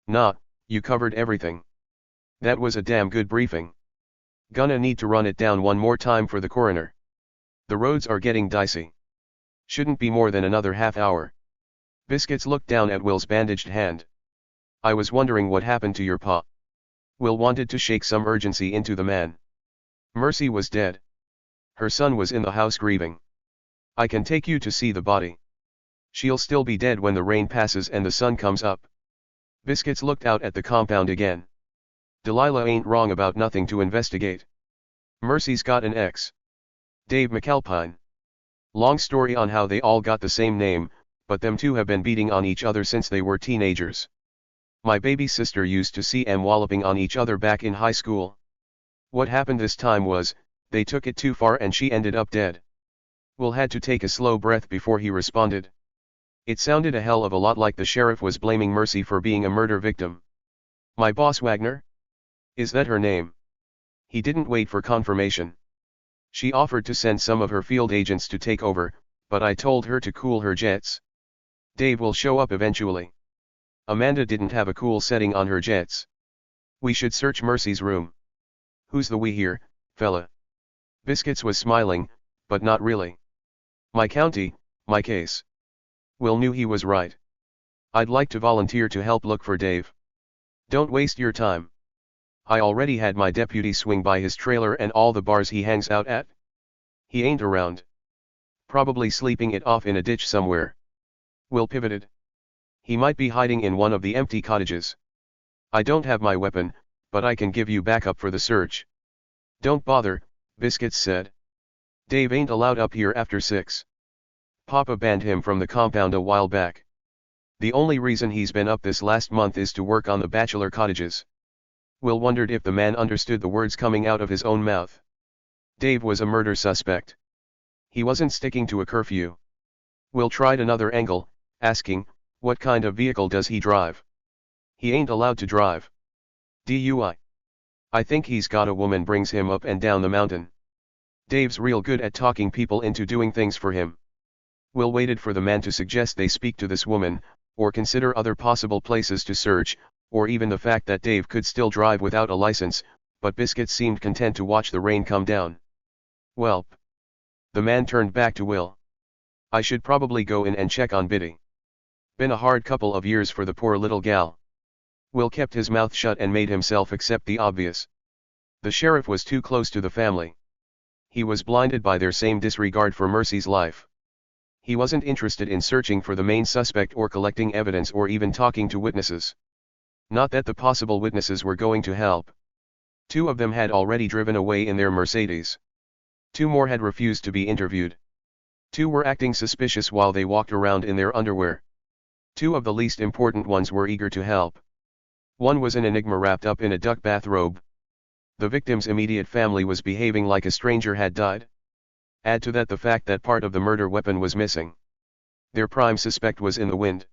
Nah, you covered everything. That was a damn good briefing. Gonna need to run it down one more time for the coroner. The roads are getting dicey. Shouldn't be more than another half hour. Biscuits looked down at Will's bandaged hand. I was wondering what happened to your pa. Will wanted to shake some urgency into the man. Mercy was dead. Her son was in the house grieving. I can take you to see the body. She'll still be dead when the rain passes and the sun comes up. Biscuits looked out at the compound again. Delilah ain't wrong about nothing to investigate. Mercy's got an ex. Dave McAlpine. Long story on how they all got the same name, but them two have been beating on each other since they were teenagers. My baby sister used to see 'em walloping on each other back in high school. What happened this time was, they took it too far and she ended up dead. Will had to take a slow breath before he responded. It sounded a hell of a lot like the sheriff was blaming Mercy for being a murder victim. My boss Wagner? Is that her name? He didn't wait for confirmation. She offered to send some of her field agents to take over, but I told her to cool her jets. Dave will show up eventually. Amanda didn't have a cool setting on her jets. We should search Mercy's room. Who's the we here, fella? Biscuits was smiling, but not really. My county, my case. Will knew he was right. I'd like to volunteer to help look for Dave. Don't waste your time. I already had my deputy swing by his trailer and all the bars he hangs out at. He ain't around. Probably sleeping it off in a ditch somewhere. Will pivoted. He might be hiding in one of the empty cottages. I don't have my weapon, but I can give you backup for the search. Don't bother, Biscuits said. Dave ain't allowed up here after 6. Papa banned him from the compound a while back. The only reason he's been up this last month is to work on the bachelor cottages. Will wondered if the man understood the words coming out of his own mouth. Dave was a murder suspect. He wasn't sticking to a curfew. Will tried another angle, asking, what kind of vehicle does he drive? He ain't allowed to drive. DUI. I think he's got a woman brings him up and down the mountain. Dave's real good at talking people into doing things for him. Will waited for the man to suggest they speak to this woman, or consider other possible places to search, or even the fact that Dave could still drive without a license, but Biscuits seemed content to watch the rain come down. Welp. The man turned back to Will. I should probably go in and check on Biddy. Been a hard couple of years for the poor little gal. Will kept his mouth shut and made himself accept the obvious. The sheriff was too close to the family. He was blinded by their same disregard for Mercy's life. He wasn't interested in searching for the main suspect or collecting evidence or even talking to witnesses. Not that the possible witnesses were going to help. 2 of them had already driven away in their Mercedes. 2 more had refused to be interviewed. 2 were acting suspicious while they walked around in their underwear. 2 of the least important ones were eager to help. 1 was an enigma wrapped up in a duck bathrobe. The victim's immediate family was behaving like a stranger had died. Add to that the fact that part of the murder weapon was missing. Their prime suspect was in the wind.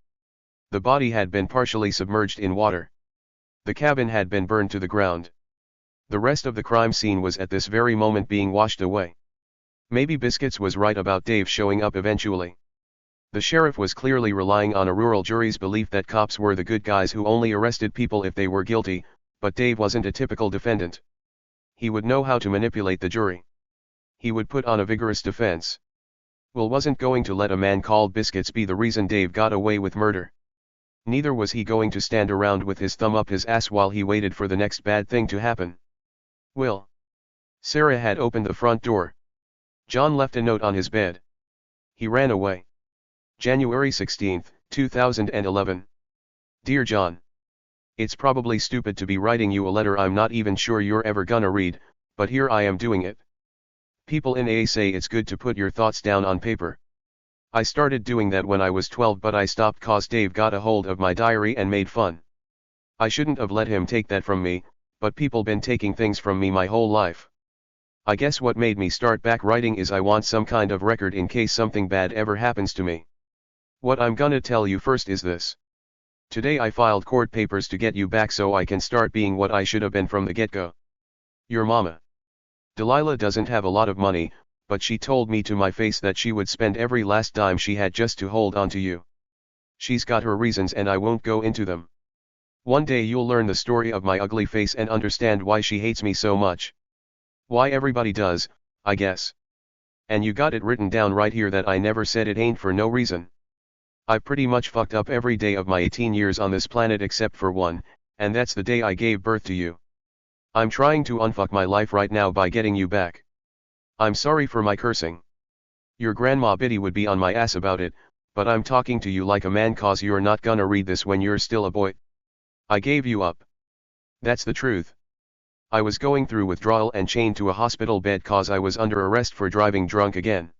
The body had been partially submerged in water. The cabin had been burned to the ground. The rest of the crime scene was at this very moment being washed away. Maybe Biscuits was right about Dave showing up eventually. The sheriff was clearly relying on a rural jury's belief that cops were the good guys who only arrested people if they were guilty, but Dave wasn't a typical defendant. He would know how to manipulate the jury. He would put on a vigorous defense. Will wasn't going to let a man called Biscuits be the reason Dave got away with murder. Neither was he going to stand around with his thumb up his ass while he waited for the next bad thing to happen. Will. Sarah had opened the front door. John left a note on his bed. He ran away. January 16, 2011. Dear John. It's probably stupid to be writing you a letter I'm not even sure you're ever gonna read, but here I am doing it. People in AA say it's good to put your thoughts down on paper. I started doing that when I was 12 but I stopped cause Dave got a hold of my diary and made fun. I shouldn't have let him take that from me, but people been taking things from me my whole life. I guess what made me start back writing is I want some kind of record in case something bad ever happens to me. What I'm gonna tell you first is this. Today I filed court papers to get you back so I can start being what I should have been from the get-go. Your mama. Delilah doesn't have a lot of money, but she told me to my face that she would spend every last dime she had just to hold on to you. She's got her reasons and I won't go into them. One day you'll learn the story of my ugly face and understand why she hates me so much. Why everybody does, I guess. And you got it written down right here that I never said it ain't for no reason. I pretty much fucked up every day of my 18 years on this planet except for one, and that's the day I gave birth to you. I'm trying to unfuck my life right now by getting you back. I'm sorry for my cursing. Your grandma Biddy would be on my ass about it, but I'm talking to you like a man cause you're not gonna read this when you're still a boy. I gave you up. That's the truth. I was going through withdrawal and chained to a hospital bed cause I was under arrest for driving drunk again.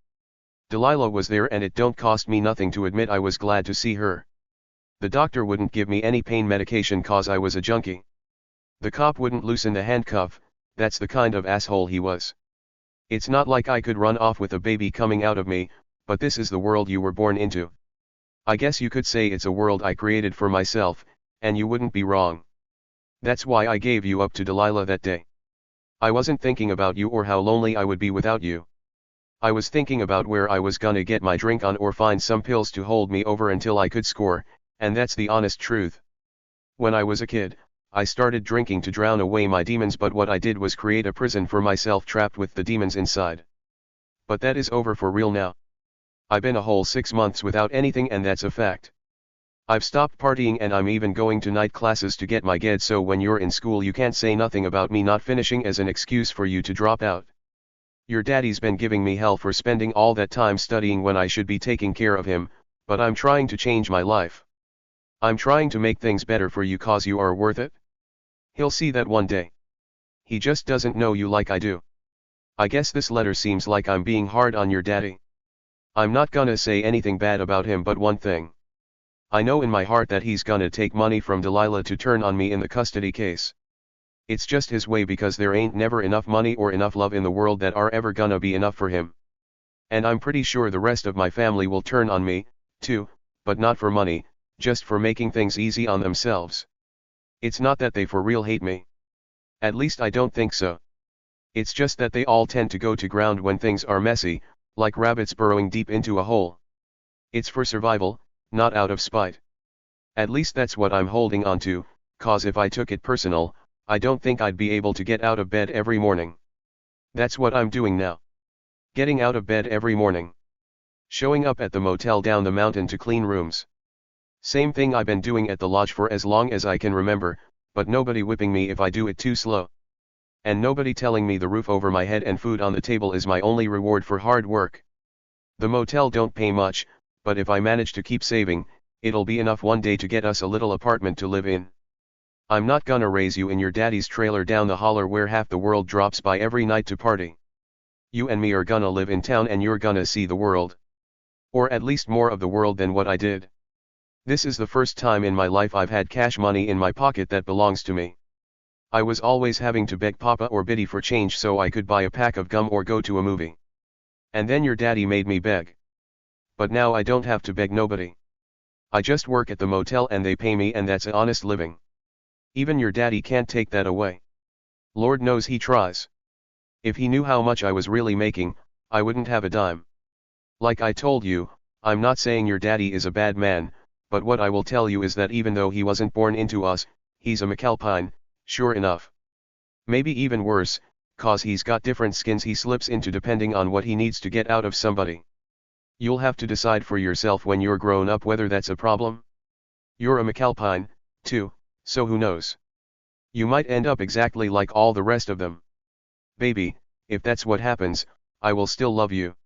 Delilah was there and it don't cost me nothing to admit I was glad to see her. The doctor wouldn't give me any pain medication cause I was a junkie. The cop wouldn't loosen the handcuff, that's the kind of asshole he was. It's not like I could run off with a baby coming out of me, but this is the world you were born into. I guess you could say it's a world I created for myself, and you wouldn't be wrong. That's why I gave you up to Delilah that day. I wasn't thinking about you or how lonely I would be without you. I was thinking about where I was gonna get my drink on or find some pills to hold me over until I could score, and that's the honest truth. When I was a kid, I started drinking to drown away my demons, but what I did was create a prison for myself trapped with the demons inside. But that is over for real now. I've been a whole 6 months without anything and that's a fact. I've stopped partying and I'm even going to night classes to get my GED, so when you're in school you can't say nothing about me not finishing as an excuse for you to drop out. Your daddy's been giving me hell for spending all that time studying when I should be taking care of him, but I'm trying to change my life. I'm trying to make things better for you cause you are worth it. He'll see that one day. He just doesn't know you like I do. I guess this letter seems like I'm being hard on your daddy. I'm not gonna say anything bad about him, but one thing. I know in my heart that he's gonna take money from Delilah to turn on me in the custody case. It's just his way because there ain't never enough money or enough love in the world that are ever gonna be enough for him. And I'm pretty sure the rest of my family will turn on me, too, but not for money, just for making things easy on themselves. It's not that they for real hate me. At least I don't think so. It's just that they all tend to go to ground when things are messy, like rabbits burrowing deep into a hole. It's for survival, not out of spite. At least that's what I'm holding on to, cause if I took it personal, I don't think I'd be able to get out of bed every morning. That's what I'm doing now. Getting out of bed every morning. Showing up at the motel down the mountain to clean rooms. Same thing I've been doing at the lodge for as long as I can remember, but nobody whipping me if I do it too slow. And nobody telling me the roof over my head and food on the table is my only reward for hard work. The motel don't pay much, but if I manage to keep saving, it'll be enough one day to get us a little apartment to live in. I'm not gonna raise you in your daddy's trailer down the holler where half the world drops by every night to party. You and me are gonna live in town and you're gonna see the world. Or at least more of the world than what I did. This is the first time in my life I've had cash money in my pocket that belongs to me. I was always having to beg Papa or Biddy for change so I could buy a pack of gum or go to a movie. And then your daddy made me beg. But now I don't have to beg nobody. I just work at the motel and they pay me, and that's a honest living. Even your daddy can't take that away. Lord knows he tries. If he knew how much I was really making, I wouldn't have a dime. Like I told you, I'm not saying your daddy is a bad man, but what I will tell you is that even though he wasn't born into us, he's a McAlpine, sure enough. Maybe even worse, cause he's got different skins he slips into depending on what he needs to get out of somebody. You'll have to decide for yourself when you're grown up whether that's a problem. You're a McAlpine, too, so who knows? You might end up exactly like all the rest of them. Baby, if that's what happens, I will still love you.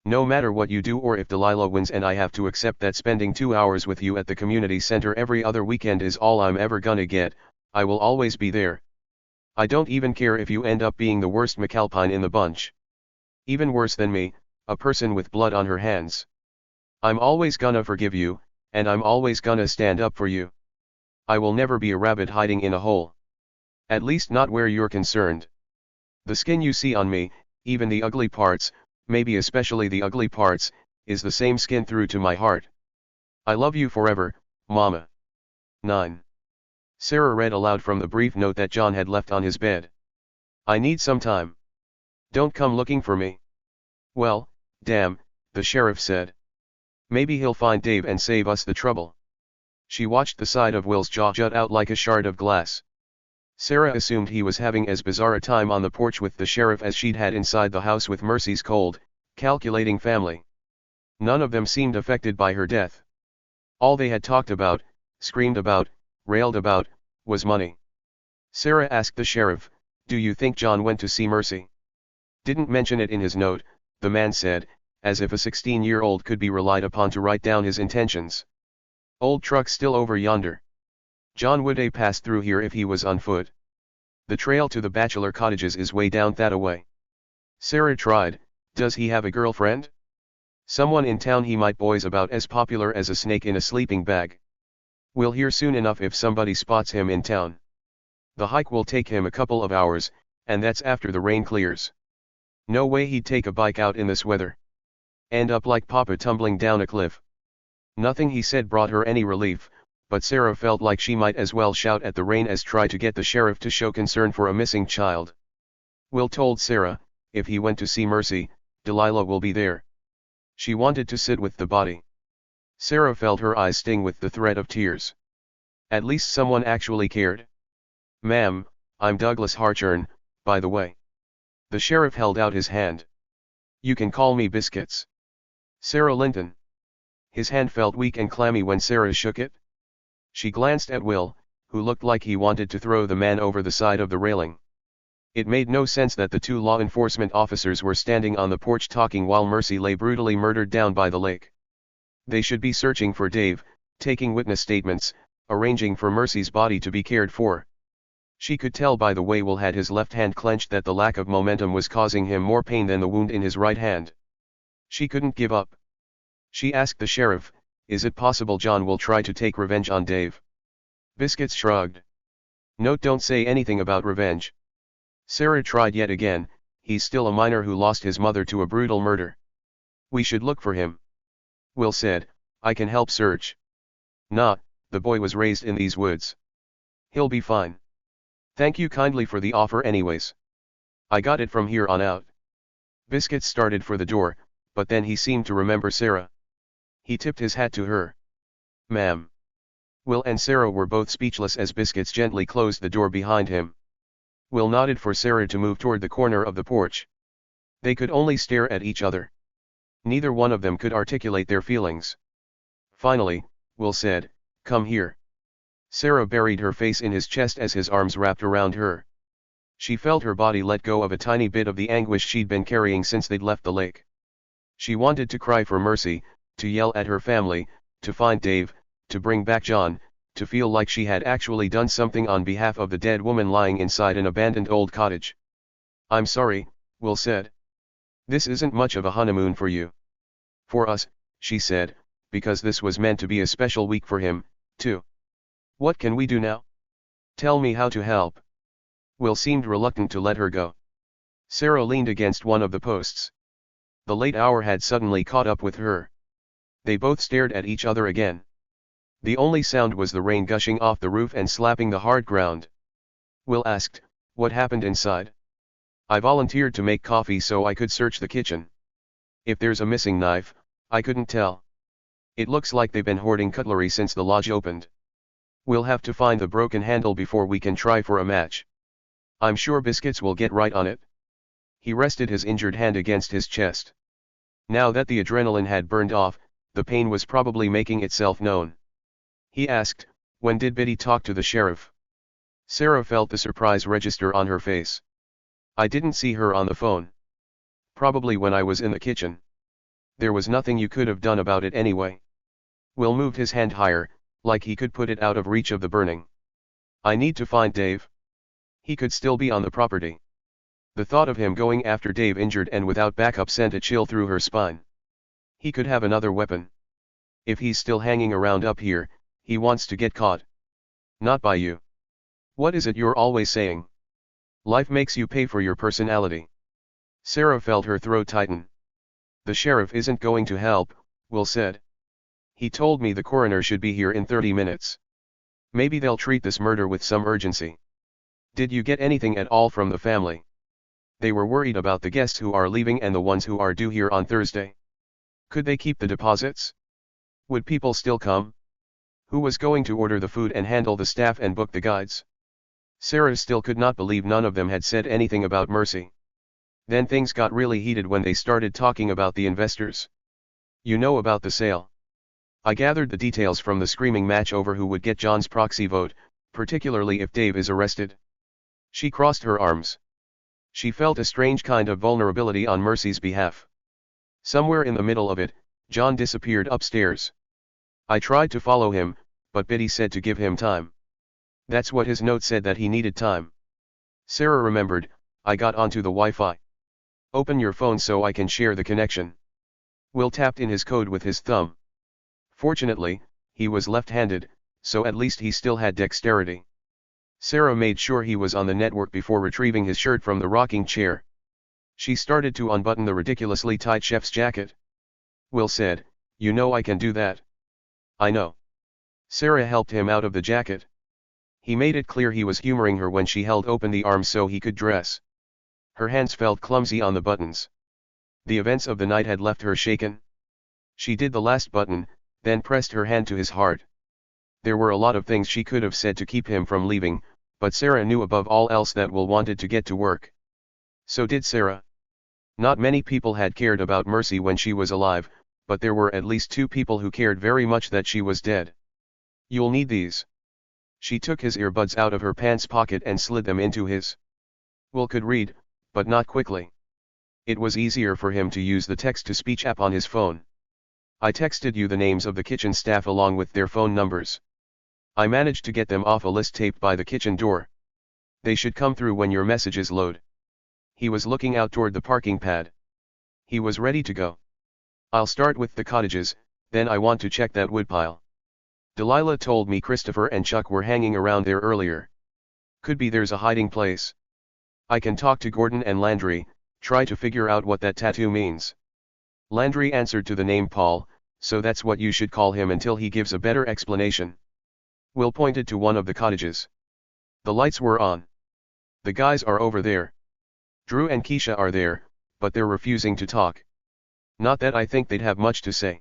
No matter what you do, or if Delilah wins and I have to accept that spending 2 hours with you at the community center every other weekend is all I'm ever gonna get, I will always be there. I don't even care if you end up being the worst McAlpine in the bunch. Even worse than me, a person with blood on her hands. I'm always gonna forgive you, and I'm always gonna stand up for you. I will never be a rabbit hiding in a hole. At least not where you're concerned. The skin you see on me, even the ugly parts, maybe especially the ugly parts, is the same skin through to my heart. I love you forever, Mama. 9. Sarah read aloud from the brief note that John had left on his bed. I need some time. Don't come looking for me. Well, damn, the sheriff said. Maybe he'll find Dave and save us the trouble. She watched the side of Will's jaw jut out like a shard of glass. Sarah assumed he was having as bizarre a time on the porch with the sheriff as she'd had inside the house with Mercy's cold, calculating family. None of them seemed affected by her death. All they had talked about, screamed about, railed about, was money. Sarah asked the sheriff, "Do you think John went to see Mercy?" "Didn't mention it in his note," the man said, as if a 16-year-old could be relied upon to write down his intentions. "Old truck still over yonder. John would a passed through here if he was on foot. The trail to the bachelor cottages is way down that away." Sarah tried, "Does he have a girlfriend? Someone in town he might boys about as popular as a snake in a sleeping bag. We'll hear soon enough if somebody spots him in town. The hike will take him a couple of hours, and that's after the rain clears. No way he'd take a bike out in this weather. End up like Papa tumbling down a cliff." Nothing he said brought her any relief, but Sarah felt like she might as well shout at the rain as try to get the sheriff to show concern for a missing child. Will told Sarah, if he went to see Mercy, Delilah will be there. She wanted to sit with the body. Sarah felt her eyes sting with the threat of tears. At least someone actually cared. "Ma'am, I'm Douglas Harchurn, by the way." The sheriff held out his hand. "You can call me Biscuits." "Sarah Linton." His hand felt weak and clammy when Sarah shook it. She glanced at Will, who looked like he wanted to throw the man over the side of the railing. It made no sense that the two law enforcement officers were standing on the porch talking while Mercy lay brutally murdered down by the lake. They should be searching for Dave, taking witness statements, arranging for Mercy's body to be cared for. She could tell by the way Will had his left hand clenched that the lack of momentum was causing him more pain than the wound in his right hand. She couldn't give up. She asked the sheriff, "Is it possible John will try to take revenge on Dave?" Biscuits shrugged. "Note, don't say anything about revenge." Sarah tried yet again, "He's still a minor who lost his mother to a brutal murder. We should look for him." Will said, "I can help search." "Nah, the boy was raised in these woods. He'll be fine. Thank you kindly for the offer anyways. I got it from here on out." Biscuits started for the door, but then he seemed to remember Sarah. He tipped his hat to her. "Ma'am." Will and Sarah were both speechless as Biscuits gently closed the door behind him. Will nodded for Sarah to move toward the corner of the porch. They could only stare at each other. Neither one of them could articulate their feelings. Finally, Will said, "Come here." Sarah buried her face in his chest as his arms wrapped around her. She felt her body let go of a tiny bit of the anguish she'd been carrying since they'd left the lake. She wanted to cry for mercy, to yell at her family, to find Dave, to bring back John, to feel like she had actually done something on behalf of the dead woman lying inside an abandoned old cottage. "I'm sorry," Will said. "This isn't much of a honeymoon for you." "For us," she said, "because this was meant to be a special week for him, too. What can we do now? Tell me how to help." Will seemed reluctant to let her go. Sarah leaned against one of the posts. The late hour had suddenly caught up with her. They both stared at each other again. The only sound was the rain gushing off the roof and slapping the hard ground. Will asked, "What happened inside?" "I volunteered to make coffee so I could search the kitchen. If there's a missing knife, I couldn't tell. It looks like they've been hoarding cutlery since the lodge opened. We'll have to find the broken handle before we can try for a match. I'm sure Biscuits will get right on it." He rested his injured hand against his chest. Now that the adrenaline had burned off, the pain was probably making itself known. He asked, "When did Biddy talk to the sheriff?" Sarah felt the surprise register on her face. "I didn't see her on the phone. Probably when I was in the kitchen. There was nothing you could have done about it anyway." Will moved his hand higher, like he could put it out of reach of the burning. "I need to find Dave. He could still be on the property." The thought of him going after Dave injured and without backup sent a chill through her spine. He could have another weapon. If he's still hanging around up here, he wants to get caught. Not by you. What is it you're always saying? Life makes you pay for your personality. Sarah felt her throat tighten. "The sheriff isn't going to help," Will said. "He told me the coroner should be here in 30 minutes. Maybe they'll treat this murder with some urgency." "Did you get anything at all from the family? They were worried about the guests who are leaving and the ones who are due here on Thursday. Could they keep the deposits? Would people still come? Who was going to order the food and handle the staff and book the guides? Sarah still could not believe none of them had said anything about Mercy. Then things got really heated when they started talking about the investors. You know about the sale. I gathered the details from the screaming match over who would get John's proxy vote, particularly if Dave is arrested. She crossed her arms. She felt a strange kind of vulnerability on Mercy's behalf. Somewhere in the middle of it, John disappeared upstairs. I tried to follow him, but Biddy said to give him time. That's what his note said, that he needed time. Sarah remembered. I got onto the Wi-Fi. Open your phone so I can share the connection. Will tapped in his code with his thumb. Fortunately, he was left-handed, so at least he still had dexterity. Sarah made sure he was on the network before retrieving his shirt from the rocking chair. She started to unbutton the ridiculously tight chef's jacket. Will said, "You know I can do that." "I know." Sarah helped him out of the jacket. He made it clear he was humoring her when she held open the arms so he could dress. Her hands felt clumsy on the buttons. The events of the night had left her shaken. She did the last button, then pressed her hand to his heart. There were a lot of things she could have said to keep him from leaving, but Sarah knew above all else that Will wanted to get to work. So did Sarah. Not many people had cared about Mercy when she was alive, but there were at least two people who cared very much that she was dead. "You'll need these." She took his earbuds out of her pants pocket and slid them into his. Will could read, but not quickly. It was easier for him to use the text-to-speech app on his phone. "I texted you the names of the kitchen staff along with their phone numbers. I managed to get them off a list taped by the kitchen door. They should come through when your messages load." He was looking out toward the parking pad. He was ready to go. "I'll start with the cottages, then I want to check that woodpile. Delilah told me Christopher and Chuck were hanging around there earlier. Could be there's a hiding place. I can talk to Gordon and Landry, try to figure out what that tattoo means." Landry answered to the name Paul, "So that's what you should call him until he gives a better explanation." Will pointed to one of the cottages. The lights were on. "The guys are over there. Drew and Keisha are there, but they're refusing to talk. Not that I think they'd have much to say.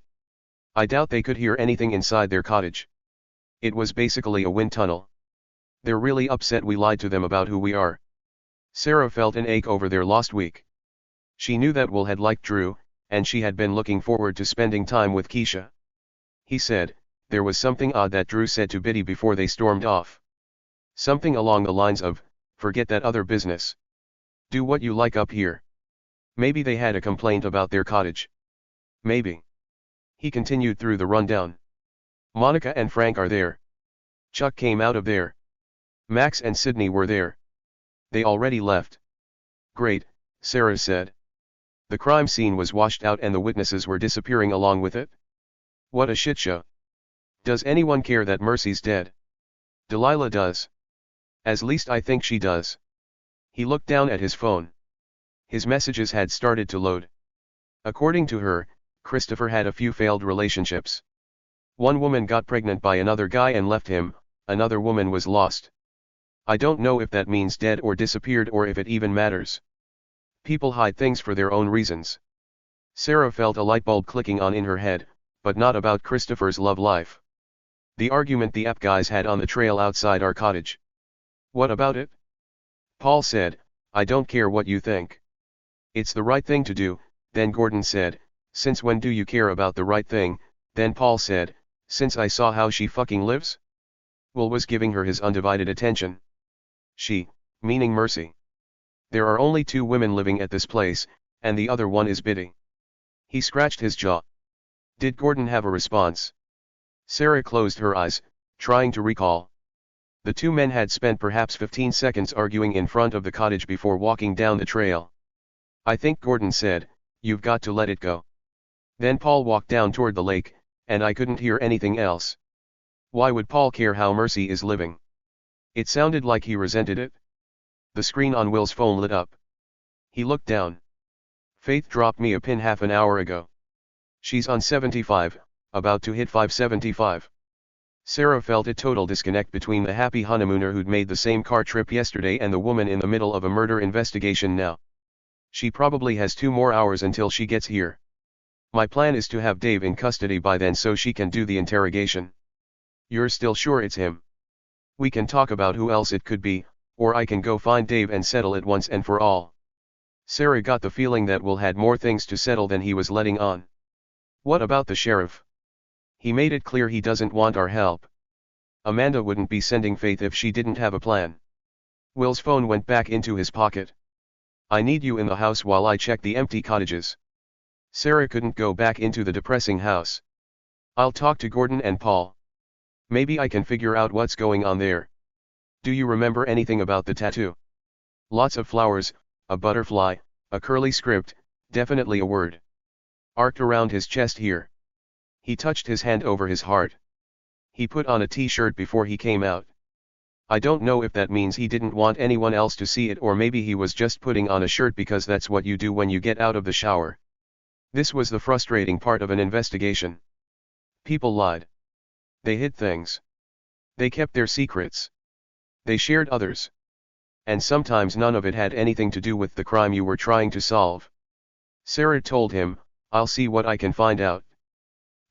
I doubt they could hear anything inside their cottage. It was basically a wind tunnel. They're really upset we lied to them about who we are." Sarah felt an ache over their lost week. She knew that Will had liked Drew, and she had been looking forward to spending time with Keisha. He said, there was something odd that Drew said to Biddy before they stormed off. Something along the lines of, "Forget that other business. Do what you like up here." Maybe they had a complaint about their cottage. Maybe. He continued through the rundown. "Monica and Frank are there. Chuck came out of there. Max and Sydney were there. They already left." "Great," Sarah said. The crime scene was washed out and the witnesses were disappearing along with it. What a shit show. Does anyone care that Mercy's dead? Delilah does. At least I think she does. He looked down at his phone. His messages had started to load. According to her, Christopher had a few failed relationships. One woman got pregnant by another guy and left him, another woman was lost. I don't know if that means dead or disappeared or if it even matters. People hide things for their own reasons. Sarah felt a light bulb clicking on in her head, but not about Christopher's love life. The argument the app guys had on the trail outside our cottage. What about it? Paul said, "I don't care what you think. It's the right thing to do." Then Gordon said, "Since when do you care about the right thing?" Then Paul said, "Since I saw how she fucking lives?" Will was giving her his undivided attention. She, meaning Mercy. "There are only 2 women living at this place, and the other one is Biddy." He scratched his jaw. Did Gordon have a response? Sarah closed her eyes, trying to recall. The 2 men had spent perhaps 15 seconds arguing in front of the cottage before walking down the trail. "I think Gordon said, 'You've got to let it go.' Then Paul walked down toward the lake, and I couldn't hear anything else." Why would Paul care how Mercy is living? It sounded like he resented it. The screen on Will's phone lit up. He looked down. "Faith dropped me a pin half an hour ago. She's on 75, about to hit 575. Sarah felt a total disconnect between the happy honeymooner who'd made the same car trip yesterday and the woman in the middle of a murder investigation now. She probably has 2 more hours until she gets here. My plan is to have Dave in custody by then so she can do the interrogation. You're still sure it's him? We can talk about who else it could be, or I can go find Dave and settle it once and for all. Sarah got the feeling that Will had more things to settle than he was letting on. What about the sheriff? He made it clear he doesn't want our help. Amanda wouldn't be sending Faith if she didn't have a plan. Will's phone went back into his pocket. I need you in the house while I check the empty cottages. Sarah couldn't go back into the depressing house. I'll talk to Gordon and Paul. Maybe I can figure out what's going on there. Do you remember anything about the tattoo? Lots of flowers, a butterfly, a curly script, definitely a word. Arced around his chest here. He touched his hand over his heart. He put on a t-shirt before he came out. I don't know if that means he didn't want anyone else to see it, or maybe he was just putting on a shirt because that's what you do when you get out of the shower. This was the frustrating part of an investigation. People lied. They hid things. They kept their secrets. They shared others. And sometimes none of it had anything to do with the crime you were trying to solve. Sarah told him, I'll see what I can find out.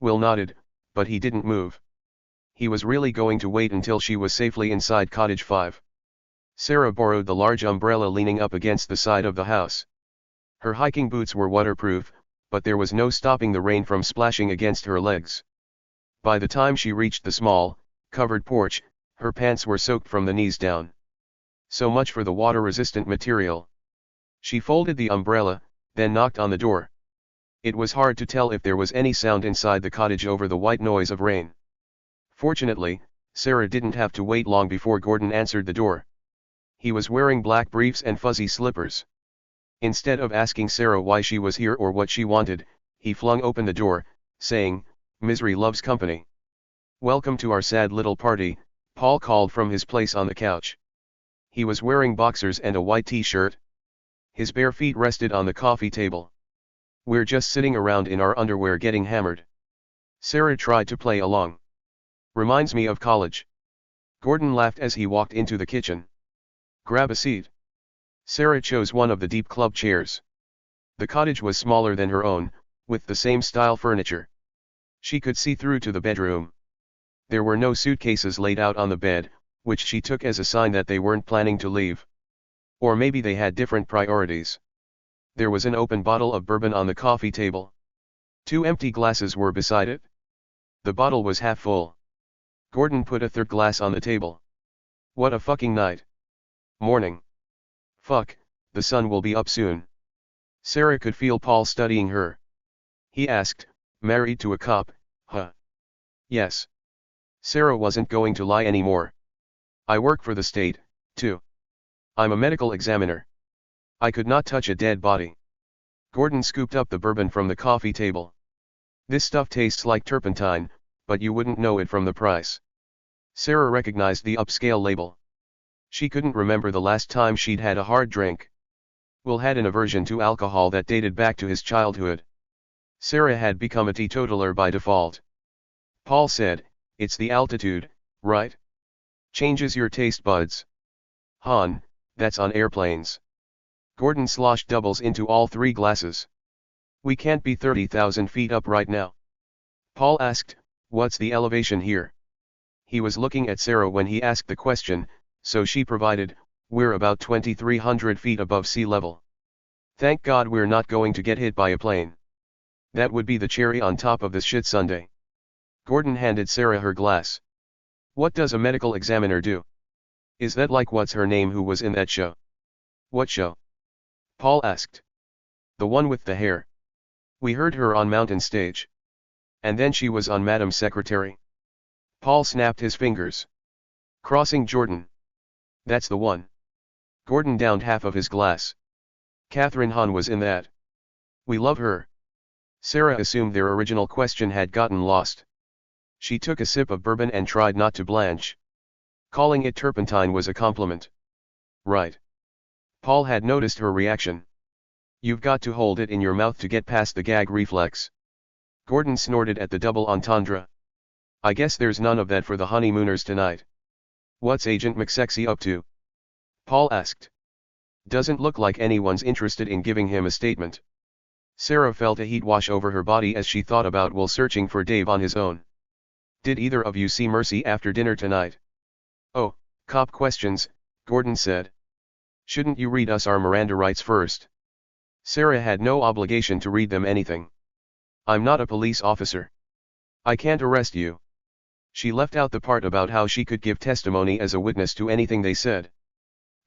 Will nodded, but he didn't move. He was really going to wait until she was safely inside Cottage 5. Sarah borrowed the large umbrella leaning up against the side of the house. Her hiking boots were waterproof, but there was no stopping the rain from splashing against her legs. By the time she reached the small, covered porch, her pants were soaked from the knees down. So much for the water-resistant material. She folded the umbrella, then knocked on the door. It was hard to tell if there was any sound inside the cottage over the white noise of rain. Fortunately, Sarah didn't have to wait long before Gordon answered the door. He was wearing black briefs and fuzzy slippers. Instead of asking Sarah why she was here or what she wanted, he flung open the door, saying, "Misery loves company. Welcome to our sad little party," Paul called from his place on the couch. He was wearing boxers and a white t-shirt. His bare feet rested on the coffee table. "We're just sitting around in our underwear getting hammered." Sarah tried to play along. "Reminds me of college." Gordon laughed as he walked into the kitchen. "Grab a seat." Sarah chose one of the deep club chairs. The cottage was smaller than her own, with the same style furniture. She could see through to the bedroom. There were no suitcases laid out on the bed, which she took as a sign that they weren't planning to leave. Or maybe they had different priorities. There was an open bottle of bourbon on the coffee table. 2 empty glasses were beside it. The bottle was half full. Gordon put a third glass on the table. "What a fucking night." "Morning." "Fuck, the sun will be up soon." Sarah could feel Paul studying her. He asked, "Married to a cop, huh?" "Yes." Sarah wasn't going to lie anymore. "I work for the state, too. I'm a medical examiner. I could not touch a dead body." Gordon scooped up the bourbon from the coffee table. "This stuff tastes like turpentine, but you wouldn't know it from the price." Sarah recognized the upscale label. She couldn't remember the last time she'd had a hard drink. Will had an aversion to alcohol that dated back to his childhood. Sarah had become a teetotaler by default. Paul said, "It's the altitude, right? Changes your taste buds." "Han, that's on airplanes." Gordon sloshed doubles into all 3 glasses. "We can't be 30,000 feet up right now." Paul asked, "What's the elevation here?" He was looking at Sarah when he asked the question, so she provided, "We're about 2,300 feet above sea level. Thank God we're not going to get hit by a plane. That would be the cherry on top of this shit sundae." Gordon handed Sarah her glass. "What does a medical examiner do? Is that like what's her name who was in that show?" "What show?" Paul asked. "The one with the hair. We heard her on Mountain Stage. And then she was on Madam Secretary." Paul snapped his fingers. "Crossing Jordan. That's the one." Gordon downed half of his glass. "Catherine Hahn was in that. We love her." Sarah assumed their original question had gotten lost. She took a sip of bourbon and tried not to blanch. Calling it turpentine was a compliment. "Right." Paul had noticed her reaction. "You've got to hold it in your mouth to get past the gag reflex." Gordon snorted at the double entendre. "I guess there's none of that for the honeymooners tonight." "What's Agent McSexy up to?" Paul asked. "Doesn't look like anyone's interested in giving him a statement." Sarah felt a heat wash over her body as she thought about Will searching for Dave on his own. Did either of you see Mercy after dinner tonight? Oh, cop questions, Gordon said. Shouldn't you read us our Miranda rights first? Sarah had no obligation to read them anything. I'm not a police officer. I can't arrest you. She left out the part about how she could give testimony as a witness to anything they said.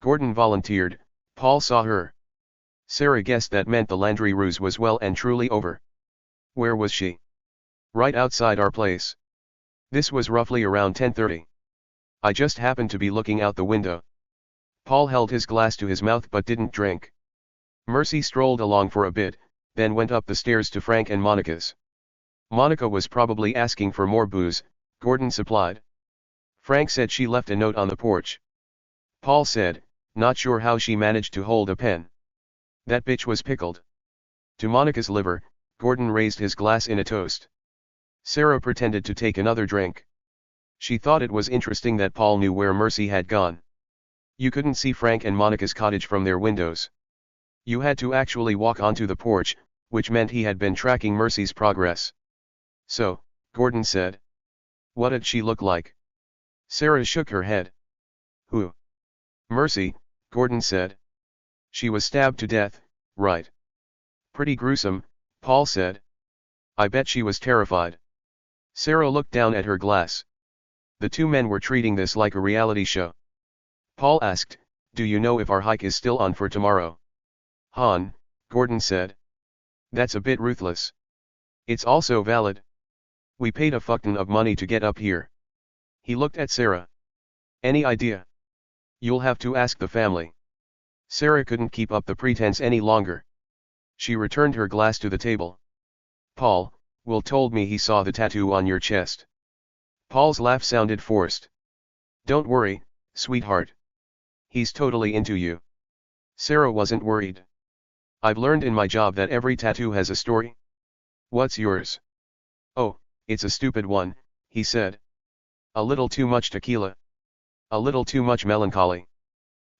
Gordon volunteered. Paul saw her. Sarah guessed that meant the Landry ruse was well and truly over. Where was she? Right outside our place. This was roughly around 10:30. I just happened to be looking out the window. Paul held his glass to his mouth but didn't drink. Mercy strolled along for a bit, then went up the stairs to Frank and Monica's. Monica was probably asking for more booze, Gordon supplied. Frank said she left a note on the porch. Paul said, not sure how she managed to hold a pen. That bitch was pickled. To Monica's liver, Gordon raised his glass in a toast. Sarah pretended to take another drink. She thought it was interesting that Paul knew where Mercy had gone. You couldn't see Frank and Monica's cottage from their windows. You had to actually walk onto the porch, which meant he had been tracking Mercy's progress. So, Gordon said. What did she look like? Sarah shook her head. Who? Mercy, Gordon said. She was stabbed to death, right? Pretty gruesome, Paul said. I bet she was terrified. Sarah looked down at her glass. The two men were treating this like a reality show. Paul asked, do you know if our hike is still on for tomorrow? Han, Gordon said. That's a bit ruthless. It's also valid. We paid a fuckton of money to get up here. He looked at Sarah. Any idea? You'll have to ask the family. Sarah couldn't keep up the pretense any longer. She returned her glass to the table. Paul, Will told me he saw the tattoo on your chest. Paul's laugh sounded forced. Don't worry, sweetheart. He's totally into you. Sarah wasn't worried. I've learned in my job that every tattoo has a story. What's yours? Oh, it's a stupid one, he said. A little too much tequila. A little too much melancholy.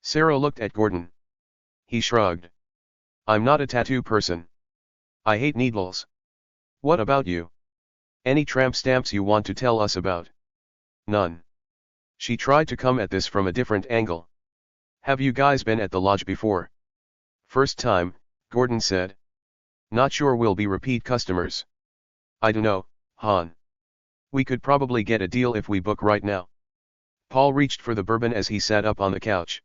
Sarah looked at Gordon. He shrugged. I'm not a tattoo person. I hate needles. What about you? Any tramp stamps you want to tell us about? None. She tried to come at this from a different angle. Have you guys been at the lodge before? First time, Gordon said. Not sure we'll be repeat customers. I dunno, Han. We could probably get a deal if we book right now. Paul reached for the bourbon as he sat up on the couch.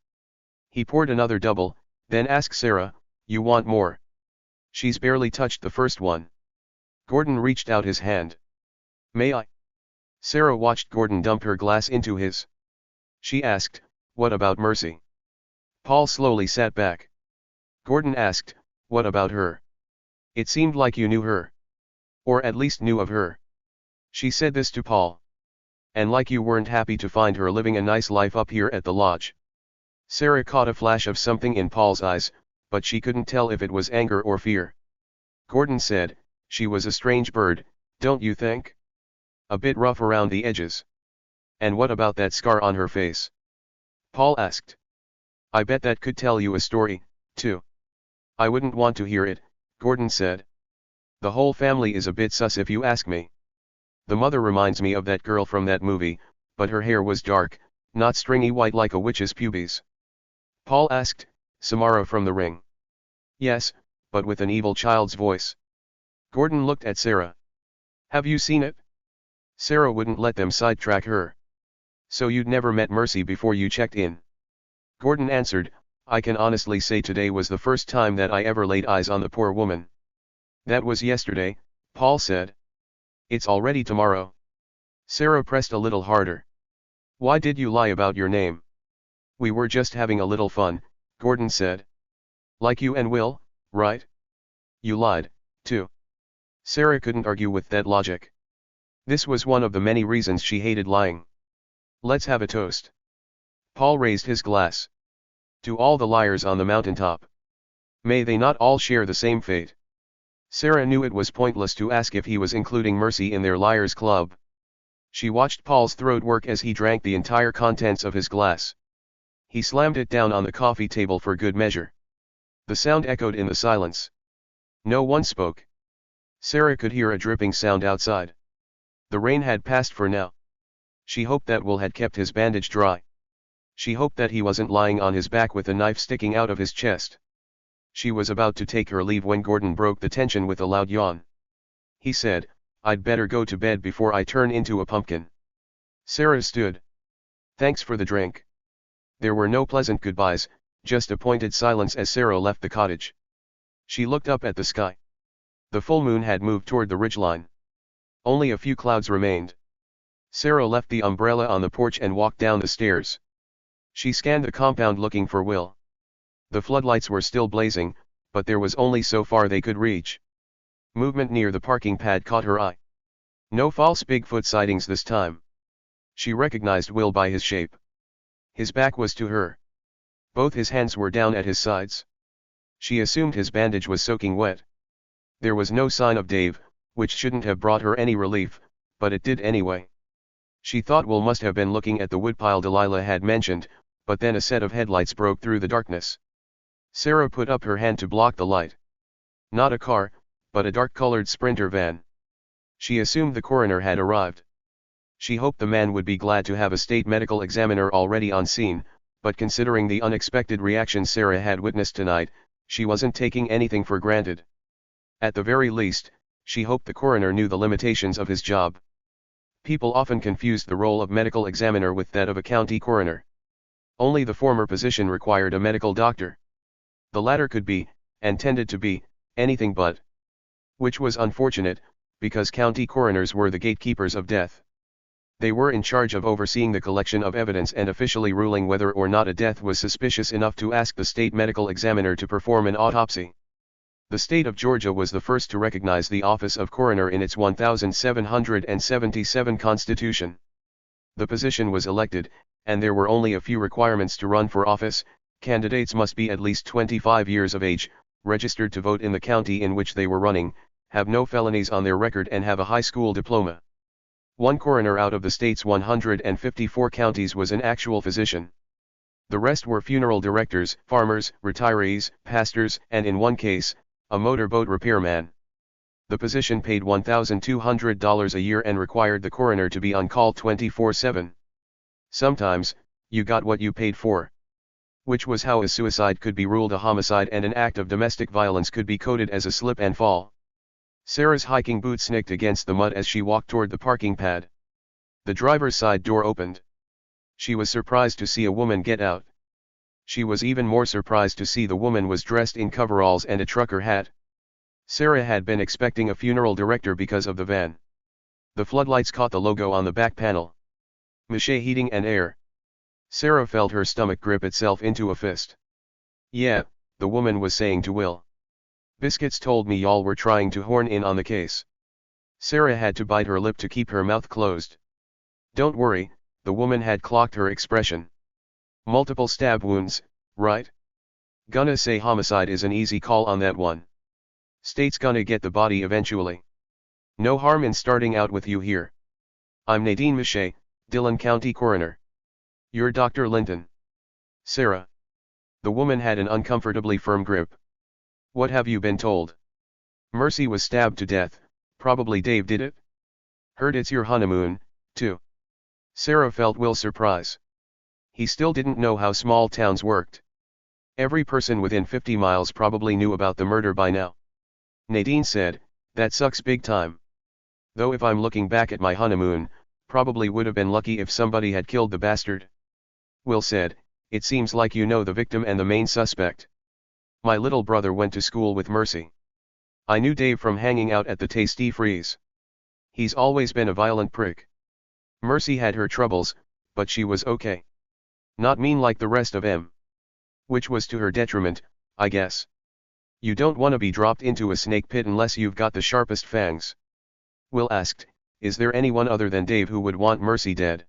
He poured another double, then asked Sarah, you want more? She's barely touched the first one. Gordon reached out his hand. May I? Sarah watched Gordon dump her glass into his. She asked, what about Mercy? Paul slowly sat back. Gordon asked, what about her? It seemed like you knew her. Or at least knew of her. She said this to Paul. And like you weren't happy to find her living a nice life up here at the lodge. Sarah caught a flash of something in Paul's eyes, but she couldn't tell if it was anger or fear. Gordon said, she was a strange bird, don't you think? A bit rough around the edges. And what about that scar on her face? Paul asked. I bet that could tell you a story, too. I wouldn't want to hear it, Gordon said. The whole family is a bit sus if you ask me. The mother reminds me of that girl from that movie, but her hair was dark, not stringy white like a witch's pubes. Paul asked, Samara from The Ring. Yes, but with an evil child's voice. Gordon looked at Sarah. Have you seen it? Sarah wouldn't let them sidetrack her. So you'd never met Mercy before you checked in? Gordon answered, I can honestly say today was the first time that I ever laid eyes on the poor woman. That was yesterday, Paul said. It's already tomorrow. Sarah pressed a little harder. Why did you lie about your name? We were just having a little fun, Gordon said. Like you and Will, right? You lied, too. Sarah couldn't argue with that logic. This was one of the many reasons she hated lying. Let's have a toast. Paul raised his glass. To all the liars on the mountaintop. May they not all share the same fate. Sarah knew it was pointless to ask if he was including Mercy in their liars' club. She watched Paul's throat work as he drank the entire contents of his glass. He slammed it down on the coffee table for good measure. The sound echoed in the silence. No one spoke. Sarah could hear a dripping sound outside. The rain had passed for now. She hoped that Will had kept his bandage dry. She hoped that he wasn't lying on his back with a knife sticking out of his chest. She was about to take her leave when Gordon broke the tension with a loud yawn. He said, "I'd better go to bed before I turn into a pumpkin." Sarah stood. "Thanks for the drink." There were no pleasant goodbyes, just a pointed silence as Sarah left the cottage. She looked up at the sky. The full moon had moved toward the ridgeline. Only a few clouds remained. Sarah left the umbrella on the porch and walked down the stairs. She scanned the compound looking for Will. The floodlights were still blazing, but there was only so far they could reach. Movement near the parking pad caught her eye. No false Bigfoot sightings this time. She recognized Will by his shape. His back was to her. Both his hands were down at his sides. She assumed his bandage was soaking wet. There was no sign of Dave, which shouldn't have brought her any relief, but it did anyway. She thought Will must have been looking at the woodpile Delilah had mentioned, but then a set of headlights broke through the darkness. Sarah put up her hand to block the light. Not a car, but a dark-colored Sprinter van. She assumed the coroner had arrived. She hoped the man would be glad to have a state medical examiner already on scene, but considering the unexpected reaction Sarah had witnessed tonight, she wasn't taking anything for granted. At the very least, she hoped the coroner knew the limitations of his job. People often confused the role of medical examiner with that of a county coroner. Only the former position required a medical doctor. The latter could be, and tended to be, anything but. Which was unfortunate, because county coroners were the gatekeepers of death. They were in charge of overseeing the collection of evidence and officially ruling whether or not a death was suspicious enough to ask the state medical examiner to perform an autopsy. The state of Georgia was the first to recognize the office of coroner in its 1777 Constitution. The position was elected, and there were only a few requirements to run for office. Candidates must be at least 25 years of age, registered to vote in the county in which they were running, have no felonies on their record and have a high school diploma. One coroner out of the state's 154 counties was an actual physician. The rest were funeral directors, farmers, retirees, pastors, and in one case, a motorboat repairman. The position paid $1,200 a year and required the coroner to be on call 24/7. Sometimes, you got what you paid for. Which was how a suicide could be ruled a homicide and an act of domestic violence could be coded as a slip and fall. Sarah's hiking boots snicked against the mud as she walked toward the parking pad. The driver's side door opened. She was surprised to see a woman get out. She was even more surprised to see the woman was dressed in coveralls and a trucker hat. Sarah had been expecting a funeral director because of the van. The floodlights caught the logo on the back panel. Miche Heating and Air. Sarah felt her stomach grip itself into a fist. "Yeah," the woman was saying to Will. "Biscuits told me y'all were trying to horn in on the case." Sarah had to bite her lip to keep her mouth closed. "Don't worry," the woman had clocked her expression. "Multiple stab wounds, right? Gonna say homicide is an easy call on that one. State's gonna get the body eventually. No harm in starting out with you here. I'm Nadine Miche, Dillon County Coroner. You're Dr. Linton." "Sarah." The woman had an uncomfortably firm grip. "What have you been told?" "Mercy was stabbed to death, probably Dave did it." "Heard it's your honeymoon, too." Sarah felt Will's surprise. He still didn't know how small towns worked. Every person within 50 miles probably knew about the murder by now. Nadine said, "That sucks big time. Though if I'm looking back at my honeymoon, probably would have been lucky if somebody had killed the bastard." Will said, "It seems like you know the victim and the main suspect." "My little brother went to school with Mercy. I knew Dave from hanging out at the Tasty Freeze. He's always been a violent prick. Mercy had her troubles, but she was okay. Not mean like the rest of 'em. Which was to her detriment, I guess. You don't want to be dropped into a snake pit unless you've got the sharpest fangs." Will asked, "Is there anyone other than Dave who would want Mercy dead?"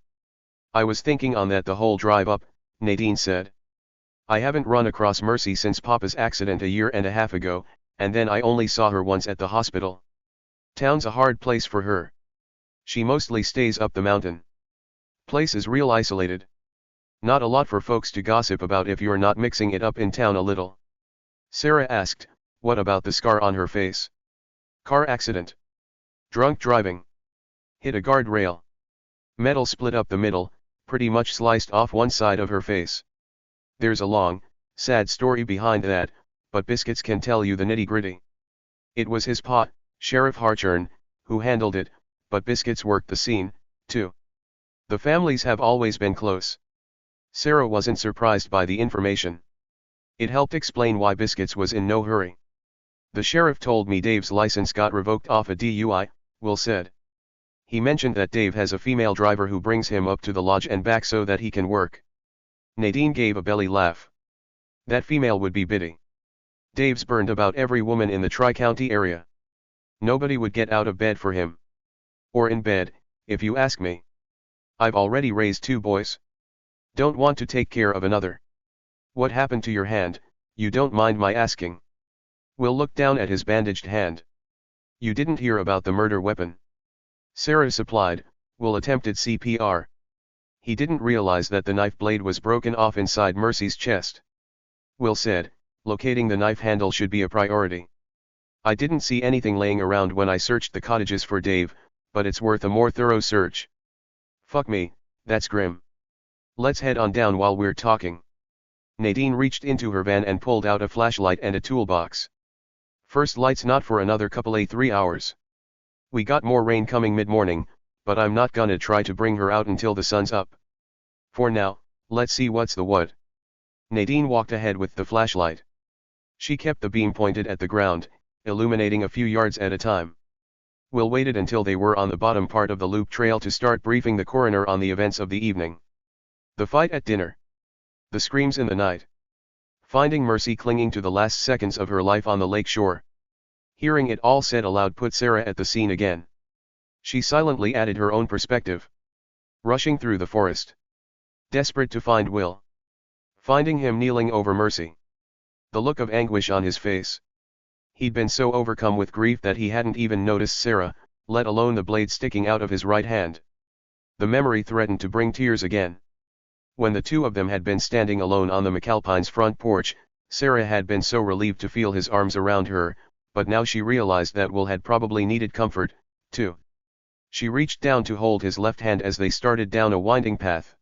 "I was thinking on that the whole drive up," Nadine said. "I haven't run across Mercy since Papa's accident a year and a half ago, and then I only saw her once at the hospital. Town's a hard place for her. She mostly stays up the mountain. Place is real isolated. Not a lot for folks to gossip about if you're not mixing it up in town a little." Sarah asked, "What about the scar on her face?" "Car accident. Drunk driving." Hit a guardrail. Metal split up the middle, pretty much sliced off one side of her face. There's a long, sad story behind that, but Biscuits can tell you the nitty-gritty. It was his pa, Sheriff Harchurn, who handled it, but Biscuits worked the scene, too. The families have always been close. Sarah wasn't surprised by the information. It helped explain why Biscuits was in no hurry. The sheriff told me Dave's license got revoked off a DUI, Will said. He mentioned that Dave has a female driver who brings him up to the lodge and back so that he can work. Nadine gave a belly laugh. That female would be Biddy. Dave's burned about every woman in the Tri-County area. Nobody would get out of bed for him. Or in bed, if you ask me. I've already raised 2 boys. Don't want to take care of another. What happened to your hand, you don't mind my asking? Will looked down at his bandaged hand. You didn't hear about the murder weapon? Sarah supplied. Will attempted CPR. He didn't realize that the knife blade was broken off inside Mercy's chest. Will said, locating the knife handle should be a priority. I didn't see anything laying around when I searched the cottages for Dave, but it's worth a more thorough search. Fuck me, that's grim. Let's head on down while we're talking. Nadine reached into her van and pulled out a flashlight and a toolbox. First light's not for another couple of 3 hours. We got more rain coming mid-morning, but I'm not gonna try to bring her out until the sun's up. For now, let's see what's the what. Nadine walked ahead with the flashlight. She kept the beam pointed at the ground, illuminating a few yards at a time. Will waited until they were on the bottom part of the loop trail to start briefing the coroner on the events of the evening. The fight at dinner. The screams in the night. Finding Mercy clinging to the last seconds of her life on the lake shore. Hearing it all said aloud put Sarah at the scene again. She silently added her own perspective. Rushing through the forest. Desperate to find Will. Finding him kneeling over Mercy. The look of anguish on his face. He'd been so overcome with grief that he hadn't even noticed Sarah, let alone the blade sticking out of his right hand. The memory threatened to bring tears again. When the 2 of them had been standing alone on the McAlpine's front porch, Sarah had been so relieved to feel his arms around her, but now she realized that Will had probably needed comfort, too. She reached down to hold his left hand as they started down a winding path.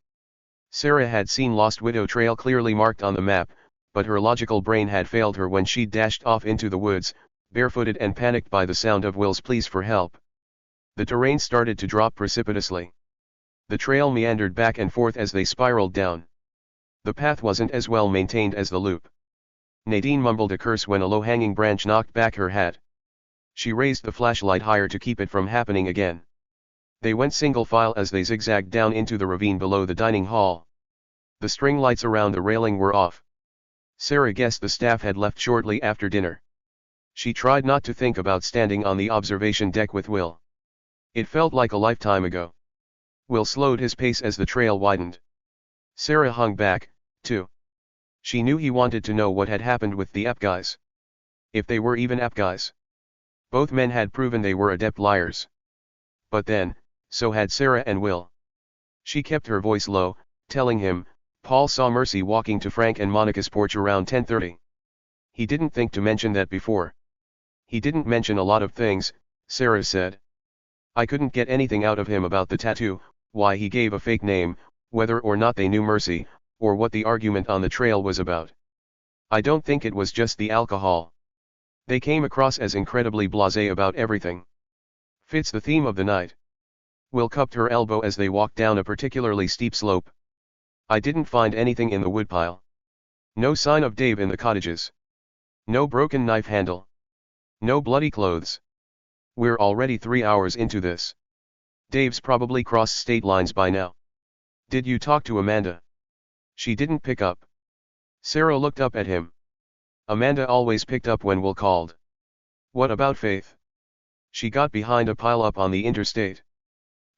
Sarah had seen Lost Widow Trail clearly marked on the map, but her logical brain had failed her when she dashed off into the woods, barefooted and panicked by the sound of Will's pleas for help. The terrain started to drop precipitously. The trail meandered back and forth as they spiraled down. The path wasn't as well maintained as the loop. Nadine mumbled a curse when a low-hanging branch knocked back her hat. She raised the flashlight higher to keep it from happening again. They went single file as they zigzagged down into the ravine below the dining hall. The string lights around the railing were off. Sarah guessed the staff had left shortly after dinner. She tried not to think about standing on the observation deck with Will. It felt like a lifetime ago. Will slowed his pace as the trail widened. Sarah hung back, too. She knew he wanted to know what had happened with the Ep guys. If they were even Ep guys. Both men had proven they were adept liars. But then, so had Sarah and Will. She kept her voice low, telling him, Paul saw Mercy walking to Frank and Monica's porch around 10:30. He didn't think to mention that before. He didn't mention a lot of things, Sarah said. I couldn't get anything out of him about the tattoo, why he gave a fake name, whether or not they knew Mercy, or what the argument on the trail was about. I don't think it was just the alcohol. They came across as incredibly blasé about everything. Fits the theme of the night. Will cupped her elbow as they walked down a particularly steep slope. I didn't find anything in the woodpile. No sign of Dave in the cottages. No broken knife handle. No bloody clothes. We're already 3 hours into this. Dave's probably crossed state lines by now. Did you talk to Amanda? She didn't pick up. Sarah looked up at him. Amanda always picked up when Will called. What about Faith? She got behind a pile-up on the interstate.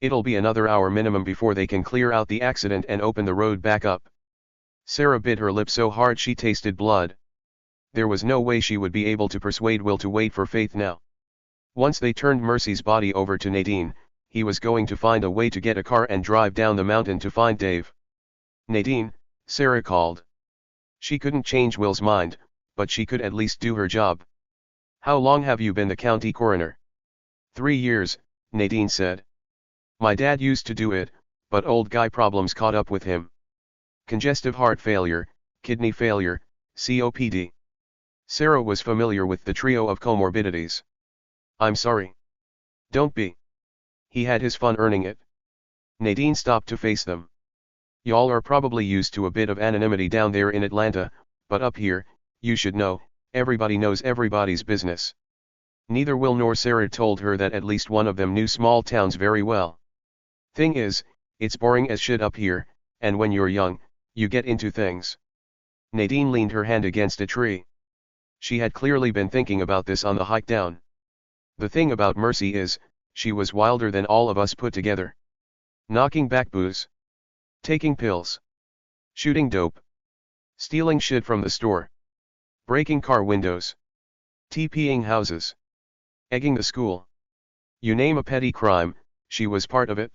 It'll be another hour minimum before they can clear out the accident and open the road back up. Sarah bit her lip so hard she tasted blood. There was no way she would be able to persuade Will to wait for Faith now. Once they turned Mercy's body over to Nadine, he was going to find a way to get a car and drive down the mountain to find Dave. Nadine, Sarah called. She couldn't change Will's mind, but she could at least do her job. How long have you been the county coroner? 3 years, Nadine said. My dad used to do it, but old guy problems caught up with him. Congestive heart failure, kidney failure, COPD. Sarah was familiar with the trio of comorbidities. I'm sorry. Don't be. He had his fun earning it. Nadine stopped to face them. Y'all are probably used to a bit of anonymity down there in Atlanta, but up here, you should know, everybody knows everybody's business. Neither Will nor Sarah told her that at least one of them knew small towns very well. Thing is, it's boring as shit up here, and when you're young, you get into things. Nadine leaned her hand against a tree. She had clearly been thinking about this on the hike down. The thing about Mercy is, she was wilder than all of us put together. Knocking back booze. Taking pills. Shooting dope. Stealing shit from the store. Breaking car windows. TPing houses. Egging the school. You name a petty crime, she was part of it.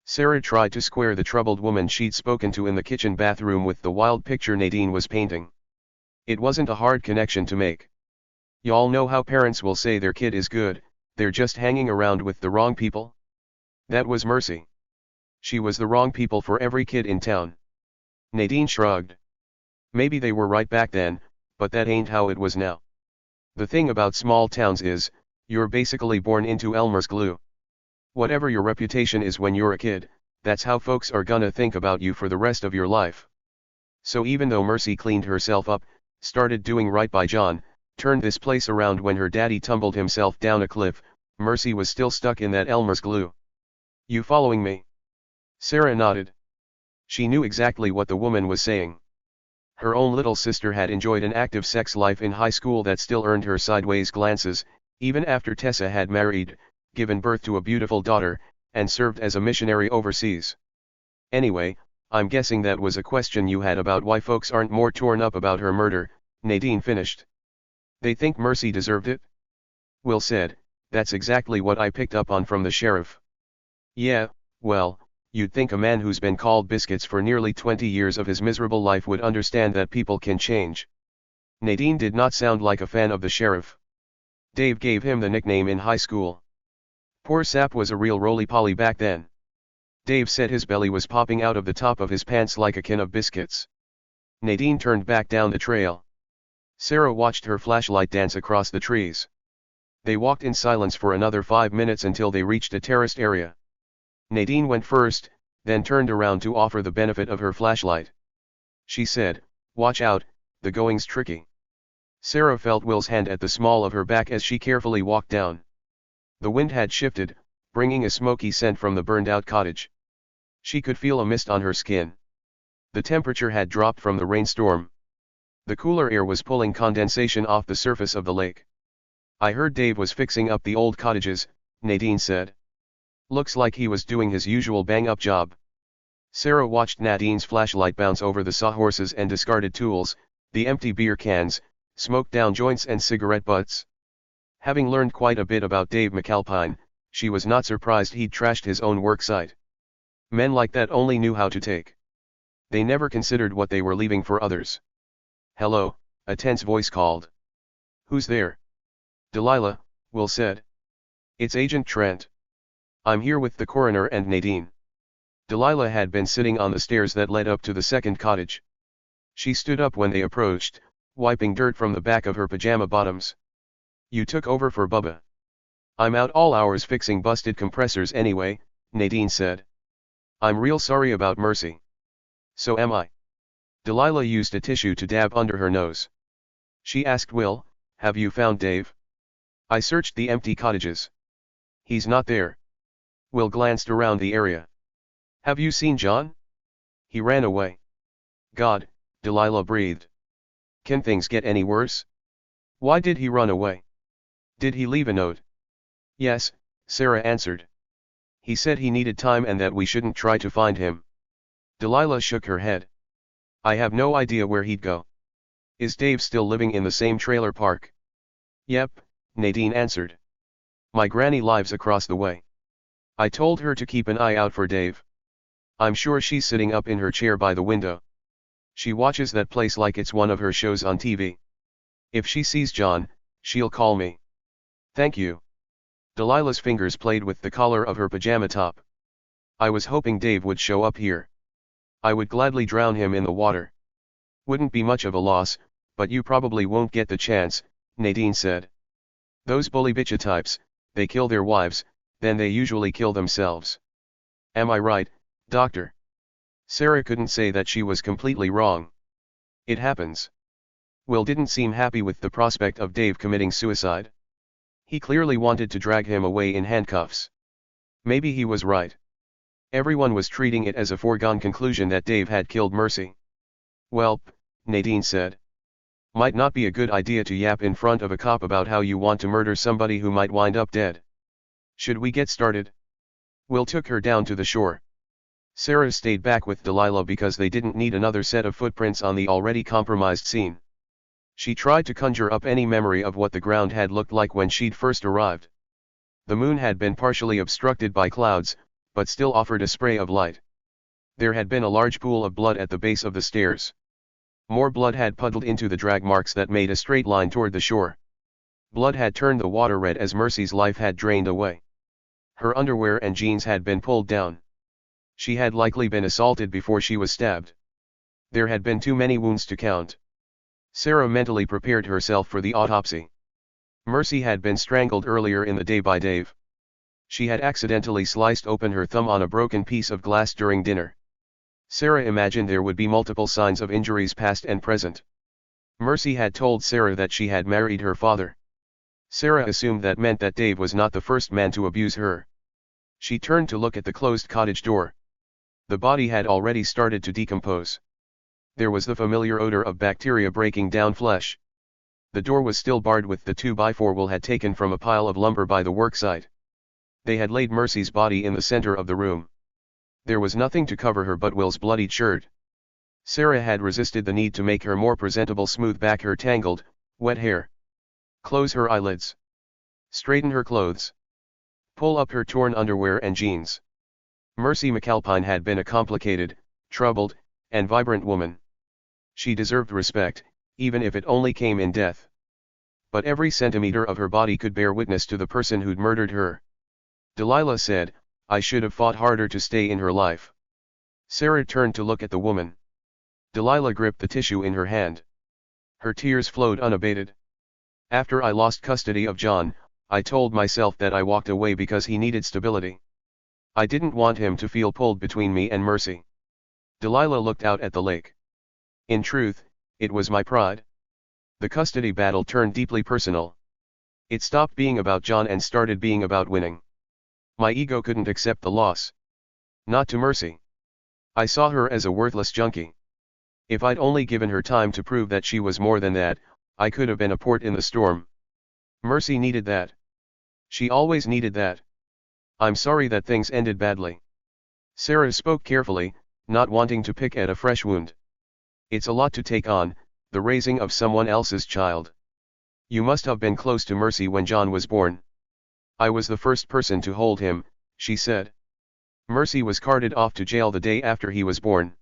Sarah tried to square the troubled woman she'd spoken to in the kitchen bathroom with the wild picture Nadine was painting. It wasn't a hard connection to make. Y'all know how parents will say their kid is good, they're just hanging around with the wrong people? That was Mercy. She was the wrong people for every kid in town. Nadine shrugged. Maybe they were right back then, but that ain't how it was now. The thing about small towns is, you're basically born into Elmer's glue. Whatever your reputation is when you're a kid, that's how folks are gonna think about you for the rest of your life. So even though Mercy cleaned herself up, started doing right by John, turned this place around when her daddy tumbled himself down a cliff, Mercy was still stuck in that Elmer's glue. You following me? Sarah nodded. She knew exactly what the woman was saying. Her own little sister had enjoyed an active sex life in high school that still earned her sideways glances, even after Tessa had married, given birth to a beautiful daughter, and served as a missionary overseas. Anyway, I'm guessing that was a question you had about why folks aren't more torn up about her murder, Nadine finished. They think Mercy deserved it? Will said, that's exactly what I picked up on from the sheriff. Yeah, well, you'd think a man who's been called biscuits for nearly 20 years of his miserable life would understand that people can change. Nadine did not sound like a fan of the sheriff. Dave gave him the nickname in high school. Poor sap was a real roly-poly back then. Dave said his belly was popping out of the top of his pants like a can of biscuits. Nadine turned back down the trail. Sarah watched her flashlight dance across the trees. They walked in silence for another 5 minutes until they reached a terraced area. Nadine went first, then turned around to offer the benefit of her flashlight. She said, "Watch out, the going's tricky." Sarah felt Will's hand at the small of her back as she carefully walked down. The wind had shifted, bringing a smoky scent from the burned-out cottage. She could feel a mist on her skin. The temperature had dropped from the rainstorm. The cooler air was pulling condensation off the surface of the lake. I heard Dave was fixing up the old cottages, Nadine said. Looks like he was doing his usual bang-up job. Sarah watched Nadine's flashlight bounce over the sawhorses and discarded tools, the empty beer cans, smoked-down joints and cigarette butts. Having learned quite a bit about Dave McAlpine, she was not surprised he'd trashed his own work site. Men like that only knew how to take. They never considered what they were leaving for others. "Hello," a tense voice called. "Who's there?" "Delilah," Will said. "It's Agent Trent. I'm here with the coroner and Nadine." Delilah had been sitting on the stairs that led up to the second cottage. She stood up when they approached, wiping dirt from the back of her pajama bottoms. "You took over for Bubba." "I'm out all hours fixing busted compressors anyway," Nadine said. "I'm real sorry about Mercy." "So am I." Delilah used a tissue to dab under her nose. She asked Will, "Have you found Dave?" "I searched the empty cottages. He's not there." Will glanced around the area. "Have you seen John?" "He ran away." "God," Delilah breathed. "Can things get any worse?" "Why did he run away?" "Did he leave a note?" "Yes," Sarah answered. "He said he needed time and that we shouldn't try to find him." Delilah shook her head. "I have no idea where he'd go." "Is Dave still living in the same trailer park?" "Yep," Nadine answered. "My granny lives across the way. I told her to keep an eye out for Dave. I'm sure she's sitting up in her chair by the window. She watches that place like it's one of her shows on TV. If she sees John, she'll call me." "Thank you." Delilah's fingers played with the collar of her pajama top. I was hoping Dave would show up here. I would gladly drown him in the water. Wouldn't be much of a loss, but you probably won't get the chance, Nadine said. Those bully bitcha types, they kill their wives, then they usually kill themselves. Am I right, doctor? Sarah couldn't say that she was completely wrong. It happens. Will didn't seem happy with the prospect of Dave committing suicide. He clearly wanted to drag him away in handcuffs. Maybe he was right. Everyone was treating it as a foregone conclusion that Dave had killed Mercy. Well, Nadine said. Might not be a good idea to yap in front of a cop about how you want to murder somebody who might wind up dead. Should we get started? Will took her down to the shore. Sarah stayed back with Delilah because they didn't need another set of footprints on the already compromised scene. She tried to conjure up any memory of what the ground had looked like when she'd first arrived. The moon had been partially obstructed by clouds, but still offered a spray of light. There had been a large pool of blood at the base of the stairs. More blood had puddled into the drag marks that made a straight line toward the shore. Blood had turned the water red as Mercy's life had drained away. Her underwear and jeans had been pulled down. She had likely been assaulted before she was stabbed. There had been too many wounds to count. Sarah mentally prepared herself for the autopsy. Mercy had been strangled earlier in the day by Dave. She had accidentally sliced open her thumb on a broken piece of glass during dinner. Sarah imagined there would be multiple signs of injuries past and present. Mercy had told Sarah that she had married her father. Sarah assumed that meant that Dave was not the first man to abuse her. She turned to look at the closed cottage door. The body had already started to decompose. There was the familiar odor of bacteria breaking down flesh. The door was still barred with the 2x4 Will had taken from a pile of lumber by the worksite. They had laid Mercy's body in the center of the room. There was nothing to cover her but Will's bloodied shirt. Sarah had resisted the need to make her more presentable, smooth back her tangled, wet hair. Close her eyelids. Straighten her clothes. Pull up her torn underwear and jeans. Mercy McAlpine had been a complicated, troubled, and vibrant woman. She deserved respect, even if it only came in death. But every centimeter of her body could bear witness to the person who'd murdered her. Delilah said, I should have fought harder to stay in her life. Sarah turned to look at the woman. Delilah gripped the tissue in her hand. Her tears flowed unabated. After I lost custody of John, I told myself that I walked away because he needed stability. I didn't want him to feel pulled between me and Mercy. Delilah looked out at the lake. In truth, it was my pride. The custody battle turned deeply personal. It stopped being about John and started being about winning. My ego couldn't accept the loss. Not to Mercy. I saw her as a worthless junkie. If I'd only given her time to prove that she was more than that, I could have been a port in the storm. Mercy needed that. She always needed that. I'm sorry that things ended badly. Sarah spoke carefully, not wanting to pick at a fresh wound. It's a lot to take on, the raising of someone else's child. You must have been close to Mercy when John was born. I was the first person to hold him, she said. Mercy was carted off to jail the day after he was born.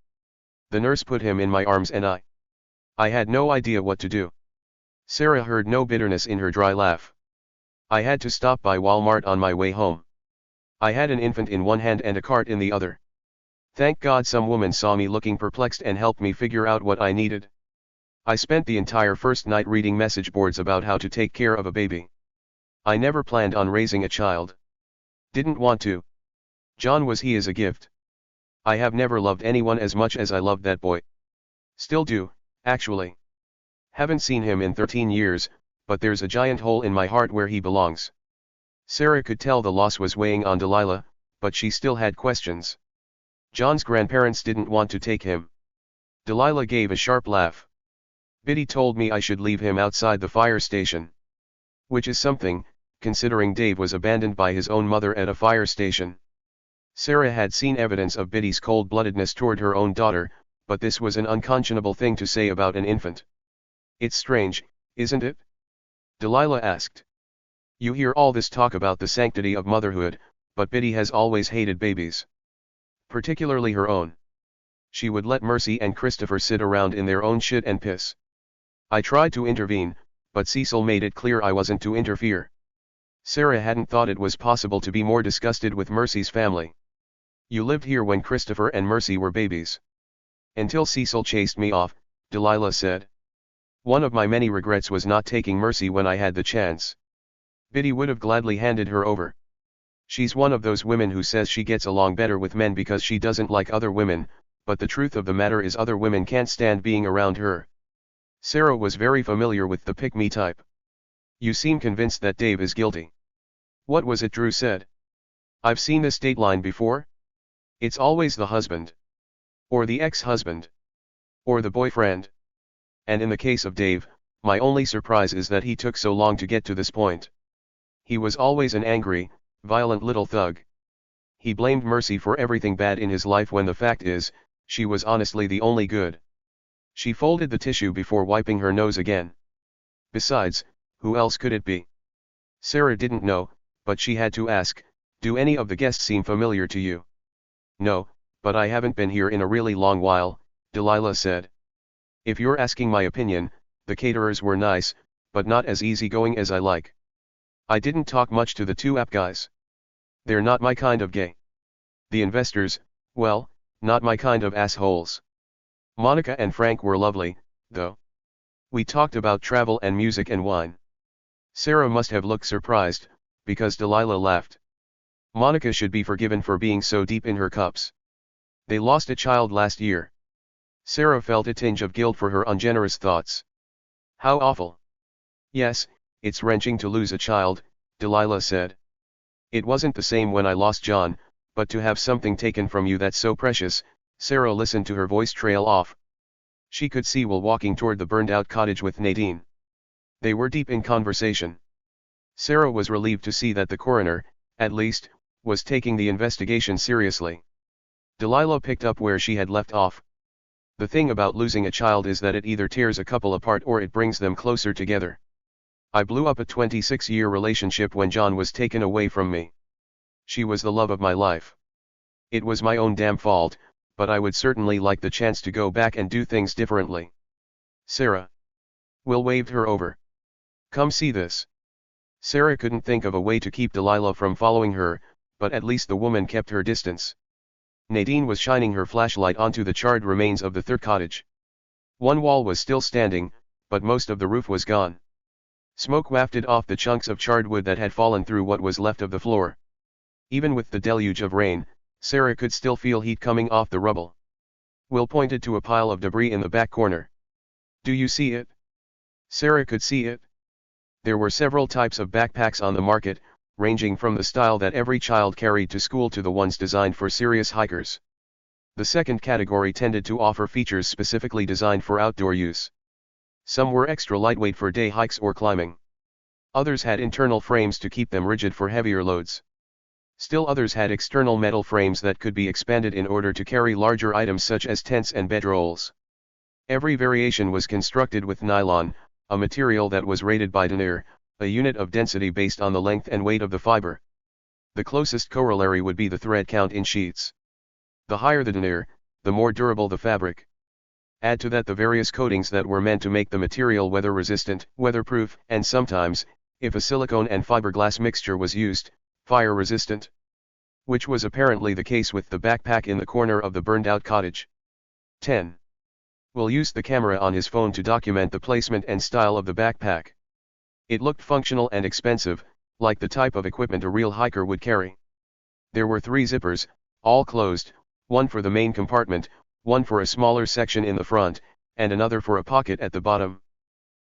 The nurse put him in my arms and I had no idea what to do. Sarah heard no bitterness in her dry laugh. I had to stop by Walmart on my way home. I had an infant in one hand and a cart in the other. Thank God some woman saw me looking perplexed and helped me figure out what I needed. I spent the entire first night reading message boards about how to take care of a baby. I never planned on raising a child. Didn't want to. John was he is a gift. I have never loved anyone as much as I loved that boy. Still do, actually. Haven't seen him in 13 years, but there's a giant hole in my heart where he belongs. Sarah could tell the loss was weighing on Delilah, but she still had questions. John's grandparents didn't want to take him. Delilah gave a sharp laugh. Biddy told me I should leave him outside the fire station. Which is something, considering Dave was abandoned by his own mother at a fire station. Sarah had seen evidence of Biddy's cold-bloodedness toward her own daughter, but this was an unconscionable thing to say about an infant. It's strange, isn't it? Delilah asked. You hear all this talk about the sanctity of motherhood, but Biddy has always hated babies. Particularly her own. She would let Mercy and Christopher sit around in their own shit and piss. I tried to intervene, but Cecil made it clear I wasn't to interfere. Sarah hadn't thought it was possible to be more disgusted with Mercy's family. You lived here when Christopher and Mercy were babies. Until Cecil chased me off, Delilah said. One of my many regrets was not taking Mercy when I had the chance. Biddy would have gladly handed her over. She's one of those women who says she gets along better with men because she doesn't like other women, but the truth of the matter is other women can't stand being around her. Sarah was very familiar with the pick-me type. You seem convinced that Dave is guilty. What was it Drew said? I've seen this dateline before. It's always the husband. Or the ex-husband. Or the boyfriend. And in the case of Dave, my only surprise is that he took so long to get to this point. He was always an angry, violent little thug. He blamed Mercy for everything bad in his life when the fact is, she was honestly the only good. She folded the tissue before wiping her nose again. Besides, who else could it be? Sarah didn't know, but she had to ask, do any of the guests seem familiar to you? No, but I haven't been here in a really long while, Delilah said. If you're asking my opinion, the caterers were nice, but not as easygoing as I like. I didn't talk much to the two app guys. They're not my kind of gay. The investors, well, not my kind of assholes. Monica and Frank were lovely, though. We talked about travel and music and wine. Sarah must have looked surprised, because Delilah laughed. Monica should be forgiven for being so deep in her cups. They lost a child last year. Sarah felt a tinge of guilt for her ungenerous thoughts. How awful. Yes, it's wrenching to lose a child, Delilah said. It wasn't the same when I lost John, but to have something taken from you that's so precious. Sarah listened to her voice trail off. She could see Will walking toward the burned-out cottage with Nadine. They were deep in conversation. Sarah was relieved to see that the coroner, at least, was taking the investigation seriously. Delilah picked up where she had left off. The thing about losing a child is that it either tears a couple apart or it brings them closer together. I blew up a 26-year relationship when John was taken away from me. She was the love of my life. It was my own damn fault, but I would certainly like the chance to go back and do things differently. Sarah. Will waved her over. Come see this. Sarah couldn't think of a way to keep Delilah from following her, but at least the woman kept her distance. Nadine was shining her flashlight onto the charred remains of the third cottage. One wall was still standing, but most of the roof was gone. Smoke wafted off the chunks of charred wood that had fallen through what was left of the floor. Even with the deluge of rain, Sarah could still feel heat coming off the rubble. Will pointed to a pile of debris in the back corner. Do you see it? Sarah could see it. There were several types of backpacks on the market, ranging from the style that every child carried to school to the ones designed for serious hikers. The second category tended to offer features specifically designed for outdoor use. Some were extra lightweight for day hikes or climbing. Others had internal frames to keep them rigid for heavier loads. Still others had external metal frames that could be expanded in order to carry larger items such as tents and bedrolls. Every variation was constructed with nylon, a material that was rated by denier, a unit of density based on the length and weight of the fiber. The closest corollary would be the thread count in sheets. The higher the denier, the more durable the fabric. Add to that the various coatings that were meant to make the material weather-resistant, weatherproof, and sometimes, if a silicone and fiberglass mixture was used, fire-resistant. Which was apparently the case with the backpack in the corner of the burned-out cottage. 10. Will used the camera on his phone to document the placement and style of the backpack. It looked functional and expensive, like the type of equipment a real hiker would carry. There were 3 zippers, all closed, one for the main compartment, one for a smaller section in the front, and another for a pocket at the bottom.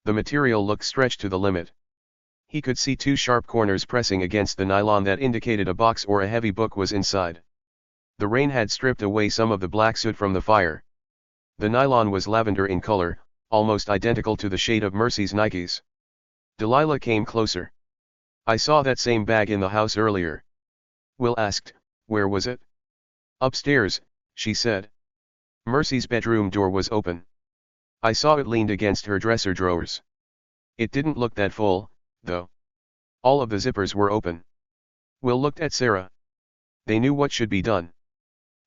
The material looked stretched to the limit. He could see 2 sharp corners pressing against the nylon that indicated a box or a heavy book was inside. The rain had stripped away some of the black soot from the fire. The nylon was lavender in color, almost identical to the shade of Mercy's Nikes. Delilah came closer. I saw that same bag in the house earlier. Will asked, where was it? Upstairs, she said. Mercy's bedroom door was open. I saw it leaned against her dresser drawers. It didn't look that full, though. All of the zippers were open. Will looked at Sarah. They knew what should be done.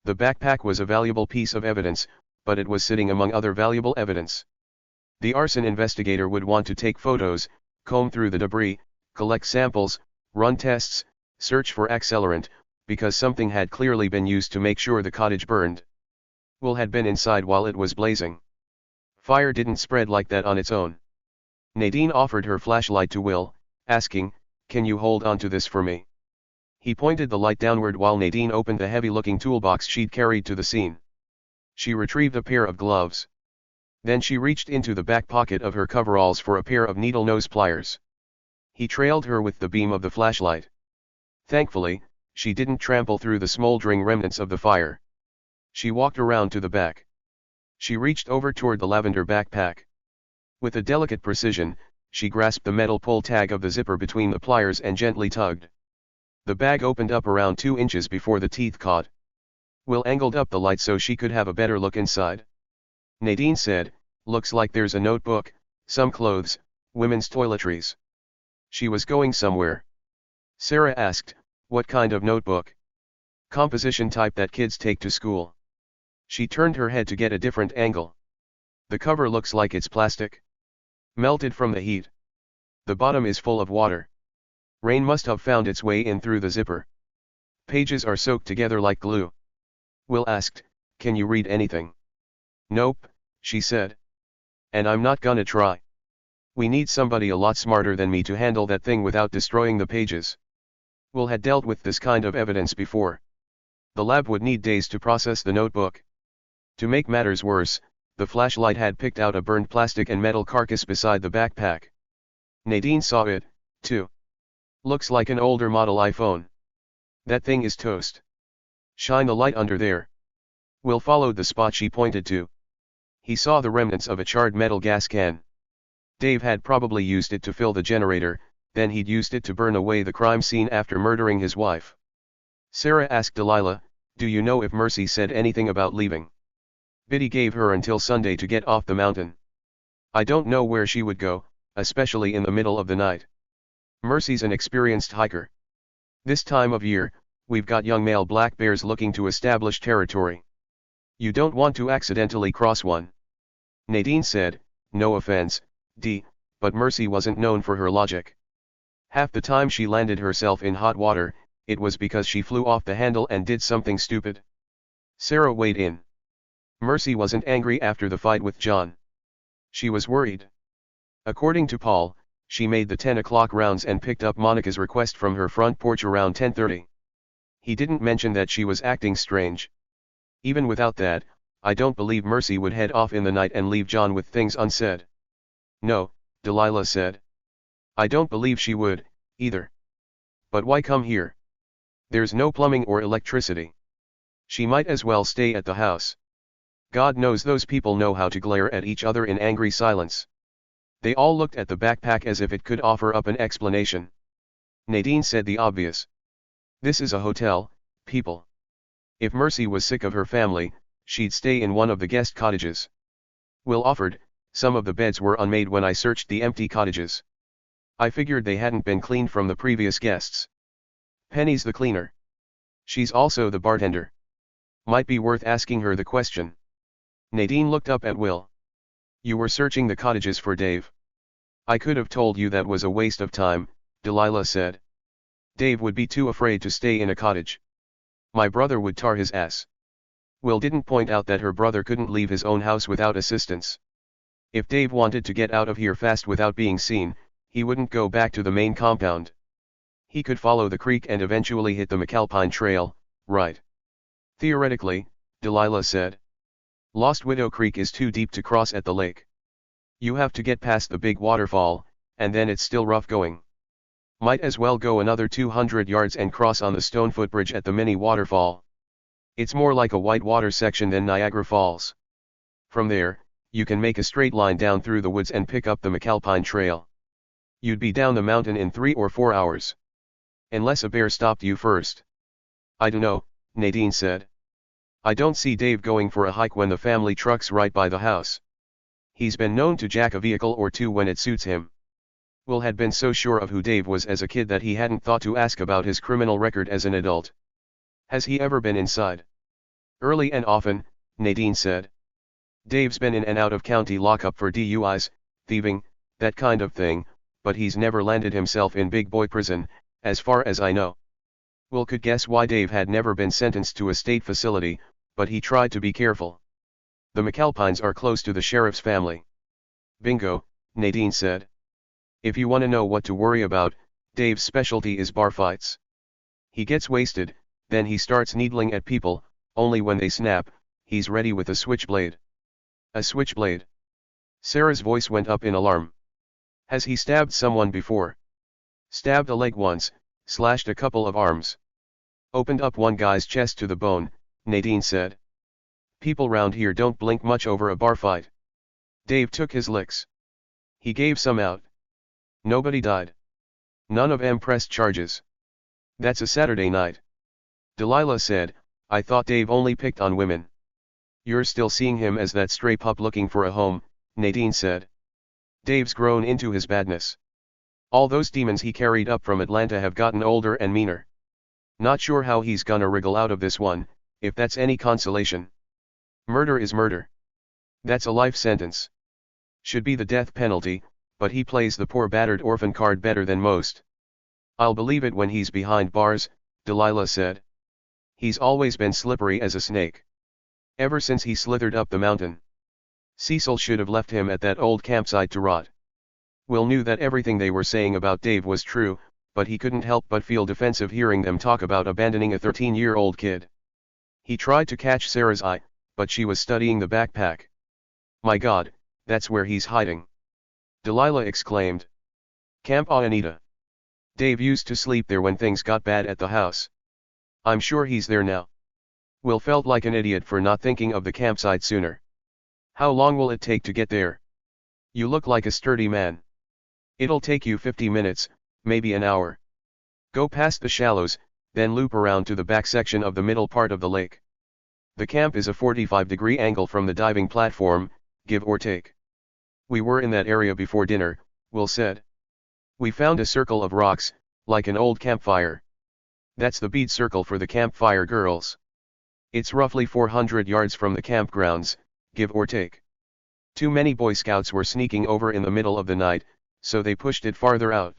The backpack was a valuable piece of evidence, but it was sitting among other valuable evidence. The arson investigator would want to take photos, comb through the debris, collect samples, run tests, search for accelerant, because something had clearly been used to make sure the cottage burned. Will had been inside while it was blazing. Fire didn't spread like that on its own. Nadine offered her flashlight to Will, asking, "Can you hold on to this for me?" He pointed the light downward while Nadine opened the heavy-looking toolbox she'd carried to the scene. She retrieved a pair of gloves. Then she reached into the back pocket of her coveralls for a pair of needle-nose pliers. He trailed her with the beam of the flashlight. Thankfully, she didn't trample through the smoldering remnants of the fire. She walked around to the back. She reached over toward the lavender backpack. With a delicate precision, she grasped the metal pull tag of the zipper between the pliers and gently tugged. The bag opened up around 2 inches before the teeth caught. Will angled up the light so she could have a better look inside. Nadine said, "Looks like there's a notebook, some clothes, women's toiletries." She was going somewhere. Sarah asked, "What kind of notebook?" "Composition type that kids take to school." She turned her head to get a different angle. "The cover looks like it's plastic. Melted from the heat. The bottom is full of water. Rain must have found its way in through the zipper. Pages are soaked together like glue." Will asked, "Can you read anything?" "Nope," she said. "And I'm not gonna try. We need somebody a lot smarter than me to handle that thing without destroying the pages." Will had dealt with this kind of evidence before. The lab would need days to process the notebook. To make matters worse, the flashlight had picked out a burned plastic and metal carcass beside the backpack. Nadine saw it, too. "Looks like an older model iPhone. That thing is toast. Shine the light under there." Will followed the spot she pointed to. He saw the remnants of a charred metal gas can. Dave had probably used it to fill the generator, then he'd used it to burn away the crime scene after murdering his wife. Sarah asked Delilah, "Do you know if Mercy said anything about leaving?" Biddy gave her until Sunday to get off the mountain. "I don't know where she would go, especially in the middle of the night. Mercy's an experienced hiker. This time of year, we've got young male black bears looking to establish territory. You don't want to accidentally cross one." Nadine said, "No offense, Dee, but Mercy wasn't known for her logic. Half the time she landed herself in hot water, it was because she flew off the handle and did something stupid." Sarah weighed in. Mercy wasn't angry after the fight with John. She was worried. According to Paul, she made the 10 o'clock rounds and picked up Monica's request from her front porch around 10:30. He didn't mention that she was acting strange. Even without that, I don't believe Mercy would head off in the night and leave John with things unsaid. "No," Delilah said. "I don't believe she would, either. But why come here? There's no plumbing or electricity. She might as well stay at the house." God knows those people know how to glare at each other in angry silence. They all looked at the backpack as if it could offer up an explanation. Nadine said the obvious. "This is a hotel, people. If Mercy was sick of her family, she'd stay in one of the guest cottages." Will offered, "Some of the beds were unmade when I searched the empty cottages. I figured they hadn't been cleaned from the previous guests. Penny's the cleaner. She's also the bartender. Might be worth asking her the question." Nadine looked up at Will. "You were searching the cottages for Dave." "I could have told you that was a waste of time," Delilah said. "Dave would be too afraid to stay in a cottage. My brother would tar his ass." Will didn't point out that her brother couldn't leave his own house without assistance. If Dave wanted to get out of here fast without being seen, he wouldn't go back to the main compound. He could follow the creek and eventually hit the McAlpine Trail, right? "Theoretically," Delilah said. "Lost Widow Creek is too deep to cross at the lake. You have to get past the big waterfall, and then it's still rough going. Might as well go another 200 yards and cross on the stone footbridge at the mini waterfall. It's more like a whitewater section than Niagara Falls. From there, you can make a straight line down through the woods and pick up the McAlpine Trail. You'd be down the mountain in 3 or 4 hours. Unless a bear stopped you first." "I dunno," Nadine said. "I don't see Dave going for a hike when the family truck's right by the house. He's been known to jack a vehicle or two when it suits him." Will had been so sure of who Dave was as a kid that he hadn't thought to ask about his criminal record as an adult. "Has he ever been inside?" "Early and often," Nadine said. "Dave's been in and out of county lockup for DUIs, thieving, that kind of thing, but he's never landed himself in big boy prison, as far as I know." Will could guess why Dave had never been sentenced to a state facility, but he tried to be careful. The McAlpines are close to the sheriff's family. Bingo, Nadine said. If you want to know what to worry about, Dave's specialty is bar fights. He gets wasted, then he starts needling at people, only when they snap, he's ready with a switchblade. A switchblade? Sarah's voice went up in alarm. Has he stabbed someone before? Stabbed a leg once, slashed a couple of arms. Opened up one guy's chest to the bone, Nadine said. People round here don't blink much over a bar fight. Dave took his licks. He gave some out. Nobody died. None of 'em pressed charges. That's a Saturday night. Delilah said, I thought Dave only picked on women. You're still seeing him as that stray pup looking for a home, Nadine said. Dave's grown into his badness. All those demons he carried up from Atlanta have gotten older and meaner. Not sure how he's gonna wriggle out of this one, if that's any consolation. Murder is murder. That's a life sentence. Should be the death penalty, but he plays the poor battered orphan card better than most. I'll believe it when he's behind bars, Delilah said. He's always been slippery as a snake. Ever since he slithered up the mountain. Cecil should have left him at that old campsite to rot. Will knew that everything they were saying about Dave was true, but he couldn't help but feel defensive hearing them talk about abandoning a 13-year-old kid. He tried to catch Sarah's eye, but she was studying the backpack. My God, that's where he's hiding. Delilah exclaimed. Camp Anita. Dave used to sleep there when things got bad at the house. I'm sure he's there now. Will felt like an idiot for not thinking of the campsite sooner. How long will it take to get there? You look like a sturdy man. It'll take you 50 minutes, maybe an hour. Go past the shallows, then loop around to the back section of the middle part of the lake. The camp is a 45-degree angle from the diving platform, give or take. We were in that area before dinner, Will said. We found a circle of rocks, like an old campfire. That's the bead circle for the campfire girls. It's roughly 400 yards from the campgrounds, give or take. Too many Boy Scouts were sneaking over in the middle of the night, so they pushed it farther out.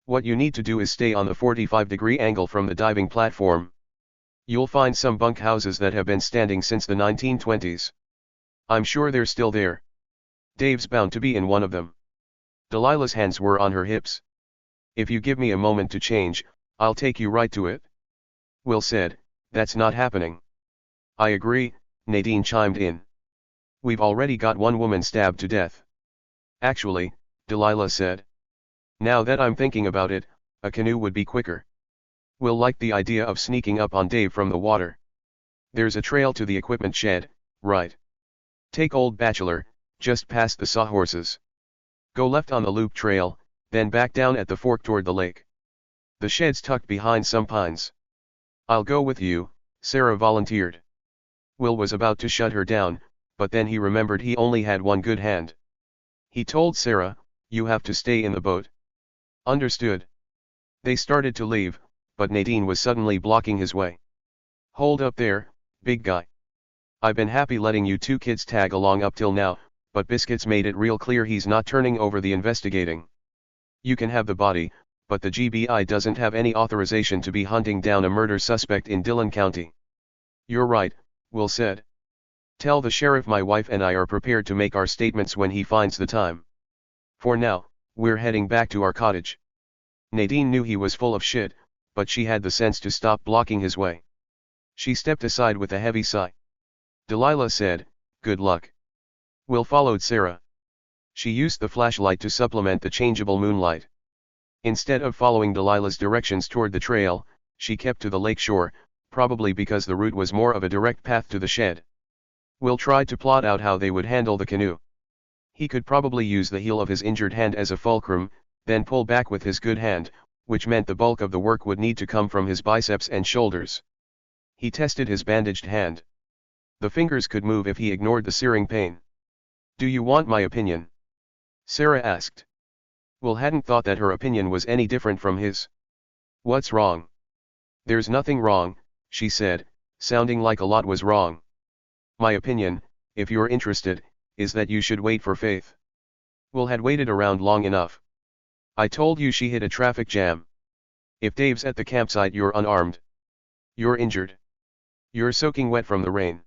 What you need to do is stay on the 45-degree angle from the diving platform. You'll find some bunk houses that have been standing since the 1920s. I'm sure they're still there. Dave's bound to be in one of them. Delilah's hands were on her hips. If you give me a moment to change, I'll take you right to it. Will said, that's not happening. I agree, Nadine chimed in. We've already got one woman stabbed to death. Actually, Delilah said. Now that I'm thinking about it, a canoe would be quicker. Will liked the idea of sneaking up on Dave from the water. There's a trail to the equipment shed, right? Take Old Bachelor, just past the sawhorses. Go left on the loop trail, then back down at the fork toward the lake. The shed's tucked behind some pines. I'll go with you, Sarah volunteered. Will was about to shut her down, but then he remembered he only had one good hand. He told Sarah, you have to stay in the boat. Understood. They started to leave, but Nadine was suddenly blocking his way. Hold up there, big guy. I've been happy letting you two kids tag along up till now, but Biscuits made it real clear he's not turning over the investigating. You can have the body, but the GBI doesn't have any authorization to be hunting down a murder suspect in Dillon County. You're right, Will said. Tell the sheriff my wife and I are prepared to make our statements when he finds the time. For now, we're heading back to our cottage. Nadine knew he was full of shit, but she had the sense to stop blocking his way. She stepped aside with a heavy sigh. Delilah said, good luck. Will followed Sarah. She used the flashlight to supplement the changeable moonlight. Instead of following Delilah's directions toward the trail, she kept to the lake shore, probably because the route was more of a direct path to the shed. Will tried to plot out how they would handle the canoe. He could probably use the heel of his injured hand as a fulcrum, then pull back with his good hand, which meant the bulk of the work would need to come from his biceps and shoulders. He tested his bandaged hand. The fingers could move if he ignored the searing pain. Do you want my opinion? Sarah asked. Will hadn't thought that her opinion was any different from his. What's wrong? There's nothing wrong, she said, sounding like a lot was wrong. My opinion, if you're interested, is that you should wait for Faith. Will had waited around long enough. I told you she hit a traffic jam. If Dave's at the campsite, you're unarmed. You're injured. You're soaking wet from the rain.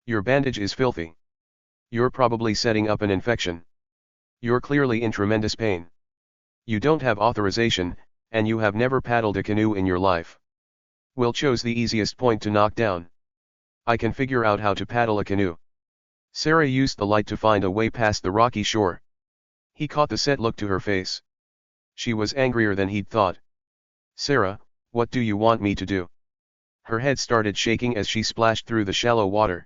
Your bandage is filthy. You're probably setting up an infection. You're clearly in tremendous pain. You don't have authorization, and you have never paddled a canoe in your life. Will chose the easiest point to knock down. I can figure out how to paddle a canoe. Sarah used the light to find a way past the rocky shore. He caught the set look to her face. She was angrier than he'd thought. Sarah, what do you want me to do? Her head started shaking as she splashed through the shallow water.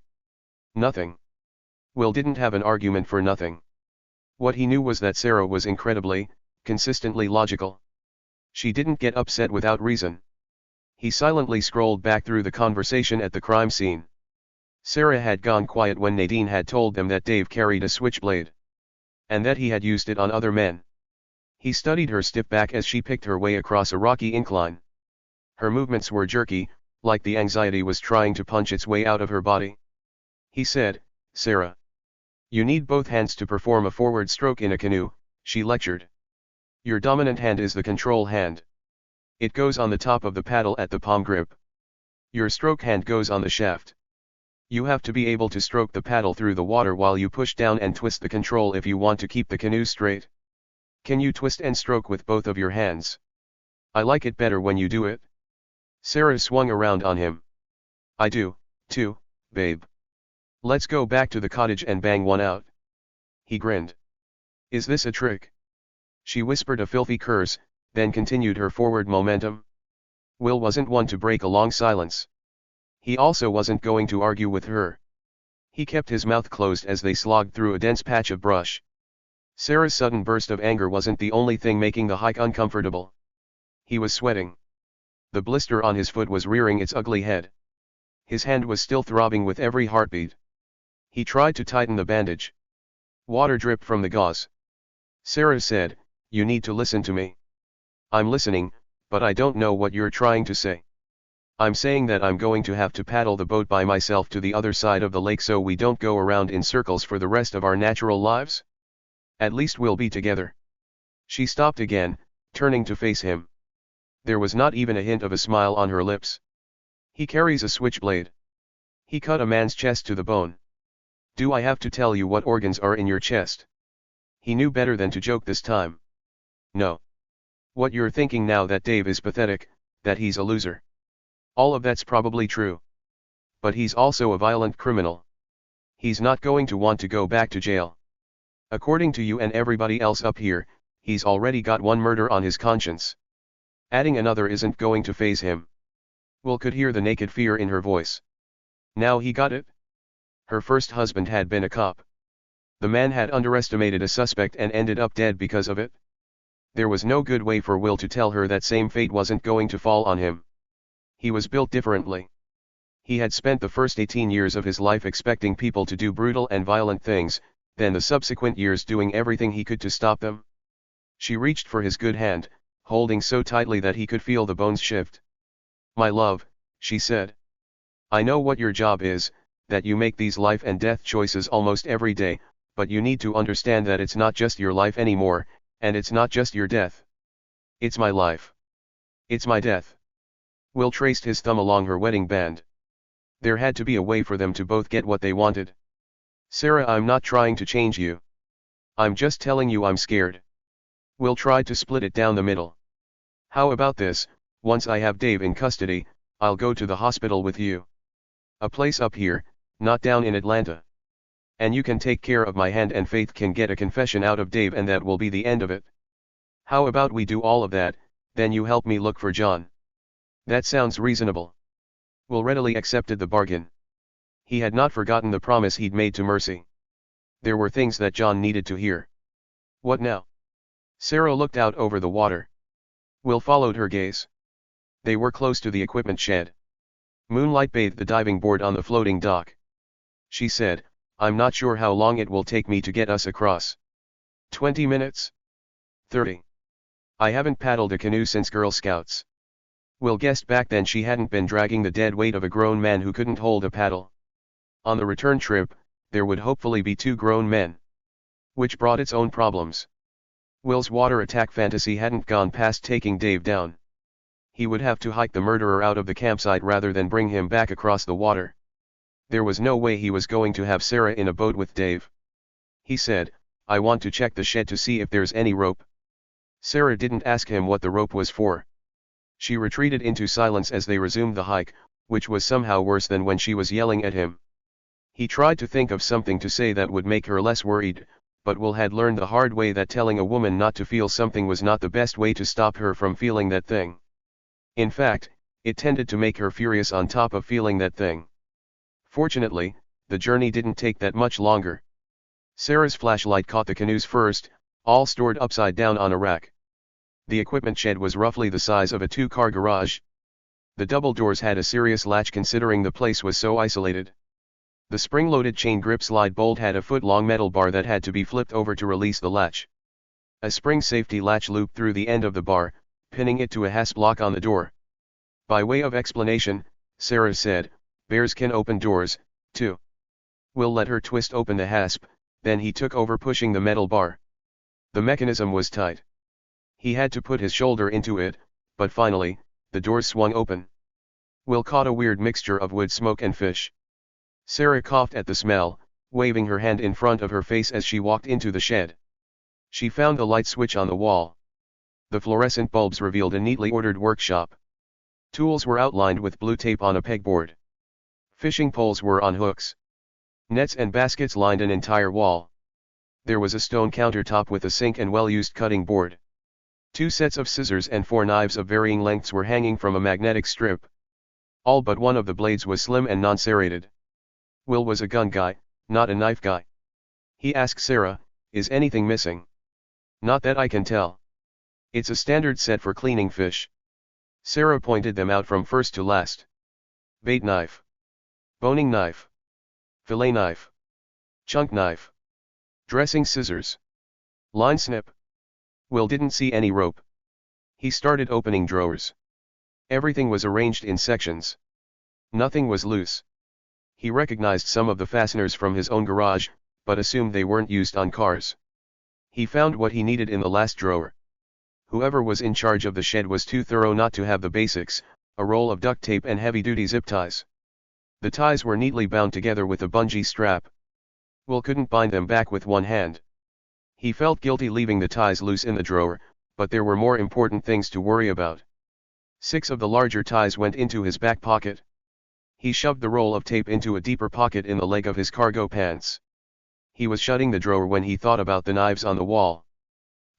Nothing. Will didn't have an argument for nothing. What he knew was that Sarah was incredibly, consistently logical. She didn't get upset without reason. He silently scrolled back through the conversation at the crime scene. Sarah had gone quiet when Nadine had told them that Dave carried a switchblade. And that he had used it on other men. He studied her stiff back as she picked her way across a rocky incline. Her movements were jerky, like the anxiety was trying to punch its way out of her body. He said, Sarah. You need both hands to perform a forward stroke in a canoe, she lectured. Your dominant hand is the control hand. It goes on the top of the paddle at the palm grip. Your stroke hand goes on the shaft. You have to be able to stroke the paddle through the water while you push down and twist the control if you want to keep the canoe straight. Can you twist and stroke with both of your hands? I like it better when you do it. Sarah swung around on him. I do, too, babe. Let's go back to the cottage and bang one out. He grinned. Is this a trick? She whispered a filthy curse, then continued her forward momentum. Will wasn't one to break a long silence. He also wasn't going to argue with her. He kept his mouth closed as they slogged through a dense patch of brush. Sarah's sudden burst of anger wasn't the only thing making the hike uncomfortable. He was sweating. The blister on his foot was rearing its ugly head. His hand was still throbbing with every heartbeat. He tried to tighten the bandage. Water dripped from the gauze. Sarah said, You need to listen to me. I'm listening, but I don't know what you're trying to say. I'm saying that I'm going to have to paddle the boat by myself to the other side of the lake so we don't go around in circles for the rest of our natural lives? At least we'll be together. She stopped again, turning to face him. There was not even a hint of a smile on her lips. He carries a switchblade. He cut a man's chest to the bone. Do I have to tell you what organs are in your chest? He knew better than to joke this time. No. What you're thinking now that Dave is pathetic, that he's a loser. All of that's probably true. But he's also a violent criminal. He's not going to want to go back to jail. According to you and everybody else up here, he's already got one murder on his conscience. Adding another isn't going to faze him. Will could hear the naked fear in her voice. Now he got it? Her first husband had been a cop. The man had underestimated a suspect and ended up dead because of it. There was no good way for Will to tell her that same fate wasn't going to fall on him. He was built differently. He had spent the first 18 years of his life expecting people to do brutal and violent things, then the subsequent years doing everything he could to stop them. She reached for his good hand, holding so tightly that he could feel the bones shift. My love, she said. I know what your job is, that you make these life and death choices almost every day, but you need to understand that it's not just your life anymore, and it's not just your death. It's my life. It's my death. Will traced his thumb along her wedding band. There had to be a way for them to both get what they wanted. Sarah, I'm not trying to change you. I'm just telling you I'm scared. Will tried to split it down the middle. How about this, once I have Dave in custody, I'll go to the hospital with you. A place up here, not down in Atlanta. And you can take care of my hand and Faith can get a confession out of Dave and that will be the end of it. How about we do all of that, then you help me look for John. That sounds reasonable. Will readily accepted the bargain. He had not forgotten the promise he'd made to Mercy. There were things that John needed to hear. What now? Sarah looked out over the water. Will followed her gaze. They were close to the equipment shed. Moonlight bathed the diving board on the floating dock. She said, I'm not sure how long it will take me to get us across. 20 minutes? 30. I haven't paddled a canoe since Girl Scouts. Will guessed back then she hadn't been dragging the dead weight of a grown man who couldn't hold a paddle. On the return trip, there would hopefully be 2 grown men. Which brought its own problems. Will's water attack fantasy hadn't gone past taking Dave down. He would have to hike the murderer out of the campsite rather than bring him back across the water. There was no way he was going to have Sarah in a boat with Dave. He said, "I want to check the shed to see if there's any rope." Sarah didn't ask him what the rope was for. She retreated into silence as they resumed the hike, which was somehow worse than when she was yelling at him. He tried to think of something to say that would make her less worried, but Will had learned the hard way that telling a woman not to feel something was not the best way to stop her from feeling that thing. In fact, it tended to make her furious on top of feeling that thing. Fortunately, the journey didn't take that much longer. Sarah's flashlight caught the canoes first, all stored upside down on a rack. The equipment shed was roughly the size of a two-car garage. The double doors had a serious latch considering the place was so isolated. The spring-loaded chain grip slide bolt had a foot-long metal bar that had to be flipped over to release the latch. A spring safety latch looped through the end of the bar, pinning it to a hasp lock on the door. By way of explanation, Sarah said, "Bears can open doors, too." Will let her twist open the hasp, then he took over pushing the metal bar. The mechanism was tight. He had to put his shoulder into it, but finally, the doors swung open. Will caught a weird mixture of wood smoke and fish. Sarah coughed at the smell, waving her hand in front of her face as she walked into the shed. She found the light switch on the wall. The fluorescent bulbs revealed a neatly ordered workshop. Tools were outlined with blue tape on a pegboard. Fishing poles were on hooks. Nets and baskets lined an entire wall. There was a stone countertop with a sink and well-used cutting board. 2 sets of scissors and 4 knives of varying lengths were hanging from a magnetic strip. All but one of the blades was slim and non-serrated. Will was a gun guy, not a knife guy. He asked Sarah, "Is anything missing?" "Not that I can tell. It's a standard set for cleaning fish." Sarah pointed them out from first to last. Bait knife. Boning knife. Fillet knife. Chunk knife. Dressing scissors. Line snip. Will didn't see any rope. He started opening drawers. Everything was arranged in sections. Nothing was loose. He recognized some of the fasteners from his own garage, but assumed they weren't used on cars. He found what he needed in the last drawer. Whoever was in charge of the shed was too thorough not to have the basics, a roll of duct tape and heavy-duty zip ties. The ties were neatly bound together with a bungee strap. Will couldn't bind them back with one hand. He felt guilty leaving the ties loose in the drawer, but there were more important things to worry about. 6 of the larger ties went into his back pocket. He shoved the roll of tape into a deeper pocket in the leg of his cargo pants. He was shutting the drawer when he thought about the knives on the wall.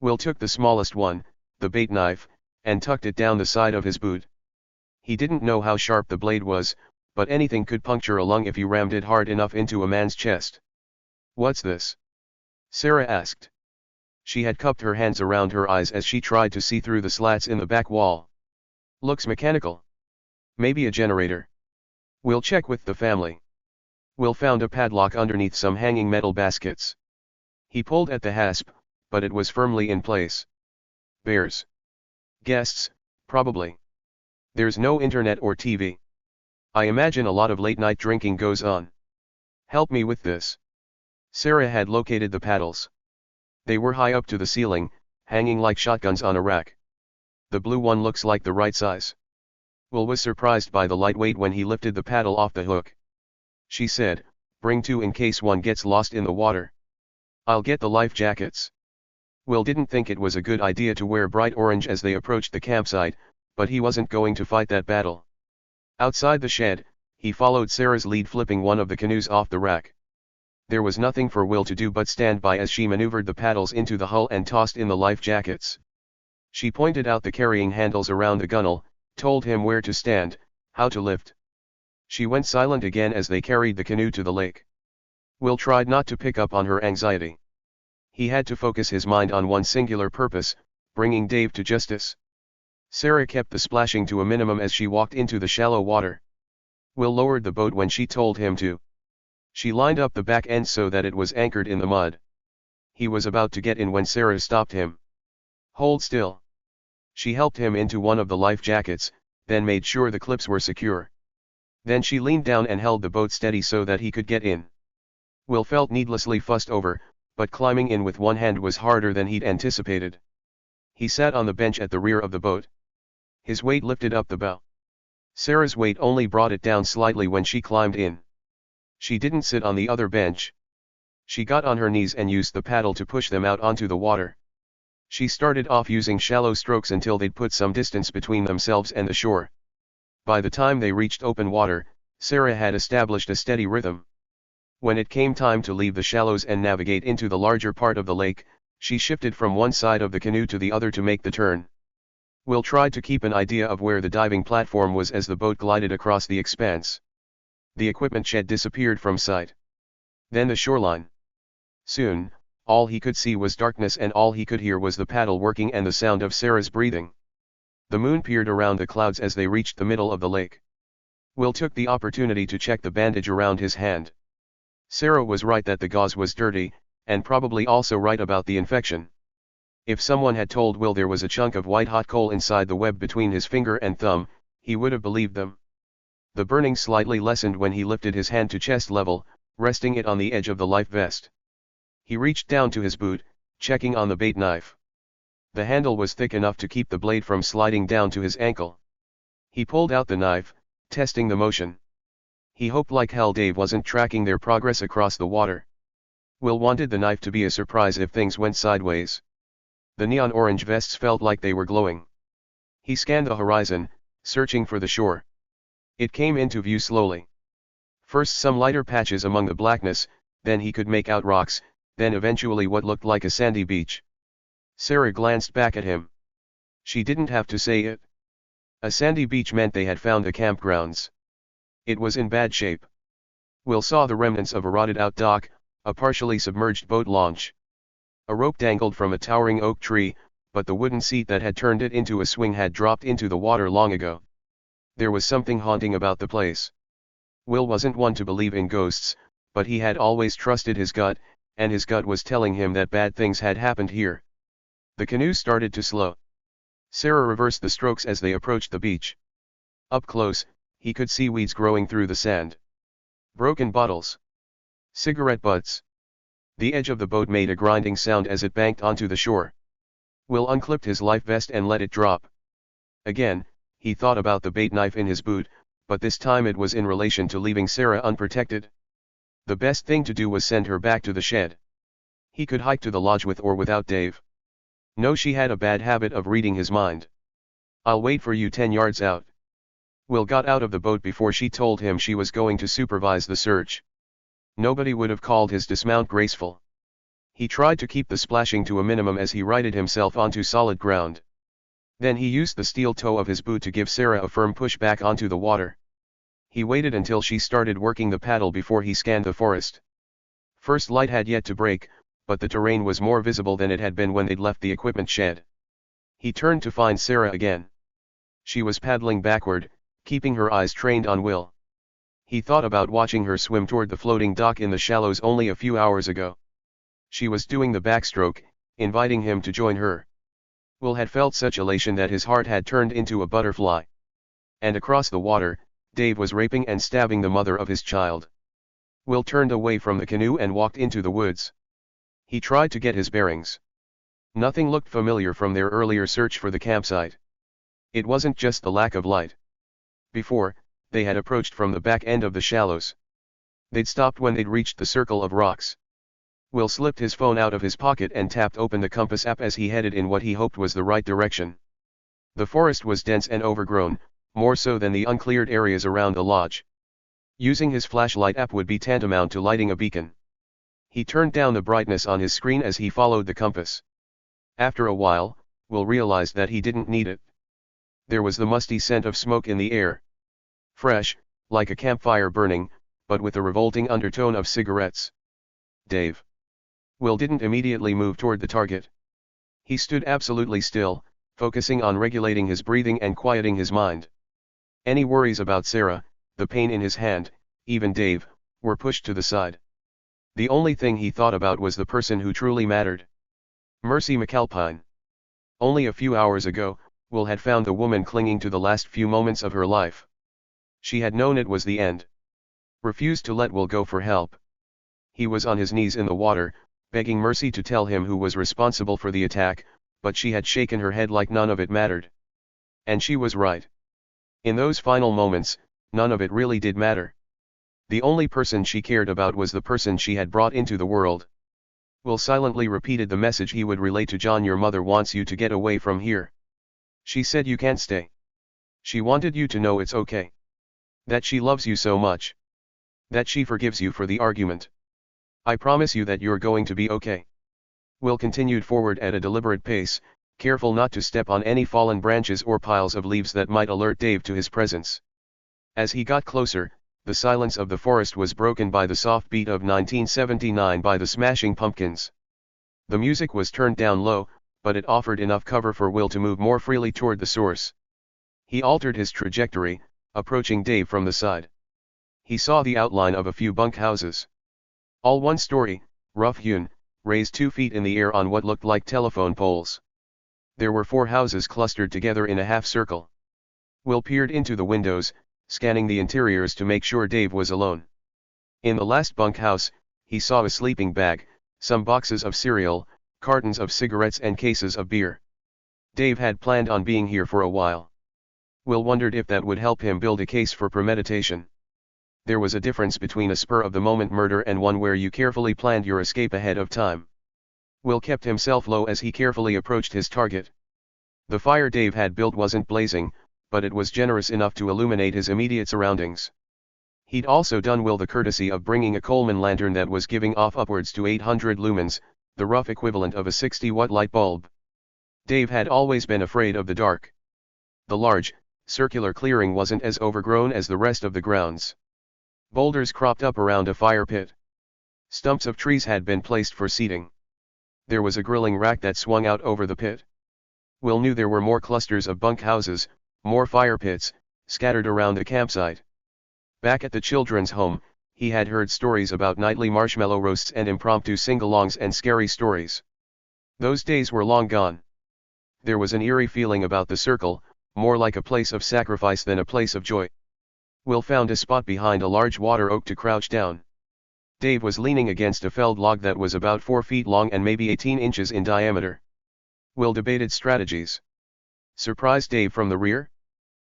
Will took the smallest one, the bait knife, and tucked it down the side of his boot. He didn't know how sharp the blade was, but anything could puncture a lung if you rammed it hard enough into a man's chest. "What's this?" Sarah asked. She had cupped her hands around her eyes as she tried to see through the slats in the back wall. "Looks mechanical. Maybe a generator. We'll check with the family." Will found a padlock underneath some hanging metal baskets. He pulled at the hasp, but it was firmly in place. "Bears. Guests, probably. There's no internet or TV. I imagine a lot of late-night drinking goes on. Help me with this." Sarah had located the paddles. They were high up to the ceiling, hanging like shotguns on a rack. The blue one looks like the right size. Will was surprised by the lightweight when he lifted the paddle off the hook. She said, "Bring 2 in case one gets lost in the water." "I'll get the life jackets." Will didn't think it was a good idea to wear bright orange as they approached the campsite, but he wasn't going to fight that battle. Outside the shed, he followed Sarah's lead, flipping one of the canoes off the rack. There was nothing for Will to do but stand by as she maneuvered the paddles into the hull and tossed in the life jackets. She pointed out the carrying handles around the gunnel, told him where to stand, how to lift. She went silent again as they carried the canoe to the lake. Will tried not to pick up on her anxiety. He had to focus his mind on one singular purpose, bringing Dave to justice. Sarah kept the splashing to a minimum as she walked into the shallow water. Will lowered the boat when she told him to. She lined up the back end so that it was anchored in the mud. He was about to get in when Sarah stopped him. "Hold still." She helped him into one of the life jackets, then made sure the clips were secure. Then she leaned down and held the boat steady so that he could get in. Will felt needlessly fussed over, but climbing in with one hand was harder than he'd anticipated. He sat on the bench at the rear of the boat. His weight lifted up the bow. Sarah's weight only brought it down slightly when she climbed in. She didn't sit on the other bench. She got on her knees and used the paddle to push them out onto the water. She started off using shallow strokes until they'd put some distance between themselves and the shore. By the time they reached open water, Sarah had established a steady rhythm. When it came time to leave the shallows and navigate into the larger part of the lake, she shifted from one side of the canoe to the other to make the turn. Will tried to keep an idea of where the diving platform was as the boat glided across the expanse. The equipment shed disappeared from sight. Then the shoreline. Soon, all he could see was darkness and all he could hear was the paddle working and the sound of Sarah's breathing. The moon peered around the clouds as they reached the middle of the lake. Will took the opportunity to check the bandage around his hand. Sarah was right that the gauze was dirty, and probably also right about the infection. If someone had told Will there was a chunk of white-hot coal inside the web between his finger and thumb, he would have believed them. The burning slightly lessened when he lifted his hand to chest level, resting it on the edge of the life vest. He reached down to his boot, checking on the bait knife. The handle was thick enough to keep the blade from sliding down to his ankle. He pulled out the knife, testing the motion. He hoped like hell Dave wasn't tracking their progress across the water. Will wanted the knife to be a surprise if things went sideways. The neon orange vests felt like they were glowing. He scanned the horizon, searching for the shore. It came into view slowly. First some lighter patches among the blackness, then he could make out rocks, then eventually what looked like a sandy beach. Sarah glanced back at him. She didn't have to say it. A sandy beach meant they had found the campgrounds. It was in bad shape. Will saw the remnants of a rotted-out dock, a partially submerged boat launch. A rope dangled from a towering oak tree, but the wooden seat that had turned it into a swing had dropped into the water long ago. There was something haunting about the place. Will wasn't one to believe in ghosts, but he had always trusted his gut, and his gut was telling him that bad things had happened here. The canoe started to slow. Sarah reversed the strokes as they approached the beach. Up close, he could see weeds growing through the sand. Broken bottles. Cigarette butts. The edge of the boat made a grinding sound as it banked onto the shore. Will unclipped his life vest and let it drop. Again, he thought about the bait knife in his boot, but this time it was in relation to leaving Sarah unprotected. The best thing to do was send her back to the shed. He could hike to the lodge with or without Dave. No, she had a bad habit of reading his mind. "I'll wait for you 10 yards out." Will got out of the boat before she told him she was going to supervise the search. Nobody would have called his dismount graceful. He tried to keep the splashing to a minimum as he righted himself onto solid ground. Then he used the steel toe of his boot to give Sarah a firm push back onto the water. He waited until she started working the paddle before he scanned the forest. First light had yet to break, but the terrain was more visible than it had been when they'd left the equipment shed. He turned to find Sarah again. She was paddling backward, keeping her eyes trained on Will. He thought about watching her swim toward the floating dock in the shallows only a few hours ago. She was doing the backstroke, inviting him to join her. Will had felt such elation that his heart had turned into a butterfly. And across the water, Dave was raping and stabbing the mother of his child. Will turned away from the canoe and walked into the woods. He tried to get his bearings. Nothing looked familiar from their earlier search for the campsite. It wasn't just the lack of light. Before, they had approached from the back end of the shallows. They'd stopped when they'd reached the circle of rocks. Will slipped his phone out of his pocket and tapped open the compass app as he headed in what he hoped was the right direction. The forest was dense and overgrown, more so than the uncleared areas around the lodge. Using his flashlight app would be tantamount to lighting a beacon. He turned down the brightness on his screen as he followed the compass. After a while, Will realized that he didn't need it. There was the musty scent of smoke in the air. Fresh, like a campfire burning, but with a revolting undertone of cigarettes. Dave. Will didn't immediately move toward the target. He stood absolutely still, focusing on regulating his breathing and quieting his mind. Any worries about Sarah, the pain in his hand, even Dave, were pushed to the side. The only thing he thought about was the person who truly mattered. Mercy McAlpine. Only a few hours ago, Will had found the woman clinging to the last few moments of her life. She had known it was the end. Refused to let Will go for help. He was on his knees in the water, begging Mercy to tell him who was responsible for the attack, but she had shaken her head like none of it mattered. And she was right. In those final moments, none of it really did matter. The only person she cared about was the person she had brought into the world. Will silently repeated the message he would relay to John: your mother wants you to get away from here. She said you can't stay. She wanted you to know it's okay. That she loves you so much. That she forgives you for the argument. I promise you that you're going to be okay. Will continued forward at a deliberate pace, careful not to step on any fallen branches or piles of leaves that might alert Dave to his presence. As he got closer, the silence of the forest was broken by the soft beat of 1979 by the Smashing Pumpkins. The music was turned down low, but it offered enough cover for Will to move more freely toward the source. He altered his trajectory, approaching Dave from the side. He saw the outline of a few bunkhouses. All one story, rough-hewn, raised 2 feet in the air on what looked like telephone poles. There were 4 houses clustered together in a half-circle. Will peered into the windows, scanning the interiors to make sure Dave was alone. In the last bunkhouse, he saw a sleeping bag, some boxes of cereal, cartons of cigarettes and cases of beer. Dave had planned on being here for a while. Will wondered if that would help him build a case for premeditation. There was a difference between a spur-of-the-moment murder and one where you carefully planned your escape ahead of time. Will kept himself low as he carefully approached his target. The fire Dave had built wasn't blazing, but it was generous enough to illuminate his immediate surroundings. He'd also done Will the courtesy of bringing a Coleman lantern that was giving off upwards to 800 lumens, the rough equivalent of a 60-watt light bulb. Dave had always been afraid of the dark. The large, circular clearing wasn't as overgrown as the rest of the grounds. Boulders cropped up around a fire pit. Stumps of trees had been placed for seating. There was a grilling rack that swung out over the pit. Will knew there were more clusters of bunkhouses, more fire pits, scattered around the campsite. Back at the children's home, he had heard stories about nightly marshmallow roasts and impromptu sing-alongs and scary stories. Those days were long gone. There was an eerie feeling about the circle, more like a place of sacrifice than a place of joy. Will found a spot behind a large water oak to crouch down. Dave was leaning against a felled log that was about 4 feet long and maybe 18 inches in diameter. Will debated strategies. Surprise Dave from the rear?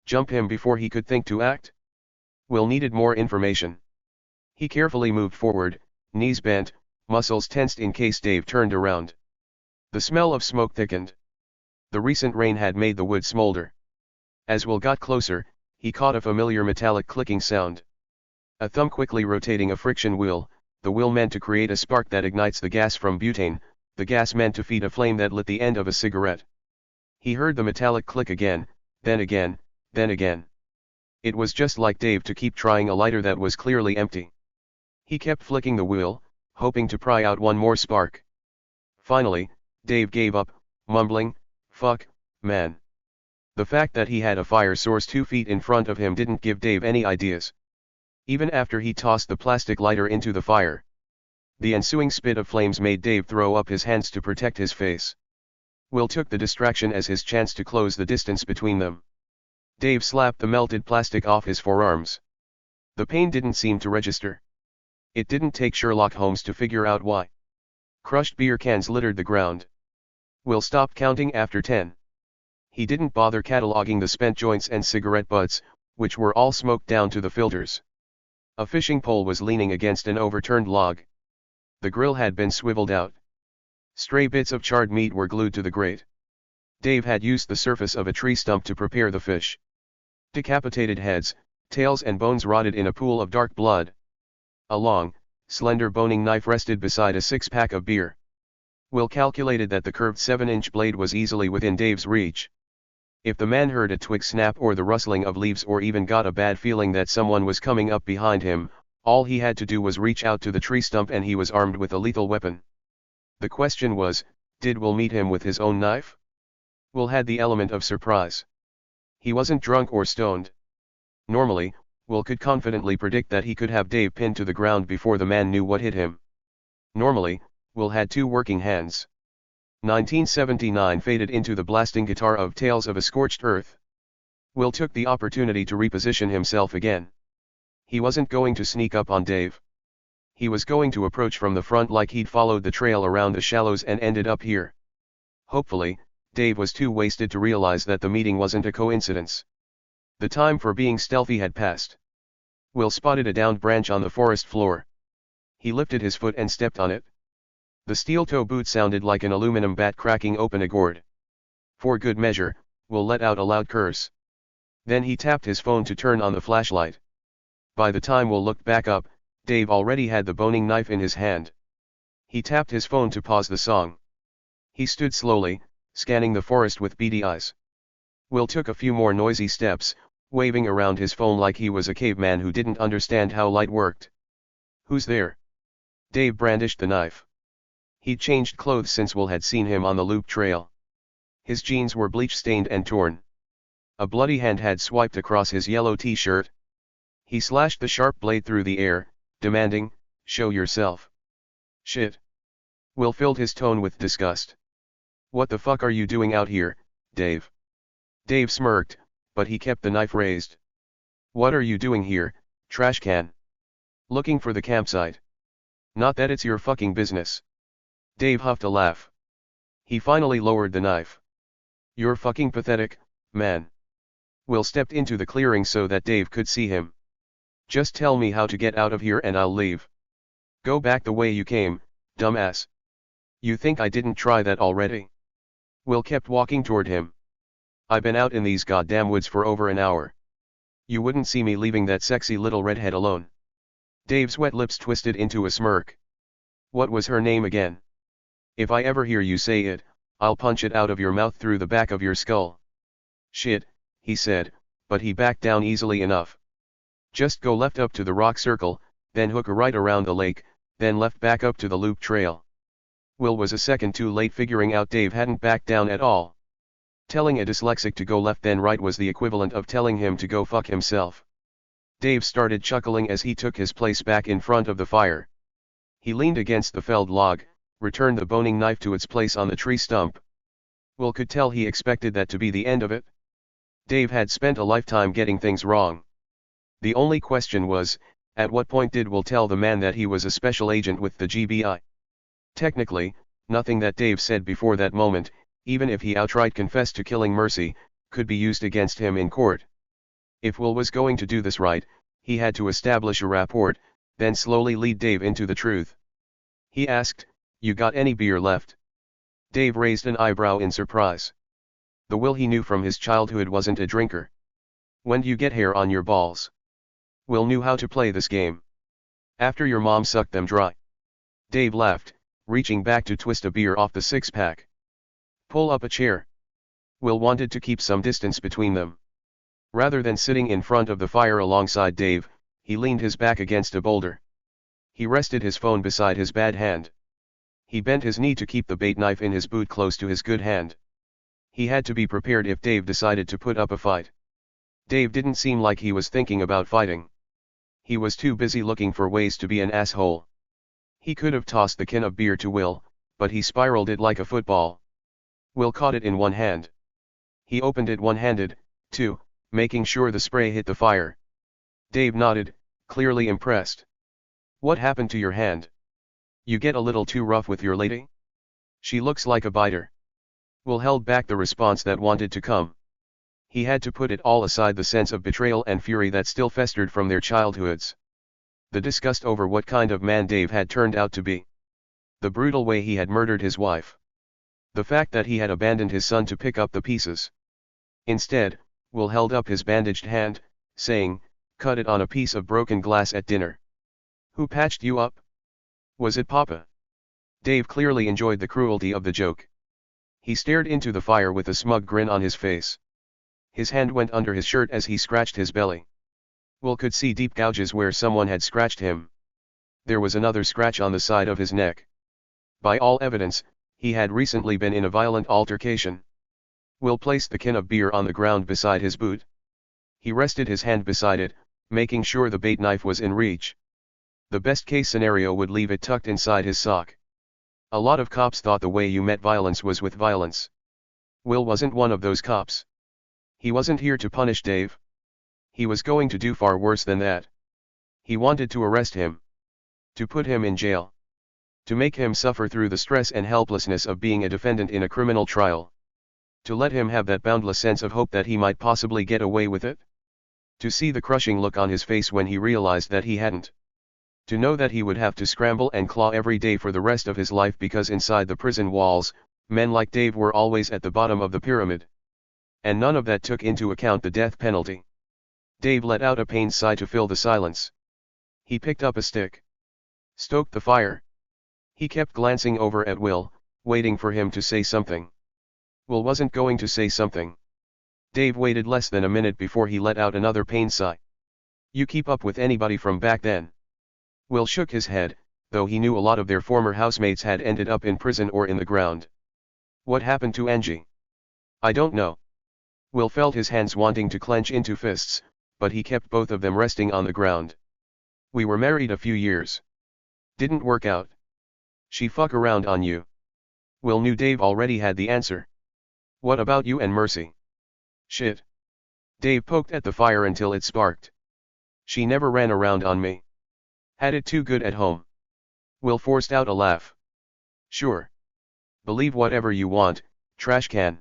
Jump him before he could think to act? Will needed more information. He carefully moved forward, knees bent, muscles tensed in case Dave turned around. The smell of smoke thickened. The recent rain had made the wood smolder. As Will got closer, he caught a familiar metallic clicking sound. A thumb quickly rotating a friction wheel, the wheel meant to create a spark that ignites the gas from butane, the gas meant to feed a flame that lit the end of a cigarette. He heard the metallic click again, then again, then again. It was just like Dave to keep trying a lighter that was clearly empty. He kept flicking the wheel, hoping to pry out one more spark. Finally, Dave gave up, mumbling, "Fuck, man." The fact that he had a fire source 2 feet in front of him didn't give Dave any ideas. Even after he tossed the plastic lighter into the fire, the ensuing spit of flames made Dave throw up his hands to protect his face. Will took the distraction as his chance to close the distance between them. Dave slapped the melted plastic off his forearms. The pain didn't seem to register. It didn't take Sherlock Holmes to figure out why. Crushed beer cans littered the ground. Will stopped counting after 10. He didn't bother cataloging the spent joints and cigarette butts, which were all smoked down to the filters. A fishing pole was leaning against an overturned log. The grill had been swiveled out. Stray bits of charred meat were glued to the grate. Dave had used the surface of a tree stump to prepare the fish. Decapitated heads, tails and bones rotted in a pool of dark blood. A long, slender boning knife rested beside a 6-pack of beer. Will calculated that the curved 7-inch blade was easily within Dave's reach. If the man heard a twig snap or the rustling of leaves or even got a bad feeling that someone was coming up behind him, all he had to do was reach out to the tree stump and he was armed with a lethal weapon. The question was, did Will meet him with his own knife? Will had the element of surprise. He wasn't drunk or stoned. Normally, Will could confidently predict that he could have Dave pinned to the ground before the man knew what hit him. Normally, Will had 2 working hands. 1979 faded into the blasting guitar of Tales of a Scorched Earth. Will took the opportunity to reposition himself again. He wasn't going to sneak up on Dave. He was going to approach from the front like he'd followed the trail around the shallows and ended up here. Hopefully, Dave was too wasted to realize that the meeting wasn't a coincidence. The time for being stealthy had passed. Will spotted a downed branch on the forest floor. He lifted his foot and stepped on it. The steel-toe boot sounded like an aluminum bat cracking open a gourd. For good measure, Will let out a loud curse. Then he tapped his phone to turn on the flashlight. By the time Will looked back up, Dave already had the boning knife in his hand. He tapped his phone to pause the song. He stood slowly, scanning the forest with beady eyes. Will took a few more noisy steps, waving around his phone like he was a caveman who didn't understand how light worked. "Who's there?" Dave brandished the knife. He'd changed clothes since Will had seen him on the loop trail. His jeans were bleach-stained and torn. A bloody hand had swiped across his yellow t-shirt. He slashed the sharp blade through the air, demanding, "Show yourself." "Shit." Will filled his tone with disgust. "What the fuck are you doing out here, Dave?" Dave smirked, but he kept the knife raised. "What are you doing here, trash can?" "Looking for the campsite." "Not that it's your fucking business." Dave huffed a laugh. He finally lowered the knife. "You're fucking pathetic, man." Will stepped into the clearing so that Dave could see him. "Just tell me how to get out of here and I'll leave." "Go back the way you came, dumbass." "You think I didn't try that already?" Will kept walking toward him. "I've been out in these goddamn woods for over an hour. You wouldn't see me leaving that sexy little redhead alone." Dave's wet lips twisted into a smirk. "What was her name again? If I ever hear you say it, I'll punch it out of your mouth through the back of your skull." "Shit," he said, but he backed down easily enough. "Just go left up to the rock circle, then hook a right around the lake, then left back up to the loop trail." Will was a second too late, figuring out Dave hadn't backed down at all. Telling a dyslexic to go left then right was the equivalent of telling him to go fuck himself. Dave started chuckling as he took his place back in front of the fire. He leaned against the felled log, returned the boning knife to its place on the tree stump. Will could tell he expected that to be the end of it. Dave had spent a lifetime getting things wrong. The only question was, at what point did Will tell the man that he was a special agent with the GBI? Technically, nothing that Dave said before that moment, even if he outright confessed to killing Mercy, could be used against him in court. If Will was going to do this right, he had to establish a rapport, then slowly lead Dave into the truth. He asked, "You got any beer left?" Dave raised an eyebrow in surprise. The Will he knew from his childhood wasn't a drinker. "When do you get hair on your balls?" Will knew how to play this game. "After your mom sucked them dry." Dave laughed, reaching back to twist a beer off the six-pack. "Pull up a chair." Will wanted to keep some distance between them. Rather than sitting in front of the fire alongside Dave, he leaned his back against a boulder. He rested his phone beside his bad hand. He bent his knee to keep the bait knife in his boot close to his good hand. He had to be prepared if Dave decided to put up a fight. Dave didn't seem like he was thinking about fighting. He was too busy looking for ways to be an asshole. He could have tossed the can of beer to Will, but he spiraled it like a football. Will caught it in one hand. He opened it one-handed, too, making sure the spray hit the fire. Dave nodded, clearly impressed. "What happened to your hand? You get a little too rough with your lady? She looks like a biter." Will held back the response that wanted to come. He had to put it all aside, the sense of betrayal and fury that still festered from their childhoods. The disgust over what kind of man Dave had turned out to be. The brutal way he had murdered his wife. The fact that he had abandoned his son to pick up the pieces. Instead, Will held up his bandaged hand, saying, "Cut it on a piece of broken glass at dinner." "Who patched you up? Was it Papa?" Dave clearly enjoyed the cruelty of the joke. He stared into the fire with a smug grin on his face. His hand went under his shirt as he scratched his belly. Will could see deep gouges where someone had scratched him. There was another scratch on the side of his neck. By all evidence, he had recently been in a violent altercation. Will placed the can of beer on the ground beside his boot. He rested his hand beside it, making sure the bait knife was in reach. The best case scenario would leave it tucked inside his sock. A lot of cops thought the way you met violence was with violence. Will wasn't one of those cops. He wasn't here to punish Dave. He was going to do far worse than that. He wanted to arrest him. To put him in jail. To make him suffer through the stress and helplessness of being a defendant in a criminal trial. To let him have that boundless sense of hope that he might possibly get away with it? To see the crushing look on his face when he realized that he hadn't? To know that he would have to scramble and claw every day for the rest of his life because inside the prison walls, men like Dave were always at the bottom of the pyramid. And none of that took into account the death penalty. Dave let out a pained sigh to fill the silence. He picked up a stick. Stoked the fire. He kept glancing over at Will, waiting for him to say something. Will wasn't going to say something. Dave waited less than a minute before he let out another pained sigh. You keep up with anybody from back then? Will shook his head, though he knew a lot of their former housemates had ended up in prison or in the ground. What happened to Angie? I don't know. Will felt his hands wanting to clench into fists, but he kept both of them resting on the ground. We were married a few years. Didn't work out. She fuck around on you. Will knew Dave already had the answer. What about you and Mercy? Shit. Dave poked at the fire until it sparked. She never ran around on me. Had it too good at home. Will forced out a laugh. Sure. Believe whatever you want, trash can.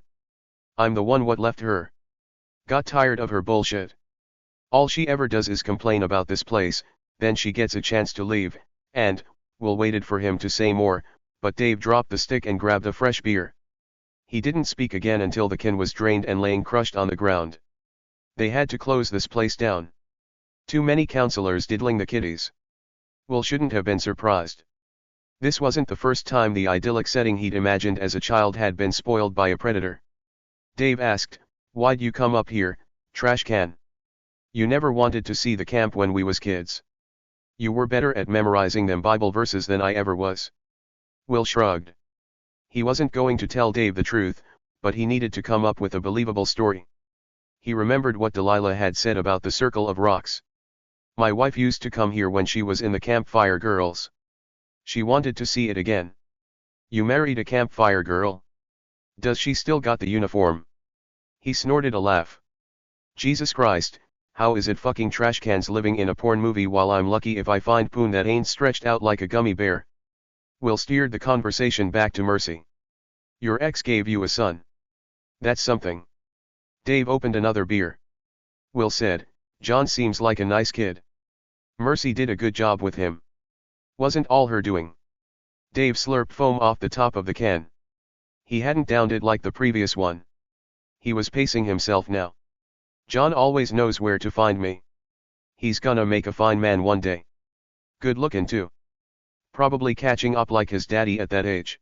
I'm the one what left her. Got tired of her bullshit. All she ever does is complain about this place, then she gets a chance to leave, and, Will waited for him to say more, but Dave dropped the stick and grabbed a fresh beer. He didn't speak again until the can was drained and laying crushed on the ground. They had to close this place down. Too many counselors diddling the kiddies. Will shouldn't have been surprised. This wasn't the first time the idyllic setting he'd imagined as a child had been spoiled by a predator. Dave asked, "Why'd you come up here, trash can? You never wanted to see the camp when we was kids. You were better at memorizing them Bible verses than I ever was." Will shrugged. He wasn't going to tell Dave the truth, but he needed to come up with a believable story. He remembered what Delilah had said about the circle of rocks. My wife used to come here when she was in the Campfire Girls. She wanted to see it again. You married a Campfire Girl? Does she still got the uniform? He snorted a laugh. Jesus Christ, how is it fucking trash cans living in a porn movie while I'm lucky if I find poon that ain't stretched out like a gummy bear? Will steered the conversation back to Mercy. Your ex gave you a son. That's something. Dave opened another beer. Will said, John seems like a nice kid. Mercy did a good job with him. Wasn't all her doing. Dave slurped foam off the top of the can. He hadn't downed it like the previous one. He was pacing himself now. John always knows where to find me. He's gonna make a fine man one day. Good looking too. Probably catching up like his daddy at that age.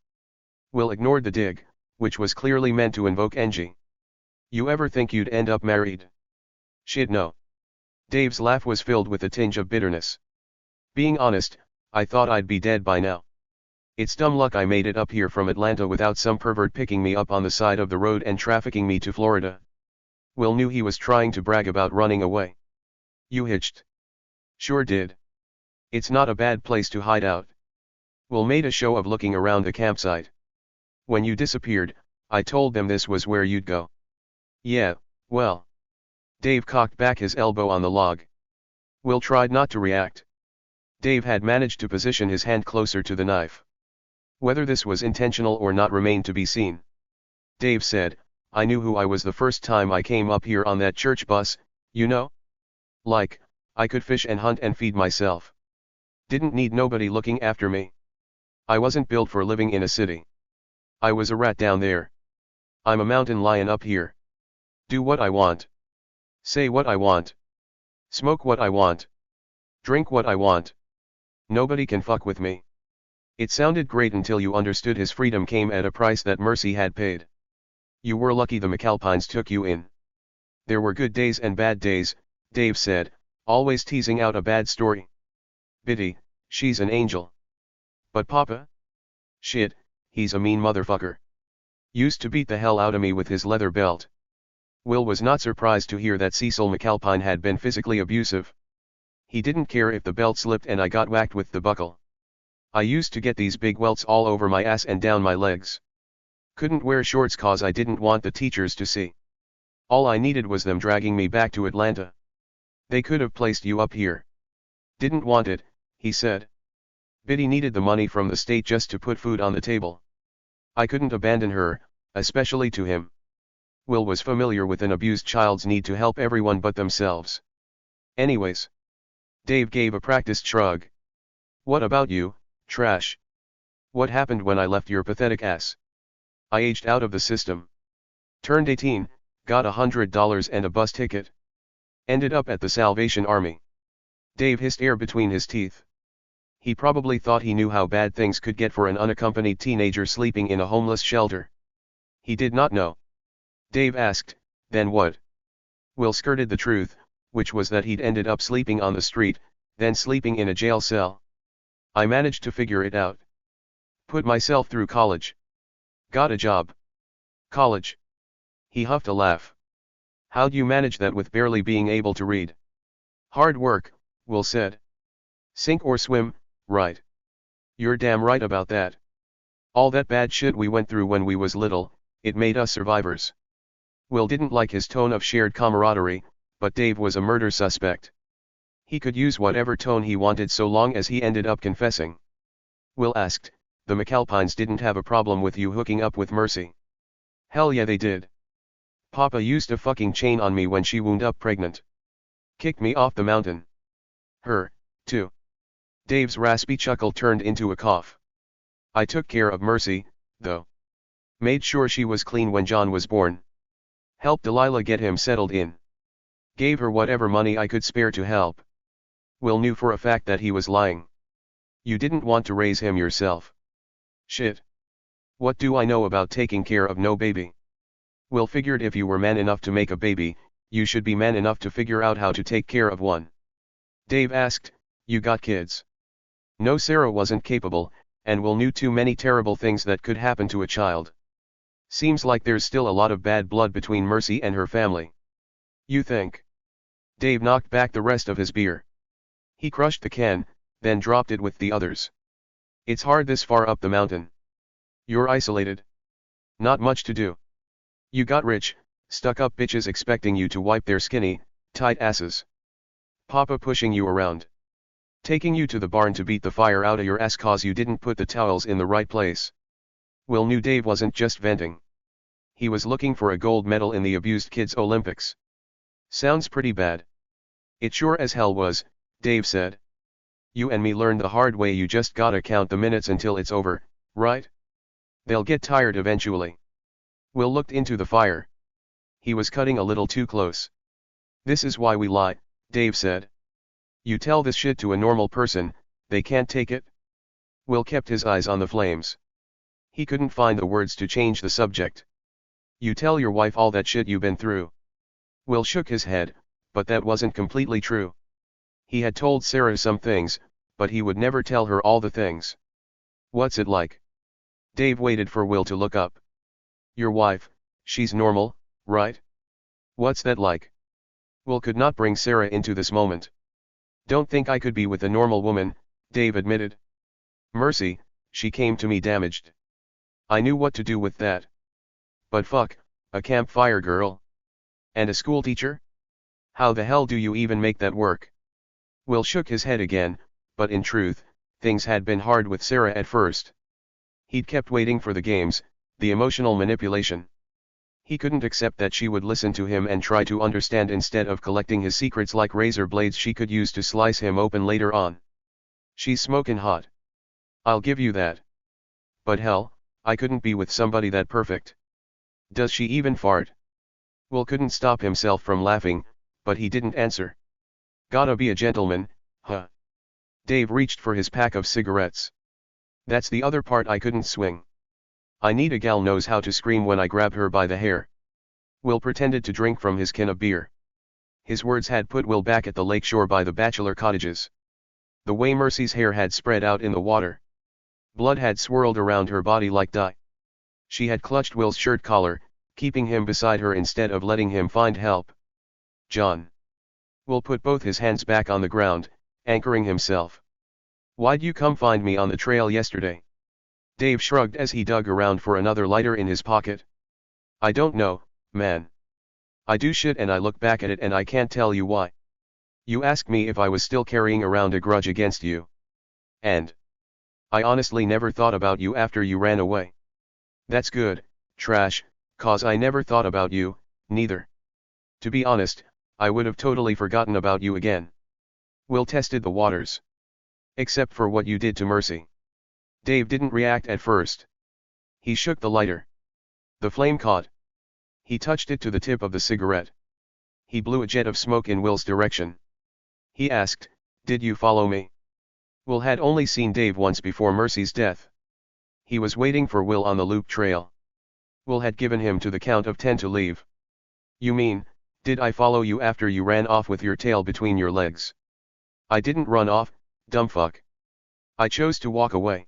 Will ignored the dig, which was clearly meant to invoke Angie. You ever think you'd end up married? Shit no. Dave's laugh was filled with a tinge of bitterness. Being honest, I thought I'd be dead by now. It's dumb luck I made it up here from Atlanta without some pervert picking me up on the side of the road and trafficking me to Florida. Will knew he was trying to brag about running away. You hitched. Sure did. It's not a bad place to hide out. Will made a show of looking around the campsite. When you disappeared, I told them this was where you'd go. Yeah, well. Dave cocked back his elbow on the log. Will tried not to react. Dave had managed to position his hand closer to the knife. Whether this was intentional or not remained to be seen. Dave said, I knew who I was the first time I came up here on that church bus, you know? Like, I could fish and hunt and feed myself. Didn't need nobody looking after me. I wasn't built for living in a city. I was a rat down there. I'm a mountain lion up here. Do what I want. Say what I want. Smoke what I want. Drink what I want. Nobody can fuck with me. It sounded great until you understood his freedom came at a price that Mercy had paid. You were lucky the McAlpines took you in. There were good days and bad days, Dave said, always teasing out a bad story. Biddy, she's an angel. But Papa? Shit, he's a mean motherfucker. Used to beat the hell out of me with his leather belt. Will was not surprised to hear that Cecil McAlpine had been physically abusive. He didn't care if the belt slipped and I got whacked with the buckle. I used to get these big welts all over my ass and down my legs. Couldn't wear shorts cause I didn't want the teachers to see. All I needed was them dragging me back to Atlanta. They could have placed you up here. Didn't want it, he said. Biddy needed the money from the state just to put food on the table. I couldn't abandon her, especially to him. Will was familiar with an abused child's need to help everyone but themselves. Anyways. Dave gave a practiced shrug. What about you, trash? What happened when I left your pathetic ass? I aged out of the system. Turned 18, got $100 and a bus ticket. Ended up at the Salvation Army. Dave hissed air between his teeth. He probably thought he knew how bad things could get for an unaccompanied teenager sleeping in a homeless shelter. He did not know. Dave asked, then what? Will skirted the truth, which was that he'd ended up sleeping on the street, then sleeping in a jail cell. I managed to figure it out. Put myself through college. Got a job. College. He huffed a laugh. How'd you manage that with barely being able to read? Hard work, Will said. Sink or swim, right? You're damn right about that. All that bad shit we went through when we was little, it made us survivors. Will didn't like his tone of shared camaraderie, but Dave was a murder suspect. He could use whatever tone he wanted so long as he ended up confessing. Will asked, the McAlpines didn't have a problem with you hooking up with Mercy. Hell yeah they did. Papa used a fucking chain on me when she wound up pregnant. Kicked me off the mountain. Her, too. Dave's raspy chuckle turned into a cough. I took care of Mercy, though. Made sure she was clean when John was born. Helped Delilah get him settled in. Gave her whatever money I could spare to help. Will knew for a fact that he was lying. You didn't want to raise him yourself. Shit. What do I know about taking care of no baby? Will figured if you were man enough to make a baby, you should be man enough to figure out how to take care of one. Dave asked, you got kids? No, Sarah wasn't capable, and Will knew too many terrible things that could happen to a child. Seems like there's still a lot of bad blood between Mercy and her family. You think? Dave knocked back the rest of his beer. He crushed the can, then dropped it with the others. It's hard this far up the mountain. You're isolated. Not much to do. You got rich, stuck-up bitches expecting you to wipe their skinny, tight asses. Papa pushing you around. Taking you to the barn to beat the fire out of your ass cause you didn't put the towels in the right place. Will knew Dave wasn't just venting. He was looking for a gold medal in the abused kids Olympics. Sounds pretty bad. It sure as hell was, Dave said. You and me learned the hard way you just gotta count the minutes until it's over, right? They'll get tired eventually. Will looked into the fire. He was cutting a little too close. This is why we lie, Dave said. You tell this shit to a normal person, they can't take it. Will kept his eyes on the flames. He couldn't find the words to change the subject. You tell your wife all that shit you've been through. Will shook his head, but that wasn't completely true. He had told Sarah some things, but he would never tell her all the things. What's it like? Dave waited for Will to look up. Your wife, she's normal, right? What's that like? Will could not bring Sarah into this moment. Don't think I could be with a normal woman, Dave admitted. Mercy, she came to me damaged. I knew what to do with that. But fuck, a campfire girl? And a school teacher? How the hell do you even make that work? Will shook his head again, but in truth, things had been hard with Sarah at first. He'd kept waiting for the games, the emotional manipulation. He couldn't accept that she would listen to him and try to understand instead of collecting his secrets like razor blades she could use to slice him open later on. She's smoking hot. I'll give you that. But hell, I couldn't be with somebody that perfect. Does she even fart? Will couldn't stop himself from laughing, but he didn't answer. Gotta be a gentleman, huh? Dave reached for his pack of cigarettes. That's the other part I couldn't swing. I need a gal knows how to scream when I grab her by the hair. Will pretended to drink from his can of beer. His words had put Will back at the lakeshore by the bachelor cottages. The way Mercy's hair had spread out in the water. Blood had swirled around her body like dye. She had clutched Will's shirt collar, keeping him beside her instead of letting him find help. John. Will put both his hands back on the ground, anchoring himself. Why'd you come find me on the trail yesterday? Dave shrugged as he dug around for another lighter in his pocket. I don't know, man. I do shit and I look back at it and I can't tell you why. You asked me if I was still carrying around a grudge against you. And I honestly never thought about you after you ran away. That's good, trash, 'Cause I never thought about you, neither. To be honest, I would have totally forgotten about you again. Will tested the waters. Except for what you did to Mercy. Dave didn't react at first. He shook the lighter. The flame caught. He touched it to the tip of the cigarette. He blew a jet of smoke in Will's direction. He asked, "Did you follow me?" Will had only seen Dave once before Mercy's death. He was waiting for Will on the loop trail. Will had given him to the count of 10 to leave. "You mean, did I follow you after you ran off with your tail between your legs?" "I didn't run off, dumbfuck. I chose to walk away."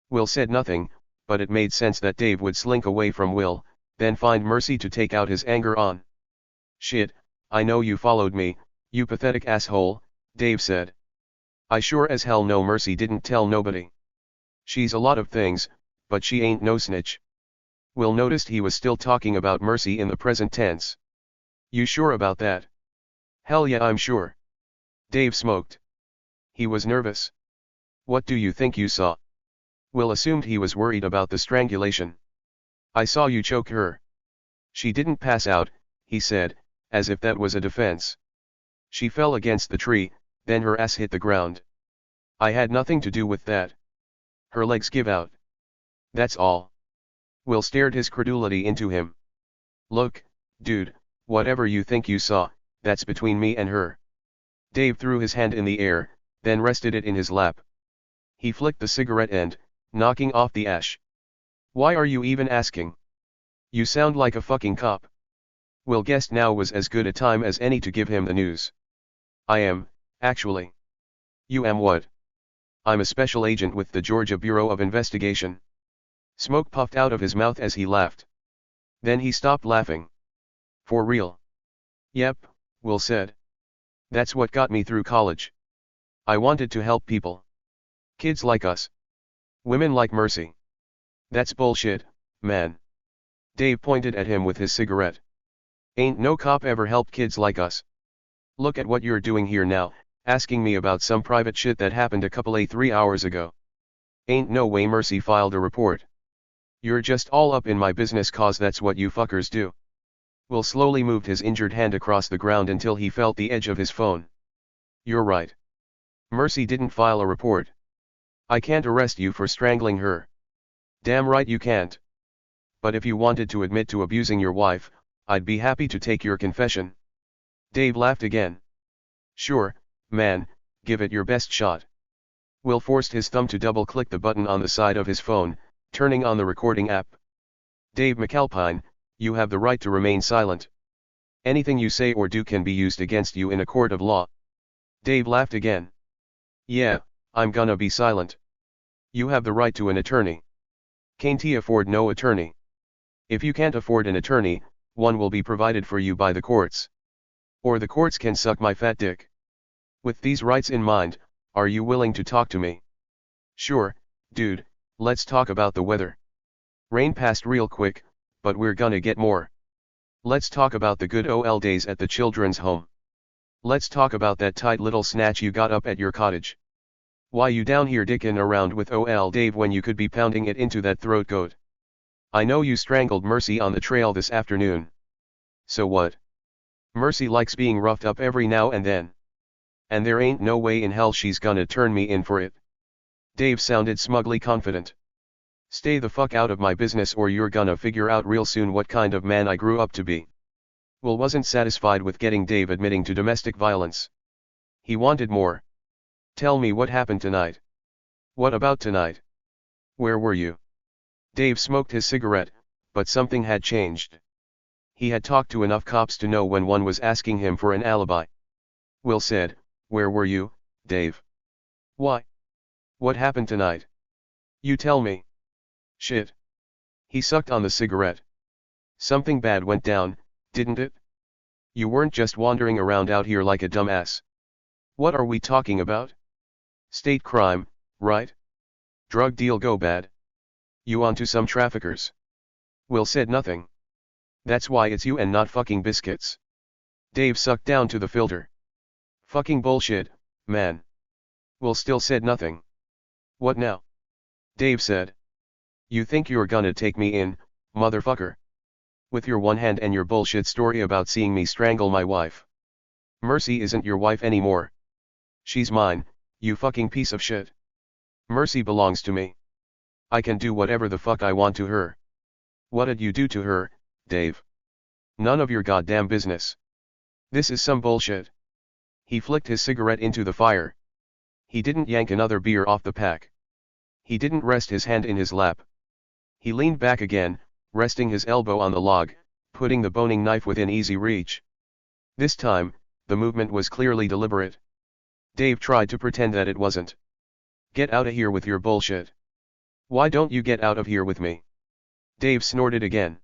Will said nothing, but it made sense that Dave would slink away from Will, then find Mercy to take out his anger on. "Shit, I know you followed me, you pathetic asshole," Dave said. "I sure as hell know Mercy didn't tell nobody. She's a lot of things, but she ain't no snitch." Will noticed he was still talking about Mercy in the present tense. "You sure about that?" "Hell yeah, I'm sure." Dave smoked. He was nervous. "What do you think you saw?" Will assumed he was worried about the strangulation. "I saw you choke her." "She didn't pass out," he said, as if that was a defense. "She fell against the tree, then her ass hit the ground. I had nothing to do with that. Her legs give out. That's all." Will stared his credulity into him. "Look, dude, whatever you think you saw, that's between me and her." Dave threw his hand in the air, then rested it in his lap. He flicked the cigarette end, knocking off the ash. "Why are you even asking? You sound like a fucking cop." Will guessed now was as good a time as any to give him the news. "I am, actually." "You am what?" "I'm a special agent with the Georgia Bureau of Investigation." Smoke puffed out of his mouth as he laughed. Then he stopped laughing. "For real?" "Yep," Will said. "That's what got me through college. I wanted to help people. Kids like us. Women like Mercy." "That's bullshit, man." Dave pointed at him with his cigarette. "Ain't no cop ever helped kids like us. Look at what you're doing here now, asking me about some private shit that happened a couple of 3 hours ago. Ain't no way Mercy filed a report. You're just all up in my business 'cause that's what you fuckers do." Will slowly moved his injured hand across the ground until he felt the edge of his phone. "You're right. Mercy didn't file a report. I can't arrest you for strangling her." "Damn right you can't. But if you wanted to admit to abusing your wife, I'd be happy to take your confession." Dave laughed again. "Sure, man, give it your best shot." Will forced his thumb to double-click the button on the side of his phone, turning on the recording app. "Dave McAlpine, you have the right to remain silent. Anything you say or do can be used against you in a court of law." Dave laughed again. "Yeah, I'm gonna be silent. You have the right to an attorney. Can't you afford no attorney? If you can't afford an attorney, one will be provided for you by the courts. Or the courts can suck my fat dick. With these rights in mind, are you willing to talk to me?" "Sure, dude, let's talk about the weather. Rain passed real quick, but we're gonna get more. Let's talk about the good ol' days at the children's home. Let's talk about that tight little snatch you got up at your cottage. Why you down here dickin' around with ol' Dave when you could be pounding it into that throat goat? I know you strangled Mercy on the trail this afternoon. So what? Mercy likes being roughed up every now and then. And there ain't no way in hell she's gonna turn me in for it." Dave sounded smugly confident. "Stay the fuck out of my business or you're gonna figure out real soon what kind of man I grew up to be." Will wasn't satisfied with getting Dave admitting to domestic violence. He wanted more. "Tell me what happened tonight." "What about tonight? Where were you?" Dave smoked his cigarette, but something had changed. He had talked to enough cops to know when one was asking him for an alibi. Will said, "Where were you, Dave?" "Why? What happened tonight? You tell me." "Shit." He sucked on the cigarette. "Something bad went down, didn't it? You weren't just wandering around out here like a dumbass." "What are we talking about? State crime, right? Drug deal go bad? You onto some traffickers?" Will said nothing. "That's why it's you and not fucking biscuits." Dave sucked down to the filter. "Fucking bullshit, man." Will still said nothing. "What now?" Dave said. "You think you're gonna take me in, motherfucker?" With your one hand and your bullshit story about seeing me strangle my wife. Mercy isn't your wife anymore. She's mine, you fucking piece of shit. Mercy belongs to me. I can do whatever the fuck I want to her. What'd you do to her, Dave? None of your goddamn business. This is some bullshit. He flicked his cigarette into the fire. He didn't yank another beer off the pack. He didn't rest his hand in his lap. He leaned back again, resting his elbow on the log, putting the boning knife within easy reach. This time, the movement was clearly deliberate. Dave tried to pretend that it wasn't. Get out of here with your bullshit. Why don't you get out of here with me? Dave snorted again.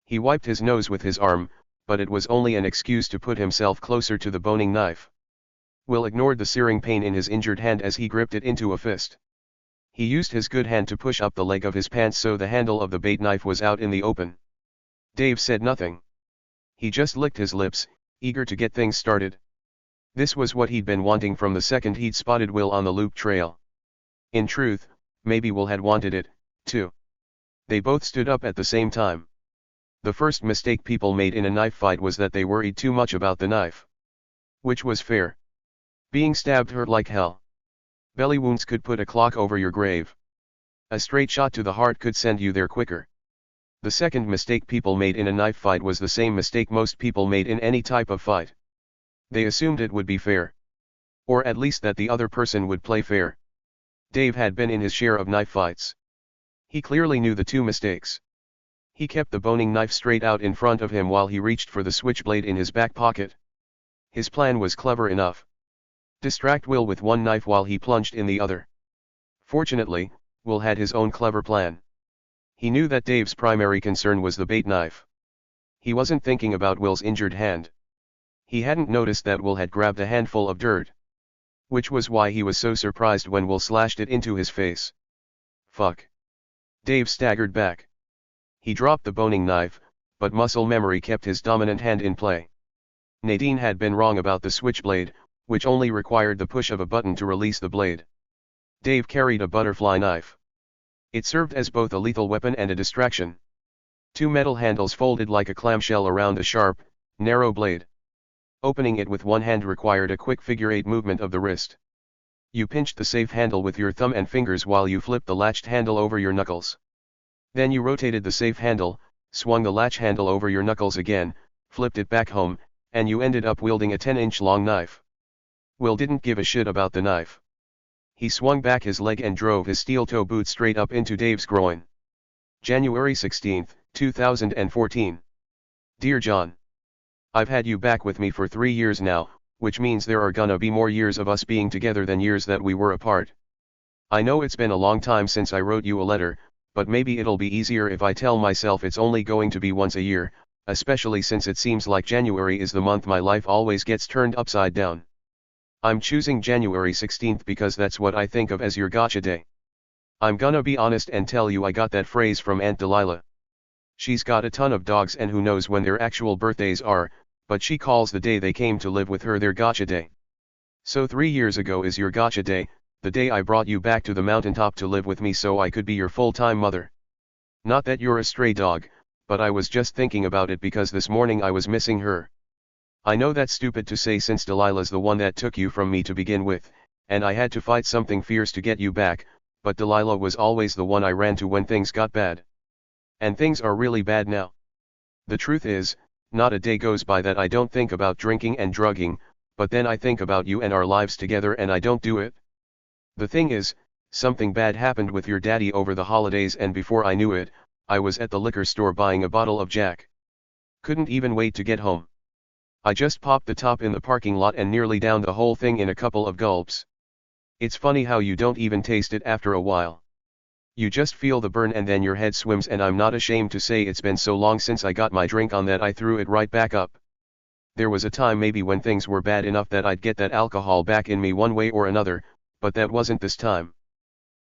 He wiped his nose with his arm, but it was only an excuse to put himself closer to the boning knife. Will ignored the searing pain in his injured hand as he gripped it into a fist. He used his good hand to push up the leg of his pants so the handle of the bait knife was out in the open. Dave said nothing. He just licked his lips, eager to get things started. This was what he'd been wanting from the second he'd spotted Will on the loop trail. In truth, maybe Will had wanted it, too. They both stood up at the same time. The first mistake people made in a knife fight was that they worried too much about the knife. Which was fair. Being stabbed hurt like hell. Belly wounds could put a clock over your grave. A straight shot to the heart could send you there quicker. The second mistake people made in a knife fight was the same mistake most people made in any type of fight. They assumed it would be fair. Or at least that the other person would play fair. Dave had been in his share of knife fights. He clearly knew the two mistakes. He kept the boning knife straight out in front of him while he reached for the switchblade in his back pocket. His plan was clever enough. Distract Will with one knife while he plunged in the other. Fortunately, Will had his own clever plan. He knew that Dave's primary concern was the bait knife. He wasn't thinking about Will's injured hand. He hadn't noticed that Will had grabbed a handful of dirt. Which was why he was so surprised when Will slashed it into his face. Fuck. Dave staggered back. He dropped the boning knife, but muscle memory kept his dominant hand in play. Nadine had been wrong about the switchblade, which only required the push of a button to release the blade. Dave carried a butterfly knife. It served as both a lethal weapon and a distraction. Two metal handles folded like a clamshell around a sharp, narrow blade. Opening it with one hand required a quick figure-8 movement of the wrist. You pinched the safe handle with your thumb and fingers while you flipped the latched handle over your knuckles. Then you rotated the safe handle, swung the latch handle over your knuckles again, flipped it back home, and you ended up wielding a 10-inch long knife. Will didn't give a shit about the knife. He swung back his leg and drove his steel-toe boot straight up into Dave's groin. January 16, 2014. Dear John. I've had you back with me for 3 years now, which means there are gonna be more years of us being together than years that we were apart. I know it's been a long time since I wrote you a letter, but maybe it'll be easier if I tell myself it's only going to be once a year, especially since it seems like January is the month my life always gets turned upside down. I'm choosing January 16th because that's what I think of as your gotcha day. I'm gonna be honest and tell you I got that phrase from Aunt Delilah. She's got a ton of dogs and who knows when their actual birthdays are, but she calls the day they came to live with her their gotcha day. So 3 years ago is your gotcha day, the day I brought you back to the mountaintop to live with me so I could be your full-time mother. Not that you're a stray dog, but I was just thinking about it because this morning I was missing her. I know that's stupid to say since Delilah's the one that took you from me to begin with, and I had to fight something fierce to get you back, but Delilah was always the one I ran to when things got bad. And things are really bad now. The truth is, not a day goes by that I don't think about drinking and drugging, but then I think about you and our lives together and I don't do it. The thing is, something bad happened with your daddy over the holidays and before I knew it, I was at the liquor store buying a bottle of Jack. Couldn't even wait to get home. I just popped the top in the parking lot and nearly downed the whole thing in a couple of gulps. It's funny how you don't even taste it after a while. You just feel the burn and then your head swims, and I'm not ashamed to say it's been so long since I got my drink on that I threw it right back up. There was a time maybe when things were bad enough that I'd get that alcohol back in me one way or another, but that wasn't this time.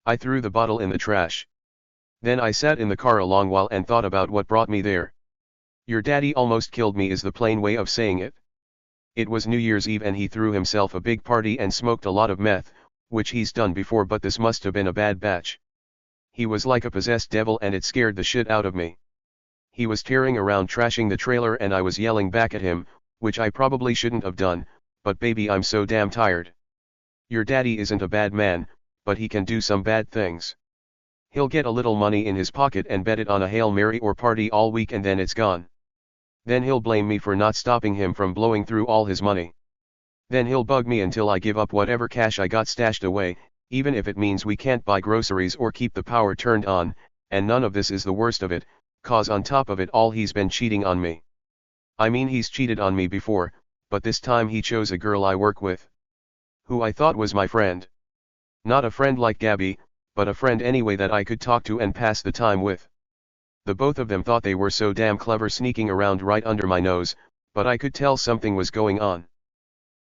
I threw the bottle in the trash. Then I sat in the car a long while and thought about what brought me there. Your daddy almost killed me is the plain way of saying it. It was New Year's Eve and he threw himself a big party and smoked a lot of meth, which he's done before, but this must have been a bad batch. He was like a possessed devil and it scared the shit out of me. He was tearing around trashing the trailer and I was yelling back at him, which I probably shouldn't have done, but baby I'm so damn tired. Your daddy isn't a bad man, but he can do some bad things. He'll get a little money in his pocket and bet it on a Hail Mary or party all week and then it's gone. Then he'll blame me for not stopping him from blowing through all his money. Then he'll bug me until I give up whatever cash I got stashed away, even if it means we can't buy groceries or keep the power turned on, and none of this is the worst of it, cause on top of it all he's been cheating on me. I mean he's cheated on me before, but this time he chose a girl I work with. Who I thought was my friend. Not a friend like Gabby, but a friend anyway that I could talk to and pass the time with. The both of them thought they were so damn clever sneaking around right under my nose, but I could tell something was going on.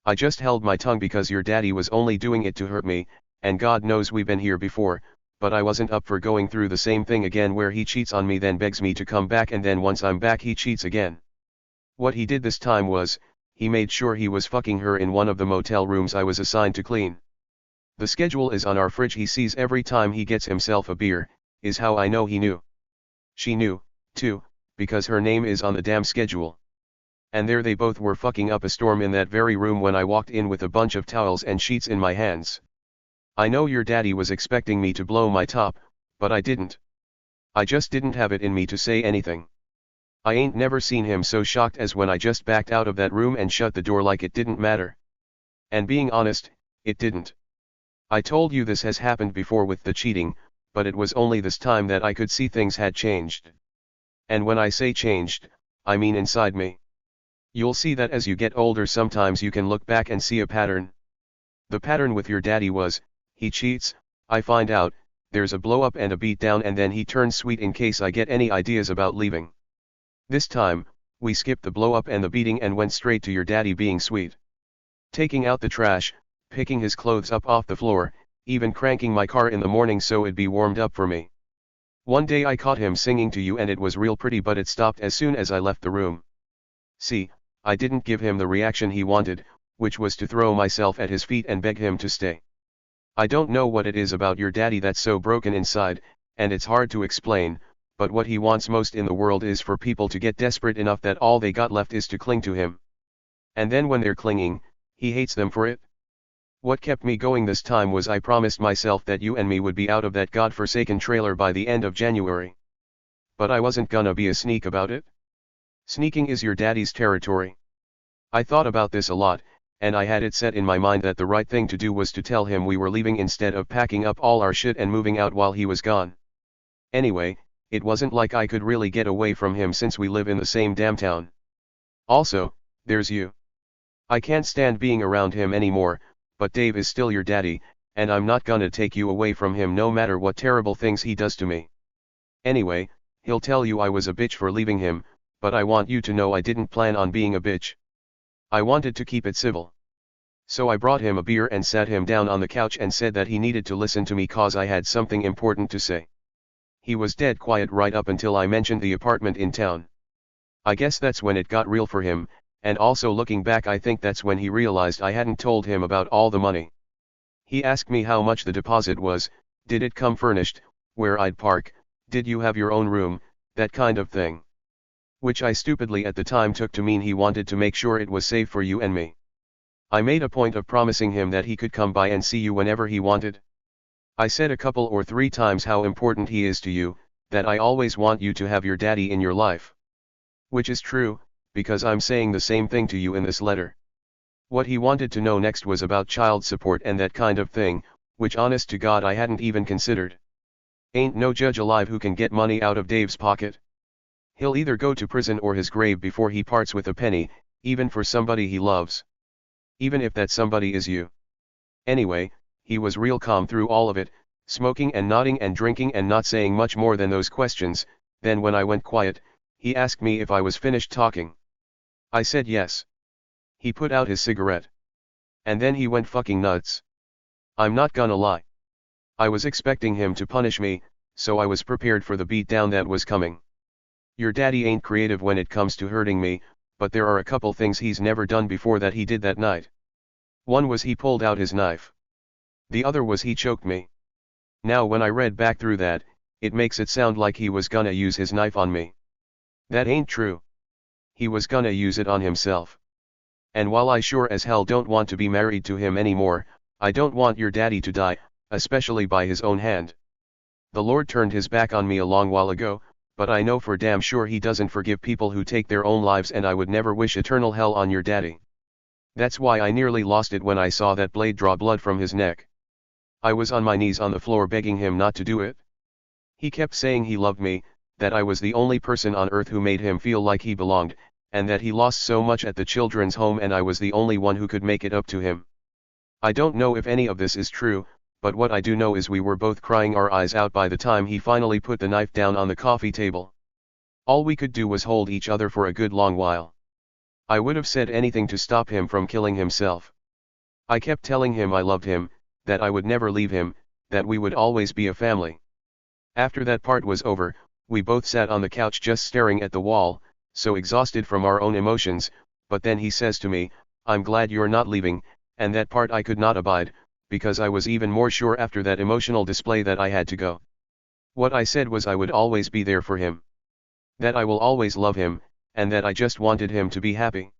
I just held my tongue because your daddy was only doing it to hurt me, and God knows we've been here before, but I wasn't up for going through the same thing again where he cheats on me then begs me to come back and then once I'm back he cheats again. What he did this time was, he made sure he was fucking her in one of the motel rooms I was assigned to clean. The schedule is on our fridge he sees every time he gets himself a beer, is how I know he knew. She knew, too, because her name is on the damn schedule. And there they both were fucking up a storm in that very room when I walked in with a bunch of towels and sheets in my hands. I know your daddy was expecting me to blow my top, but I didn't. I just didn't have it in me to say anything. I ain't never seen him so shocked as when I just backed out of that room and shut the door like it didn't matter. And being honest, it didn't. I told you this has happened before with the cheating, but it was only this time that I could see things had changed. And when I say changed, I mean inside me. You'll see that as you get older sometimes you can look back and see a pattern. The pattern with your daddy was, he cheats, I find out, there's a blow up and a beat down and then he turns sweet in case I get any ideas about leaving. This time, we skipped the blow up and the beating and went straight to your daddy being sweet. Taking out the trash, picking his clothes up off the floor, even cranking my car in the morning so it'd be warmed up for me. One day I caught him singing to you and it was real pretty but it stopped as soon as I left the room. See, I didn't give him the reaction he wanted, which was to throw myself at his feet and beg him to stay. I don't know what it is about your daddy that's so broken inside, and it's hard to explain, but what he wants most in the world is for people to get desperate enough that all they got left is to cling to him. And then when they're clinging, he hates them for it. What kept me going this time was I promised myself that you and me would be out of that godforsaken trailer by the end of January. But I wasn't gonna be a sneak about it. Sneaking is your daddy's territory. I thought about this a lot, and I had it set in my mind that the right thing to do was to tell him we were leaving instead of packing up all our shit and moving out while he was gone. Anyway, it wasn't like I could really get away from him since we live in the same damn town. Also, there's you. I can't stand being around him anymore, but Dave is still your daddy, and I'm not gonna take you away from him no matter what terrible things he does to me. Anyway, he'll tell you I was a bitch for leaving him, but I want you to know I didn't plan on being a bitch. I wanted to keep it civil. So I brought him a beer and sat him down on the couch and said that he needed to listen to me cause I had something important to say. He was dead quiet right up until I mentioned the apartment in town. I guess that's when it got real for him, and also looking back I think that's when he realized I hadn't told him about all the money. He asked me how much the deposit was, did it come furnished, where I'd park, did you have your own room, that kind of thing. Which I stupidly at the time took to mean he wanted to make sure it was safe for you and me. I made a point of promising him that he could come by and see you whenever he wanted. I said a couple or 3 times how important he is to you, that I always want you to have your daddy in your life. Which is true, because I'm saying the same thing to you in this letter. What he wanted to know next was about child support and that kind of thing, which honest to God I hadn't even considered. Ain't no judge alive who can get money out of Dave's pocket. He'll either go to prison or his grave before he parts with a penny, even for somebody he loves. Even if that somebody is you. Anyway, he was real calm through all of it, smoking and nodding and drinking and not saying much more than those questions. Then when I went quiet, he asked me if I was finished talking. I said yes. He put out his cigarette. And then he went fucking nuts. I'm not gonna lie. I was expecting him to punish me, so I was prepared for the beatdown that was coming. Your daddy ain't creative when it comes to hurting me, but there are a couple things he's never done before that he did that night. One was he pulled out his knife. The other was he choked me. Now when I read back through that, it makes it sound like he was gonna use his knife on me. That ain't true. He was gonna use it on himself. And while I sure as hell don't want to be married to him anymore, I don't want your daddy to die, especially by his own hand. The Lord turned his back on me a long while ago, but I know for damn sure he doesn't forgive people who take their own lives, and I would never wish eternal hell on your daddy. That's why I nearly lost it when I saw that blade draw blood from his neck. I was on my knees on the floor begging him not to do it. He kept saying he loved me, that I was the only person on earth who made him feel like he belonged, and that he lost so much at the children's home and I was the only one who could make it up to him. I don't know if any of this is true, but what I do know is we were both crying our eyes out by the time he finally put the knife down on the coffee table. All we could do was hold each other for a good long while. I would have said anything to stop him from killing himself. I kept telling him I loved him, that I would never leave him, that we would always be a family. After that part was over, we both sat on the couch just staring at the wall, so exhausted from our own emotions, but then he says to me, "I'm glad you're not leaving," and that part I could not abide, because I was even more sure after that emotional display that I had to go. What I said was I would always be there for him. That I will always love him, and that I just wanted him to be happy.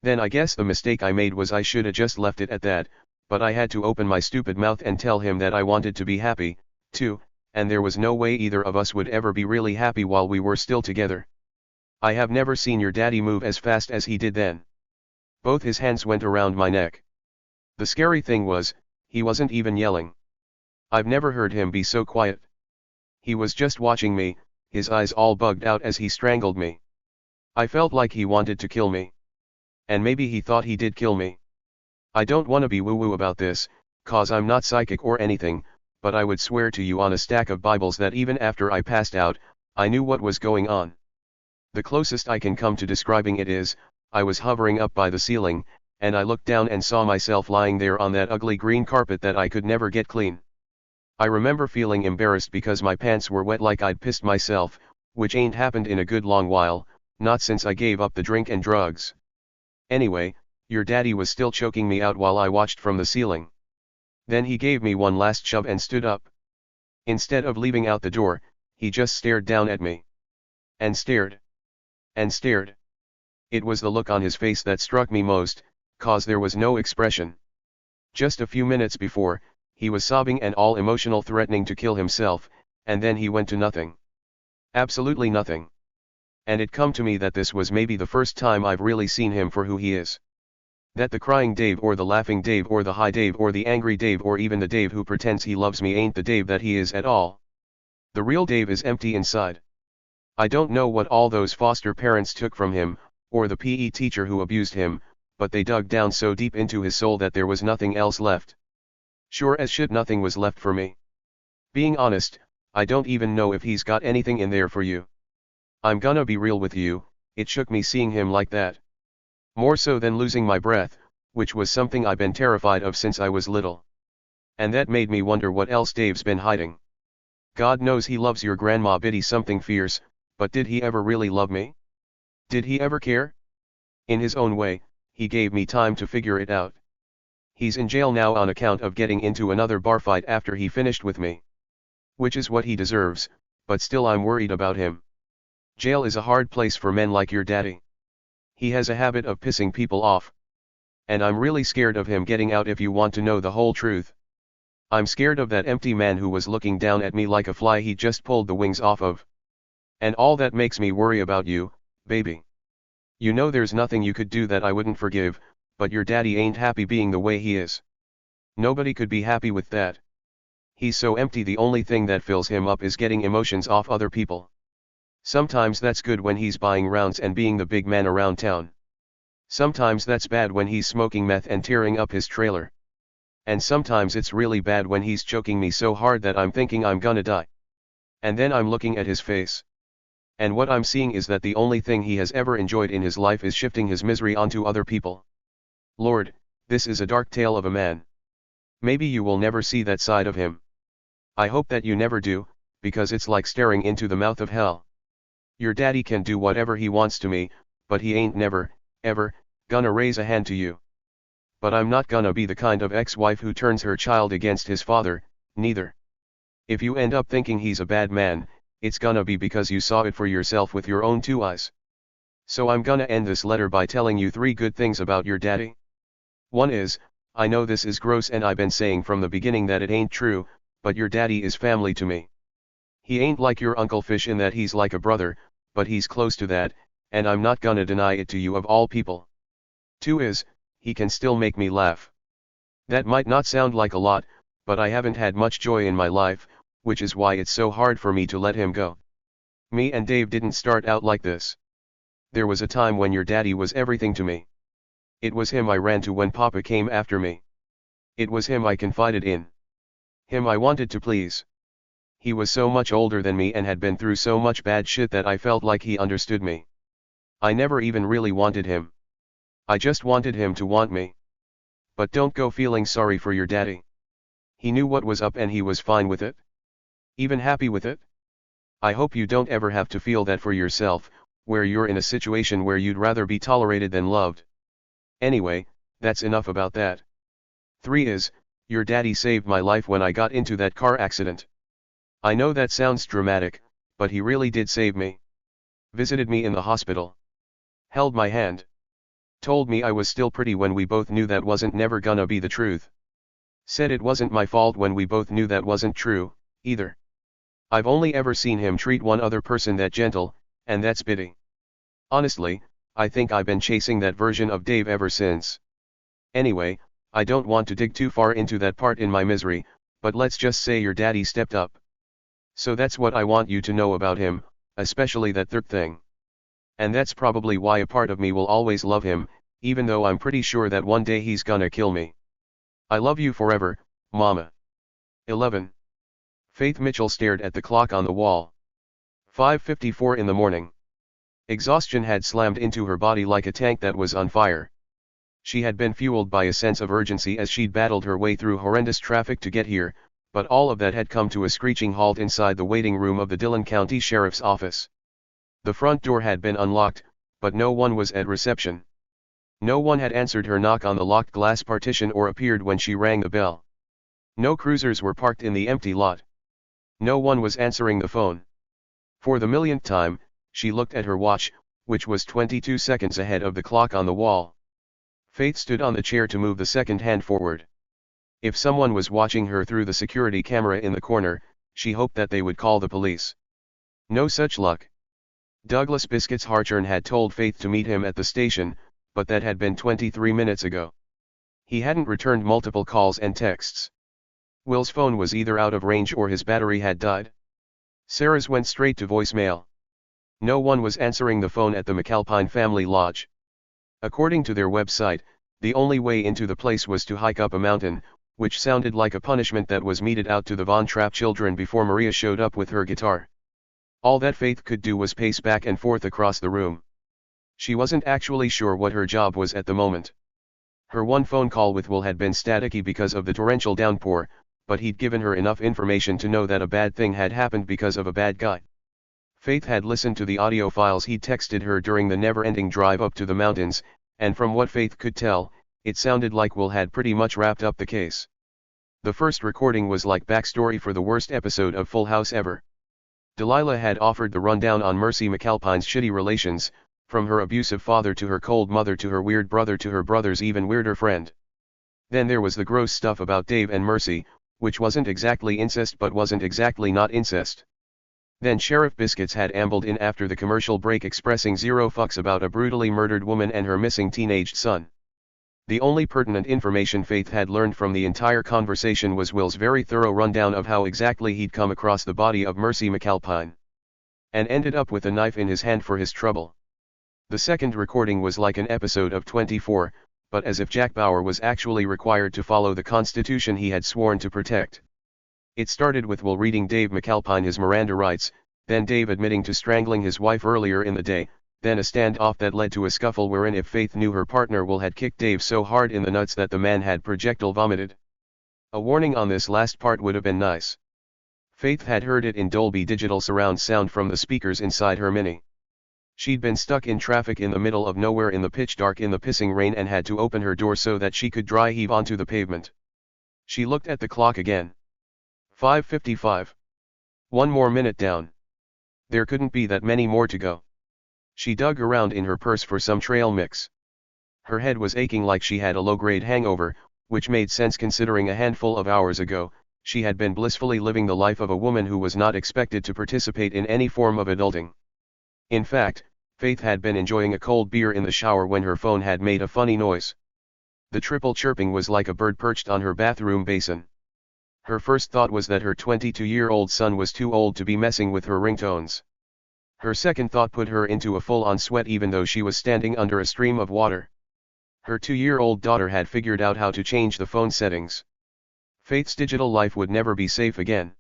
Then I guess the mistake I made was I should have just left it at that, but I had to open my stupid mouth and tell him that I wanted to be happy, too, and there was no way either of us would ever be really happy while we were still together. I have never seen your daddy move as fast as he did then. Both his hands went around my neck. The scary thing was, he wasn't even yelling. I've never heard him be so quiet. He was just watching me, his eyes all bugged out as he strangled me. I felt like he wanted to kill me. And maybe he thought he did kill me. I don't wanna be woo-woo about this, cause I'm not psychic or anything, but I would swear to you on a stack of Bibles that even after I passed out, I knew what was going on. The closest I can come to describing it is, I was hovering up by the ceiling, and I looked down and saw myself lying there on that ugly green carpet that I could never get clean. I remember feeling embarrassed because my pants were wet like I'd pissed myself, which ain't happened in a good long while, not since I gave up the drink and drugs. Anyway, your daddy was still choking me out while I watched from the ceiling. Then he gave me one last shove and stood up. Instead of leaving out the door, he just stared down at me. And stared. And stared. It was the look on his face that struck me most, cause there was no expression. Just a few minutes before, he was sobbing and all emotional, threatening to kill himself, and then he went to nothing. Absolutely nothing. And it come to me that this was maybe the first time I've really seen him for who he is. That the crying Dave or the laughing Dave or the high Dave or the angry Dave or even the Dave who pretends he loves me ain't the Dave that he is at all. The real Dave is empty inside. I don't know what all those foster parents took from him, or the PE teacher who abused him, but they dug down so deep into his soul that there was nothing else left. Sure as shit nothing was left for me. Being honest, I don't even know if he's got anything in there for you. I'm gonna be real with you, it shook me seeing him like that. More so than losing my breath, which was something I've been terrified of since I was little. And that made me wonder what else Dave's been hiding. God knows he loves your grandma Biddy something fierce, but did he ever really love me? Did he ever care? In his own way, he gave me time to figure it out. He's in jail now on account of getting into another bar fight after he finished with me. Which is what he deserves, but still I'm worried about him. Jail is a hard place for men like your daddy. He has a habit of pissing people off. And I'm really scared of him getting out if you want to know the whole truth. I'm scared of that empty man who was looking down at me like a fly he just pulled the wings off of. And all that makes me worry about you, baby. You know there's nothing you could do that I wouldn't forgive, but your daddy ain't happy being the way he is. Nobody could be happy with that. He's so empty, the only thing that fills him up is getting emotions off other people. Sometimes that's good when he's buying rounds and being the big man around town. Sometimes that's bad when he's smoking meth and tearing up his trailer. And sometimes it's really bad when he's choking me so hard that I'm thinking I'm gonna die. And then I'm looking at his face. And what I'm seeing is that the only thing he has ever enjoyed in his life is shifting his misery onto other people. Lord, this is a dark tale of a man. Maybe you will never see that side of him. I hope that you never do, because it's like staring into the mouth of hell. Your daddy can do whatever he wants to me, but he ain't never, ever, gonna raise a hand to you. But I'm not gonna be the kind of ex-wife who turns her child against his father, neither. If you end up thinking he's a bad man, it's gonna be because you saw it for yourself with your own two eyes. So I'm gonna end this letter by telling you 3 good things about your daddy. One is, I know this is gross and I've been saying from the beginning that it ain't true, but your daddy is family to me. He ain't like your Uncle Fish in that he's like a brother, but he's close to that, and I'm not gonna deny it to you of all people. 2 is, he can still make me laugh. That might not sound like a lot, but I haven't had much joy in my life, which is why it's so hard for me to let him go. Me and Dave didn't start out like this. There was a time when your daddy was everything to me. It was him I ran to when Papa came after me. It was him I confided in. Him I wanted to please. He was so much older than me and had been through so much bad shit that I felt like he understood me. I never even really wanted him. I just wanted him to want me. But don't go feeling sorry for your daddy. He knew what was up and he was fine with it. Even happy with it. I hope you don't ever have to feel that for yourself, where you're in a situation where you'd rather be tolerated than loved. Anyway, that's enough about that. 3 is, your daddy saved my life when I got into that car accident. I know that sounds dramatic, but he really did save me. Visited me in the hospital. Held my hand. Told me I was still pretty when we both knew that wasn't never gonna be the truth. Said it wasn't my fault when we both knew that wasn't true, either. I've only ever seen him treat one other person that gentle, and that's Biddy. Honestly, I think I've been chasing that version of Dave ever since. Anyway, I don't want to dig too far into that part in my misery, but let's just say your daddy stepped up. So that's what I want you to know about him, especially that third thing. And that's probably why a part of me will always love him, even though I'm pretty sure that one day he's gonna kill me. I love you forever, Mama. 11. Faith Mitchell stared at the clock on the wall. 5:54 in the morning. Exhaustion had slammed into her body like a tank that was on fire. She had been fueled by a sense of urgency as she'd battled her way through horrendous traffic to get here, but all of that had come to a screeching halt inside the waiting room of the Dillon County Sheriff's Office. The front door had been unlocked, but no one was at reception. No one had answered her knock on the locked glass partition or appeared when she rang the bell. No cruisers were parked in the empty lot. No one was answering the phone. For the millionth time, she looked at her watch, which was 22 seconds ahead of the clock on the wall. Faith stood on the chair to move the second hand forward. If someone was watching her through the security camera in the corner, she hoped that they would call the police. No such luck. Douglas Biscuits Harchern had told Faith to meet him at the station, but that had been 23 minutes ago. He hadn't returned multiple calls and texts. Will's phone was either out of range or his battery had died. Sarah's went straight to voicemail. No one was answering the phone at the McAlpine Family Lodge. According to their website, the only way into the place was to hike up a mountain, which sounded like a punishment that was meted out to the Von Trapp children before Maria showed up with her guitar. All that Faith could do was pace back and forth across the room. She wasn't actually sure what her job was at the moment. Her one phone call with Will had been staticky because of the torrential downpour, but he'd given her enough information to know that a bad thing had happened because of a bad guy. Faith had listened to the audio files he'd texted her during the never-ending drive up to the mountains, and from what Faith could tell, it sounded like Will had pretty much wrapped up the case. The first recording was like backstory for the worst episode of Full House ever. Delilah had offered the rundown on Mercy McAlpine's shitty relations, from her abusive father to her cold mother to her weird brother to her brother's even weirder friend. Then there was the gross stuff about Dave and Mercy, which wasn't exactly incest but wasn't exactly not incest. Then Sheriff Biscuits had ambled in after the commercial break expressing zero fucks about a brutally murdered woman and her missing teenaged son. The only pertinent information Faith had learned from the entire conversation was Will's very thorough rundown of how exactly he'd come across the body of Mercy McAlpine. And ended up with a knife in his hand for his trouble. The second recording was like an episode of 24, but as if Jack Bauer was actually required to follow the Constitution he had sworn to protect. It started with Will reading Dave McAlpine his Miranda rights, then Dave admitting to strangling his wife earlier in the day, then a standoff that led to a scuffle wherein if Faith knew her partner Will had kicked Dave so hard in the nuts that the man had projectile vomited. A warning on this last part would have been nice. Faith had heard it in Dolby Digital surround sound from the speakers inside her Mini. She'd been stuck in traffic in the middle of nowhere in the pitch dark in the pissing rain and had to open her door so that she could dry heave onto the pavement. She looked at the clock again. 5:55. One more minute down. There couldn't be that many more to go. She dug around in her purse for some trail mix. Her head was aching like she had a low-grade hangover, which made sense considering a handful of hours ago, she had been blissfully living the life of a woman who was not expected to participate in any form of adulting. In fact, Faith had been enjoying a cold beer in the shower when her phone had made a funny noise. The triple chirping was like a bird perched on her bathroom basin. Her first thought was that her 22-year-old son was too old to be messing with her ringtones. Her second thought put her into a full-on sweat even though she was standing under a stream of water. Her 2-year-old daughter had figured out how to change the phone settings. Faith's digital life would never be safe again.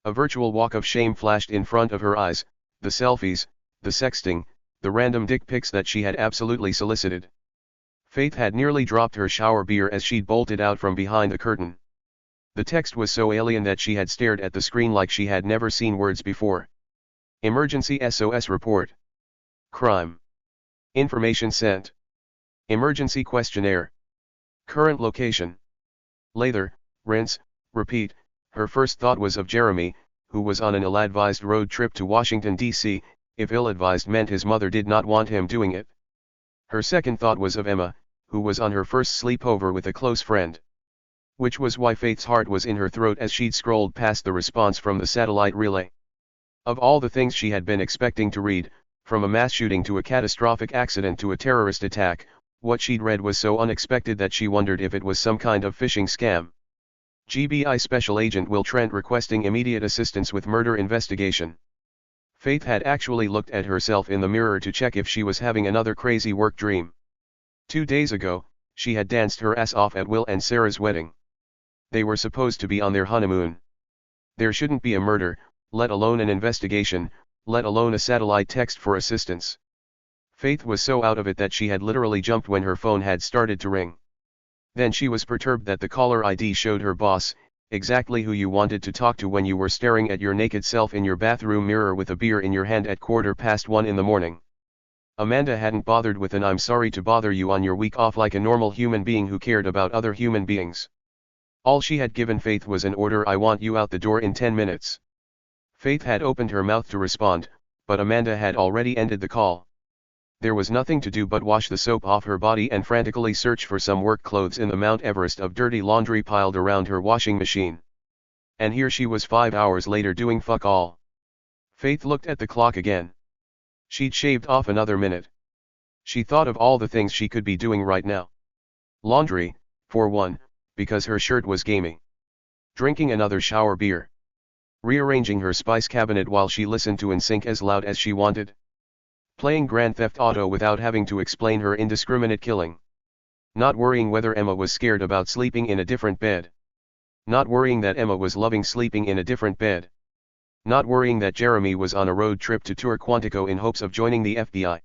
A virtual walk of shame flashed in front of her eyes, the selfies, the sexting, the random dick pics that she had absolutely solicited. Faith had nearly dropped her shower beer as she'd bolted out from behind the curtain. The text was so alien that she had stared at the screen like she had never seen words before. Emergency SOS report. Crime. Information sent. Emergency questionnaire. Current location. Lather, rinse, repeat. Her first thought was of Jeremy, who was on an ill-advised road trip to Washington, D.C., if ill-advised meant his mother did not want him doing it. Her second thought was of Emma, who was on her first sleepover with a close friend. Which was why Faith's heart was in her throat as she'd scrolled past the response from the satellite relay. Of all the things she had been expecting to read, from a mass shooting to a catastrophic accident to a terrorist attack, what she'd read was so unexpected that she wondered if it was some kind of phishing scam. GBI Special Agent Will Trent requesting immediate assistance with murder investigation. Faith had actually looked at herself in the mirror to check if she was having another crazy work dream. 2 days ago, she had danced her ass off at Will and Sarah's wedding. They were supposed to be on their honeymoon. There shouldn't be a murder, let alone an investigation, let alone a satellite text for assistance. Faith was so out of it that she had literally jumped when her phone had started to ring. Then she was perturbed that the caller ID showed her boss, exactly who you wanted to talk to when you were staring at your naked self in your bathroom mirror with a beer in your hand at 1:15 in the morning. Amanda hadn't bothered with an "I'm sorry to bother you on your week off" like a normal human being who cared about other human beings. All she had given Faith was an order: "I want you out the door in 10 minutes. Faith had opened her mouth to respond, but Amanda had already ended the call. There was nothing to do but wash the soap off her body and frantically search for some work clothes in the Mount Everest of dirty laundry piled around her washing machine. And here she was 5 hours later doing fuck all. Faith looked at the clock again. She'd shaved off another minute. She thought of all the things she could be doing right now. Laundry, for one, because her shirt was gamey. Drinking another shower beer. Rearranging her spice cabinet while she listened to NSYNC as loud as she wanted. Playing Grand Theft Auto without having to explain her indiscriminate killing. Not worrying whether Emma was scared about sleeping in a different bed. Not worrying that Emma was loving sleeping in a different bed. Not worrying that Jeremy was on a road trip to Tour Quantico in hopes of joining the FBI.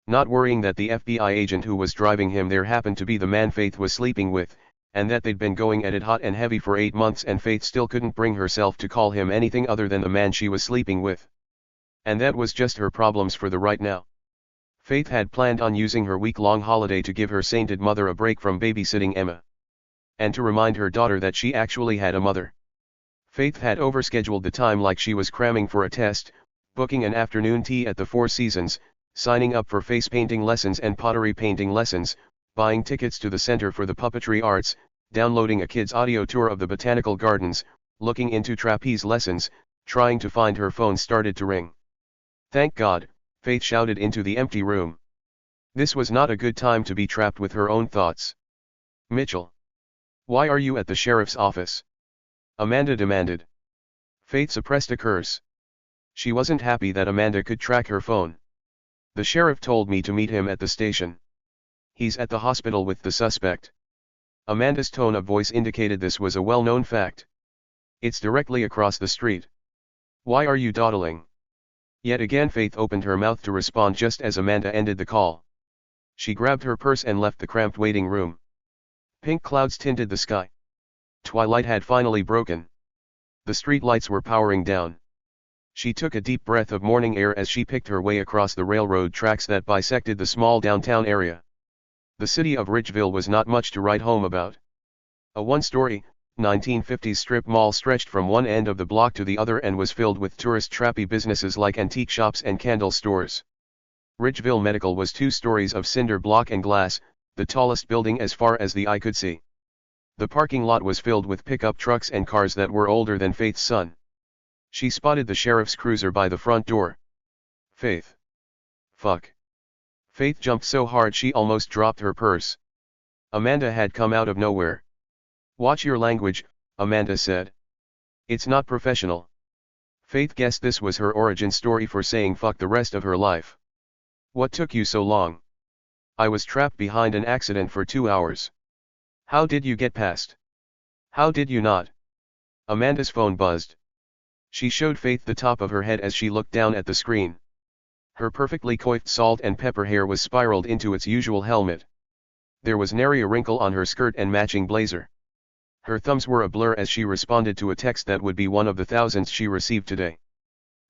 Not worrying that the FBI agent who was driving him there happened to be the man Faith was sleeping with, and that they'd been going at it hot and heavy for 8 months and Faith still couldn't bring herself to call him anything other than the man she was sleeping with. And that was just her problems for the right now. Faith had planned on using her week-long holiday to give her sainted mother a break from babysitting Emma. And to remind her daughter that she actually had a mother. Faith had overscheduled the time like she was cramming for a test, booking an afternoon tea at the Four Seasons, signing up for face painting lessons and pottery painting lessons, buying tickets to the Center for the Puppetry Arts, downloading a kid's audio tour of the Botanical Gardens, looking into trapeze lessons, trying to find her phone started to ring. "Thank God," Faith shouted into the empty room. This was not a good time to be trapped with her own thoughts. "Mitchell. Why are you at the sheriff's office?" Amanda demanded. Faith suppressed a curse. She wasn't happy that Amanda could track her phone. "The sheriff told me to meet him at the station. He's at the hospital with the suspect." Amanda's tone of voice indicated this was a well-known fact. "It's directly across the street. Why are you dawdling?" Yet again Faith opened her mouth to respond just as Amanda ended the call. She grabbed her purse and left the cramped waiting room. Pink clouds tinted the sky. Twilight had finally broken. The street lights were powering down. She took a deep breath of morning air as she picked her way across the railroad tracks that bisected the small downtown area. The city of Ridgeville was not much to write home about. A one-story, 1950s strip mall stretched from one end of the block to the other and was filled with tourist-trappy businesses like antique shops and candle stores. Ridgeville Medical was 2 stories of cinder block and glass, the tallest building as far as the eye could see. The parking lot was filled with pickup trucks and cars that were older than Faith's son. She spotted the sheriff's cruiser by the front door. Faith. Fuck. Faith jumped so hard she almost dropped her purse. Amanda had come out of nowhere. Watch your language, Amanda said. It's not professional. Faith guessed this was her origin story for saying fuck the rest of her life. What took you so long? I was trapped behind an accident for 2 hours. How did you get past? How did you not? Amanda's phone buzzed. She showed Faith the top of her head as she looked down at the screen. Her perfectly coiffed salt and pepper hair was spiraled into its usual helmet. There was nary a wrinkle on her skirt and matching blazer. Her thumbs were a blur as she responded to a text that would be one of the thousands she received today.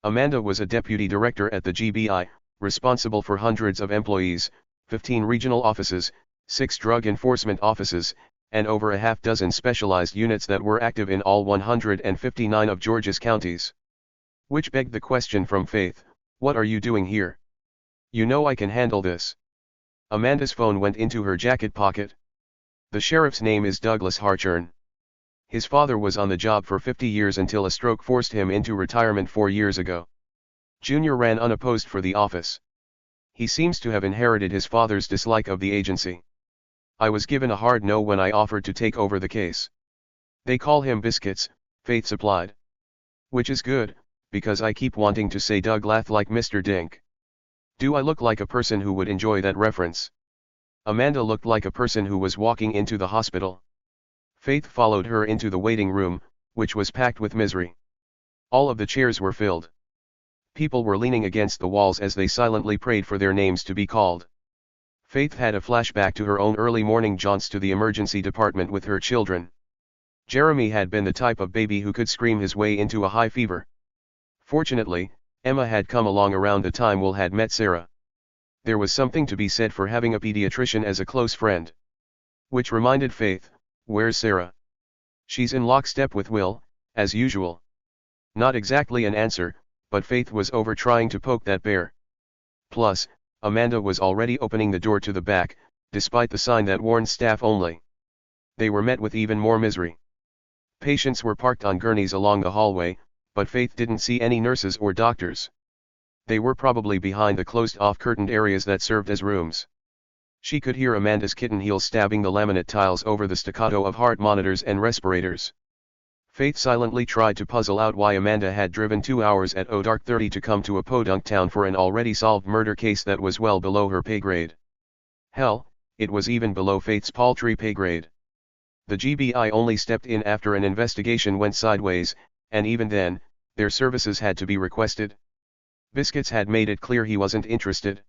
Amanda was a deputy director at the GBI, responsible for hundreds of employees, 15 regional offices, 6 drug enforcement offices, and over a half-dozen specialized units that were active in all 159 of Georgia's counties. Which begged the question from Faith, what are you doing here? You know I can handle this. Amanda's phone went into her jacket pocket. The sheriff's name is Douglas Harchern. His father was on the job for 50 years until a stroke forced him into retirement 4 years ago. Junior ran unopposed for the office. He seems to have inherited his father's dislike of the agency. I was given a hard no when I offered to take over the case. They call him Biscuits, Faith supplied. Which is good, because I keep wanting to say Doug laughed like Mr. Dink. Do I look like a person who would enjoy that reference? Amanda looked like a person who was walking into the hospital. Faith followed her into the waiting room, which was packed with misery. All of the chairs were filled. People were leaning against the walls as they silently prayed for their names to be called. Faith had a flashback to her own early morning jaunts to the emergency department with her children. Jeremy had been the type of baby who could scream his way into a high fever. Fortunately, Emma had come along around the time Will had met Sarah. There was something to be said for having a pediatrician as a close friend. Which reminded Faith, where's Sarah? She's in lockstep with Will, as usual. Not exactly an answer, but Faith was over trying to poke that bear. Plus, Amanda was already opening the door to the back, despite the sign that warned staff only. They were met with even more misery. Patients were parked on gurneys along the hallway, but Faith didn't see any nurses or doctors. They were probably behind the closed-off curtained areas that served as rooms. She could hear Amanda's kitten heels stabbing the laminate tiles over the staccato of heart monitors and respirators. Faith silently tried to puzzle out why Amanda had driven 2 hours at dark 30 to come to a podunk town for an already solved murder case that was well below her pay grade. Hell, it was even below Faith's paltry pay grade. The GBI only stepped in after an investigation went sideways, and even then, their services had to be requested. Biscuits had made it clear he wasn't interested.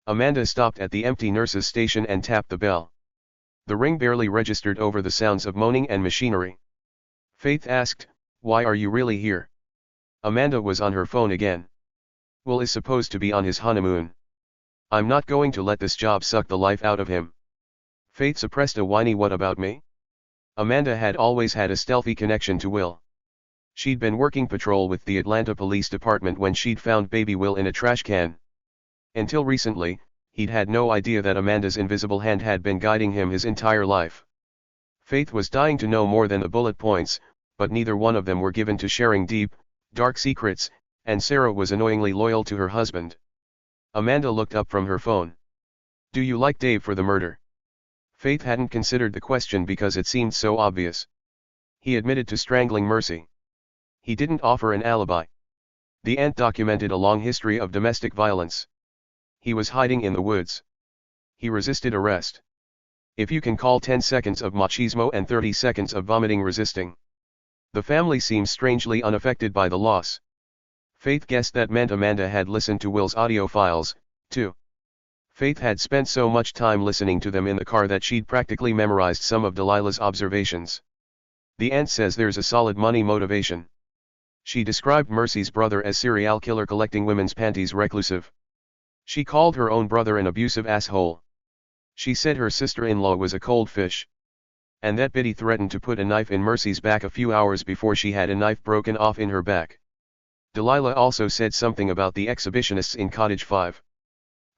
Amanda stopped at the empty nurse's station and tapped the bell. The ring barely registered over the sounds of moaning and machinery. Faith asked, "Why are you really here?" Amanda was on her phone again. "Will is supposed to be on his honeymoon. I'm not going to let this job suck the life out of him." Faith suppressed a whiny "what about me?" Amanda had always had a stealthy connection to Will. She'd been working patrol with the Atlanta Police Department when she'd found baby Will in a trash can. Until recently, he'd had no idea that Amanda's invisible hand had been guiding him his entire life. Faith was dying to know more than the bullet points, but neither one of them were given to sharing deep, dark secrets, and Sarah was annoyingly loyal to her husband. Amanda looked up from her phone. "Do you like Dave for the murder?" Faith hadn't considered the question because it seemed so obvious. He admitted to strangling Mercy. He didn't offer an alibi. The aunt documented a long history of domestic violence. He was hiding in the woods. He resisted arrest. If you can call 10 seconds of machismo and 30 seconds of vomiting resisting. The family seems strangely unaffected by the loss. Faith guessed that meant Amanda had listened to Will's audio files, too. Faith had spent so much time listening to them in the car that she'd practically memorized some of Delilah's observations. The aunt says there's a solid money motivation. She described Mercy's brother as serial killer collecting women's panties reclusive. She called her own brother an abusive asshole. She said her sister-in-law was a cold fish. And that biddy threatened to put a knife in Mercy's back a few hours before she had a knife broken off in her back. Delilah also said something about the exhibitionists in Cottage 5.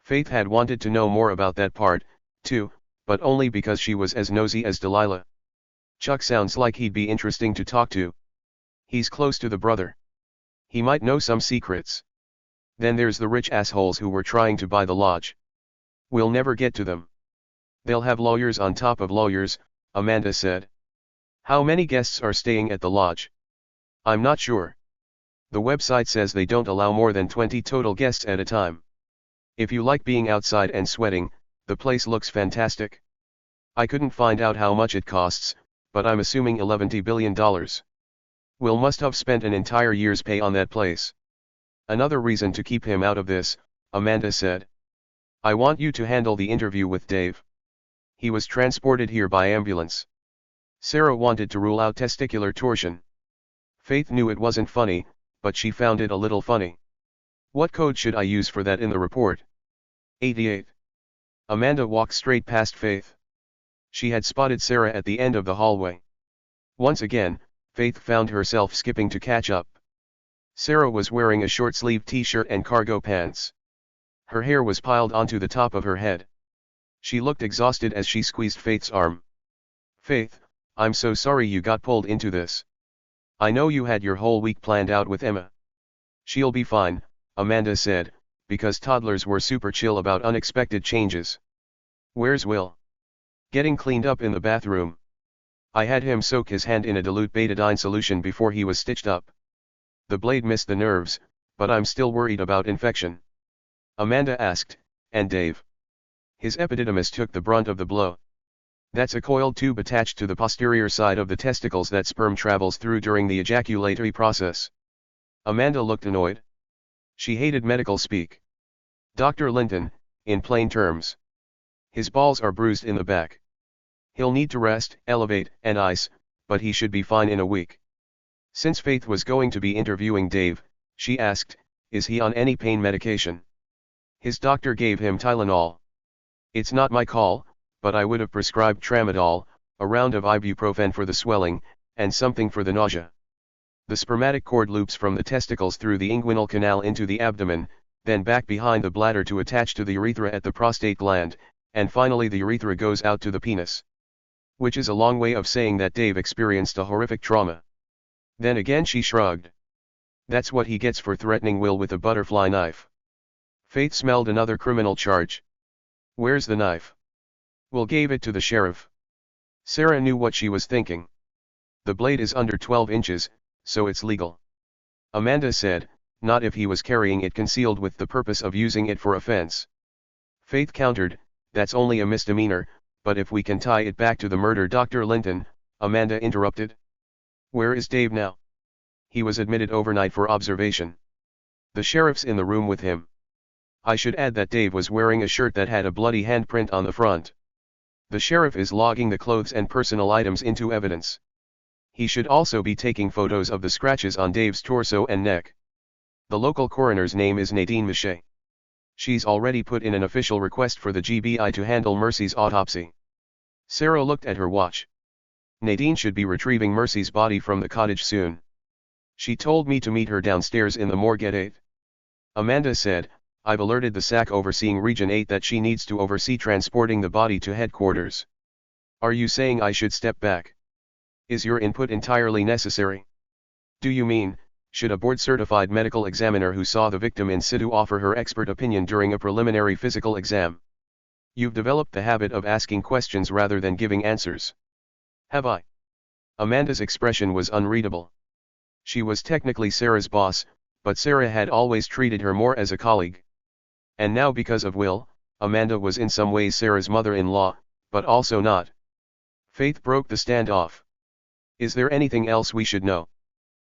Faith had wanted to know more about that part, too, but only because she was as nosy as Delilah. Chuck sounds like he'd be interesting to talk to. He's close to the brother. He might know some secrets. Then there's the rich assholes who were trying to buy the lodge. We'll never get to them. They'll have lawyers on top of lawyers, Amanda said. How many guests are staying at the lodge? I'm not sure. The website says they don't allow more than 20 total guests at a time. If you like being outside and sweating, the place looks fantastic. I couldn't find out how much it costs, but I'm assuming $11 billion. Will must have spent an entire year's pay on that place. Another reason to keep him out of this, Amanda said. I want you to handle the interview with Dave. He was transported here by ambulance. Sarah wanted to rule out testicular torsion. Faith knew it wasn't funny, but she found it a little funny. What code should I use for that in the report? 88. Amanda walked straight past Faith. She had spotted Sarah at the end of the hallway. Once again, Faith found herself skipping to catch up. Sarah was wearing a short-sleeved t-shirt and cargo pants. Her hair was piled onto the top of her head. She looked exhausted as she squeezed Faith's arm. Faith, I'm so sorry you got pulled into this. I know you had your whole week planned out with Emma. She'll be fine, Amanda said, because toddlers were super chill about unexpected changes. Where's Will? Getting cleaned up in the bathroom. I had him soak his hand in a dilute betadine solution before he was stitched up. The blade missed the nerves, but I'm still worried about infection. Amanda asked, and Dave? His epididymis took the brunt of the blow. That's a coiled tube attached to the posterior side of the testicles that sperm travels through during the ejaculatory process. Amanda looked annoyed. She hated medical speak. Dr. Linton, in plain terms. His balls are bruised in the back. He'll need to rest, elevate, and ice, but he should be fine in a week. Since Faith was going to be interviewing Dave, she asked, is he on any pain medication? His doctor gave him Tylenol. It's not my call, but I would have prescribed tramadol, a round of ibuprofen for the swelling, and something for the nausea. The spermatic cord loops from the testicles through the inguinal canal into the abdomen, then back behind the bladder to attach to the urethra at the prostate gland, and finally the urethra goes out to the penis. Which is a long way of saying that Dave experienced a horrific trauma. Then again she shrugged. That's what he gets for threatening Will with a butterfly knife. Faith smelled another criminal charge. Where's the knife? Will gave it to the sheriff. Sarah knew what she was thinking. The blade is under 12 inches, so it's legal. Amanda said, not if he was carrying it concealed with the purpose of using it for offense. Faith countered, that's only a misdemeanor, but if we can tie it back to the murder. Dr. Linton, Amanda interrupted. Where is Dave now? He was admitted overnight for observation. The sheriff's in the room with him. I should add that Dave was wearing a shirt that had a bloody handprint on the front. The sheriff is logging the clothes and personal items into evidence. He should also be taking photos of the scratches on Dave's torso and neck. The local coroner's name is Nadine Miche. She's already put in an official request for the GBI to handle Mercy's autopsy. Sarah looked at her watch. Nadine should be retrieving Mercy's body from the cottage soon. She told me to meet her downstairs in the morgue at 8. Amanda said, I've alerted the SAC overseeing Region 8 that she needs to oversee transporting the body to headquarters. Are you saying I should step back? Is your input entirely necessary? Do you mean, should a board-certified medical examiner who saw the victim in situ offer her expert opinion during a preliminary physical exam? You've developed the habit of asking questions rather than giving answers. Have I? Amanda's expression was unreadable. She was technically Sarah's boss, but Sarah had always treated her more as a colleague. And now because of Will, Amanda was in some ways Sarah's mother-in-law, but also not. Faith broke the standoff. Is there anything else we should know?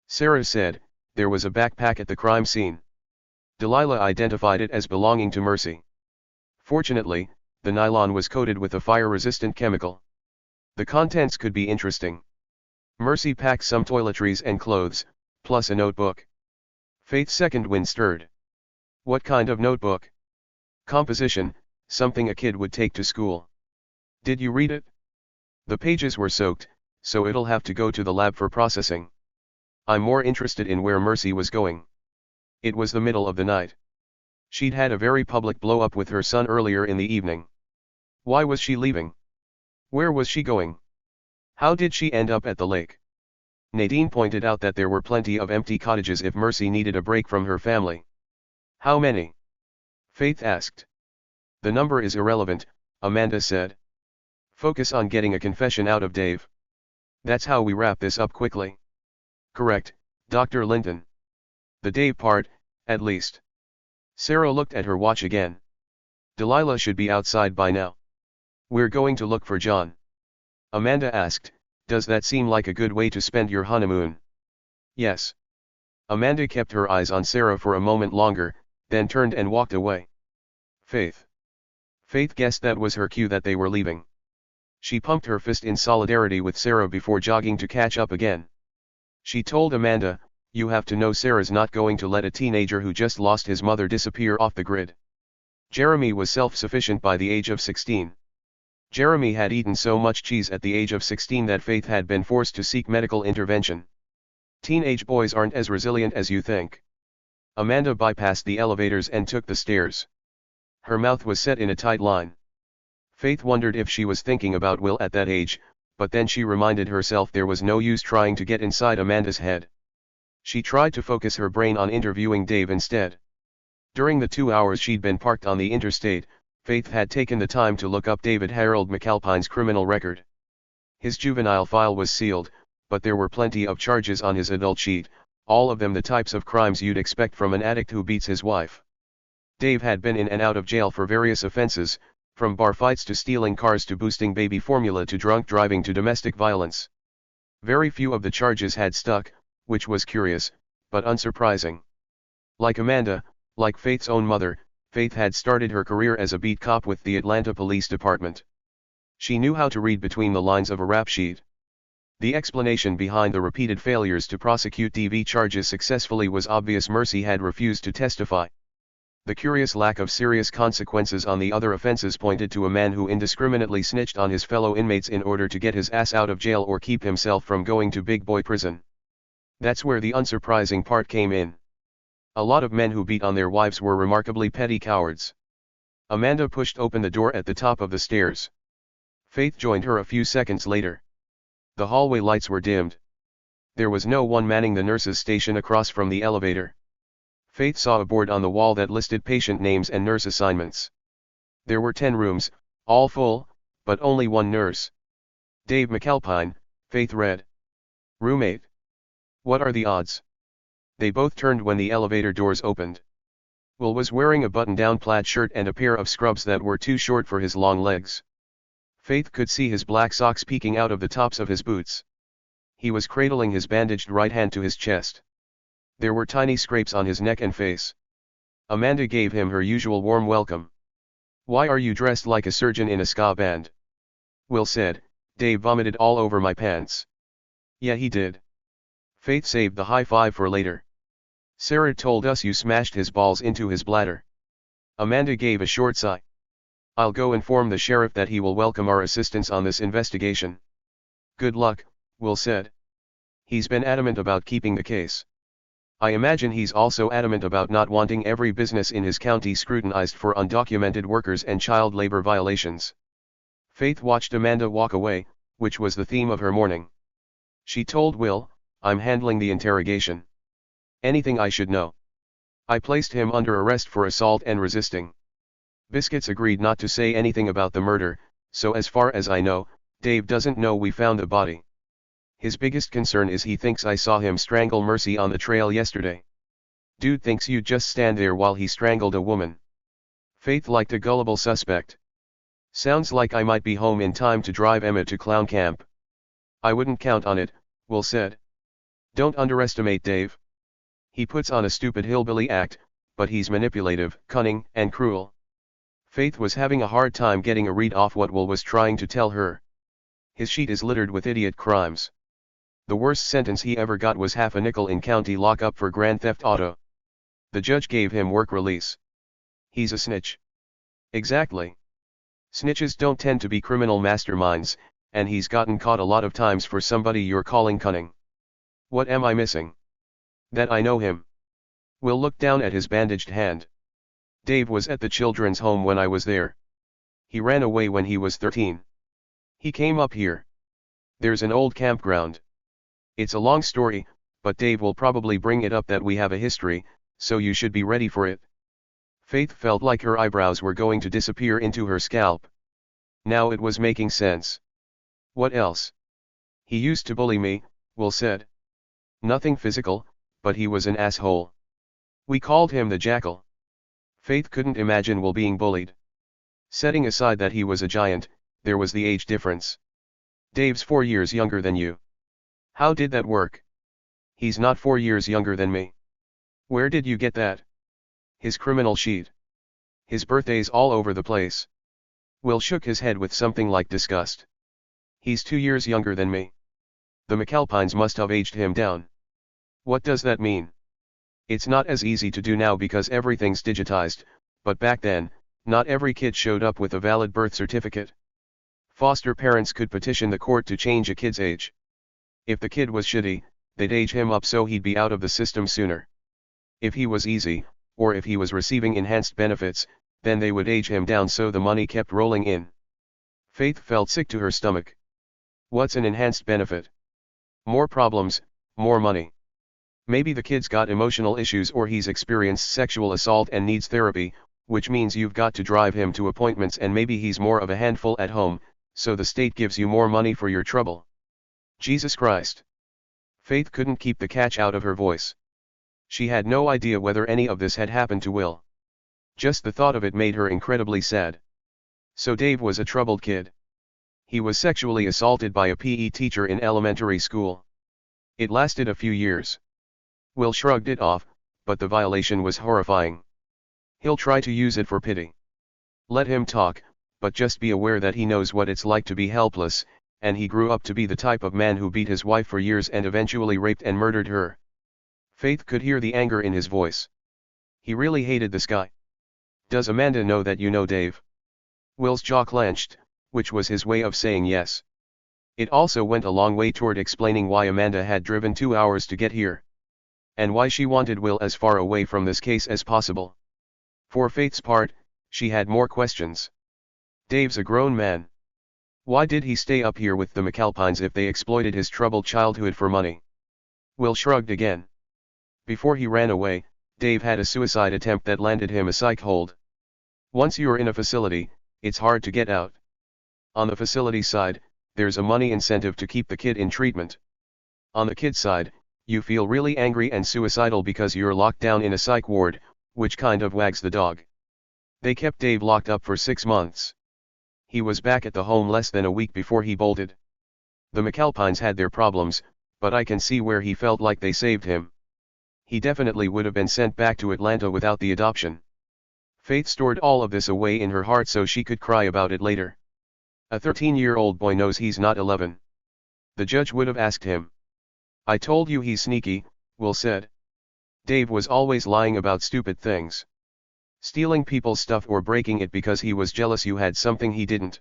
Sarah said, there was a backpack at the crime scene. Delilah identified it as belonging to Mercy. Fortunately, the nylon was coated with a fire-resistant chemical. The contents could be interesting. Mercy packed some toiletries and clothes, plus a notebook. Faith's second wind stirred. What kind of notebook? Composition, something a kid would take to school. Did you read it? The pages were soaked, so it'll have to go to the lab for processing. I'm more interested in where Mercy was going. It was the middle of the night. She'd had a very public blow-up with her son earlier in the evening. Why was she leaving? Where was she going? How did she end up at the lake? Nadine pointed out that there were plenty of empty cottages if Mercy needed a break from her family. How many? Faith asked. The number is irrelevant, Amanda said. Focus on getting a confession out of Dave. That's how we wrap this up quickly. Correct, Dr. Linton. The Dave part, at least. Sarah looked at her watch again. Delilah should be outside by now. We're going to look for John. Amanda asked, does that seem like a good way to spend your honeymoon? Yes. Amanda kept her eyes on Sarah for a moment longer, then turned and walked away. Faith. Faith guessed that was her cue that they were leaving. She pumped her fist in solidarity with Sarah before jogging to catch up again. She told Amanda, you have to know Sarah's not going to let a teenager who just lost his mother disappear off the grid. Jeremy was self-sufficient by the age of 16. Jeremy had eaten so much cheese at the age of 16 that Faith had been forced to seek medical intervention. Teenage boys aren't as resilient as you think. Amanda bypassed the elevators and took the stairs. Her mouth was set in a tight line. Faith wondered if she was thinking about Will at that age, but then she reminded herself there was no use trying to get inside Amanda's head. She tried to focus her brain on interviewing Dave instead. During the 2 hours she'd been parked on the interstate, Faith had taken the time to look up David Harold McAlpine's criminal record. His juvenile file was sealed, but there were plenty of charges on his adult sheet, all of them the types of crimes you'd expect from an addict who beats his wife. Dave had been in and out of jail for various offenses, from bar fights to stealing cars to boosting baby formula to drunk driving to domestic violence. Very few of the charges had stuck, which was curious, but unsurprising. Like Amanda, like Faith's own mother, Faith had started her career as a beat cop with the Atlanta Police Department. She knew how to read between the lines of a rap sheet. The explanation behind the repeated failures to prosecute DV charges successfully was obvious. Mercy had refused to testify. The curious lack of serious consequences on the other offenses pointed to a man who indiscriminately snitched on his fellow inmates in order to get his ass out of jail or keep himself from going to big boy prison. That's where the unsurprising part came in. A lot of men who beat on their wives were remarkably petty cowards. Amanda pushed open the door at the top of the stairs. Faith joined her a few seconds later. The hallway lights were dimmed. There was no one manning the nurse's station across from the elevator. Faith saw a board on the wall that listed patient names and nurse assignments. There were 10 rooms, all full, but only one nurse. Dave McAlpine, Faith read. Roommate. What are the odds? They both turned when the elevator doors opened. Will was wearing a button-down plaid shirt and a pair of scrubs that were too short for his long legs. Faith could see his black socks peeking out of the tops of his boots. He was cradling his bandaged right hand to his chest. There were tiny scrapes on his neck and face. Amanda gave him her usual warm welcome. Why are you dressed like a surgeon in a ska band? Will said, Dave vomited all over my pants. Yeah, he did. Faith saved the high five for later. Sarah told us you smashed his balls into his bladder. Amanda gave a short sigh. I'll go inform the sheriff that he will welcome our assistance on this investigation. Good luck, Will said. He's been adamant about keeping the case. I imagine he's also adamant about not wanting every business in his county scrutinized for undocumented workers and child labor violations. Faith watched Amanda walk away, which was the theme of her morning. She told Will, I'm handling the interrogation. Anything I should know? I placed him under arrest for assault and resisting. Biscuits agreed not to say anything about the murder, so as far as I know, Dave doesn't know we found the body. His biggest concern is he thinks I saw him strangle Mercy on the trail yesterday. Dude thinks you'd just stand there while he strangled a woman. Faith liked a gullible suspect. Sounds like I might be home in time to drive Emma to clown camp. I wouldn't count on it, Will said. Don't underestimate Dave. He puts on a stupid hillbilly act, but he's manipulative, cunning, and cruel. Faith was having a hard time getting a read off what Will was trying to tell her. His sheet is littered with idiot crimes. The worst sentence he ever got was half a nickel in county lockup for grand theft auto. The judge gave him work release. He's a snitch. Exactly. Snitches don't tend to be criminal masterminds, and he's gotten caught a lot of times for somebody you're calling cunning. What am I missing? That I know him. Will looked down at his bandaged hand. Dave was at the children's home when I was there. He ran away when he was 13. He came up here. There's an old campground. It's a long story, but Dave will probably bring it up that we have a history, so you should be ready for it. Faith felt like her eyebrows were going to disappear into her scalp. Now it was making sense. What else? He used to bully me, Will said. Nothing physical, but he was an asshole. We called him the Jackal. Faith couldn't imagine Will being bullied. Setting aside that he was a giant, there was the age difference. Dave's 4 years younger than you. How did that work? He's not 4 years younger than me. Where did you get that? His criminal sheet. His birthday's all over the place. Will shook his head with something like disgust. He's 2 years younger than me. The McAlpines must have aged him down. What does that mean? It's not as easy to do now because everything's digitized, but back then, not every kid showed up with a valid birth certificate. Foster parents could petition the court to change a kid's age. If the kid was shitty, they'd age him up so he'd be out of the system sooner. If he was easy, or if he was receiving enhanced benefits, then they would age him down so the money kept rolling in. Faith felt sick to her stomach. What's an enhanced benefit? More problems, more money. Maybe the kid's got emotional issues or he's experienced sexual assault and needs therapy, which means you've got to drive him to appointments, and maybe he's more of a handful at home, so the state gives you more money for your trouble. Jesus Christ. Faith couldn't keep the catch out of her voice. She had no idea whether any of this had happened to Will. Just the thought of it made her incredibly sad. So Dave was a troubled kid. He was sexually assaulted by a PE teacher in elementary school. It lasted a few years. Will shrugged it off, but the violation was horrifying. He'll try to use it for pity. Let him talk, but just be aware that he knows what it's like to be helpless, and he grew up to be the type of man who beat his wife for years and eventually raped and murdered her. Faith could hear the anger in his voice. He really hated this guy. Does Amanda know that you know Dave? Will's jaw clenched, which was his way of saying yes. It also went a long way toward explaining why Amanda had driven 2 hours to get here. And why she wanted Will as far away from this case as possible. For Faith's part, she had more questions. Dave's a grown man. Why did he stay up here with the McAlpines if they exploited his troubled childhood for money? Will shrugged again. Before he ran away, Dave had a suicide attempt that landed him a psych hold. Once you're in a facility, it's hard to get out. On the facility side, there's a money incentive to keep the kid in treatment. On the kid side, you feel really angry and suicidal because you're locked down in a psych ward, which kind of wags the dog. They kept Dave locked up for 6 months. He was back at the home less than a week before he bolted. The McAlpines had their problems, but I can see where he felt like they saved him. He definitely would have been sent back to Atlanta without the adoption. Faith stored all of this away in her heart so she could cry about it later. A 13-year-old boy knows he's not 11. The judge would have asked him. I told you he's sneaky, Will said. Dave was always lying about stupid things. Stealing people's stuff or breaking it because he was jealous you had something he didn't.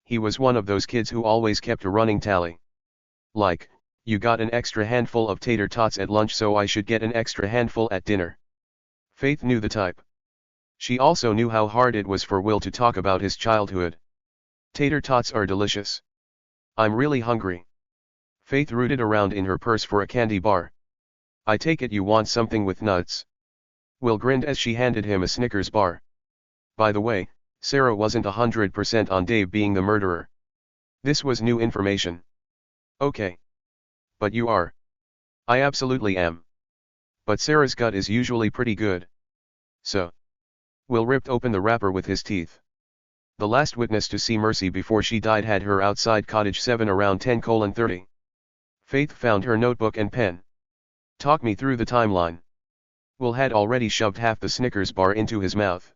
He was one of those kids who always kept a running tally. Like, you got an extra handful of tater tots at lunch so I should get an extra handful at dinner. Faith knew the type. She also knew how hard it was for Will to talk about his childhood. Tater tots are delicious. I'm really hungry. Faith rooted around in her purse for a candy bar. I take it you want something with nuts. Will grinned as she handed him a Snickers bar. By the way, Sarah wasn't 100% on Dave being the murderer. This was new information. Okay. But you are. I absolutely am. But Sarah's gut is usually pretty good. So. Will ripped open the wrapper with his teeth. The last witness to see Mercy before she died had her outside cottage 7 around 10:30. Faith found her notebook and pen. Talk me through the timeline. Will had already shoved half the Snickers bar into his mouth.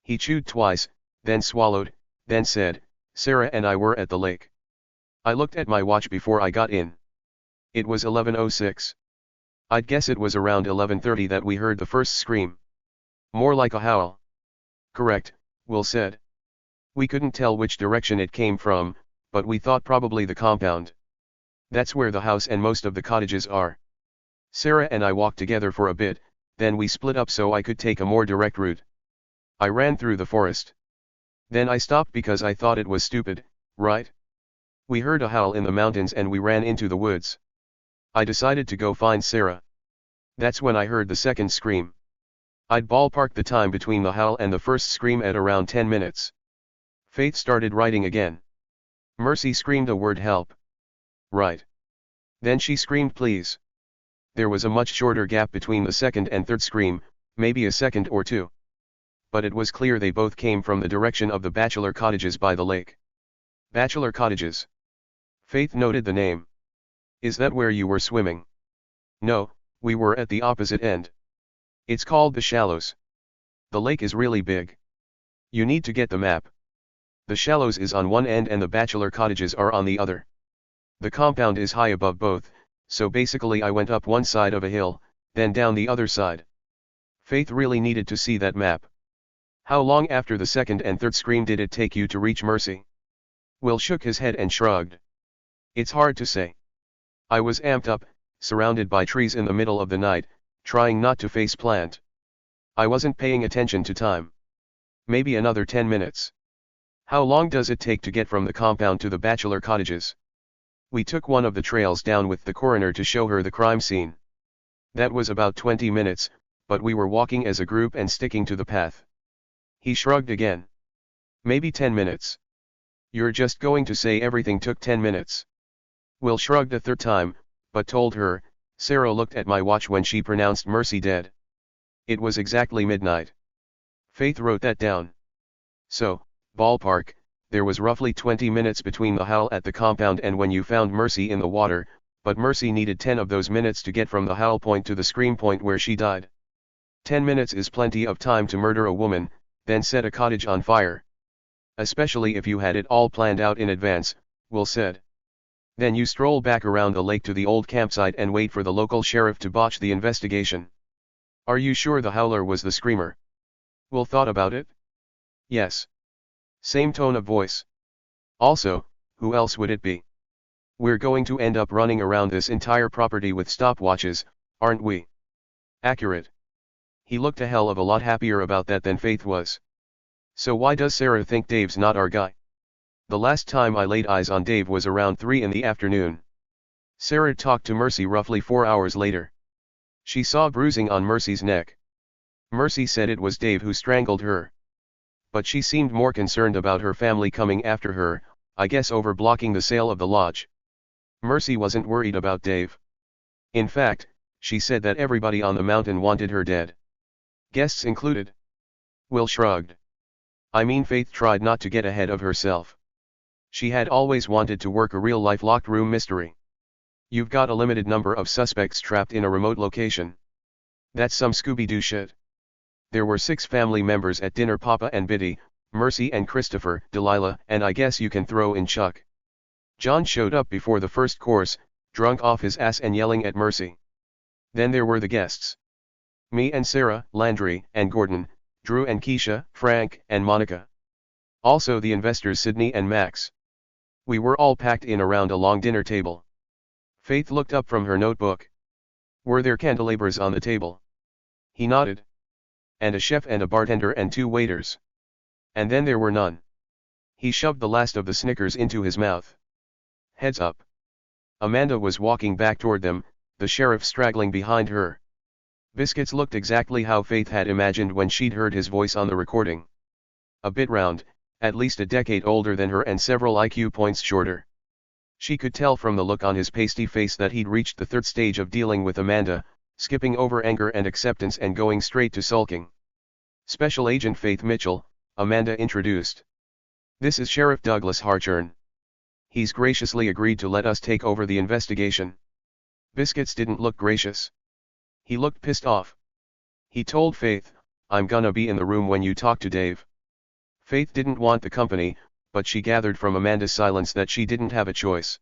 He chewed twice, then swallowed, then said, Sarah and I were at the lake. I looked at my watch before I got in. It was 11:06. I'd guess it was around 11:30 that we heard the first scream. More like a howl. Correct, Will said. We couldn't tell which direction it came from, But we thought probably the compound. That's where the house and most of the cottages are. Sarah and I walked together for a bit, then we split up so I could take a more direct route. I ran through the forest. Then I stopped because I thought it was stupid, right? We heard a howl in the mountains and we ran into the woods. I decided to go find Sarah. That's when I heard the second scream. I'd ballparked the time between the howl and the first scream at around 10 minutes. Faith started writing again. Mercy screamed a word, help. Right. Then she screamed, please. There was a much shorter gap between the second and third scream, maybe a second or two. But it was clear they both came from the direction of the bachelor cottages by the lake. Bachelor cottages. Faith noted the name. Is that where you were swimming? No, we were at the opposite end. It's called the Shallows. The lake is really big. You need to get the map. The Shallows is on one end and the bachelor cottages are on the other. The compound is high above both, so basically I went up one side of a hill, then down the other side. Faith really needed to see that map. How long after the second and third scream did it take you to reach Mercy? Will shook his head and shrugged. It's hard to say. I was amped up, surrounded by trees in the middle of the night, trying not to face plant. I wasn't paying attention to time. Maybe another 10 minutes. How long does it take to get from the compound to the bachelor cottages? We took one of the trails down with the coroner to show her the crime scene. That was about 20 minutes, but we were walking as a group and sticking to the path. He shrugged again. Maybe 10 minutes. You're just going to say everything took 10 minutes. Will shrugged a third time, but told her. Sarah looked at my watch when she pronounced Mercy dead. It was exactly midnight. Faith wrote that down. So, ballpark, there was roughly 20 minutes between the howl at the compound and when you found Mercy in the water, but Mercy needed 10 of those minutes to get from the howl point to the scream point where she died. 10 minutes is plenty of time to murder a woman, then set a cottage on fire. Especially if you had it all planned out in advance, Will said. Then you stroll back around the lake to the old campsite and wait for the local sheriff to botch the investigation. Are you sure the howler was the screamer? Will thought about it. Yes. Same tone of voice. Also, who else would it be? We're going to end up running around this entire property with stopwatches, aren't we? Accurate. He looked a hell of a lot happier about that than Faith was. So why does Sarah think Dave's not our guy? The last time I laid eyes on Dave was around 3 in the afternoon. Sarah talked to Mercy roughly 4 hours later. She saw bruising on Mercy's neck. Mercy said it was Dave who strangled her. But she seemed more concerned about her family coming after her, I guess over blocking the sale of the lodge. Mercy wasn't worried about Dave. In fact, she said that everybody on the mountain wanted her dead. Guests included. Will shrugged. I mean, Faith tried not to get ahead of herself. She had always wanted to work a real-life locked room mystery. You've got a limited number of suspects trapped in a remote location. That's some Scooby-Doo shit. There were 6 family members at dinner: Papa and Biddy, Mercy and Christopher, Delilah, and I guess you can throw in Chuck. John showed up before the first course, drunk off his ass and yelling at Mercy. Then there were the guests. Me and Sarah, Landry and Gordon, Drew and Keisha, Frank and Monica. Also the investors Sydney and Max. We were all packed in around a long dinner table. Faith looked up from her notebook. Were there candelabras on the table? He nodded. And a chef and a bartender and 2 waiters. And then there were none. He shoved the last of the Snickers into his mouth. Heads up. Amanda was walking back toward them, the sheriff straggling behind her. Biscuits looked exactly how Faith had imagined when she'd heard his voice on the recording. A bit round, at least a decade older than her and several IQ points shorter. She could tell from the look on his pasty face that he'd reached the 3rd stage of dealing with Amanda, skipping over anger and acceptance and going straight to sulking. Special Agent Faith Mitchell, Amanda introduced. This is Sheriff Douglas Harchurn. He's graciously agreed to let us take over the investigation. Biscuits didn't look gracious. He looked pissed off. He told Faith, I'm gonna be in the room when you talk to Dave. Faith didn't want the company, but she gathered from Amanda's silence that she didn't have a choice.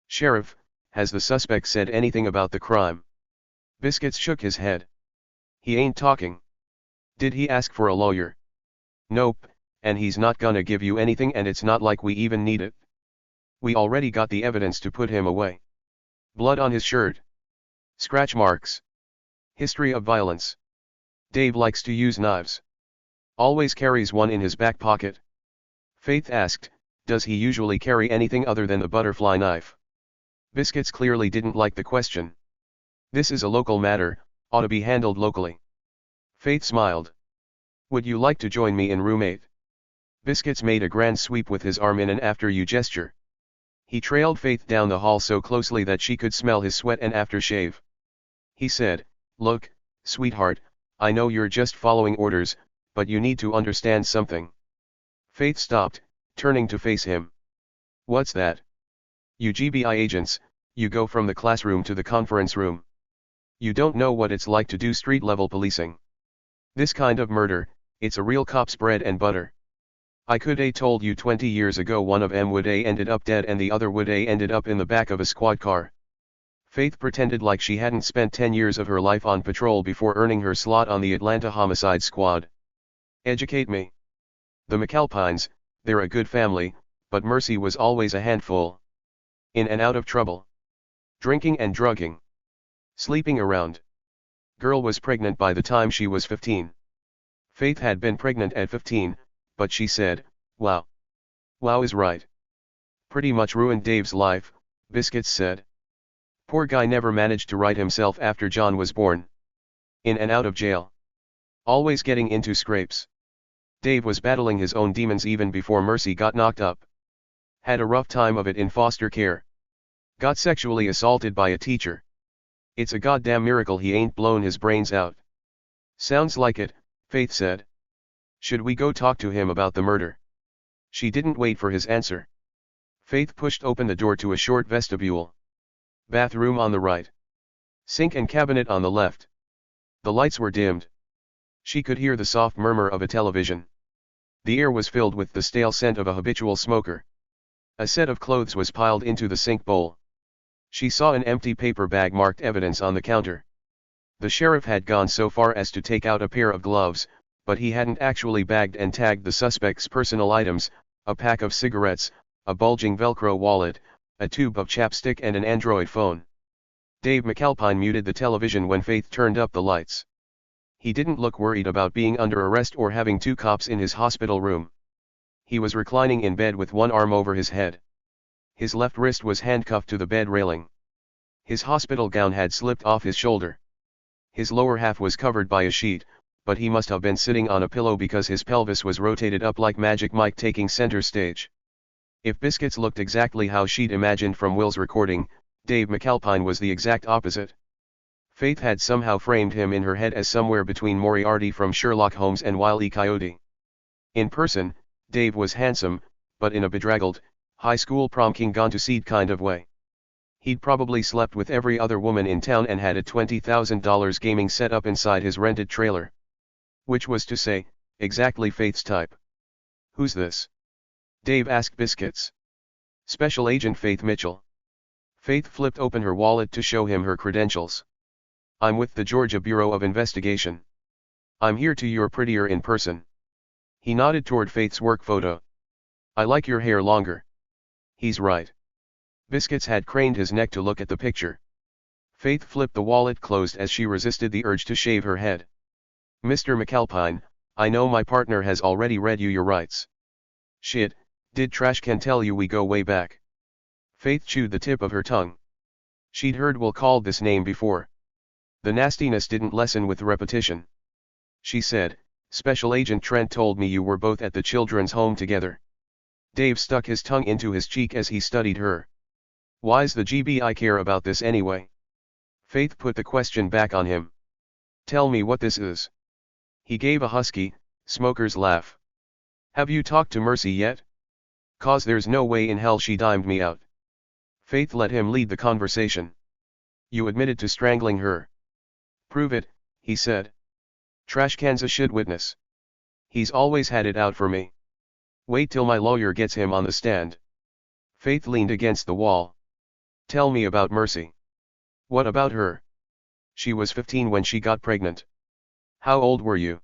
Sheriff, has the suspect said anything about the crime? Biscuits shook his head. He ain't talking. Did he ask for a lawyer? Nope, and he's not gonna give you anything, and it's not like we even need it. We already got the evidence to put him away. Blood on his shirt. Scratch marks. History of violence. Dave likes to use knives. Always carries one in his back pocket. Faith asked, does he usually carry anything other than the butterfly knife? Biscuits clearly didn't like the question. This is a local matter, ought to be handled locally. Faith smiled. Would you like to join me in room 8? Biscuits made a grand sweep with his arm in an after-you gesture. He trailed Faith down the hall so closely that she could smell his sweat and aftershave. He said, look, sweetheart, I know you're just following orders, but you need to understand something. Faith stopped, turning to face him. What's that? You GBI agents, you go from the classroom to the conference room. You don't know what it's like to do street-level policing. This kind of murder, it's a real cop's bread and butter. I could a told you 20 years ago one of 'em would a ended up dead and the other would a ended up in the back of a squad car. Faith pretended like she hadn't spent 10 years of her life on patrol before earning her slot on the Atlanta Homicide Squad. Educate me. The McAlpines, they're a good family, but Mercy was always a handful. In and out of trouble. Drinking and drugging. Sleeping around. Girl was pregnant by the time she was 15. Faith had been pregnant at 15, but she said, wow. Wow is right. Pretty much ruined Dave's life, Biscuits said. Poor guy never managed to right himself after John was born. In and out of jail. Always getting into scrapes. Dave was battling his own demons even before Mercy got knocked up. Had a rough time of it in foster care. Got sexually assaulted by a teacher. It's a goddamn miracle he ain't blown his brains out. Sounds like it, Faith said. Should we go talk to him about the murder? She didn't wait for his answer. Faith pushed open the door to a short vestibule. Bathroom on the right. Sink and cabinet on the left. The lights were dimmed. She could hear the soft murmur of a television. The air was filled with the stale scent of a habitual smoker. A set of clothes was piled into the sink bowl. She saw an empty paper bag marked evidence on the counter. The sheriff had gone so far as to take out a pair of gloves, but he hadn't actually bagged and tagged the suspect's personal items, a pack of cigarettes, a bulging Velcro wallet, a tube of chapstick and an Android phone. Dave McAlpine muted the television when Faith turned up the lights. He didn't look worried about being under arrest or having 2 cops in his hospital room. He was reclining in bed with one arm over his head. His left wrist was handcuffed to the bed railing. His hospital gown had slipped off his shoulder. His lower half was covered by a sheet, but he must have been sitting on a pillow because his pelvis was rotated up like Magic Mike taking center stage. If Biscuits looked exactly how she'd imagined from Will's recording, Dave McAlpine was the exact opposite. Faith had somehow framed him in her head as somewhere between Moriarty from Sherlock Holmes and Wile E. Coyote. In person, Dave was handsome, but in a bedraggled, high school prom king gone to seed kind of way. He'd probably slept with every other woman in town and had a $20,000 gaming set up inside his rented trailer. Which was to say, exactly Faith's type. Who's this? Dave asked Biscuits. Special Agent Faith Mitchell. Faith flipped open her wallet to show him her credentials. I'm with the Georgia Bureau of Investigation. I'm here to your prettier in person. He nodded toward Faith's work photo. I like your hair longer. He's right. Biscuits had craned his neck to look at the picture. Faith flipped the wallet closed as she resisted the urge to shave her head. Mr. McAlpine, I know my partner has already read you your rights. Shit, did Trashcan tell you we go way back? Faith chewed the tip of her tongue. She'd heard Will called this name before. The nastiness didn't lessen with repetition. She said, Special Agent Trent told me you were both at the children's home together. Dave stuck his tongue into his cheek as he studied her. Why's the GBI care about this anyway? Faith put the question back on him. Tell me what this is. He gave a husky, smoker's laugh. Have you talked to Mercy yet? 'Cause there's no way in hell she dimed me out. Faith let him lead the conversation. You admitted to strangling her. Prove it, he said. Trashcan's a shit witness. He's always had it out for me. Wait till my lawyer gets him on the stand. Faith leaned against the wall. Tell me about Mercy. What about her? She was 15 when she got pregnant. How old were you?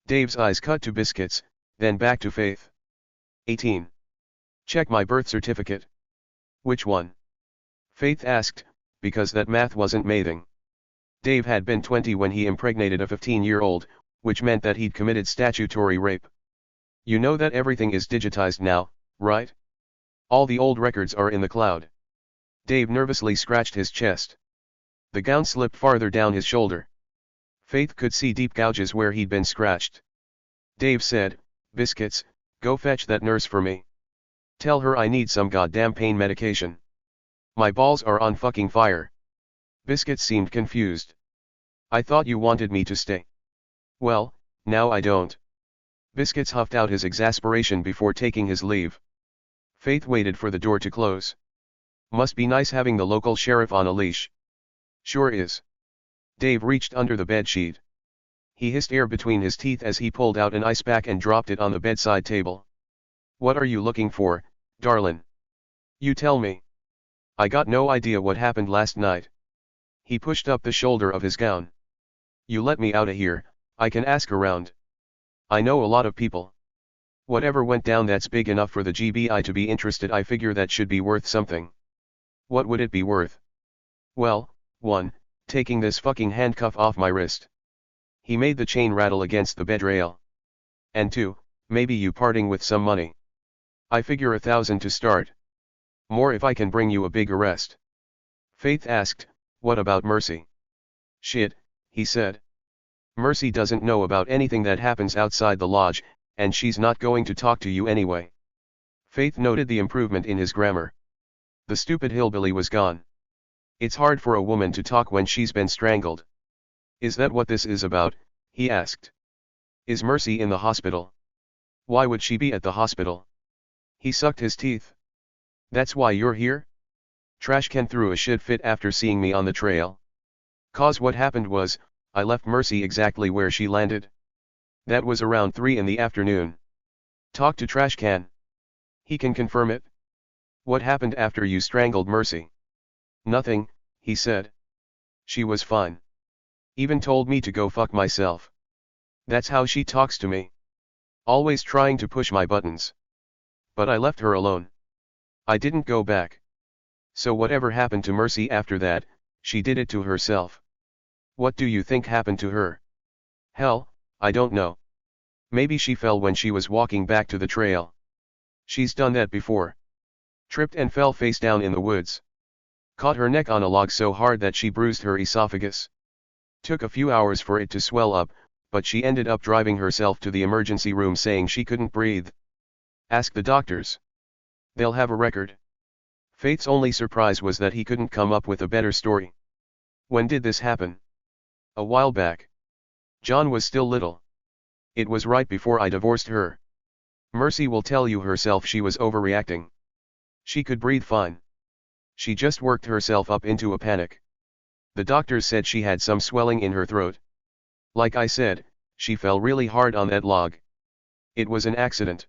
Dave's eyes cut to Biscuits, then back to Faith. 18. Check my birth certificate. Which one? Faith asked, because that math wasn't mathing. Dave had been 20 when he impregnated a 15-year-old, which meant that he'd committed statutory rape. You know that everything is digitized now, right? All the old records are in the cloud. Dave nervously scratched his chest. The gown slipped farther down his shoulder. Faith could see deep gouges where he'd been scratched. Dave said, "Biscuits, go fetch that nurse for me. Tell her I need some goddamn pain medication. My balls are on fucking fire." Biscuits seemed confused. "I thought you wanted me to stay." "Well, now I don't." Biscuits huffed out his exasperation before taking his leave. Faith waited for the door to close. "Must be nice having the local sheriff on a leash." "Sure is." Dave reached under the bedsheet. He hissed air between his teeth as he pulled out an ice pack and dropped it on the bedside table. "What are you looking for, darlin'? You tell me. I got no idea what happened last night." He pushed up the shoulder of his gown. "You let me outta here, I can ask around. I know a lot of people. Whatever went down that's big enough for the GBI to be interested, I figure that should be worth something." "What would it be worth?" "Well, 1, taking this fucking handcuff off my wrist." He made the chain rattle against the bed rail. "And 2, maybe you parting with some money. I figure 1,000 to start. More if I can bring you a big arrest." Faith asked, "What about Mercy?" "Shit," he said. "Mercy doesn't know about anything that happens outside the lodge, and she's not going to talk to you anyway." Faith noted the improvement in his grammar. The stupid hillbilly was gone. "It's hard for a woman to talk when she's been strangled." "Is that what this is about?" he asked. "Is Mercy in the hospital?" "Why would she be at the hospital?" He sucked his teeth. "That's why you're here?" "Trashcan threw a shit fit after seeing me on the trail. 'Cause what happened was, I left Mercy exactly where she landed. That was around 3 in the afternoon. Talk to Trashcan. He can confirm it." "What happened after you strangled Mercy?" "Nothing," he said. "She was fine. Even told me to go fuck myself. That's how she talks to me. Always trying to push my buttons. But I left her alone. I didn't go back. So whatever happened to Mercy after that, she did it to herself." "What do you think happened to her?" "Hell, I don't know. Maybe she fell when she was walking back to the trail. She's done that before. Tripped and fell face down in the woods. Caught her neck on a log so hard that she bruised her esophagus. Took a few hours for it to swell up, but she ended up driving herself to the emergency room saying she couldn't breathe. Ask the doctors. They'll have a record." Faith's only surprise was that he couldn't come up with a better story. "When did this happen?" "A while back. John was still little. It was right before I divorced her. Mercy will tell you herself she was overreacting. She could breathe fine. She just worked herself up into a panic. The doctors said she had some swelling in her throat. Like I said, she fell really hard on that log. It was an accident.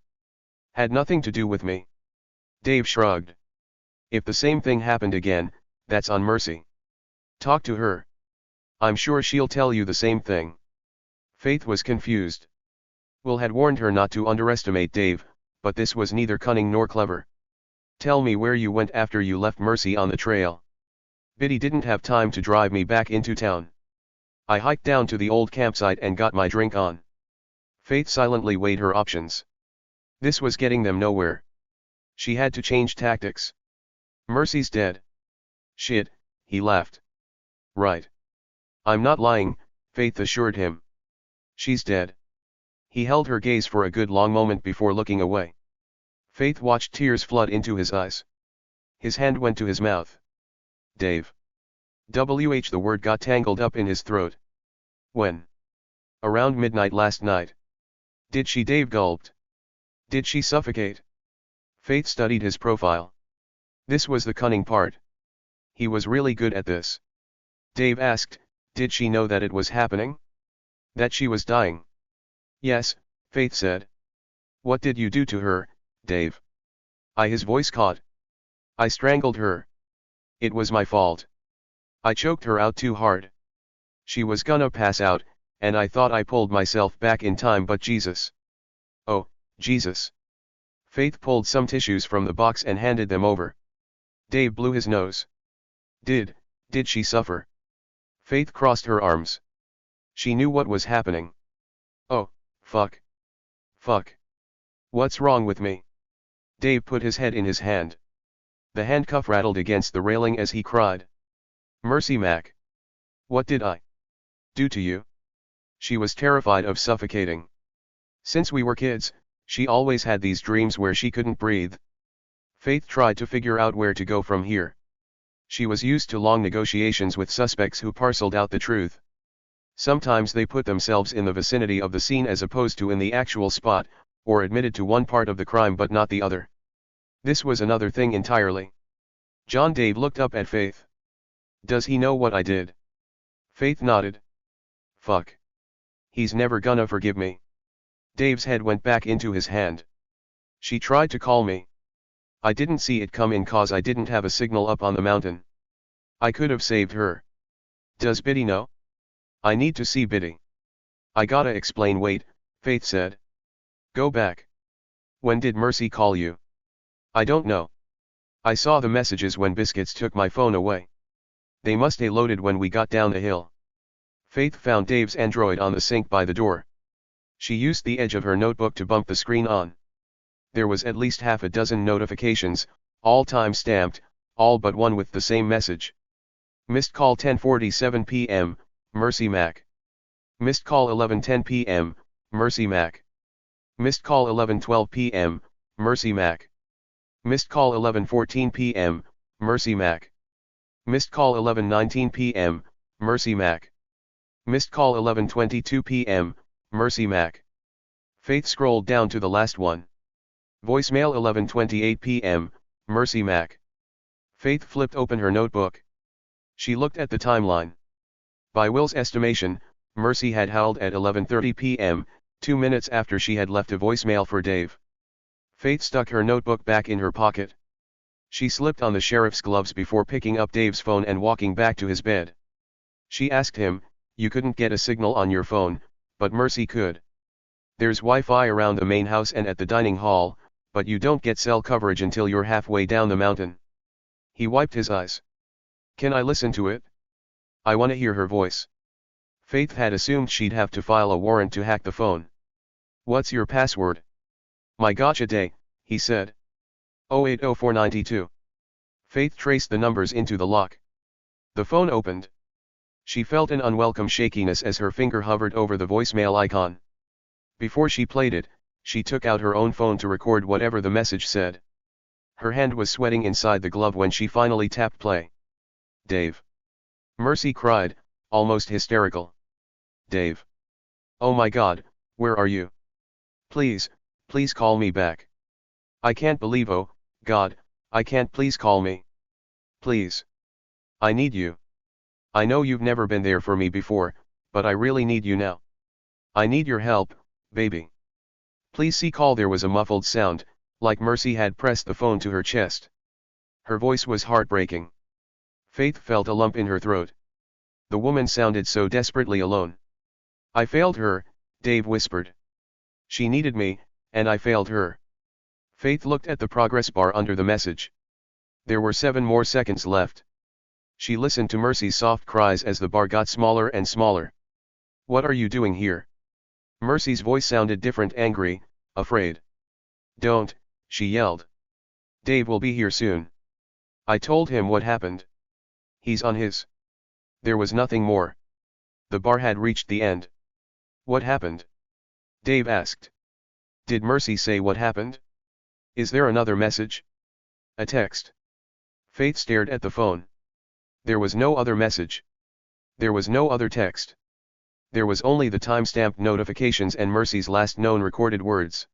Had nothing to do with me." Dave shrugged. "If the same thing happened again, that's on Mercy. Talk to her. I'm sure she'll tell you the same thing." Faith was confused. Will had warned her not to underestimate Dave, but this was neither cunning nor clever. "Tell me where you went after you left Mercy on the trail." "Biddy didn't have time to drive me back into town. I hiked down to the old campsite and got my drink on." Faith silently weighed her options. This was getting them nowhere. She had to change tactics. "Mercy's dead." "Shit," he laughed. "Right. I'm not lying," Faith assured him. "She's dead." He held her gaze for a good long moment before looking away. Faith watched tears flood into his eyes. His hand went to his mouth. "Dave." The word got tangled up in his throat. "When?" "Around midnight last night." "Did she?" Dave gulped. "Did she suffocate?" Faith studied his profile. This was the cunning part. He was really good at this. Dave asked, "Did she know that it was happening? That she was dying?" "Yes," Faith said. "What did you do to her, Dave?" His voice caught. "I strangled her. It was my fault. I choked her out too hard. She was gonna pass out, and I thought I pulled myself back in time, but Jesus. Oh, Jesus." Faith pulled some tissues from the box and handed them over. Dave blew his nose. Did she suffer? Faith crossed her arms. She knew what was happening. Oh, fuck. Fuck. What's wrong with me? Dave put his head in his hand. The handcuff rattled against the railing as he cried. Mercy, Mac. What did I do to you? She was terrified of suffocating. Since we were kids, she always had these dreams where she couldn't breathe. Faith tried to figure out where to go from here. She was used to long negotiations with suspects who parceled out the truth. Sometimes they put themselves in the vicinity of the scene as opposed to in the actual spot, or admitted to one part of the crime but not the other. This was another thing entirely. John Dave looked up at Faith. Does he know what I did? Faith nodded. Fuck. He's never gonna forgive me. Dave's head went back into his hand. She tried to call me. I didn't see it come in cause I didn't have a signal up on the mountain. I could have saved her. Does Biddy know? I need to see Biddy. I gotta explain. Wait, Faith said. Go back. When did Mercy call you? I don't know. I saw the messages when Biscuits took my phone away. They must have loaded when we got down the hill. Faith found Dave's Android on the sink by the door. She used the edge of her notebook to bump the screen on. There was at least half a dozen notifications, all time-stamped, all but one with the same message. Missed call 10:47 p.m., Mercy Mac. Missed call 11:10 p.m., Mercy Mac. Missed call 11:12 p.m., Mercy Mac. Missed call 11:14 p.m., Mercy Mac. Missed call 11:19 p.m., Mercy Mac. Missed call 11:22 p.m., Mercy Mac. Faith scrolled down to the last one. Voicemail 11:28 p.m., Mercy Mac. Faith flipped open her notebook. She looked at the timeline. By Will's estimation, Mercy had howled at 11:30 p.m., 2 minutes after she had left a voicemail for Dave. Faith stuck her notebook back in her pocket. She slipped on the sheriff's gloves before picking up Dave's phone and walking back to his bed. She asked him, "You couldn't get a signal on your phone, but Mercy could. There's Wi-Fi around the main house and at the dining hall, but you don't get cell coverage until you're halfway down the mountain." He wiped his eyes. "Can I listen to it? I want to hear her voice." Faith had assumed she'd have to file a warrant to hack the phone. "What's your password?" "My gotcha day," he said. 080492. Faith traced the numbers into the lock. The phone opened. She felt an unwelcome shakiness as her finger hovered over the voicemail icon. Before she played it, she took out her own phone to record whatever the message said. Her hand was sweating inside the glove when she finally tapped play. "Dave." Mercy cried, almost hysterical. "Dave. Oh my God, where are you? Please, please call me back. I can't believe, oh, God, I can't, please call me. Please. I need you. I know you've never been there for me before, but I really need you now. I need your help, baby. Please see call." There was a muffled sound, like Mercy had pressed the phone to her chest. Her voice was heartbreaking. Faith felt a lump in her throat. The woman sounded so desperately alone. "I failed her," Dave whispered. "She needed me, and I failed her." Faith looked at the progress bar under the message. There were 7 more seconds left. She listened to Mercy's soft cries as the bar got smaller and smaller. "What are you doing here?" Mercy's voice sounded different, angry, afraid. "Don't," she yelled. "Dave will be here soon. I told him what happened. He's on his." There was nothing more. The bar had reached the end. "What happened?" Dave asked. "Did Mercy say what happened? Is there another message? A text?" Faith stared at the phone. There was no other message. There was no other text. There was only the time-stamped notifications and Mercy's last known recorded words.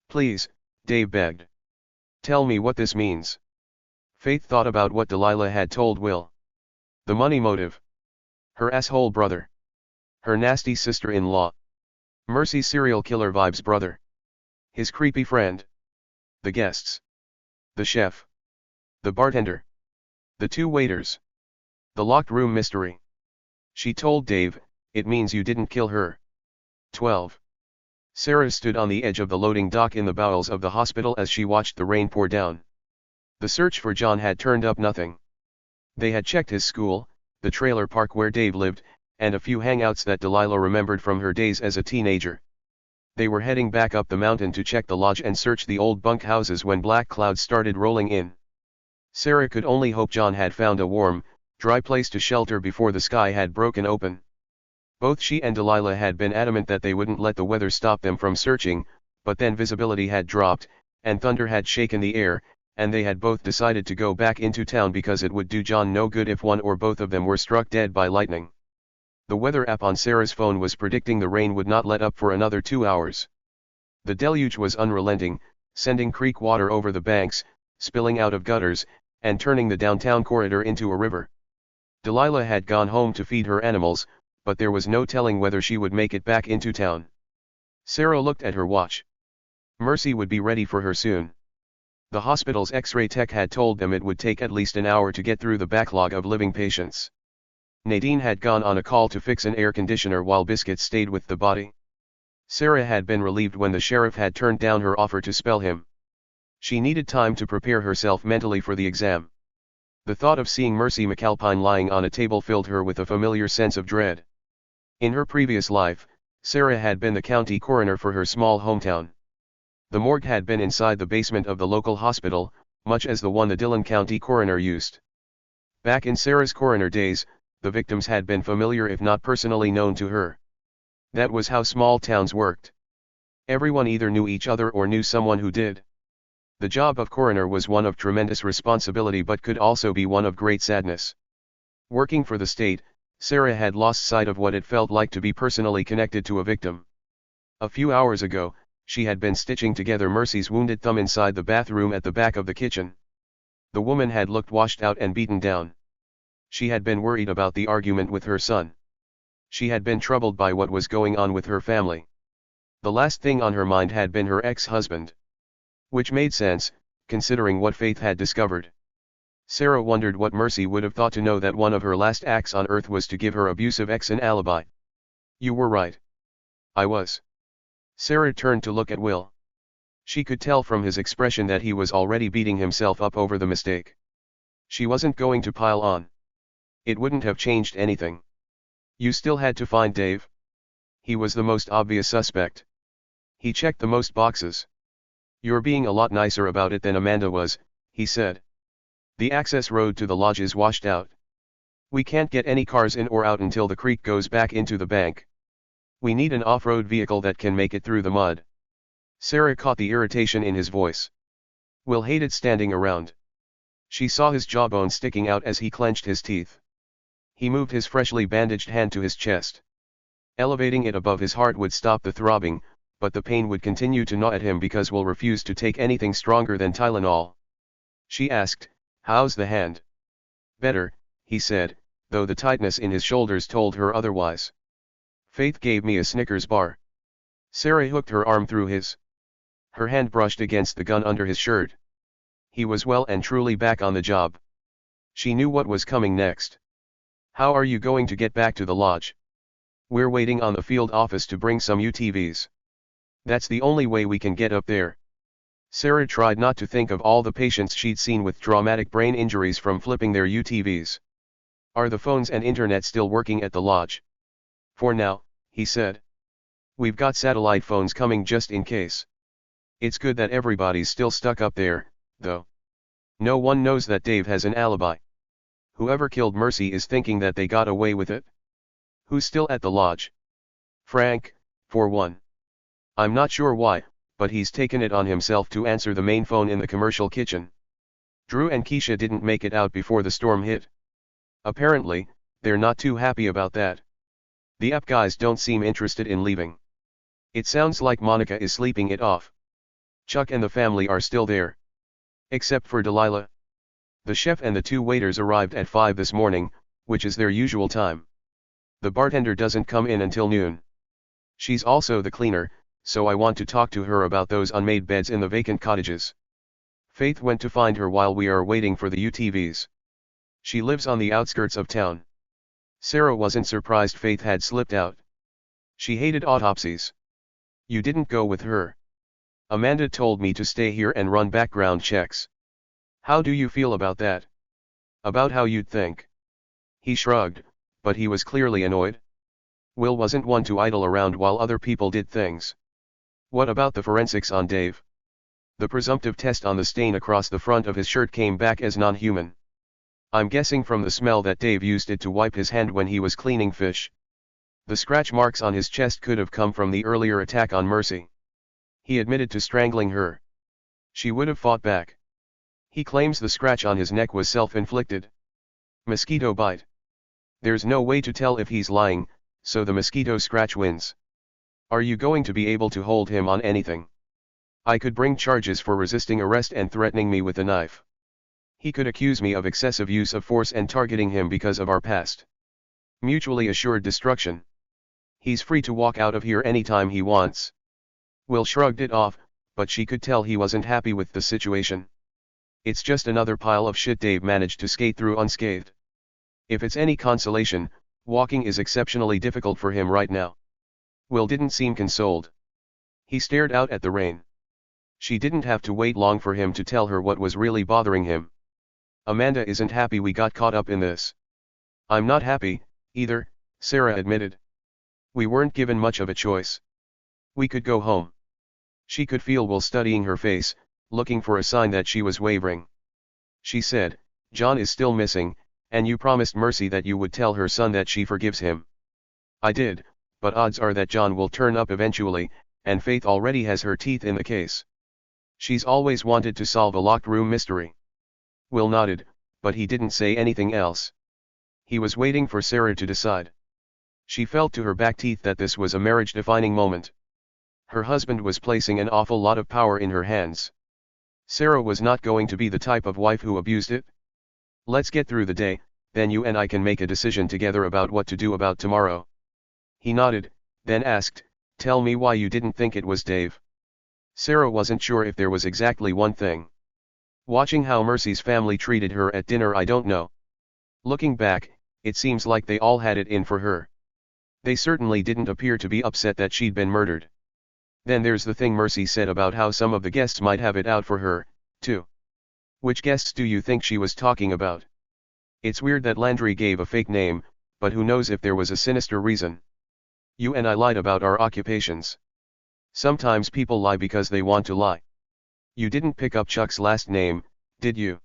"Please," Dave begged. "Tell me what this means." Faith thought about what Delilah had told Will. The money motive. Her asshole brother. Her nasty sister-in-law. Mercy's serial killer vibes brother. His creepy friend. The guests. The chef. The bartender. The 2 waiters. The locked room mystery. She told Dave, "It means you didn't kill her." 12. Sarah stood on the edge of the loading dock in the bowels of the hospital as she watched the rain pour down. The search for John had turned up nothing. They had checked his school, the trailer park where Dave lived, and a few hangouts that Delilah remembered from her days as a teenager. They were heading back up the mountain to check the lodge and search the old bunkhouses when black clouds started rolling in. Sarah could only hope John had found a warm, dry place to shelter before the sky had broken open. Both she and Delilah had been adamant that they wouldn't let the weather stop them from searching, but then visibility had dropped, and thunder had shaken the air, and they had both decided to go back into town because it would do John no good if one or both of them were struck dead by lightning. The weather app on Sarah's phone was predicting the rain would not let up for another 2 hours. The deluge was unrelenting, sending creek water over the banks, spilling out of gutters, and turning the downtown corridor into a river. Delilah had gone home to feed her animals, but there was no telling whether she would make it back into town. Sarah looked at her watch. Mercy would be ready for her soon. The hospital's X-ray tech had told them it would take at least an hour to get through the backlog of living patients. Nadine had gone on a call to fix an air conditioner while Biscuit stayed with the body. Sarah had been relieved when the sheriff had turned down her offer to spell him. She needed time to prepare herself mentally for the exam. The thought of seeing Mercy McAlpine lying on a table filled her with a familiar sense of dread. In her previous life, Sarah had been the county coroner for her small hometown. The morgue had been inside the basement of the local hospital, much as the one the Dillon County coroner used. Back in Sarah's coroner days, the victims had been familiar if not personally known to her. That was how small towns worked. Everyone either knew each other or knew someone who did. The job of coroner was one of tremendous responsibility but could also be one of great sadness. Working for the state, Sarah had lost sight of what it felt like to be personally connected to a victim. A few hours ago, she had been stitching together Mercy's wounded thumb inside the bathroom at the back of the kitchen. The woman had looked washed out and beaten down. She had been worried about the argument with her son. She had been troubled by what was going on with her family. The last thing on her mind had been her ex-husband. Which made sense, considering what Faith had discovered. Sarah wondered what Mercy would have thought to know that one of her last acts on earth was to give her abusive ex an alibi. "You were right. I was." Sarah turned to look at Will. She could tell from his expression that he was already beating himself up over the mistake. She wasn't going to pile on. It wouldn't have changed anything. You still had to find Dave. He was the most obvious suspect. He checked the most boxes. "You're being a lot nicer about it than Amanda was," he said. "The access road to the lodge is washed out. We can't get any cars in or out until the creek goes back into the bank. We need an off-road vehicle that can make it through the mud." Sarah caught the irritation in his voice. Will hated standing around. She saw his jawbone sticking out as he clenched his teeth. He moved his freshly bandaged hand to his chest. Elevating it above his heart would stop the throbbing, but the pain would continue to gnaw at him because Will refused to take anything stronger than Tylenol. She asked, "How's the hand?" "Better," he said, though the tightness in his shoulders told her otherwise. "Faith gave me a Snickers bar." Sarah hooked her arm through his. Her hand brushed against the gun under his shirt. He was well and truly back on the job. She knew what was coming next. "How are you going to get back to the lodge?" "We're waiting on the field office to bring some UTVs. That's the only way we can get up there." Sarah tried not to think of all the patients she'd seen with traumatic brain injuries from flipping their UTVs. "Are the phones and internet still working at the lodge?" "For now," he said. "We've got satellite phones coming just in case. It's good that everybody's still stuck up there, though. No one knows that Dave has an alibi. Whoever killed Mercy is thinking that they got away with it." "Who's still at the lodge?" "Frank, for one. I'm not sure why, but he's taken it on himself to answer the main phone in the commercial kitchen. Drew and Keisha didn't make it out before the storm hit. Apparently, they're not too happy about that. The app guys don't seem interested in leaving. It sounds like Monica is sleeping it off. Chuck and the family are still there. Except for Delilah. The chef and the 2 waiters arrived at 5 this morning, which is their usual time. The bartender doesn't come in until noon. She's also the cleaner, so I want to talk to her about those unmade beds in the vacant cottages. Faith went to find her while we are waiting for the UTVs. She lives on the outskirts of town." Sarah wasn't surprised Faith had slipped out. She hated autopsies. "You didn't go with her." "Amanda told me to stay here and run background checks." How do you feel about that? About how you'd think? He shrugged, but he was clearly annoyed. Will wasn't one to idle around while other people did things. What about the forensics on Dave? The presumptive test on the stain across the front of his shirt came back as non-human. I'm guessing from the smell that Dave used it to wipe his hand when he was cleaning fish. The scratch marks on his chest could have come from the earlier attack on Mercy. He admitted to strangling her. She would have fought back. He claims the scratch on his neck was self-inflicted. Mosquito bite. There's no way to tell if he's lying, so the mosquito scratch wins. Are you going to be able to hold him on anything? I could bring charges for resisting arrest and threatening me with a knife. He could accuse me of excessive use of force and targeting him because of our past. Mutually assured destruction. He's free to walk out of here anytime he wants. Will shrugged it off, but she could tell he wasn't happy with the situation. It's just another pile of shit Dave managed to skate through unscathed. If it's any consolation, walking is exceptionally difficult for him right now. Will didn't seem consoled. He stared out at the rain. She didn't have to wait long for him to tell her what was really bothering him. Amanda isn't happy we got caught up in this. I'm not happy, either, Sarah admitted. We weren't given much of a choice. We could go home. She could feel Will studying her face, looking for a sign that she was wavering. She said, John is still missing, and you promised Mercy that you would tell her son that she forgives him. I did, but odds are that John will turn up eventually, and Faith already has her teeth in the case. She's always wanted to solve a locked room mystery. Will nodded, but he didn't say anything else. He was waiting for Sarah to decide. She felt to her back teeth that this was a marriage-defining moment. Her husband was placing an awful lot of power in her hands. Sarah was not going to be the type of wife who abused it. Let's get through the day, then you and I can make a decision together about what to do about tomorrow. He nodded, then asked, tell me why you didn't think it was Dave. Sarah wasn't sure if there was exactly one thing. Watching how Mercy's family treated her at dinner, I don't know. Looking back, it seems like they all had it in for her. They certainly didn't appear to be upset that she'd been murdered. Then there's the thing Mercy said about how some of the guests might have it out for her, too. Which guests do you think she was talking about? It's weird that Landry gave a fake name, but who knows if there was a sinister reason. You and I lied about our occupations. Sometimes people lie because they want to lie. You didn't pick up Chuck's last name, did you?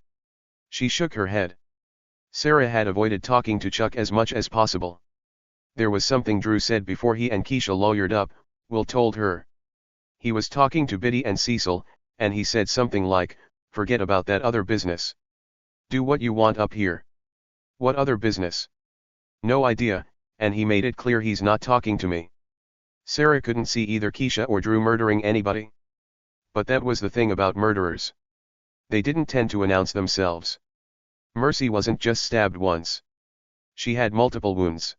She shook her head. Sarah had avoided talking to Chuck as much as possible. There was something Drew said before he and Keisha lawyered up, Will told her. He was talking to Biddy and Cecil, and he said something like, forget about that other business. Do what you want up here. What other business? No idea, and he made it clear he's not talking to me. Sarah couldn't see either Keisha or Drew murdering anybody. But that was the thing about murderers. They didn't tend to announce themselves. Mercy wasn't just stabbed once. She had multiple wounds.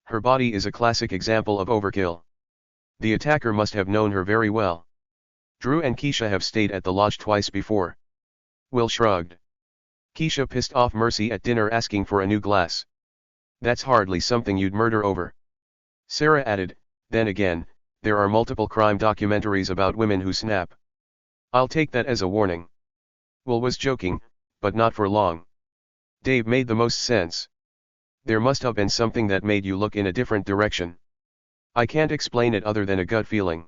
Her body is a classic example of overkill. The attacker must have known her very well. Drew and Keisha have stayed at the lodge twice before. Will shrugged. Keisha pissed off Mercy at dinner asking for a new glass. That's hardly something you'd murder over. Sarah added, then again, there are multiple crime documentaries about women who snap. I'll take that as a warning. Will was joking, but not for long. Dave made the most sense. There must have been something that made you look in a different direction. I can't explain it other than a gut feeling.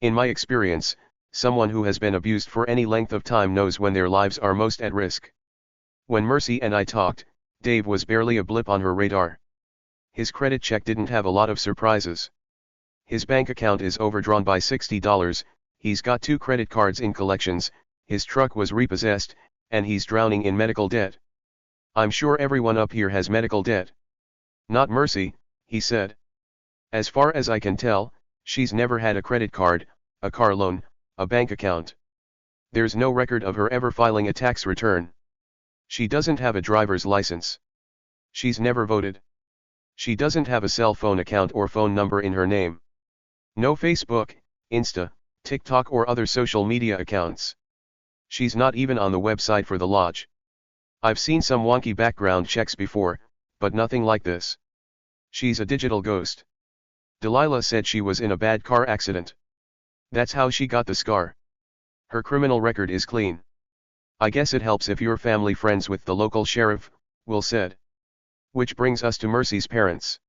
In my experience, someone who has been abused for any length of time knows when their lives are most at risk. When Mercy and I talked, Dave was barely a blip on her radar. His credit check didn't have a lot of surprises. His bank account is overdrawn by $60, he's got 2 credit cards in collections, his truck was repossessed, and he's drowning in medical debt. I'm sure everyone up here has medical debt. Not Mercy, he said. As far as I can tell, she's never had a credit card, a car loan, a bank account. There's no record of her ever filing a tax return. She doesn't have a driver's license. She's never voted. She doesn't have a cell phone account or phone number in her name. No Facebook, Insta, TikTok or other social media accounts. She's not even on the website for the lodge. I've seen some wonky background checks before, but nothing like this. She's a digital ghost. Delilah said she was in a bad car accident. That's how she got the scar. Her criminal record is clean. I guess it helps if you're family friends with the local sheriff, Will said. Which brings us to Mercy's parents.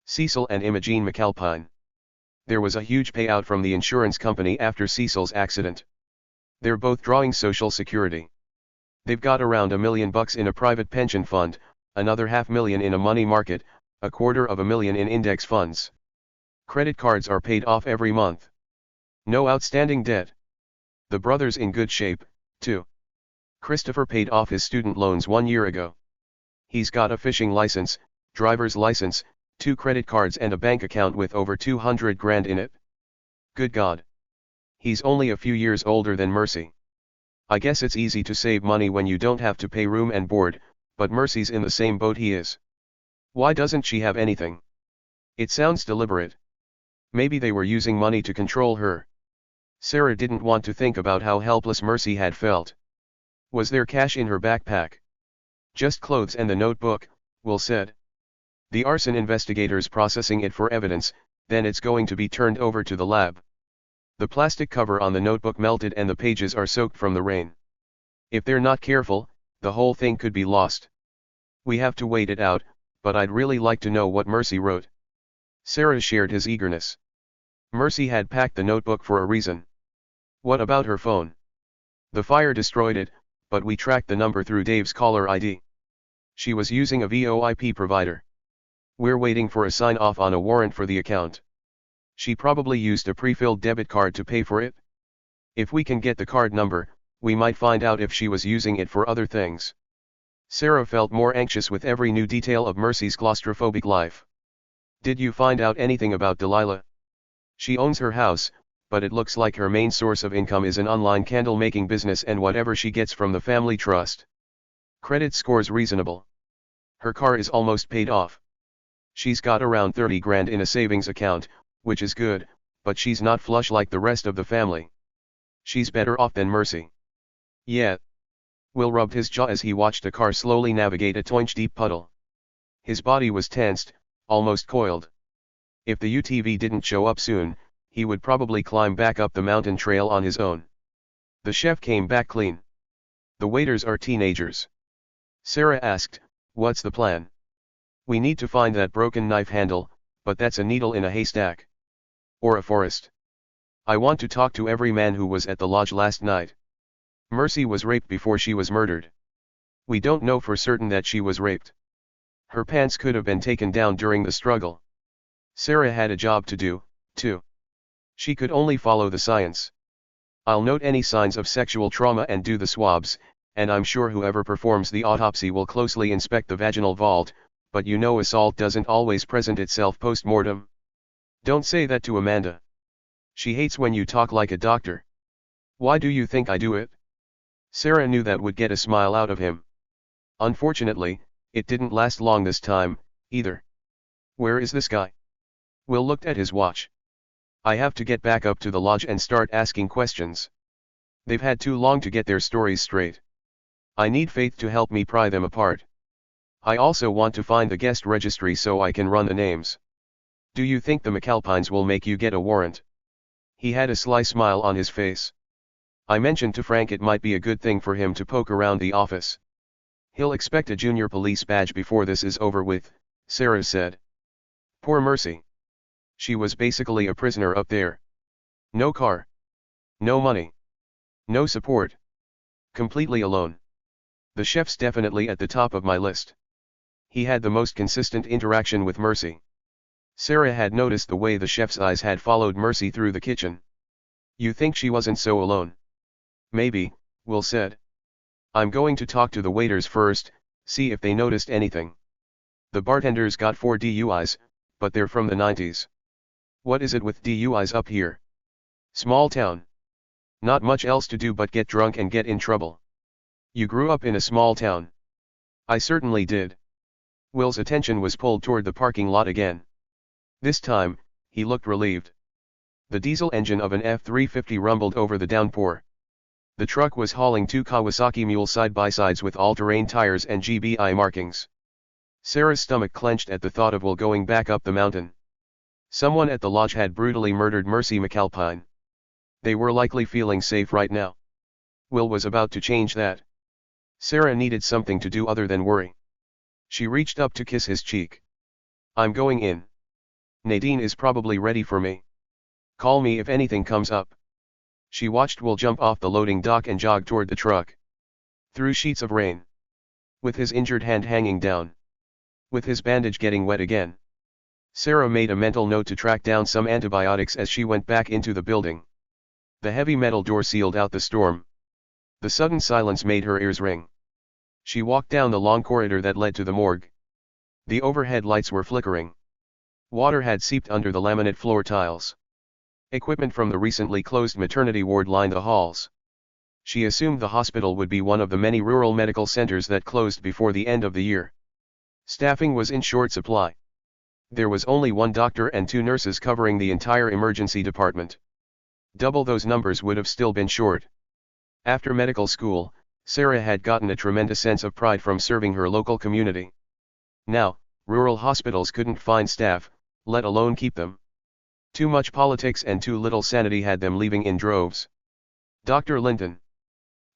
Cecil and Imogene McAlpine. There was a huge payout from the insurance company after Cecil's accident. They're both drawing Social Security. They've got around $1 million in a private pension fund, another $500,000 in a money market, $250,000 in index funds. Credit cards are paid off every month. No outstanding debt. The brothers in good shape, too. Christopher paid off his student loans 1 year ago. He's got a fishing license, driver's license, 2 credit cards and a bank account with over 200 grand in it. Good God. He's only a few years older than Mercy. I guess it's easy to save money when you don't have to pay room and board, but Mercy's in the same boat he is. Why doesn't she have anything? It sounds deliberate. Maybe they were using money to control her. Sarah didn't want to think about how helpless Mercy had felt. Was there cash in her backpack? Just clothes and the notebook, Will said. The arson investigators processing it for evidence, then it's going to be turned over to the lab. The plastic cover on the notebook melted and the pages are soaked from the rain. If they're not careful, the whole thing could be lost. We have to wait it out, but I'd really like to know what Mercy wrote. Sarah shared his eagerness. Mercy had packed the notebook for a reason. What about her phone? The fire destroyed it, but we tracked the number through Dave's caller ID. She was using a VoIP provider. We're waiting for a sign-off on a warrant for the account. She probably used a pre-filled debit card to pay for it. If we can get the card number, we might find out if she was using it for other things. Sarah felt more anxious with every new detail of Mercy's claustrophobic life. Did you find out anything about Delilah? She owns her house, but it looks like her main source of income is an online candle-making business and whatever she gets from the family trust. Credit score's reasonable. Her car is almost paid off. She's got around 30 grand in a savings account, which is good, but she's not flush like the rest of the family. She's better off than Mercy. Yeah. Will rubbed his jaw as he watched the car slowly navigate a 2-inch-deep puddle. His body was tensed, almost coiled. If the UTV didn't show up soon, he would probably climb back up the mountain trail on his own. The chef came back clean. The waiters are teenagers. Sarah asked, "What's the plan?" "We need to find that broken knife handle, but that's a needle in a haystack. Or a forest. I want to talk to every man who was at the lodge last night. Mercy was raped before she was murdered. We don't know for certain that she was raped. Her pants could have been taken down during the struggle. Sarah had a job to do, too. She could only follow the science. I'll note any signs of sexual trauma and do the swabs, and I'm sure whoever performs the autopsy will closely inspect the vaginal vault, but you know assault doesn't always present itself post-mortem. Don't say that to Amanda. She hates when you talk like a doctor. Why do you think I do it?" Sarah knew that would get a smile out of him. Unfortunately, it didn't last long this time, either. "Where is this guy?" Will looked at his watch. "I have to get back up to the lodge and start asking questions. They've had too long to get their stories straight. I need Faith to help me pry them apart. I also want to find the guest registry so I can run the names. Do you think the McAlpines will make you get a warrant?" He had a sly smile on his face. "I mentioned to Frank it might be a good thing for him to poke around the office. He'll expect a junior police badge before this is over with," Sarah said. Poor Mercy. She was basically a prisoner up there. No car. No money. No support. Completely alone. The chef's definitely at the top of my list. He had the most consistent interaction with Mercy. Sarah had noticed the way the chef's eyes had followed Mercy through the kitchen. "You think she wasn't so alone?" "Maybe," Will said. "I'm going to talk to the waiters first, see if they noticed anything. The bartenders got 4 DUIs, but they're from the 90s. What is it with DUIs up here? Small town. Not much else to do but get drunk and get in trouble. You grew up in a small town." "I certainly did." Will's attention was pulled toward the parking lot again. This time, he looked relieved. The diesel engine of an F-350 rumbled over the downpour. The truck was hauling 2 Kawasaki Mule side-by-sides with all-terrain tires and GBI markings. Sarah's stomach clenched at the thought of Will going back up the mountain. Someone at the lodge had brutally murdered Mercy McAlpine. They were likely feeling safe right now. Will was about to change that. Sarah needed something to do other than worry. She reached up to kiss his cheek. I'm going in. Nadine is probably ready for me. Call me if anything comes up. She watched Will jump off the loading dock and jog toward the truck. Through sheets of rain. With his injured hand hanging down. With his bandage getting wet again. Sarah made a mental note to track down some antibiotics as she went back into the building. The heavy metal door sealed out the storm. The sudden silence made her ears ring. She walked down the long corridor that led to the morgue. The overhead lights were flickering. Water had seeped under the laminate floor tiles. Equipment from the recently closed maternity ward lined the halls. She assumed the hospital would be one of the many rural medical centers that closed before the end of the year. Staffing was in short supply. There was only one doctor and 2 nurses covering the entire emergency department. Double those numbers would have still been short. After medical school, Sarah had gotten a tremendous sense of pride from serving her local community. Now, rural hospitals couldn't find staff, let alone keep them. Too much politics and too little sanity had them leaving in droves. Dr. Linton.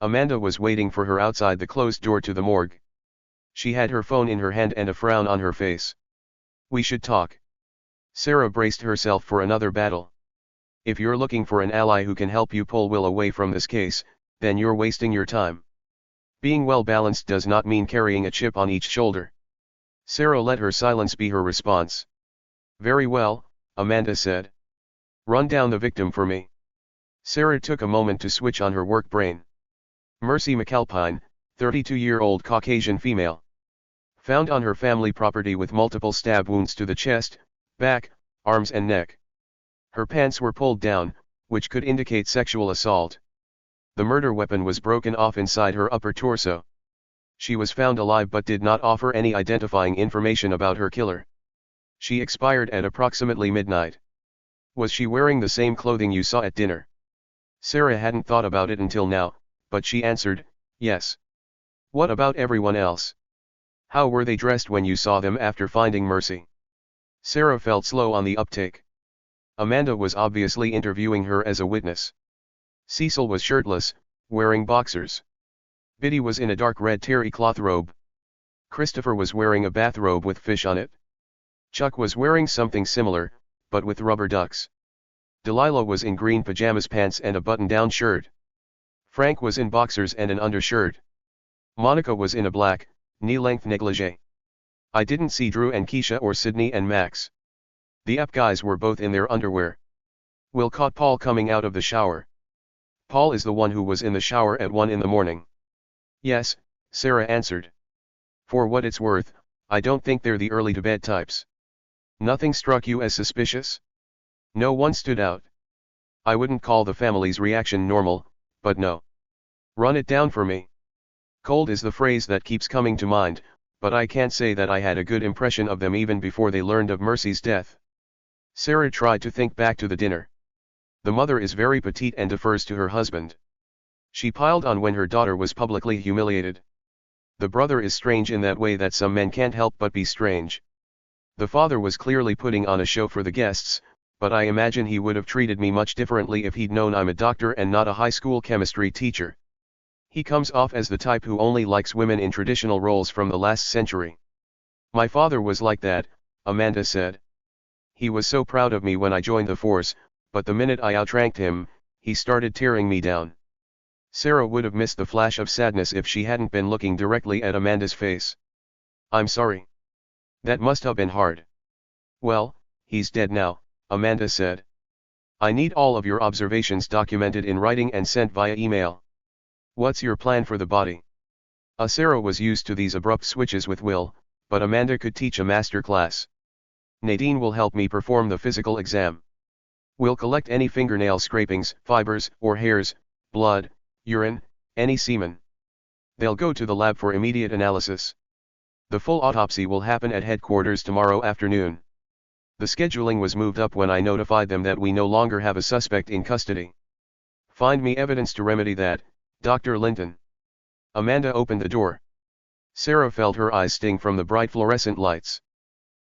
Amanda was waiting for her outside the closed door to the morgue. She had her phone in her hand and a frown on her face. We should talk. Sarah braced herself for another battle. If you're looking for an ally who can help you pull Will away from this case, then you're wasting your time. Being well balanced does not mean carrying a chip on each shoulder. Sarah let her silence be her response. Very well, Amanda said. Run down the victim for me. Sarah took a moment to switch on her work brain. Mercy McAlpine, 32-year-old Caucasian female. Found on her family property with multiple stab wounds to the chest, back, arms and neck. Her pants were pulled down, which could indicate sexual assault. The murder weapon was broken off inside her upper torso. She was found alive but did not offer any identifying information about her killer. She expired at approximately midnight. Was she wearing the same clothing you saw at dinner? Sarah hadn't thought about it until now, but she answered, yes. What about everyone else? How were they dressed when you saw them after finding Mercy? Sarah felt slow on the uptake. Amanda was obviously interviewing her as a witness. Cecil was shirtless, wearing boxers. Biddy was in a dark red terry cloth robe. Christopher was wearing a bathrobe with fish on it. Chuck was wearing something similar, but with rubber ducks. Delilah was in green pajamas pants and a button-down shirt. Frank was in boxers and an undershirt. Monica was in a black, knee-length negligee. I didn't see Drew and Keisha or Sydney and Max. The up guys were both in their underwear. Will caught Paul coming out of the shower. Paul is the one who was in the shower at 1 in the morning. Yes, Sarah answered. For what it's worth, I don't think they're the early-to-bed types. Nothing struck you as suspicious? No one stood out. I wouldn't call the family's reaction normal, but no. Run it down for me. Cold is the phrase that keeps coming to mind, but I can't say that I had a good impression of them even before they learned of Mercy's death. Sarah tried to think back to the dinner. The mother is very petite and defers to her husband. She piled on when her daughter was publicly humiliated. The brother is strange in that way that some men can't help but be strange. The father was clearly putting on a show for the guests, but I imagine he would have treated me much differently if he'd known I'm a doctor and not a high school chemistry teacher. He comes off as the type who only likes women in traditional roles from the last century. My father was like that, Amanda said. He was so proud of me when I joined the force, but the minute I outranked him, he started tearing me down. Sarah would have missed the flash of sadness if she hadn't been looking directly at Amanda's face. I'm sorry. That must have been hard. Well, he's dead now, Amanda said. I need all of your observations documented in writing and sent via email. What's your plan for the body? Sarah was used to these abrupt switches with Will, but Amanda could teach a master class. Nadine will help me perform the physical exam. We'll collect any fingernail scrapings, fibers, or hairs, blood, urine, any semen. They'll go to the lab for immediate analysis. The full autopsy will happen at headquarters tomorrow afternoon. The scheduling was moved up when I notified them that we no longer have a suspect in custody. Find me evidence to remedy that, Dr. Linton. Amanda opened the door. Sarah felt her eyes sting from the bright fluorescent lights.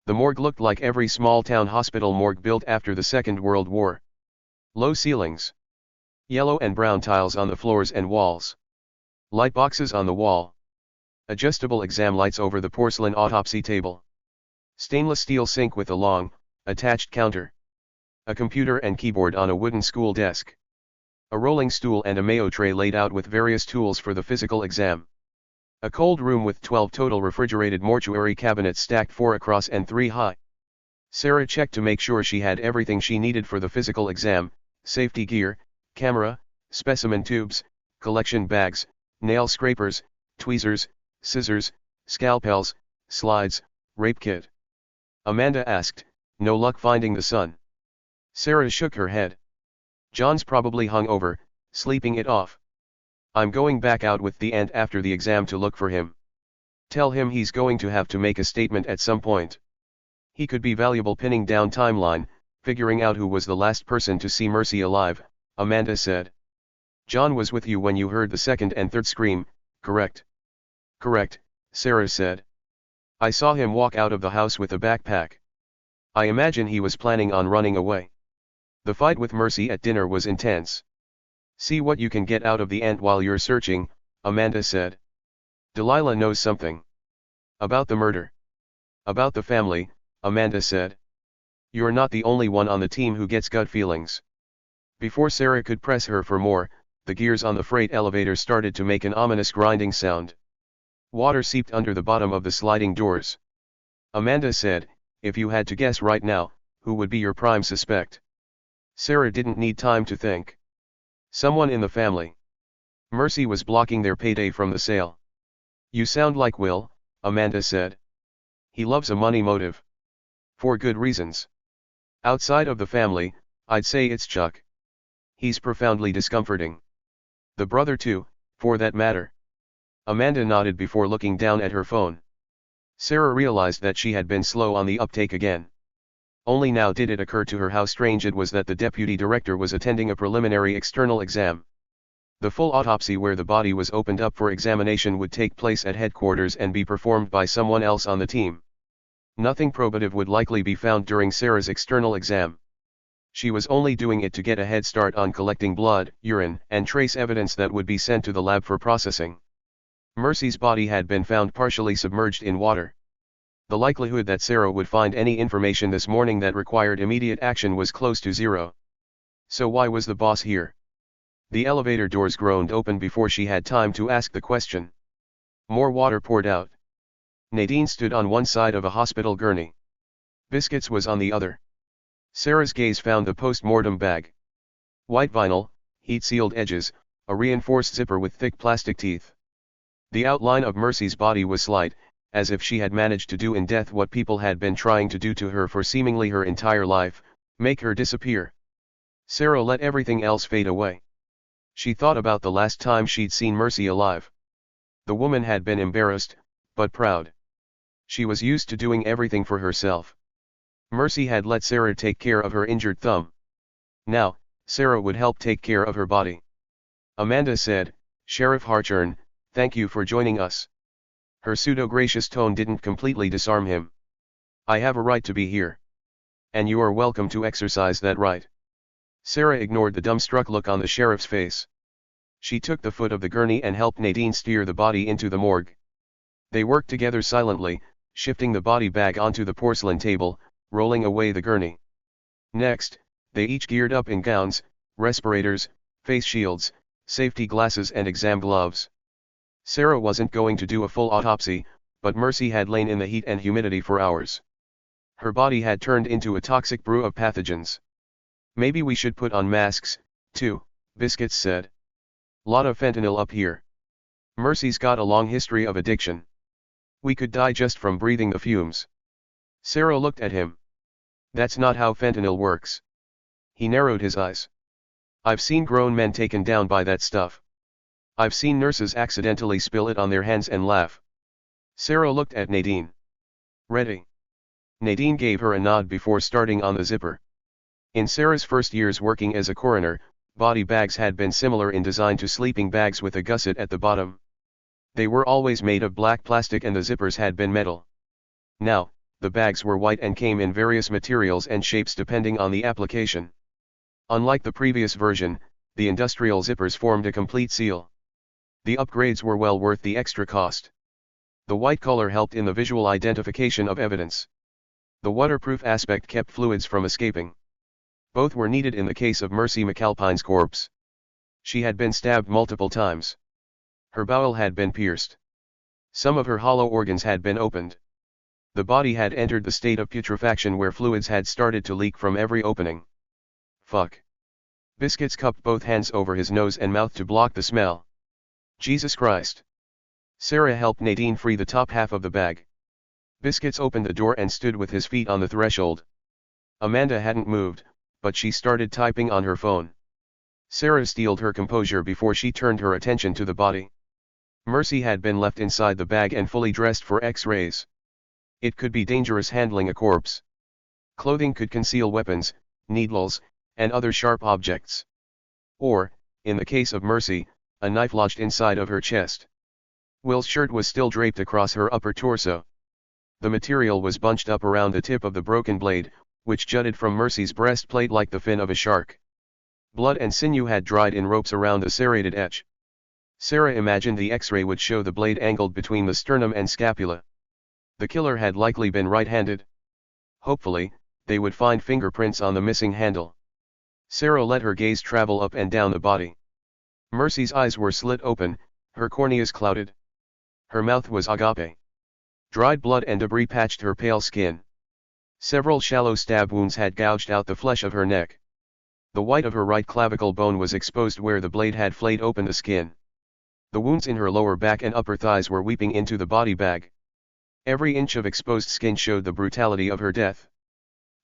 The morgue looked like every small-town hospital morgue built after the Second World War. Low ceilings. Yellow and brown tiles on the floors and walls. Light boxes on the wall. Adjustable exam lights over the porcelain autopsy table. Stainless steel sink with a long, attached counter. A computer and keyboard on a wooden school desk. A rolling stool and a mayo tray laid out with various tools for the physical exam. A cold room with 12 total refrigerated mortuary cabinets stacked 4 across and 3 high. Sarah checked to make sure she had everything she needed for the physical exam: safety gear, camera, specimen tubes, collection bags, nail scrapers, tweezers, scissors, scalpels, slides, rape kit. Amanda asked, "No luck finding the son?" Sarah shook her head. "John's probably hung over, sleeping it off. I'm going back out with the aunt after the exam to look for him. Tell him he's going to have to make a statement at some point. He could be valuable pinning down timeline, figuring out who was the last person to see Mercy alive," Amanda said. "John was with you when you heard the second and third scream, correct?" "Correct," Sarah said. "I saw him walk out of the house with a backpack. I imagine he was planning on running away. The fight with Mercy at dinner was intense. See what you can get out of the aunt while you're searching," Amanda said. "Delilah knows something. About the murder. About the family," Amanda said. "You're not the only one on the team who gets gut feelings." Before Sarah could press her for more, the gears on the freight elevator started to make an ominous grinding sound. Water seeped under the bottom of the sliding doors. Amanda said, "If you had to guess right now, who would be your prime suspect?" Sarah didn't need time to think. "Someone in the family. Mercy was blocking their payday from the sale." "You sound like Will," Amanda said. "He loves a money motive. For good reasons. Outside of the family, I'd say it's Chuck. He's profoundly discomforting. The brother too, for that matter." Amanda nodded before looking down at her phone. Sarah realized that she had been slow on the uptake again. Only now did it occur to her how strange it was that the deputy director was attending a preliminary external exam. The full autopsy where the body was opened up for examination would take place at headquarters and be performed by someone else on the team. Nothing probative would likely be found during Sarah's external exam. She was only doing it to get a head start on collecting blood, urine, and trace evidence that would be sent to the lab for processing. Mercy's body had been found partially submerged in water. The likelihood that Sarah would find any information this morning that required immediate action was close to zero. So why was the boss here? The elevator doors groaned open before she had time to ask the question. More water poured out. Nadine stood on one side of a hospital gurney. Biscuits was on the other. Sarah's gaze found the post-mortem bag. White vinyl, heat-sealed edges, a reinforced zipper with thick plastic teeth. The outline of Mercy's body was slight, as if she had managed to do in death what people had been trying to do to her for seemingly her entire life, make her disappear. Sarah let everything else fade away. She thought about the last time she'd seen Mercy alive. The woman had been embarrassed, but proud. She was used to doing everything for herself. Mercy had let Sarah take care of her injured thumb. Now, Sarah would help take care of her body. Amanda said, "Sheriff Hartshorn, thank you for joining us." Her pseudo-gracious tone didn't completely disarm him. "I have a right to be here. And you are welcome to exercise that right." Sarah ignored the dumbstruck look on the sheriff's face. She took the foot of the gurney and helped Nadine steer the body into the morgue. They worked together silently, shifting the body bag onto the porcelain table, rolling away the gurney. Next, they each geared up in gowns, respirators, face shields, safety glasses and exam gloves. Sarah wasn't going to do a full autopsy, but Mercy had lain in the heat and humidity for hours. Her body had turned into a toxic brew of pathogens. "Maybe we should put on masks, too," Biscuits said. "Lot of fentanyl up here. Mercy's got a long history of addiction. We could die just from breathing the fumes." Sarah looked at him. "That's not how fentanyl works." He narrowed his eyes. "I've seen grown men taken down by that stuff. I've seen nurses accidentally spill it on their hands and laugh." Sarah looked at Nadine. "Ready?" Nadine gave her a nod before starting on the zipper. In Sarah's first years working as a coroner, body bags had been similar in design to sleeping bags with a gusset at the bottom. They were always made of black plastic and the zippers had been metal. Now, the bags were white and came in various materials and shapes depending on the application. Unlike the previous version, The industrial zippers formed a complete seal. The upgrades were well worth the extra cost. The white color helped in the visual identification of evidence. The waterproof aspect kept fluids from escaping. Both were needed in the case of Mercy McAlpine's corpse. She had been stabbed multiple times. Her bowel had been pierced. Some of her hollow organs had been opened. The body had entered the state of putrefaction where fluids had started to leak from every opening. Fuck. Biscuits cupped both hands over his nose and mouth to block the smell. Jesus Christ. Sarah helped Nadine free the top half of the bag. Biscuits opened the door and stood with his feet on the threshold. Amanda hadn't moved, but she started typing on her phone. Sarah steeled her composure before she turned her attention to the body. Mercy had been left inside the bag and fully dressed for X-rays. It could be dangerous handling a corpse. Clothing could conceal weapons, needles, and other sharp objects. Or, in the case of Mercy, a knife lodged inside of her chest. Will's shirt was still draped across her upper torso. The material was bunched up around the tip of the broken blade, which jutted from Mercy's breastplate like the fin of a shark. Blood and sinew had dried in ropes around the serrated edge. Sarah imagined the X-ray would show the blade angled between the sternum and scapula. The killer had likely been right-handed. Hopefully, they would find fingerprints on the missing handle. Sarah let her gaze travel up and down the body. Mercy's eyes were slit open, her corneas clouded. Her mouth was agape. Dried blood and debris patched her pale skin. Several shallow stab wounds had gouged out the flesh of her neck. The white of her right clavicle bone was exposed where the blade had flayed open the skin. The wounds in her lower back and upper thighs were weeping into the body bag. Every inch of exposed skin showed the brutality of her death.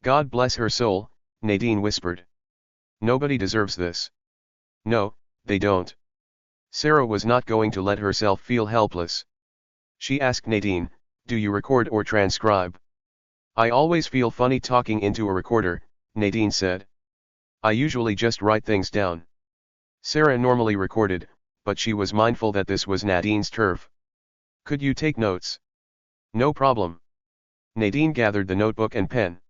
God bless her soul, Nadine whispered. Nobody deserves this. No, they don't. Sarah was not going to let herself feel helpless. She asked Nadine, "Do you record or transcribe?" "I always feel funny talking into a recorder," Nadine said. "I usually just write things down." Sarah normally recorded, but she was mindful that this was Nadine's turf. "Could you take notes?" "No problem." Nadine gathered the notebook and pen.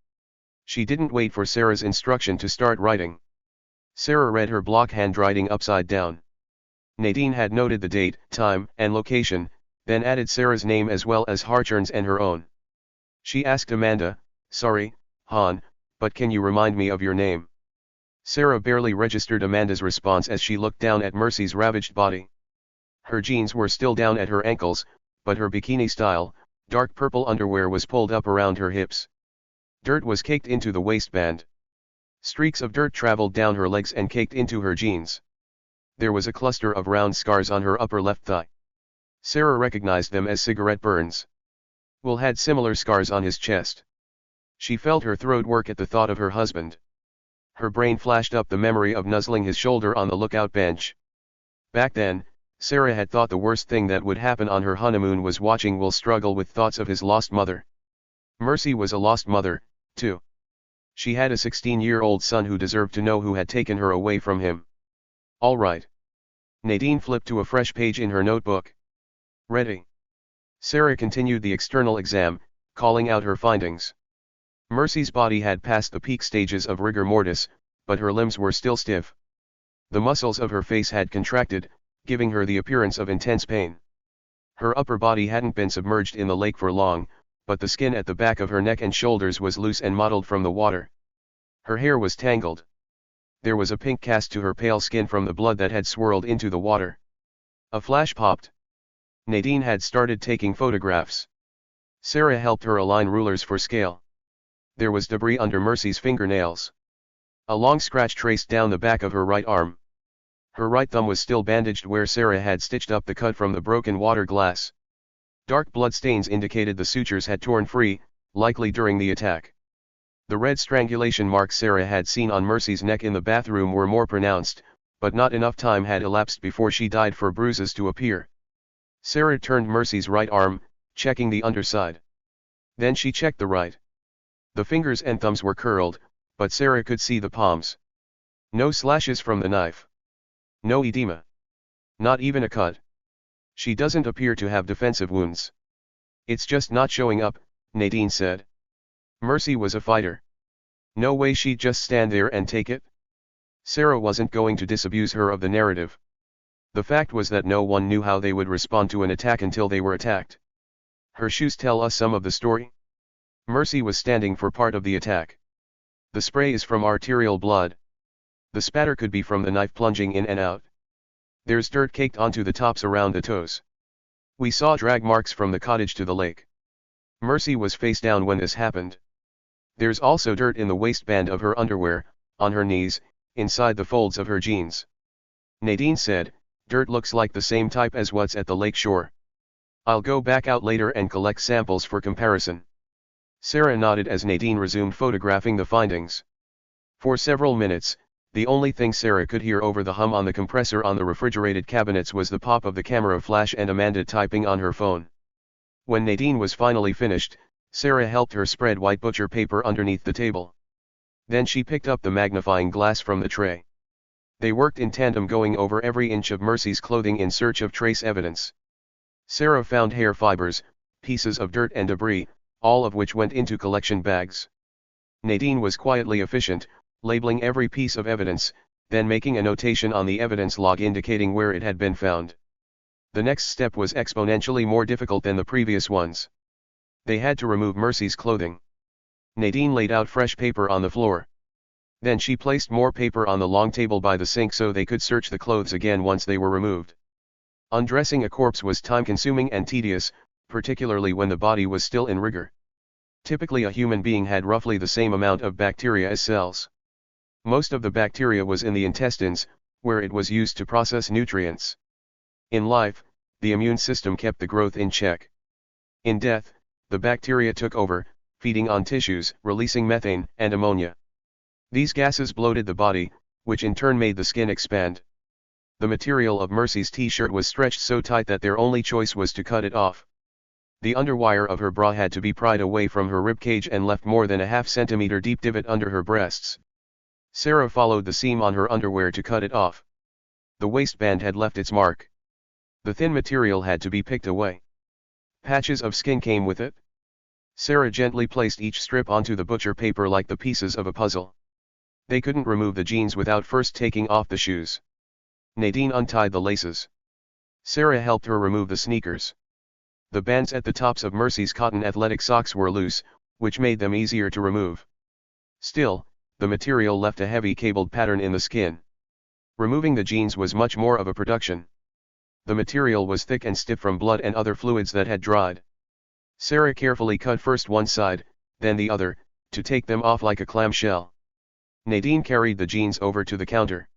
She didn't wait for Sarah's instruction to start writing. Sarah read her block handwriting upside down. Nadine had noted the date, time, and location, then added Sarah's name as well as Harchern's and her own. She asked Amanda, "Sorry, Han, but can you remind me of your name?" Sarah barely registered Amanda's response as she looked down at Mercy's ravaged body. Her jeans were still down at her ankles, but her bikini-style, dark purple underwear was pulled up around her hips. Dirt was caked into the waistband. Streaks of dirt traveled down her legs and caked into her jeans. There was a cluster of round scars on her upper left thigh. Sarah recognized them as cigarette burns. Will had similar scars on his chest. She felt her throat work at the thought of her husband. Her brain flashed up the memory of nuzzling his shoulder on the lookout bench. Back then, Sarah had thought the worst thing that would happen on her honeymoon was watching Will struggle with thoughts of his lost mother. Mercy was a lost mother, too. She had a 16-year-old son who deserved to know who had taken her away from him. All right. Nadine flipped to a fresh page in her notebook. Ready. Sarah continued the external exam, calling out her findings. Mercy's body had passed the peak stages of rigor mortis, but her limbs were still stiff. The muscles of her face had contracted, giving her the appearance of intense pain. Her upper body hadn't been submerged in the lake for long, but the skin at the back of her neck and shoulders was loose and mottled from the water. Her hair was tangled. There was a pink cast to her pale skin from the blood that had swirled into the water. A flash popped. Nadine had started taking photographs. Sarah helped her align rulers for scale. There was debris under Mercy's fingernails. A long scratch traced down the back of her right arm. Her right thumb was still bandaged where Sarah had stitched up the cut from the broken water glass. Dark blood stains indicated the sutures had torn free, likely during the attack. The red strangulation marks Sarah had seen on Mercy's neck in the bathroom were more pronounced, but not enough time had elapsed before she died for bruises to appear. Sarah turned Mercy's right arm, checking the underside. Then she checked the right. The fingers and thumbs were curled, but Sarah could see the palms. No slashes from the knife. No edema. Not even a cut. She doesn't appear to have defensive wounds. It's just not showing up, Nadine said. Mercy was a fighter. No way she'd just stand there and take it. Sarah wasn't going to disabuse her of the narrative. The fact was that no one knew how they would respond to an attack until they were attacked. Her shoes tell us some of the story. Mercy was standing for part of the attack. The spray is from arterial blood. The spatter could be from the knife plunging in and out. There's dirt caked onto the tops around the toes. We saw drag marks from the cottage to the lake. Mercy was face down when this happened. There's also dirt in the waistband of her underwear, on her knees, inside the folds of her jeans. Nadine said, dirt looks like the same type as what's at the lake shore. I'll go back out later and collect samples for comparison. Sarah nodded as Nadine resumed photographing the findings. For several minutes, the only thing Sarah could hear over the hum on the compressor on the refrigerated cabinets was the pop of the camera flash and Amanda typing on her phone. When Nadine was finally finished, Sarah helped her spread white butcher paper underneath the table. Then she picked up the magnifying glass from the tray. They worked in tandem, going over every inch of Mercy's clothing in search of trace evidence. Sarah found hair fibers, pieces of dirt and debris, all of which went into collection bags. Nadine was quietly efficient, labeling every piece of evidence, then making a notation on the evidence log indicating where it had been found. The next step was exponentially more difficult than the previous ones. They had to remove Mercy's clothing. Nadine laid out fresh paper on the floor. Then she placed more paper on the long table by the sink so they could search the clothes again once they were removed. Undressing a corpse was time-consuming and tedious, particularly when the body was still in rigor. Typically a human being had roughly the same amount of bacteria as cells. Most of the bacteria was in the intestines, where it was used to process nutrients. In life, the immune system kept the growth in check. In death, the bacteria took over, feeding on tissues, releasing methane and ammonia. These gases bloated the body, which in turn made the skin expand. The material of Mercy's t-shirt was stretched so tight that their only choice was to cut it off. The underwire of her bra had to be pried away from her ribcage and left more than a half-centimeter deep divot under her breasts. Sarah followed the seam on her underwear to cut it off. The waistband had left its mark. The thin material had to be picked away. Patches of skin came with it. Sarah gently placed each strip onto the butcher paper like the pieces of a puzzle. They couldn't remove the jeans without first taking off the shoes. Nadine untied the laces. Sarah helped her remove the sneakers. The bands at the tops of Mercy's cotton athletic socks were loose, which made them easier to remove. Still, the material left a heavy cabled pattern in the skin. Removing the jeans was much more of a production. The material was thick and stiff from blood and other fluids that had dried. Sarah carefully cut first one side, then the other, to take them off like a clamshell. Nadine carried the jeans over to the counter.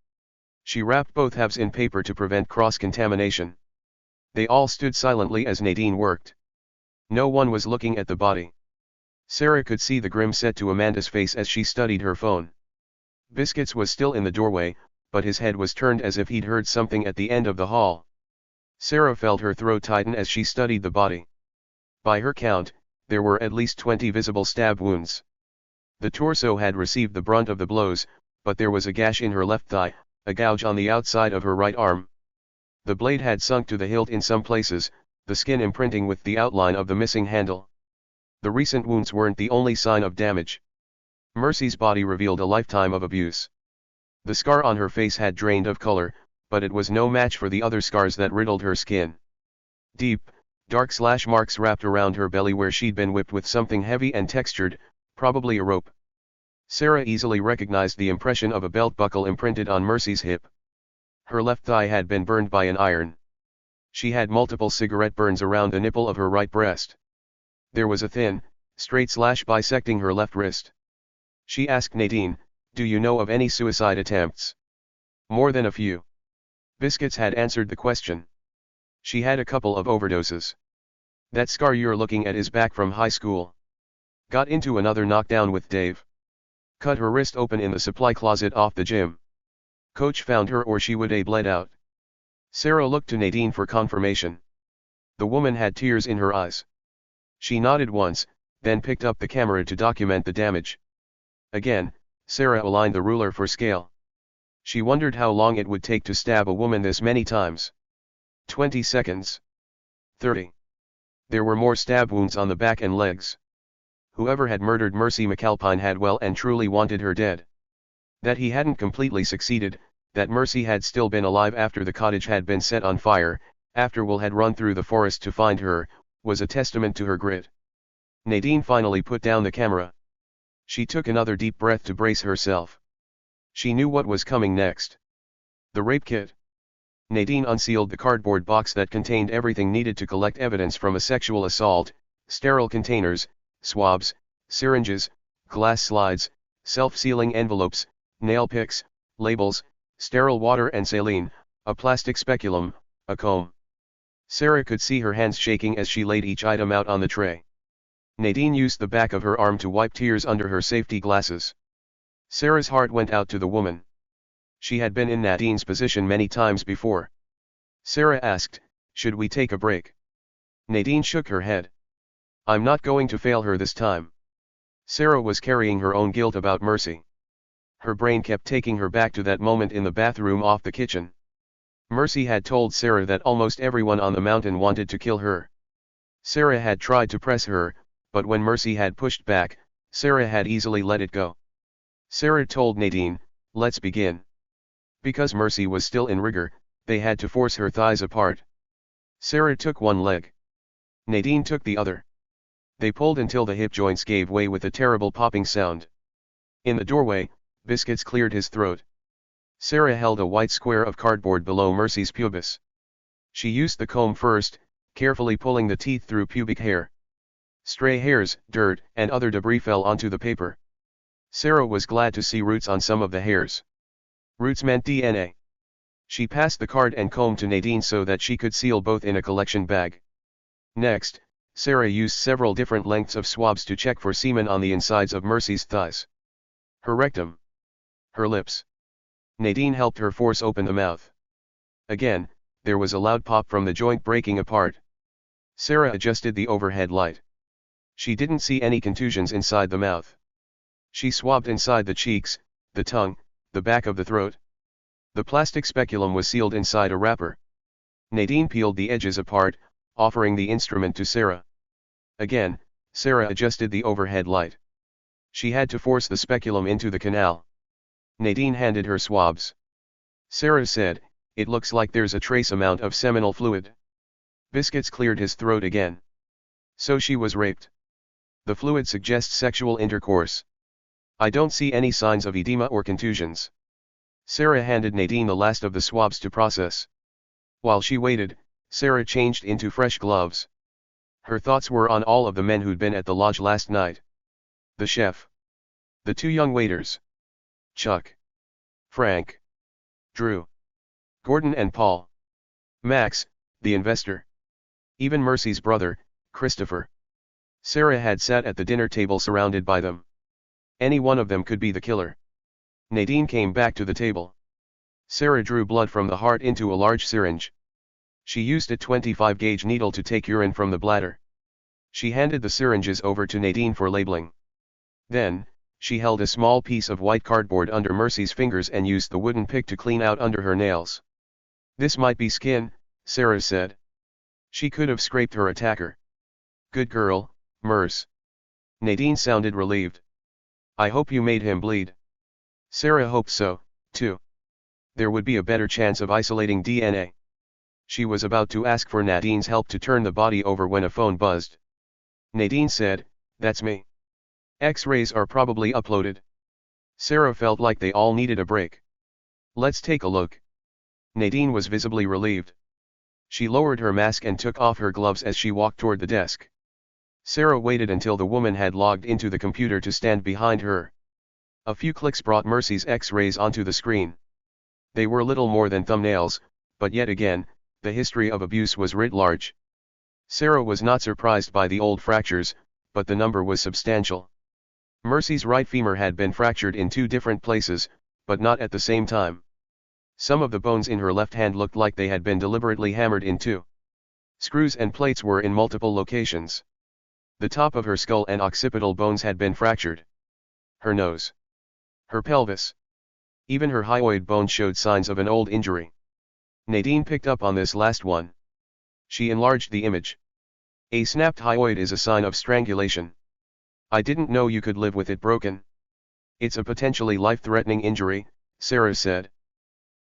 She wrapped both halves in paper to prevent cross-contamination. They all stood silently as Nadine worked. No one was looking at the body. Sarah could see the grim set to Amanda's face as she studied her phone. Biscuits was still in the doorway, but his head was turned as if he'd heard something at the end of the hall. Sarah felt her throat tighten as she studied the body. By her count, there were at least 20 visible stab wounds. The torso had received the brunt of the blows, but there was a gash in her left thigh, a gouge on the outside of her right arm. The blade had sunk to the hilt in some places, the skin imprinting with the outline of the missing handle. The recent wounds weren't the only sign of damage. Mercy's body revealed a lifetime of abuse. The scar on her face had drained of color, but it was no match for the other scars that riddled her skin. Deep, dark slash marks wrapped around her belly where she'd been whipped with something heavy and textured, probably a rope. Sarah easily recognized the impression of a belt buckle imprinted on Mercy's hip. Her left thigh had been burned by an iron. She had multiple cigarette burns around the nipple of her right breast. There was a thin, straight slash bisecting her left wrist. She asked Nadine, "Do you know of any suicide attempts?" "More than a few." Biscuits had answered the question. "She had a couple of overdoses. That scar you're looking at is back from high school. Got into another knockdown with Dave. Cut her wrist open in the supply closet off the gym. Coach found her or she would have bled out." Sarah looked to Nadine for confirmation. The woman had tears in her eyes. She nodded once, then picked up the camera to document the damage. Again, Sarah aligned the ruler for scale. She wondered how long it would take to stab a woman this many times. 20 seconds. 30. There were more stab wounds on the back and legs. Whoever had murdered Mercy McAlpine had well and truly wanted her dead. That he hadn't completely succeeded, that Mercy had still been alive after the cottage had been set on fire, after Will had run through the forest to find her, was a testament to her grit. Nadine finally put down the camera. She took another deep breath to brace herself. She knew what was coming next. The rape kit. Nadine unsealed the cardboard box that contained everything needed to collect evidence from a sexual assault: sterile containers, swabs, syringes, glass slides, self-sealing envelopes, nail picks, labels, sterile water and saline, a plastic speculum, a comb. Sarah could see her hands shaking as she laid each item out on the tray. Nadine used the back of her arm to wipe tears under her safety glasses. Sarah's heart went out to the woman. She had been in Nadine's position many times before. Sarah asked, "Should we take a break?" Nadine shook her head. "I'm not going to fail her this time." Sarah was carrying her own guilt about Mercy. Her brain kept taking her back to that moment in the bathroom off the kitchen. Mercy had told Sarah that almost everyone on the mountain wanted to kill her. Sarah had tried to press her, but when Mercy had pushed back, Sarah had easily let it go. Sarah told Nadine, "Let's begin." Because Mercy was still in rigor, they had to force her thighs apart. Sarah took one leg. Nadine took the other. They pulled until the hip joints gave way with a terrible popping sound. In the doorway, Biscuits cleared his throat. Sarah held a white square of cardboard below Mercy's pubis. She used the comb first, carefully pulling the teeth through pubic hair. Stray hairs, dirt, and other debris fell onto the paper. Sarah was glad to see roots on some of the hairs. Roots meant DNA. She passed the card and comb to Nadine so that she could seal both in a collection bag. Next, Sarah used several different lengths of swabs to check for semen on the insides of Mercy's thighs. Her rectum. Her lips. Nadine helped her force open the mouth. Again, there was a loud pop from the joint breaking apart. Sarah adjusted the overhead light. She didn't see any contusions inside the mouth. She swabbed inside the cheeks, the tongue, the back of the throat. The plastic speculum was sealed inside a wrapper. Nadine peeled the edges apart, offering the instrument to Sarah. Again, Sarah adjusted the overhead light. She had to force the speculum into the canal. Nadine handed her swabs. Sarah said, "It looks like there's a trace amount of seminal fluid." Biscuits cleared his throat again. "So she was raped. The fluid suggests sexual intercourse. I don't see any signs of edema or contusions." Sarah handed Nadine the last of the swabs to process. While she waited, Sarah changed into fresh gloves. Her thoughts were on all of the men who'd been at the lodge last night. The chef. The two young waiters. Chuck. Frank. Drew. Gordon and Paul. Max, the investor. Even Mercy's brother, Christopher. Sarah had sat at the dinner table surrounded by them. Any one of them could be the killer. Nadine came back to the table. Sarah drew blood from the heart into a large syringe. She used a 25-gauge needle to take urine from the bladder. She handed the syringes over to Nadine for labeling. Then, she held a small piece of white cardboard under Mercy's fingers and used the wooden pick to clean out under her nails. "This might be skin," Sarah said. She could have scraped her attacker. "Good girl, Merce." Nadine sounded relieved. "I hope you made him bleed." Sarah hoped so, too. There would be a better chance of isolating DNA. She was about to ask for Nadine's help to turn the body over when a phone buzzed. Nadine said, "That's me. X-rays are probably uploaded." Sarah felt like they all needed a break. "Let's take a look." Nadine was visibly relieved. She lowered her mask and took off her gloves as she walked toward the desk. Sarah waited until the woman had logged into the computer to stand behind her. A few clicks brought Mercy's X-rays onto the screen. They were little more than thumbnails, but yet again, the history of abuse was writ large. Sarah was not surprised by the old fractures, but the number was substantial. Mercy's right femur had been fractured in 2 different places, but not at the same time. Some of the bones in her left hand looked like they had been deliberately hammered in 2. Screws and plates were in multiple locations. The top of her skull and occipital bones had been fractured. Her nose. Her pelvis. Even her hyoid bone showed signs of an old injury. Nadine picked up on this last one. She enlarged the image. A snapped hyoid is a sign of strangulation. I didn't know you could live with it broken. It's a potentially life-threatening injury, Sarah said.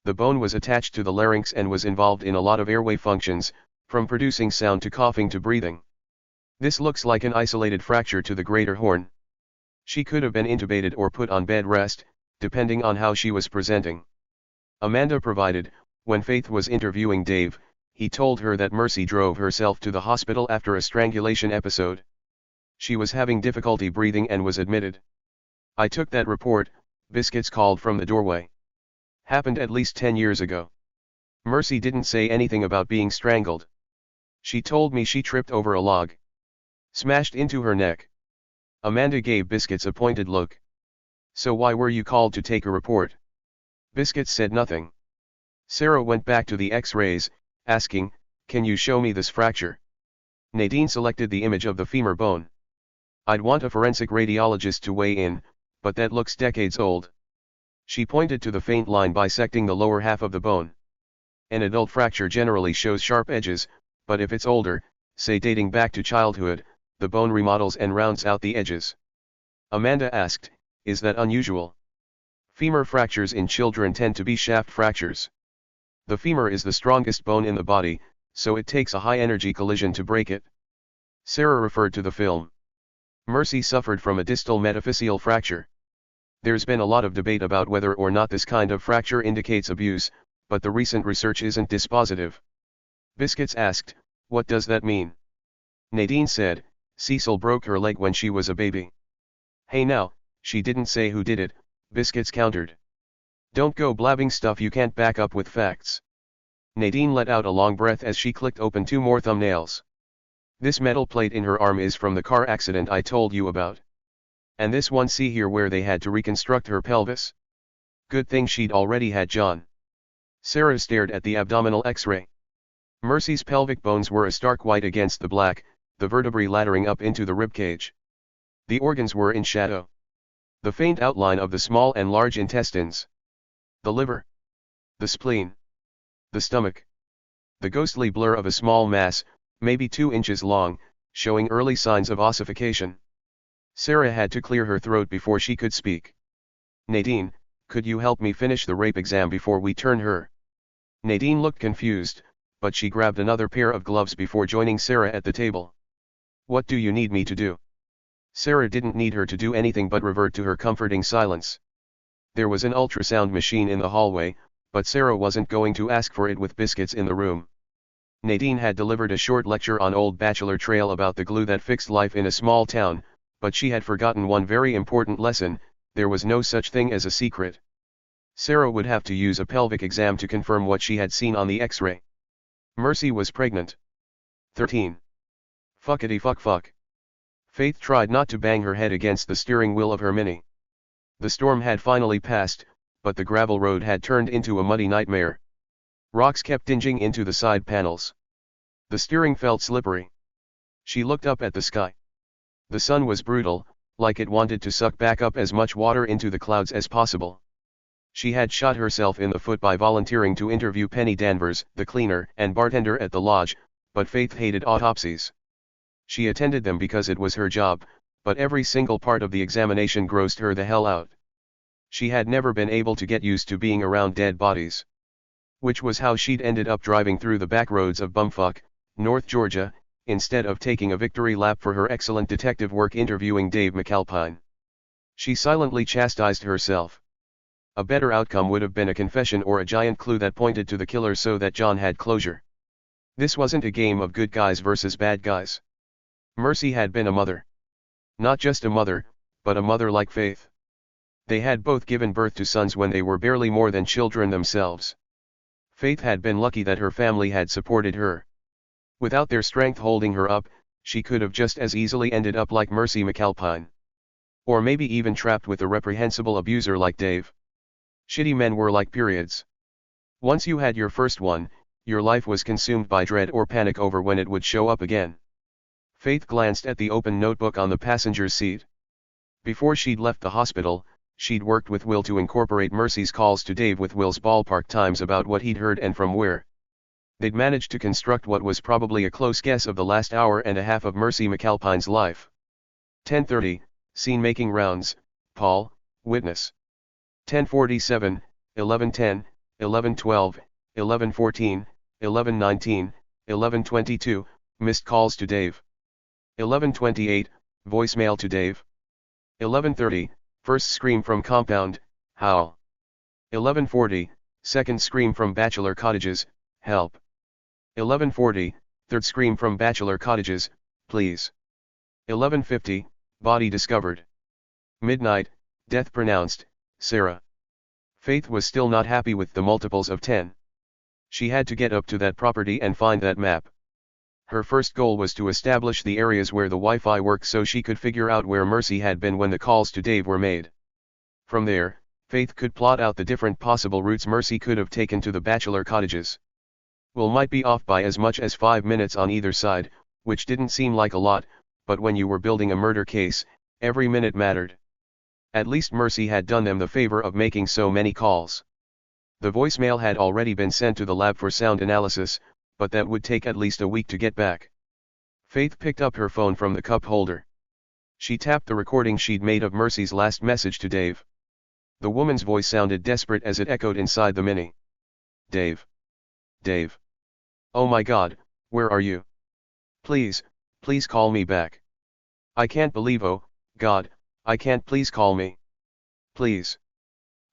The bone was attached to the larynx and was involved in a lot of airway functions, from producing sound to coughing to breathing. This looks like an isolated fracture to the greater horn. She could have been intubated or put on bed rest, depending on how she was presenting. Amanda provided, when Faith was interviewing Dave, he told her that Mercy drove herself to the hospital after a strangulation episode. She was having difficulty breathing and was admitted. I took that report, Biscuits called from the doorway. Happened at least 10 years ago. Mercy didn't say anything about being strangled. She told me she tripped over a log. Smashed into her neck. Amanda gave Biscuits a pointed look. So why were you called to take a report? Biscuits said nothing. Sarah went back to the x-rays, asking, can you show me this fracture? Nadine selected the image of the femur bone. I'd want a forensic radiologist to weigh in, but that looks decades old. She pointed to the faint line bisecting the lower half of the bone. An adult fracture generally shows sharp edges, but if it's older, say dating back to childhood, the bone remodels and rounds out the edges. Amanda asked, is that unusual? Femur fractures in children tend to be shaft fractures. The femur is the strongest bone in the body, so it takes a high-energy collision to break it. Sarah referred to the film. Mercy suffered from a distal metaphyseal fracture. There's been a lot of debate about whether or not this kind of fracture indicates abuse, but the recent research isn't dispositive. Biscuits asked, what does that mean? Nadine said, Cecil broke her leg when she was a baby. Hey now, she didn't say who did it, Biscuits countered. Don't go blabbing stuff you can't back up with facts. Nadine let out a long breath as she clicked open 2 more thumbnails. This metal plate in her arm is from the car accident I told you about. And this one, see here, where they had to reconstruct her pelvis? Good thing she'd already had John. Sarah stared at the abdominal x-ray. Mercy's pelvic bones were a stark white against the black, the vertebrae laddering up into the ribcage. The organs were in shadow. The faint outline of the small and large intestines. The liver. The spleen. The stomach. The ghostly blur of a small mass, maybe 2 inches long, showing early signs of ossification. Sarah had to clear her throat before she could speak. Nadine, could you help me finish the rape exam before we turn her? Nadine looked confused, but she grabbed another pair of gloves before joining Sarah at the table. What do you need me to do? Sarah didn't need her to do anything but revert to her comforting silence. There was an ultrasound machine in the hallway, but Sarah wasn't going to ask for it with Biscuits in the room. Nadine had delivered a short lecture on Old Bachelor Trail about the glue that fixed life in a small town, but she had forgotten one very important lesson: there was no such thing as a secret. Sarah would have to use a pelvic exam to confirm what she had seen on the x-ray. Mercy was pregnant. 13. Fuckity fuck. Faith tried not to bang her head against the steering wheel of her Mini. The storm had finally passed, but the gravel road had turned into a muddy nightmare. Rocks kept dinging into the side panels. The steering felt slippery. She looked up at the sky. The sun was brutal, like it wanted to suck back up as much water into the clouds as possible. She had shot herself in the foot by volunteering to interview Penny Danvers, the cleaner and bartender at the lodge, but Faith hated autopsies. She attended them because it was her job, but every single part of the examination grossed her the hell out. She had never been able to get used to being around dead bodies. Which was how she'd ended up driving through the back roads of bumfuck, North Georgia, instead of taking a victory lap for her excellent detective work interviewing Dave McAlpine. She silently chastised herself. A better outcome would have been a confession or a giant clue that pointed to the killer so that John had closure. This wasn't a game of good guys versus bad guys. Mercy had been a mother. Not just a mother, but a mother like Faith. They had both given birth to sons when they were barely more than children themselves. Faith had been lucky that her family had supported her. Without their strength holding her up, she could have just as easily ended up like Mercy McAlpine. Or maybe even trapped with a reprehensible abuser like Dave. Shitty men were like periods. Once you had your first one, your life was consumed by dread or panic over when it would show up again. Faith glanced at the open notebook on the passenger's seat. Before she'd left the hospital, she'd worked with Will to incorporate Mercy's calls to Dave with Will's ballpark times about what he'd heard and from where. They'd managed to construct what was probably a close guess of the last hour and a half of Mercy McAlpine's life. 10:30, scene making rounds, Paul, Witness. 10:47, 11:10, 11:12, 11:14, 11:19, 11:22, missed calls to Dave. 11:28, voicemail to Dave. 11:30, first scream from compound, howl. 11:40, second scream from bachelor cottages, help. 11:40, third scream from bachelor cottages, please. 11:50, body discovered. Midnight, death pronounced, Sarah. Faith was still not happy with the multiples of 10. She had to get up to that property and find that map. Her first goal was to establish the areas where the Wi-Fi worked so she could figure out where Mercy had been when the calls to Dave were made. From there, Faith could plot out the different possible routes Mercy could have taken to the bachelor cottages. Will might be off by as much as 5 minutes on either side, which didn't seem like a lot, but when you were building a murder case, every minute mattered. At least Mercy had done them the favor of making so many calls. The voicemail had already been sent to the lab for sound analysis, but that would take at least a week to get back. Faith picked up her phone from the cup holder. She tapped the recording she'd made of Mercy's last message to Dave. The woman's voice sounded desperate as it echoed inside the Mini. Dave. Dave. Oh my God, where are you? Please, please call me back. I can't believe, oh, God, I can't, please call me. Please.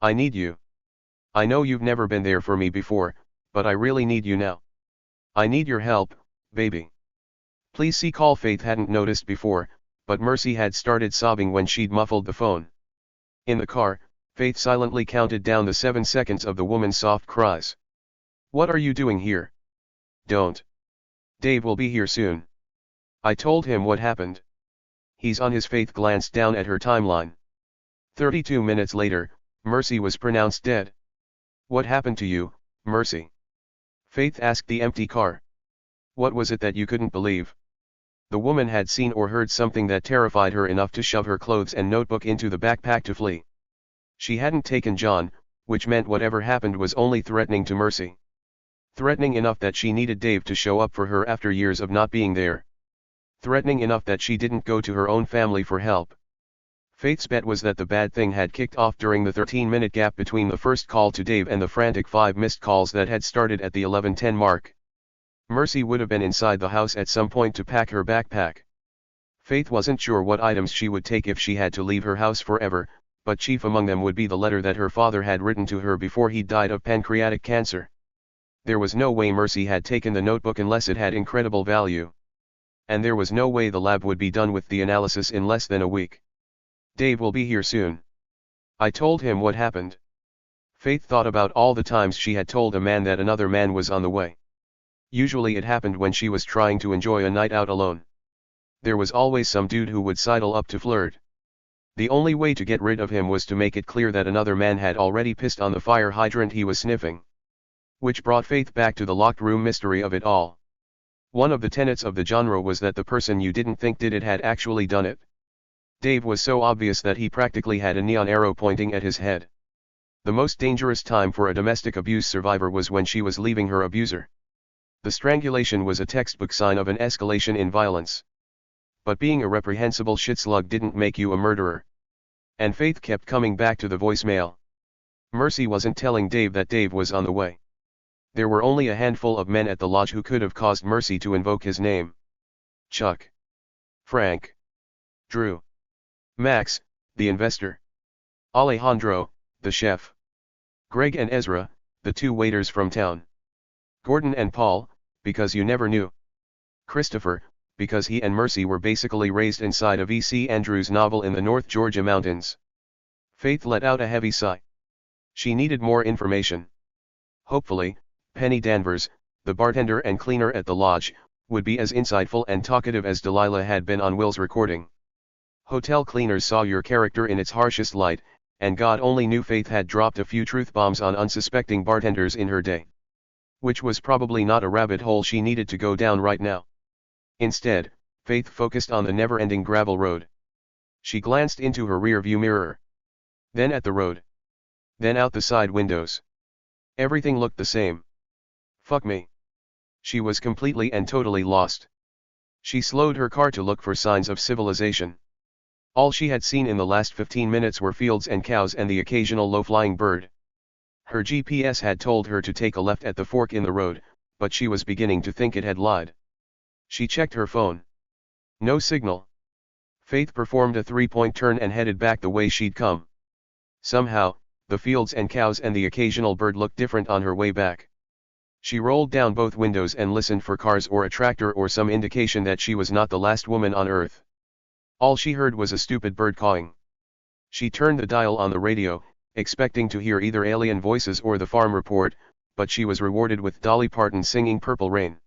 I need you. I know you've never been there for me before, but I really need you now. I need your help, baby. Please see call. Faith hadn't noticed before, but Mercy had started sobbing when she'd muffled the phone. In the car, Faith silently counted down the 7 seconds of the woman's soft cries. What are you doing here? Don't. Dave will be here soon. I told him what happened. He's on his. Faith glanced down at her timeline. 32 minutes later, Mercy was pronounced dead. What happened to you, Mercy? Faith asked the empty car. What was it that you couldn't believe? The woman had seen or heard something that terrified her enough to shove her clothes and notebook into the backpack to flee. She hadn't taken John, which meant whatever happened was only threatening to Mercy. Threatening enough that she needed Dave to show up for her after years of not being there. Threatening enough that she didn't go to her own family for help. Faith's bet was that the bad thing had kicked off during the 13-minute gap between the first call to Dave and the frantic 5 missed calls that had started at the 11:10 mark. Mercy would have been inside the house at some point to pack her backpack. Faith wasn't sure what items she would take if she had to leave her house forever, but chief among them would be the letter that her father had written to her before he died of pancreatic cancer. There was no way Mercy had taken the notebook unless it had incredible value. And there was no way the lab would be done with the analysis in less than a week. Dave will be here soon. I told him what happened. Faith thought about all the times she had told a man that another man was on the way. Usually it happened when she was trying to enjoy a night out alone. There was always some dude who would sidle up to flirt. The only way to get rid of him was to make it clear that another man had already pissed on the fire hydrant he was sniffing. Which brought Faith back to the locked room mystery of it all. One of the tenets of the genre was that the person you didn't think did it had actually done it. Dave was so obvious that he practically had a neon arrow pointing at his head. The most dangerous time for a domestic abuse survivor was when she was leaving her abuser. The strangulation was a textbook sign of an escalation in violence. But being a reprehensible shitslug didn't make you a murderer. And Faith kept coming back to the voicemail. Mercy wasn't telling Dave that Dave was on the way. There were only a handful of men at the lodge who could have caused Mercy to invoke his name. Chuck. Frank. Drew. Max, the investor. Alejandro, the chef. Greg and Ezra, the 2 waiters from town. Gordon and Paul, because you never knew. Christopher, because he and Mercy were basically raised inside of E.C. Andrews' novel in the North Georgia mountains. Faith let out a heavy sigh. She needed more information. Hopefully, Penny Danvers, the bartender and cleaner at the lodge, would be as insightful and talkative as Delilah had been on Will's recording. Hotel cleaners saw your character in its harshest light, and God only knew Faith had dropped a few truth bombs on unsuspecting bartenders in her day. Which was probably not a rabbit hole she needed to go down right now. Instead, Faith focused on the never-ending gravel road. She glanced into her rear-view mirror. Then at the road. Then out the side windows. Everything looked the same. Fuck me. She was completely and totally lost. She slowed her car to look for signs of civilization. All she had seen in the last 15 minutes were fields and cows and the occasional low-flying bird. Her GPS had told her to take a left at the fork in the road, but she was beginning to think it had lied. She checked her phone. No signal. Faith performed a three-point turn and headed back the way she'd come. Somehow, the fields and cows and the occasional bird looked different on her way back. She rolled down both windows and listened for cars or a tractor or some indication that she was not the last woman on earth. All she heard was a stupid bird cawing. She turned the dial on the radio, expecting to hear either alien voices or the farm report, but she was rewarded with Dolly Parton singing Purple Rain.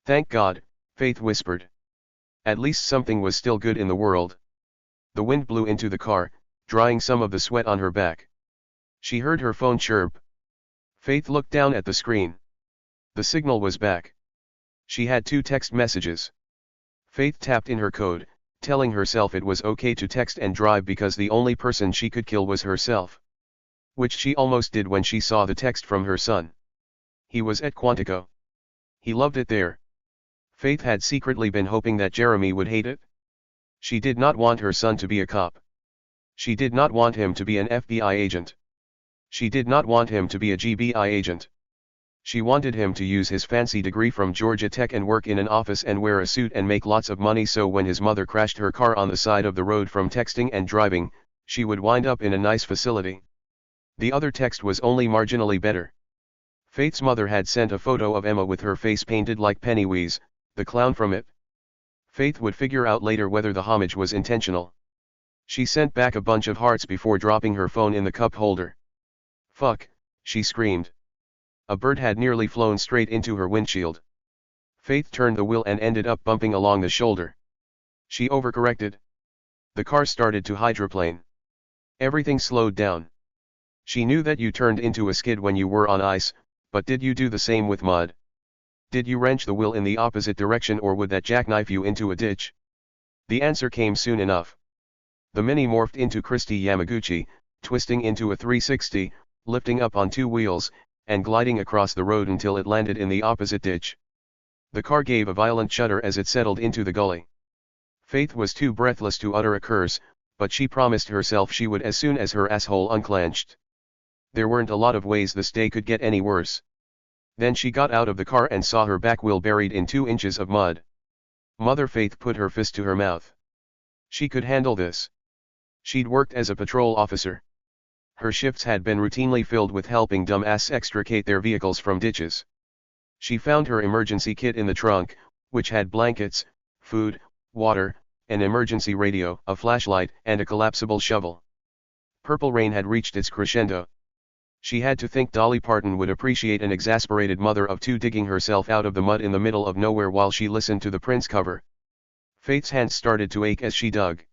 Thank God, Faith whispered. At least something was still good in the world. The wind blew into the car, drying some of the sweat on her back. She heard her phone chirp. Faith looked down at the screen. The signal was back. She had 2 text messages. Faith tapped in her code, telling herself it was okay to text and drive because the only person she could kill was herself. Which she almost did when she saw the text from her son. He was at Quantico. He loved it there. Faith had secretly been hoping that Jeremy would hate it. She did not want her son to be a cop. She did not want him to be an FBI agent. She did not want him to be a GBI agent. She wanted him to use his fancy degree from Georgia Tech and work in an office and wear a suit and make lots of money so when his mother crashed her car on the side of the road from texting and driving, she would wind up in a nice facility. The other text was only marginally better. Faith's mother had sent a photo of Emma with her face painted like Pennywise, the clown from It. Faith would figure out later whether the homage was intentional. She sent back a bunch of hearts before dropping her phone in the cup holder. Fuck, she screamed. A bird had nearly flown straight into her windshield. Faith turned the wheel and ended up bumping along the shoulder. She overcorrected. The car started to hydroplane. Everything slowed down. She knew that you turned into a skid when you were on ice, but did you do the same with mud? Did you wrench the wheel in the opposite direction or would that jackknife you into a ditch? The answer came soon enough. The Mini morphed into Christy Yamaguchi, twisting into a 360, lifting up on 2 wheels, and gliding across the road until it landed in the opposite ditch. The car gave a violent shudder as it settled into the gully. Faith was too breathless to utter a curse, but she promised herself she would as soon as her asshole unclenched. There weren't a lot of ways this day could get any worse. Then she got out of the car and saw her back wheel buried in 2 inches of mud. Mother Faith put her fist to her mouth. She could handle this. She'd worked as a patrol officer. Her shifts had been routinely filled with helping dumbasses extricate their vehicles from ditches. She found her emergency kit in the trunk, which had blankets, food, water, an emergency radio, a flashlight, and a collapsible shovel. Purple Rain had reached its crescendo. She had to think Dolly Parton would appreciate an exasperated mother of 2 digging herself out of the mud in the middle of nowhere while she listened to the Prince cover. Faith's hands started to ache as she dug.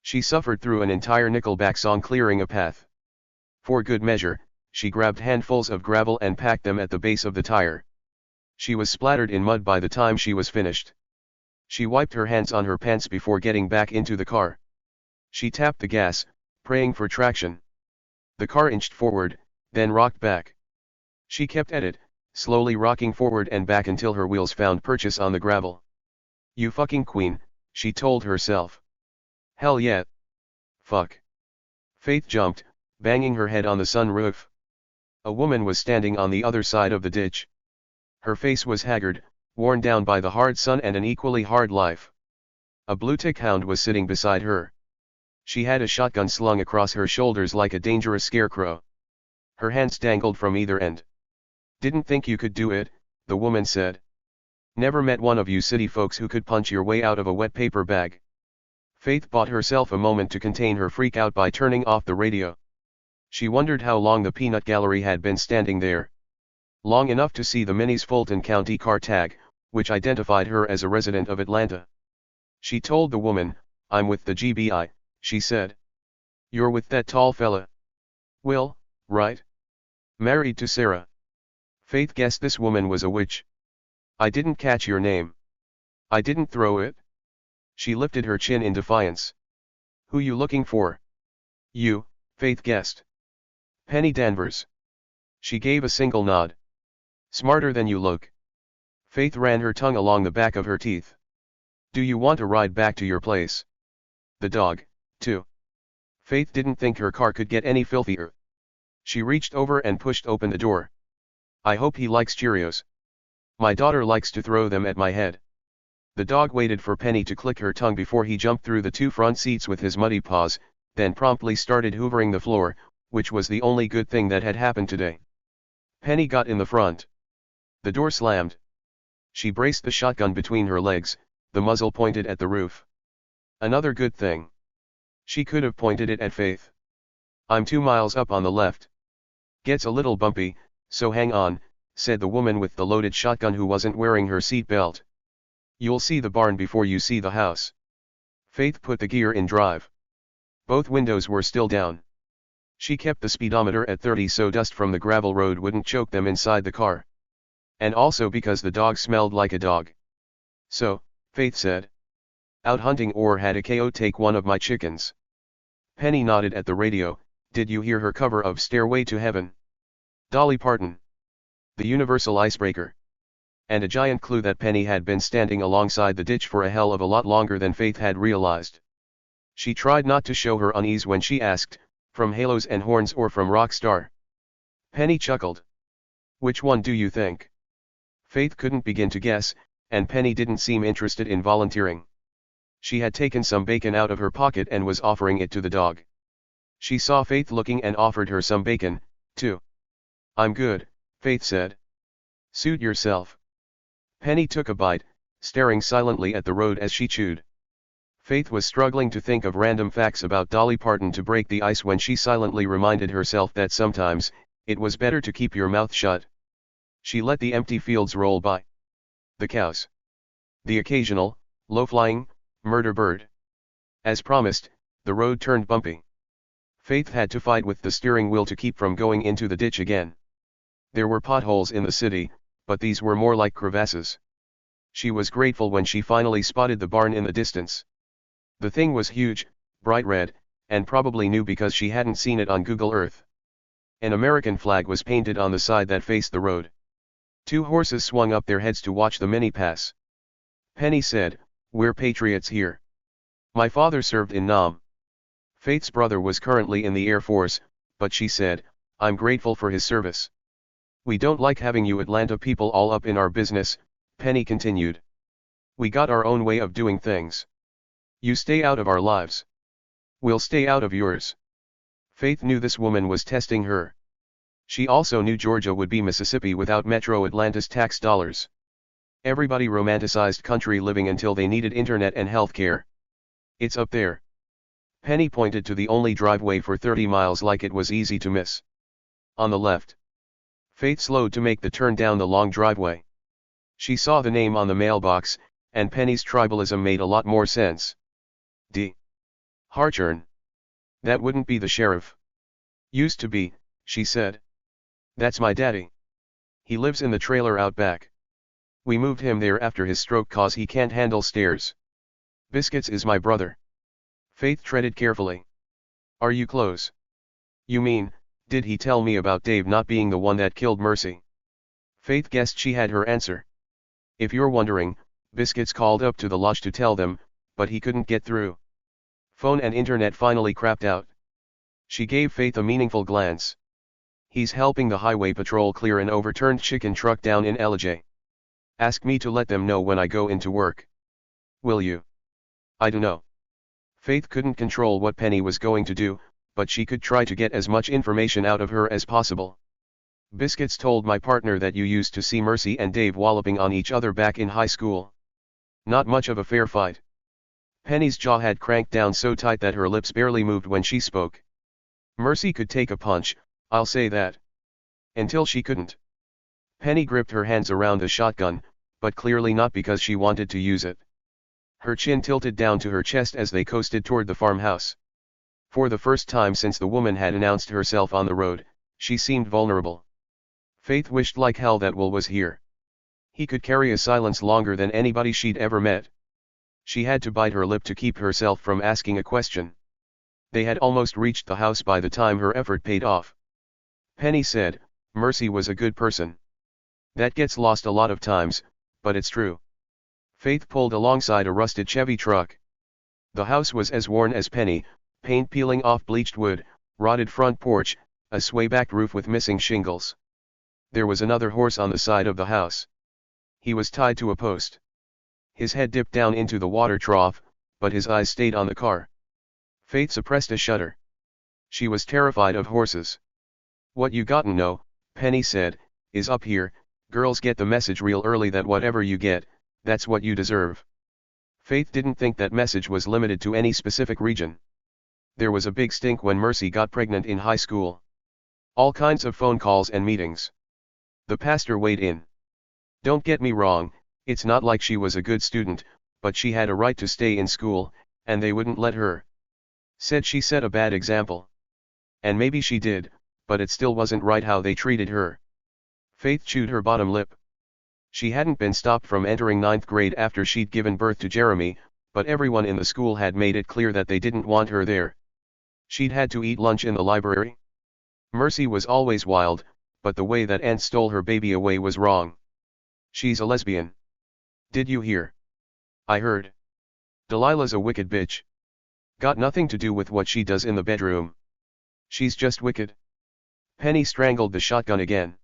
She suffered through an entire Nickelback song clearing a path. For good measure, she grabbed handfuls of gravel and packed them at the base of the tire. She was splattered in mud by the time she was finished. She wiped her hands on her pants before getting back into the car. She tapped the gas, praying for traction. The car inched forward, then rocked back. She kept at it, slowly rocking forward and back until her wheels found purchase on the gravel. You fucking queen, she told herself. Hell yeah. Fuck. Faith jumped, banging her head on the sunroof. A woman was standing on the other side of the ditch. Her face was haggard, worn down by the hard sun and an equally hard life. A blue tick hound was sitting beside her. She had a shotgun slung across her shoulders like a dangerous scarecrow. Her hands dangled from either end. Didn't think you could do it, the woman said. Never met one of you city folks who could punch your way out of a wet paper bag. Faith bought herself a moment to contain her freak out by turning off the radio. She wondered how long the peanut gallery had been standing there. Long enough to see the Mini's Fulton County car tag, which identified her as a resident of Atlanta. She told the woman, I'm with the GBI, she said. You're with that tall fella? Will, right? Married to Sarah. Faith guessed this woman was a witch. I didn't catch your name. I didn't throw it. She lifted her chin in defiance. Who you looking for? You, Faith guessed. Penny Danvers. She gave a single nod. Smarter than you look. Faith ran her tongue along the back of her teeth. Do you want a ride back to your place? The dog, 2. Faith didn't think her car could get any filthier. She reached over and pushed open the door. I hope he likes Cheerios. My daughter likes to throw them at my head. The dog waited for Penny to click her tongue before he jumped through the 2 front seats with his muddy paws, then promptly started hoovering the floor, which was the only good thing that had happened today. Penny got in the front. The door slammed. She braced the shotgun between her legs, the muzzle pointed at the roof. Another good thing. She could have pointed it at Faith. I'm 2 miles up on the left. Gets a little bumpy, so hang on, said the woman with the loaded shotgun who wasn't wearing her seat belt. You'll see the barn before you see the house. Faith put the gear in drive. Both windows were still down. She kept the speedometer at 30 so dust from the gravel road wouldn't choke them inside the car. And also because the dog smelled like a dog. So, Faith said. Out hunting or had a coyote take one of my chickens? Penny nodded at the radio. Did you hear her cover of Stairway to Heaven? Dolly Parton. The universal icebreaker. And a giant clue that Penny had been standing alongside the ditch for a hell of a lot longer than Faith had realized. She tried not to show her unease when she asked, from Halos and Horns or from Rockstar? Penny chuckled. Which one do you think? Faith couldn't begin to guess, and Penny didn't seem interested in volunteering. She had taken some bacon out of her pocket and was offering it to the dog. She saw Faith looking and offered her some bacon, too. I'm good, Faith said. Suit yourself. Penny took a bite, staring silently at the road as she chewed. Faith was struggling to think of random facts about Dolly Parton to break the ice when she silently reminded herself that sometimes, it was better to keep your mouth shut. She let the empty fields roll by. The cows. The occasional, low-flying, murder bird. As promised, the road turned bumpy. Faith had to fight with the steering wheel to keep from going into the ditch again. There were potholes in the city, but these were more like crevasses. She was grateful when she finally spotted the barn in the distance. The thing was huge, bright red, and probably new because she hadn't seen it on Google Earth. An American flag was painted on the side that faced the road. 2 horses swung up their heads to watch the mini pass. Penny said, "We're patriots here. My father served in Nam." Faith's brother was currently in the Air Force, but she said, "I'm grateful for his service." "We don't like having you Atlanta people all up in our business," Penny continued. "We got our own way of doing things. You stay out of our lives. We'll stay out of yours." Faith knew this woman was testing her. She also knew Georgia would be Mississippi without Metro Atlanta's tax dollars. Everybody romanticized country living until they needed internet and health care. "It's up there." Penny pointed to the only driveway for 30 miles like it was easy to miss. "On the left." Faith slowed to make the turn down the long driveway. She saw the name on the mailbox, and Penny's tribalism made a lot more sense. D. Harchurn. That wouldn't be the sheriff. "Used to be," she said. "That's my daddy. He lives in the trailer out back. We moved him there after his stroke cause he can't handle stairs. Biscuits is my brother." Faith treaded carefully. "Are you close? You mean, did he tell me about Dave not being the one that killed Mercy?" Faith guessed she had her answer. "If you're wondering, Biscuits called up to the lodge to tell them, but he couldn't get through. Phone and internet finally crapped out." She gave Faith a meaningful glance. "He's helping the highway patrol clear an overturned chicken truck down in LJ. Ask me to let them know when I go into work. Will you?" "I dunno." Faith couldn't control what Penny was going to do, but she could try to get as much information out of her as possible. "Biscuits told my partner that you used to see Mercy and Dave walloping on each other back in high school. Not much of a fair fight." Penny's jaw had cranked down so tight that her lips barely moved when she spoke. "Mercy could take a punch, I'll say that. Until she couldn't." Penny gripped her hands around the shotgun, but clearly not because she wanted to use it. Her chin tilted down to her chest as they coasted toward the farmhouse. For the first time since the woman had announced herself on the road, she seemed vulnerable. Faith wished like hell that Will was here. He could carry a silence longer than anybody she'd ever met. She had to bite her lip to keep herself from asking a question. They had almost reached the house by the time her effort paid off. Penny said, "Mercy was a good person. That gets lost a lot of times, but it's true." Faith pulled alongside a rusted Chevy truck. The house was as worn as Penny, Paint peeling off bleached wood, rotted front porch, a sway-backed roof with missing shingles. There was another horse on the side of the house. He was tied to a post. His head dipped down into the water trough, but his eyes stayed on the car. Faith suppressed a shudder. She was terrified of horses. "What you gotta know," Penny said, "is up here. Girls get the message real early that whatever you get, that's what you deserve." Faith didn't think that message was limited to any specific region. There was a big stink when Mercy got pregnant in high school. All kinds of phone calls and meetings. The pastor weighed in. "Don't get me wrong, it's not like she was a good student, but she had a right to stay in school, and they wouldn't let her. Said she set a bad example. And maybe she did, but it still wasn't right how they treated her." Faith chewed her bottom lip. She hadn't been stopped from entering 9th grade after she'd given birth to Jeremy, but everyone in the school had made it clear that they didn't want her there. She'd had to eat lunch in the library. Mercy was always wild, but the way that aunt stole her baby away was wrong. "She's a lesbian. Did you hear?" "I heard. Delilah's a wicked bitch. Got nothing to do with what she does in the bedroom. She's just wicked." Penny strangled the shotgun again.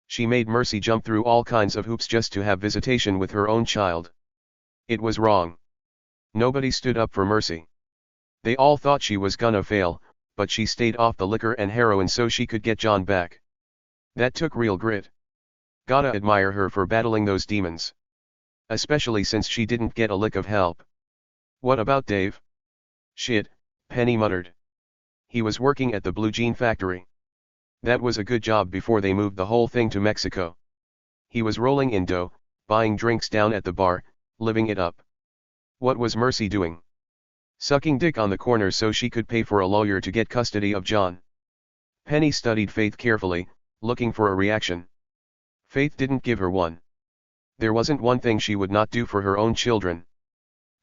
She made Mercy jump through all kinds of hoops just to have visitation with her own child. It was wrong. Nobody stood up for Mercy. They all thought she was gonna fail, but she stayed off the liquor and heroin so she could get John back. That took real grit. Gotta admire her for battling those demons. Especially since she didn't get a lick of help. "What about Dave?" "Shit," Penny muttered. "He was working at the blue jean factory. That was a good job before they moved the whole thing to Mexico. He was rolling in dough, buying drinks down at the bar, living it up. What was Mercy doing? Sucking dick on the corner so she could pay for a lawyer to get custody of John." Penny studied Faith carefully, looking for a reaction. Faith didn't give her one. There wasn't one thing she would not do for her own children.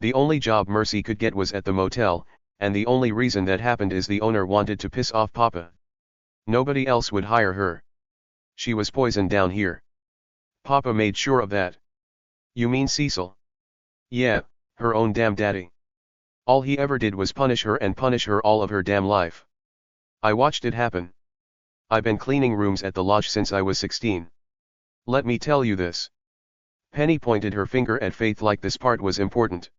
The only job Mercy could get was at the motel, and the only reason that happened is the owner wanted to piss off Papa. Nobody else would hire her. She was poisoned down here. Papa made sure of that. "You mean Cecil?" "Yeah, her own damn daddy. All he ever did was punish her and punish her all of her damn life. I watched it happen. I've been cleaning rooms at the lodge since I was 16. Let me tell you this." Penny pointed her finger at Faith like this part was important.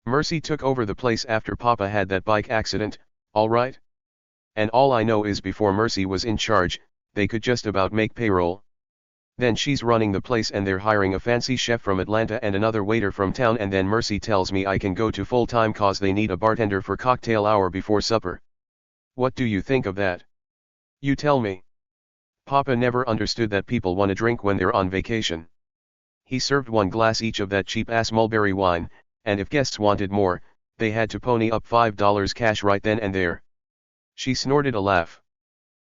"Mercy took over the place after Papa had that bike accident, all right? And all I know is before Mercy was in charge, they could just about make payroll. Then she's running the place and they're hiring a fancy chef from Atlanta and another waiter from town, and then Mercy tells me I can go to full-time cause they need a bartender for cocktail hour before supper. What do you think of that? You tell me." Papa never understood that people want to drink when they're on vacation. He served one glass each of that cheap-ass mulberry wine, and if guests wanted more, they had to pony up $5 cash right then and there. She snorted a laugh.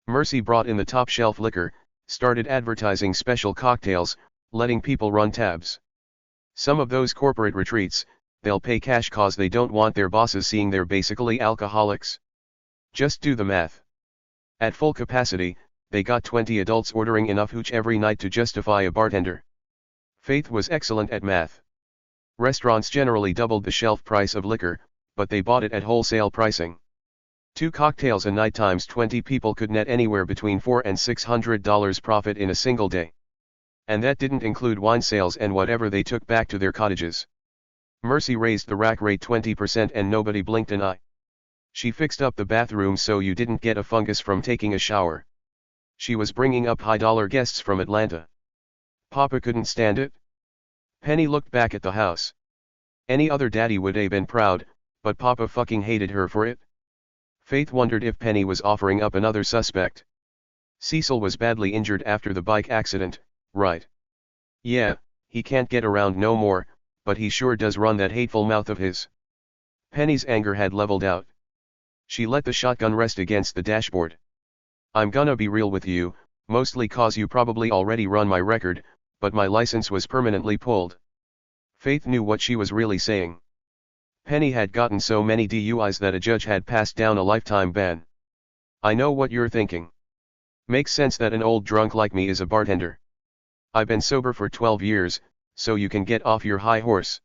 Mercy brought in the top-shelf liquor, started advertising special cocktails, letting people run tabs. Some of those corporate retreats, they'll pay cash cause they don't want their bosses seeing they're basically alcoholics. Just do the math. At full capacity, they got 20 adults ordering enough hooch every night to justify a bartender. Faith was excellent at math. Restaurants generally doubled the shelf price of liquor, but they bought it at wholesale pricing. 2 cocktails a night times 20 people could net anywhere between $400 and $600 profit in a single day. And that didn't include wine sales and whatever they took back to their cottages. Mercy raised the rack rate 20% and nobody blinked an eye. She fixed up the bathroom so you didn't get a fungus from taking a shower. She was bringing up high-dollar guests from Atlanta. Papa couldn't stand it. Penny looked back at the house. Any other daddy would have been proud, but Papa fucking hated her for it. Faith wondered if Penny was offering up another suspect. Cecil was badly injured after the bike accident, right? Yeah, he can't get around no more, but he sure does run that hateful mouth of his. Penny's anger had leveled out. She let the shotgun rest against the dashboard. "I'm gonna be real with you, mostly cause you probably already run my record, but my license was permanently pulled." Faith knew what she was really saying. Penny had gotten so many DUIs that a judge had passed down a lifetime ban. "I know what you're thinking. Makes sense that an old drunk like me is a bartender. I've been sober for 12 years, so you can get off your high horse."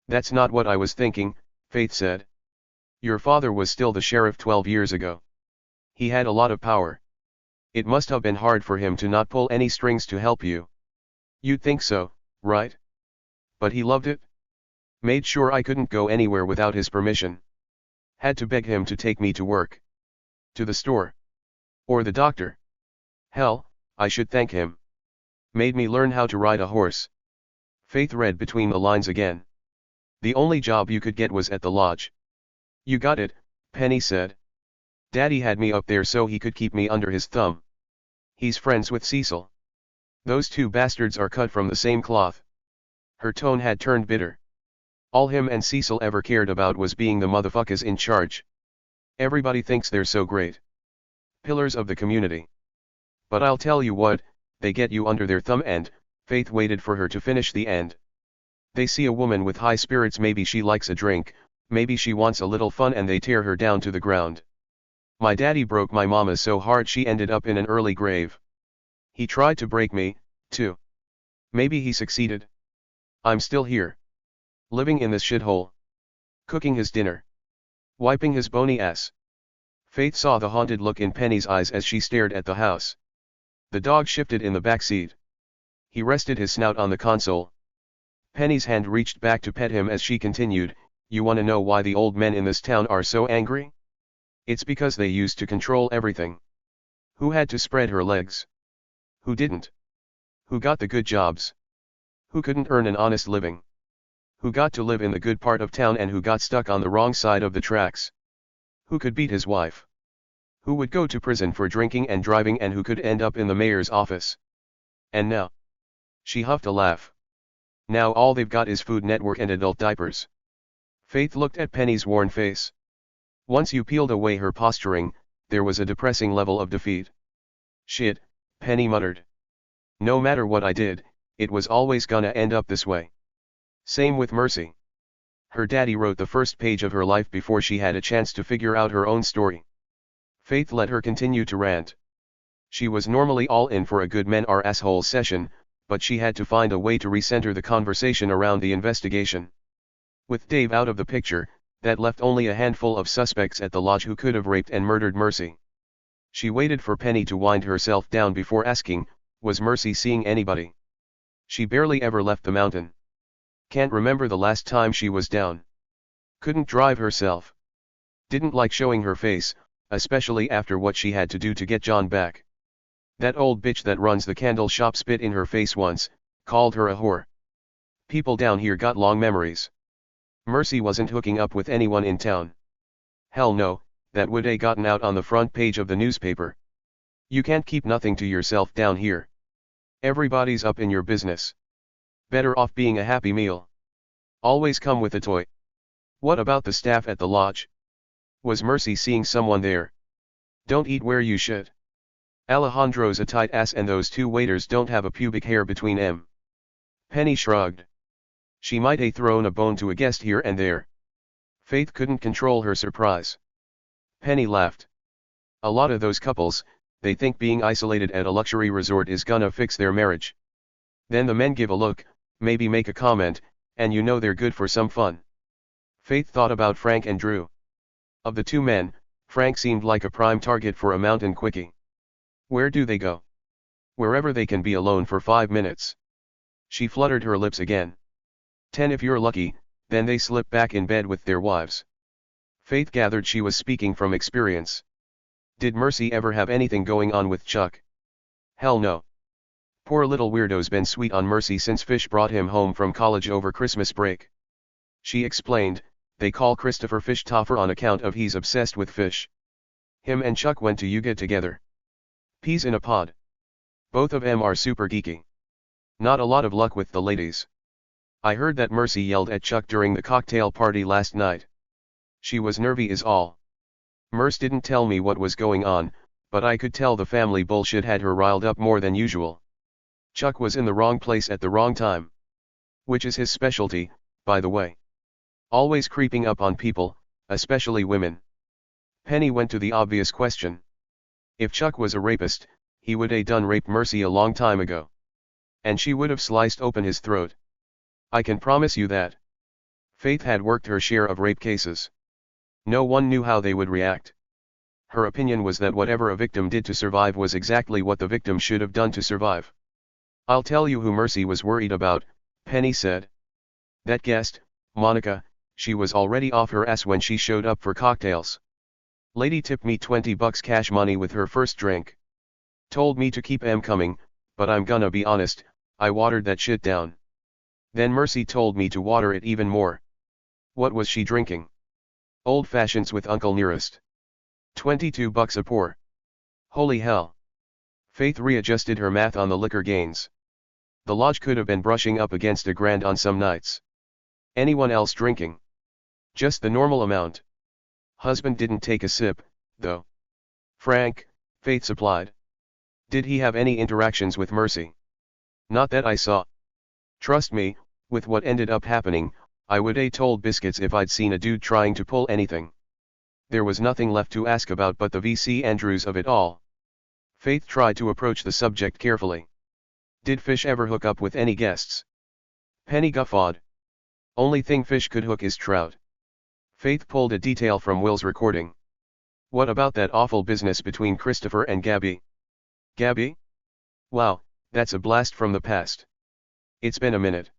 "That's not what I was thinking," Faith said. Your father was still the sheriff 12 years ago. He had a lot of power. It must have been hard for him to not pull any strings to help you. You'd think so, right? But he loved it. Made sure I couldn't go anywhere without his permission. Had to beg him to take me to work. To the store. Or the doctor. Hell, I should thank him. Made me learn how to ride a horse. Faith read between the lines again. The only job you could get was at the lodge. You got it, Penny said. Daddy had me up there so he could keep me under his thumb. He's friends with Cecil. Those two bastards are cut from the same cloth. Her tone had turned bitter. All him and Cecil ever cared about was being the motherfuckers in charge. Everybody thinks they're so great. Pillars of the community. But I'll tell you what, they get you under their thumb and, Faith waited for her to finish the end. They see a woman with high spirits, maybe she likes a drink, maybe she wants a little fun, and they tear her down to the ground. My daddy broke my mama so hard she ended up in an early grave. He tried to break me, too. Maybe he succeeded. I'm still here. Living in this shithole. Cooking his dinner. Wiping his bony ass. Faith saw the haunted look in Penny's eyes as she stared at the house. The dog shifted in the back seat. He rested his snout on the console. Penny's hand reached back to pet him as she continued, "You wanna know why the old men in this town are so angry? It's because they used to control everything. Who had to spread her legs? Who didn't? Who got the good jobs? Who couldn't earn an honest living? Who got to live in the good part of town and who got stuck on the wrong side of the tracks? Who could beat his wife? Who would go to prison for drinking and driving and who could end up in the mayor's office? And now?" She huffed a laugh. "Now all they've got is Food Network and adult diapers." Faith looked at Penny's worn face. Once you peeled away her posturing, there was a depressing level of defeat. "Shit," Penny muttered. "No matter what I did, it was always gonna end up this way. Same with Mercy. Her daddy wrote the first page of her life before she had a chance to figure out her own story." Faith let her continue to rant. She was normally all in for a good men are assholes session, but she had to find a way to recenter the conversation around the investigation. With Dave out of the picture, that left only a handful of suspects at the lodge who could have raped and murdered Mercy. She waited for Penny to wind herself down before asking, was Mercy seeing anybody? She barely ever left the mountain. Can't remember the last time she was down. Couldn't drive herself. Didn't like showing her face, especially after what she had to do to get John back. That old bitch that runs the candle shop spit in her face once, called her a whore. People down here got long memories. Mercy wasn't hooking up with anyone in town. Hell no, that would a gotten out on the front page of the newspaper. You can't keep nothing to yourself down here. Everybody's up in your business. Better off being a Happy Meal. Always come with a toy. What about the staff at the lodge? Was Mercy seeing someone there? Don't eat where you should. Alejandro's a tight ass and those two waiters don't have a pubic hair between 'em. Penny shrugged. She might a thrown a bone to a guest here and there. Faith couldn't control her surprise. Penny laughed. A lot of those couples, they think being isolated at a luxury resort is gonna fix their marriage. Then the men give a look, maybe make a comment, and you know they're good for some fun. Faith thought about Frank and Drew. Of the two men, Frank seemed like a prime target for a mountain quickie. Where do they go? Wherever they can be alone for 5 minutes. She fluttered her lips again. 10 if you're lucky, then they slip back in bed with their wives. Faith gathered she was speaking from experience. Did Mercy ever have anything going on with Chuck? Hell no. Poor little weirdo's been sweet on Mercy since Fish brought him home from college over Christmas break. She explained, they call Christopher Fish Toffer on account of he's obsessed with fish. Him and Chuck went to Yuga together. Peas in a pod. Both of 'em are super geeky. Not a lot of luck with the ladies. I heard that Mercy yelled at Chuck during the cocktail party last night. She was nervy is all. Merce didn't tell me what was going on, but I could tell the family bullshit had her riled up more than usual. Chuck was in the wrong place at the wrong time. Which is his specialty, by the way. Always creeping up on people, especially women. Penny went to the obvious question. If Chuck was a rapist, he would a done raped Mercy a long time ago. And she would have sliced open his throat. I can promise you that. Faith had worked her share of rape cases. No one knew how they would react. Her opinion was that whatever a victim did to survive was exactly what the victim should have done to survive. "I'll tell you who Mercy was worried about," Penny said. "That guest, Monica. She was already off her ass when she showed up for cocktails. Lady tipped me $20 cash money with her first drink. Told me to keep coming, but I'm gonna be honest, I watered that shit down. Then Mercy told me to water it even more." "What was she drinking?" "Old fashions with Uncle Nearest. $22 a pour. Holy hell." Faith readjusted her math on the liquor gains. The lodge could have been brushing up against $1,000 on some nights. "Anyone else drinking?" "Just the normal amount. Husband didn't take a sip, though." "Frank," Faith supplied. "Did he have any interactions with Mercy?" "Not that I saw. Trust me, with what ended up happening, I would a told Biscuits if I'd seen a dude trying to pull anything. There was nothing left to ask about but the VC Andrews of it all." Faith tried to approach the subject carefully. "Did Fish ever hook up with any guests?" Penny guffawed. "Only thing Fish could hook is trout." Faith pulled a detail from Will's recording. "What about that awful business between Christopher and Gabby?" "Gabby? Wow, that's a blast from the past. It's been a minute.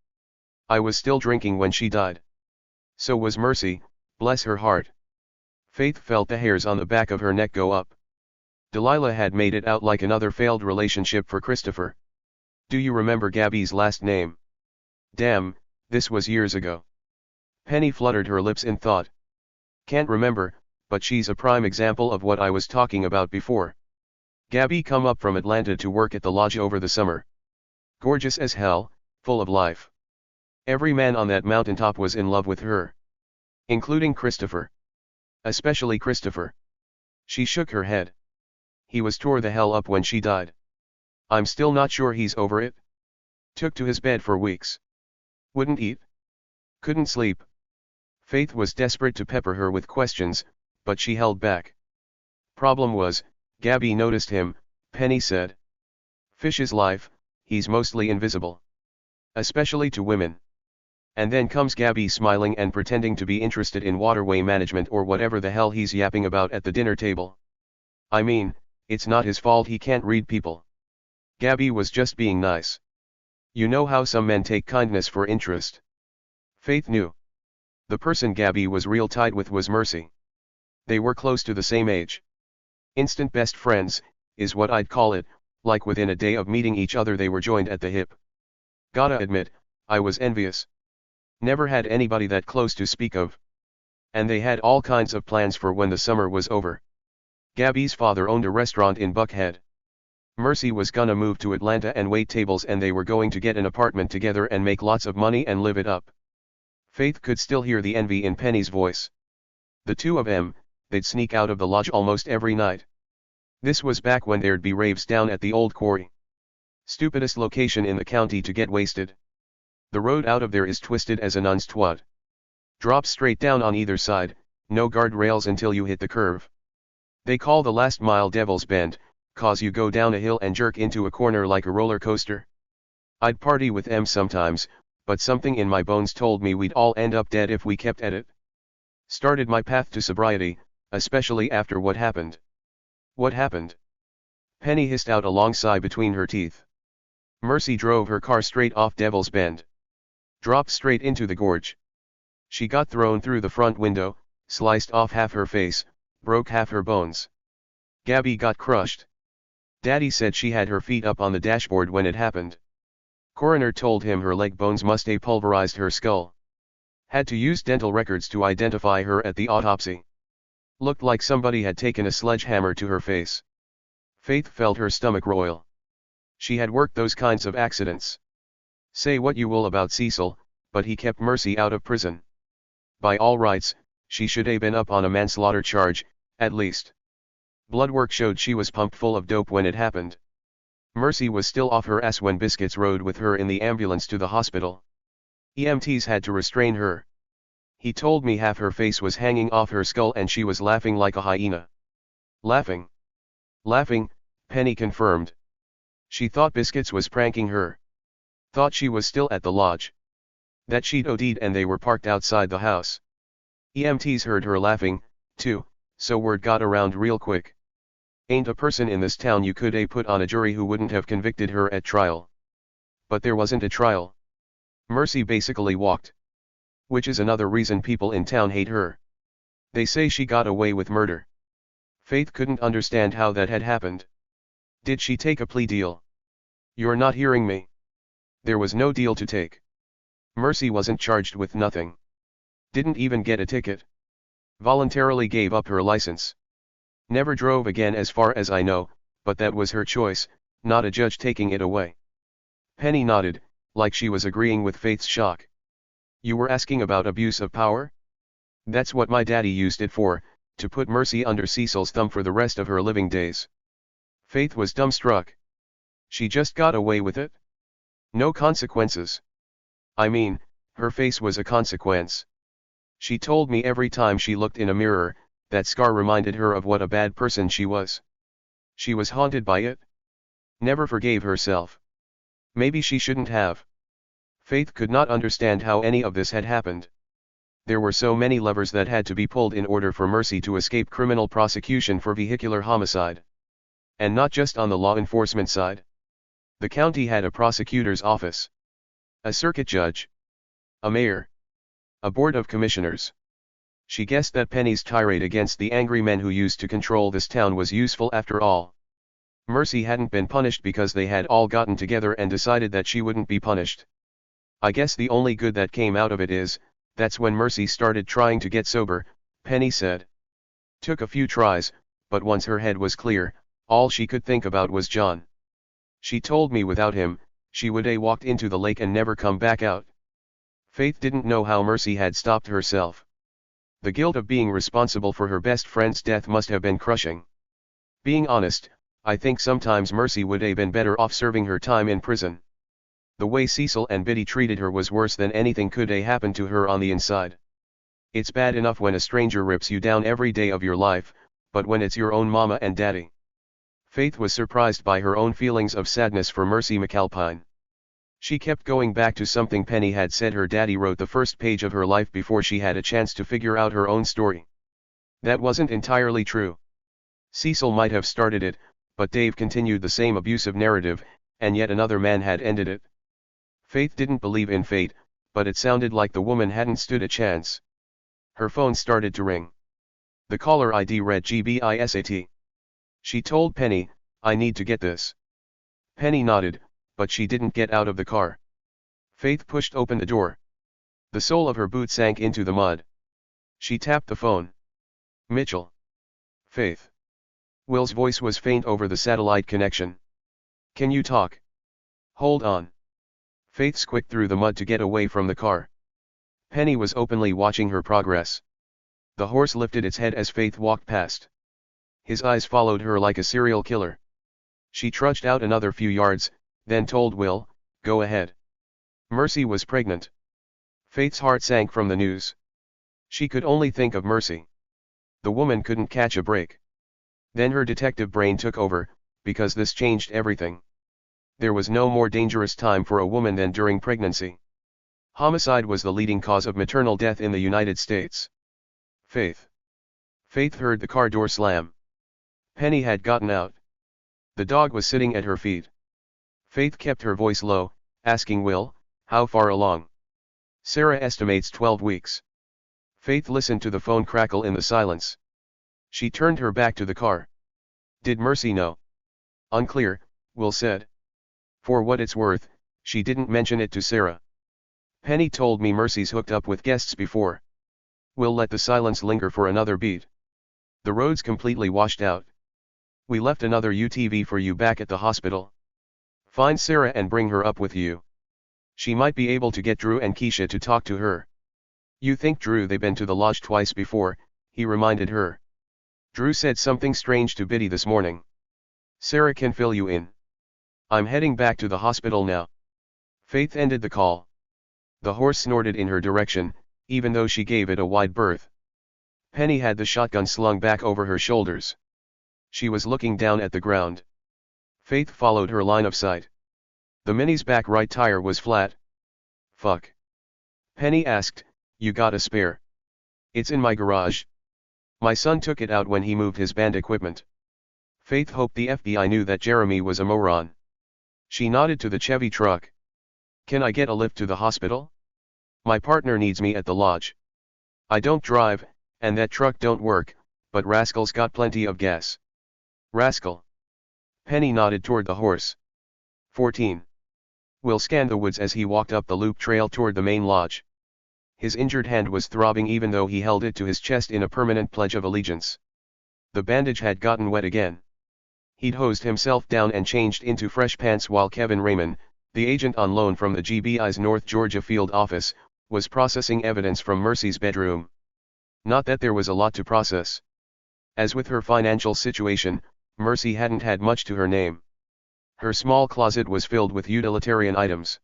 I was still drinking when she died. So was Mercy, bless her heart." Faith felt the hairs on the back of her neck go up. Delilah had made it out like another failed relationship for Christopher. "Do you remember Gabby's last name?" "Damn, this was years ago." Penny fluttered her lips in thought. "Can't remember, but she's a prime example of what I was talking about before. Gabby come up from Atlanta to work at the lodge over the summer. Gorgeous as hell, full of life. Every man on that mountaintop was in love with her. Including Christopher. Especially Christopher." She shook her head. "He was tore the hell up when she died. I'm still not sure he's over it. Took to his bed for weeks. Wouldn't eat. Couldn't sleep." Faith was desperate to pepper her with questions, but she held back. "Problem was, Gabby noticed him," Penny said. "Fish's life, he's mostly invisible. Especially to women. And then comes Gabby smiling and pretending to be interested in waterway management or whatever the hell he's yapping about at the dinner table. I mean, it's not his fault he can't read people. Gabby was just being nice. You know how some men take kindness for interest." Faith knew. The person Gabby was real tight with was Mercy. They were close to the same age. Instant best friends, is what I'd call it, like within a day of meeting each other they were joined at the hip. Gotta admit, I was envious. Never had anybody that close to speak of. And they had all kinds of plans for when the summer was over. Gabby's father owned a restaurant in Buckhead. Mercy was gonna move to Atlanta and wait tables and they were going to get an apartment together and make lots of money and live it up. Faith could still hear the envy in Penny's voice. The two of them, they'd sneak out of the lodge almost every night. This was back when there'd be raves down at the old quarry. Stupidest location in the county to get wasted. The road out of there is twisted as a nun's twat. Drops straight down on either side, no guardrails until you hit the curve. They call the last mile Devil's Bend, cause you go down a hill and jerk into a corner like a roller coaster. I'd party with them sometimes, but something in my bones told me we'd all end up dead if we kept at it. Started my path to sobriety, especially after what happened." "What happened?" Penny hissed out a long sigh between her teeth. "Mercy drove her car straight off Devil's Bend. Dropped straight into the gorge. She got thrown through the front window, sliced off half her face, broke half her bones. Gabby got crushed. Daddy said she had her feet up on the dashboard when it happened. Coroner told him her leg bones must have pulverized her skull. Had to use dental records to identify her at the autopsy. Looked like somebody had taken a sledgehammer to her face." Faith felt her stomach roil. She had worked those kinds of accidents. Say what you will about Cecil, but he kept Mercy out of prison. By all rights, she should have been up on a manslaughter charge, at least. Blood work showed she was pumped full of dope when it happened. Mercy was still off her ass when Biscuits rode with her in the ambulance to the hospital. EMTs had to restrain her. He told me half her face was hanging off her skull and she was laughing like a hyena. Laughing. Laughing, Penny confirmed. She thought Biscuits was pranking her. Thought she was still at the lodge. That she'd OD'd and they were parked outside the house. EMTs heard her laughing, 2. So word got around real quick. Ain't a person in this town you could put on a jury who wouldn't have convicted her at trial. But there wasn't a trial. Mercy basically walked. Which is another reason people in town hate her. They say she got away with murder. Faith couldn't understand how that had happened. Did she take a plea deal? You're not hearing me. There was no deal to take. Mercy wasn't charged with nothing. Didn't even get a ticket. Voluntarily gave up her license. Never drove again as far as I know, but that was her choice, not a judge taking it away. Penny nodded, like she was agreeing with Faith's shock. You were asking about abuse of power? That's what my daddy used it for, to put Mercy under Cecil's thumb for the rest of her living days. Faith was dumbstruck. She just got away with it? No consequences. I mean, her face was a consequence. She told me every time she looked in a mirror, that scar reminded her of what a bad person she was. She was haunted by it. Never forgave herself. Maybe she shouldn't have. Faith could not understand how any of this had happened. There were so many levers that had to be pulled in order for Mercy to escape criminal prosecution for vehicular homicide. And not just on the law enforcement side. The county had a prosecutor's office, a circuit judge, a mayor, a board of commissioners. She guessed that Penny's tirade against the angry men who used to control this town was useful after all. Mercy hadn't been punished because they had all gotten together and decided that she wouldn't be punished. I guess the only good that came out of it is, that's when Mercy started trying to get sober, Penny said. Took a few tries, but once her head was clear, all she could think about was John. She told me without him, she would walked into the lake and never come back out. Faith didn't know how Mercy had stopped herself. The guilt of being responsible for her best friend's death must have been crushing. Being honest, I think sometimes Mercy would have been better off serving her time in prison. The way Cecil and Biddy treated her was worse than anything could have happened to her on the inside. It's bad enough when a stranger rips you down every day of your life, but when it's your own mama and daddy. Faith was surprised by her own feelings of sadness for Mercy McAlpine. She kept going back to something Penny had said her daddy wrote the first page of her life before she had a chance to figure out her own story. That wasn't entirely true. Cecil might have started it, but Dave continued the same abusive narrative, and yet another man had ended it. Faith didn't believe in fate, but it sounded like the woman hadn't stood a chance. Her phone started to ring. The caller ID read GBISAT. She told Penny, I need to get this. Penny nodded, but she didn't get out of the car. Faith pushed open the door. The sole of her boot sank into the mud. She tapped the phone. Mitchell. Faith. Will's voice was faint over the satellite connection. Can you talk? Hold on. Faith squeaked through the mud to get away from the car. Penny was openly watching her progress. The horse lifted its head as Faith walked past. His eyes followed her like a serial killer. She trudged out another few yards, then told Will, go ahead. Mercy was pregnant. Faith's heart sank from the news. She could only think of Mercy. The woman couldn't catch a break. Then her detective brain took over, because this changed everything. There was no more dangerous time for a woman than during pregnancy. Homicide was the leading cause of maternal death in the United States. Faith. Faith heard the car door slam. Penny had gotten out. The dog was sitting at her feet. Faith kept her voice low, asking Will, how far along? Sarah estimates 12 weeks. Faith listened to the phone crackle in the silence. She turned her back to the car. Did Mercy know? Unclear, Will said. For what it's worth, she didn't mention it to Sarah. Penny told me Mercy's hooked up with guests before. Will let the silence linger for another beat. The road's completely washed out. We left another UTV for you back at the hospital. Find Sarah and bring her up with you. She might be able to get Drew and Keisha to talk to her. You think Drew they've been to the lodge twice before, he reminded her. Drew said something strange to Biddy this morning. Sarah can fill you in. I'm heading back to the hospital now. Faith ended the call. The horse snorted in her direction, even though she gave it a wide berth. Penny had the shotgun slung back over her shoulders. She was looking down at the ground. Faith followed her line of sight. The Mini's back right tire was flat. Fuck. Penny asked, you got a spare? It's in my garage. My son took it out when he moved his band equipment. Faith hoped the FBI knew that Jeremy was a moron. She nodded to the Chevy truck. Can I get a lift to the hospital? My partner needs me at the lodge. I don't drive, and that truck don't work, but Rascal's got plenty of gas. Rascal. Penny nodded toward the horse. 14. Will scanned the woods as he walked up the loop trail toward the main lodge. His injured hand was throbbing even though he held it to his chest in a permanent pledge of allegiance. The bandage had gotten wet again. He'd hosed himself down and changed into fresh pants while Kevin Raymond, the agent on loan from the GBI's North Georgia field office, was processing evidence from Mercy's bedroom. Not that there was a lot to process. As with her financial situation, Mercy hadn't had much to her name. Her small closet was filled with utilitarian items.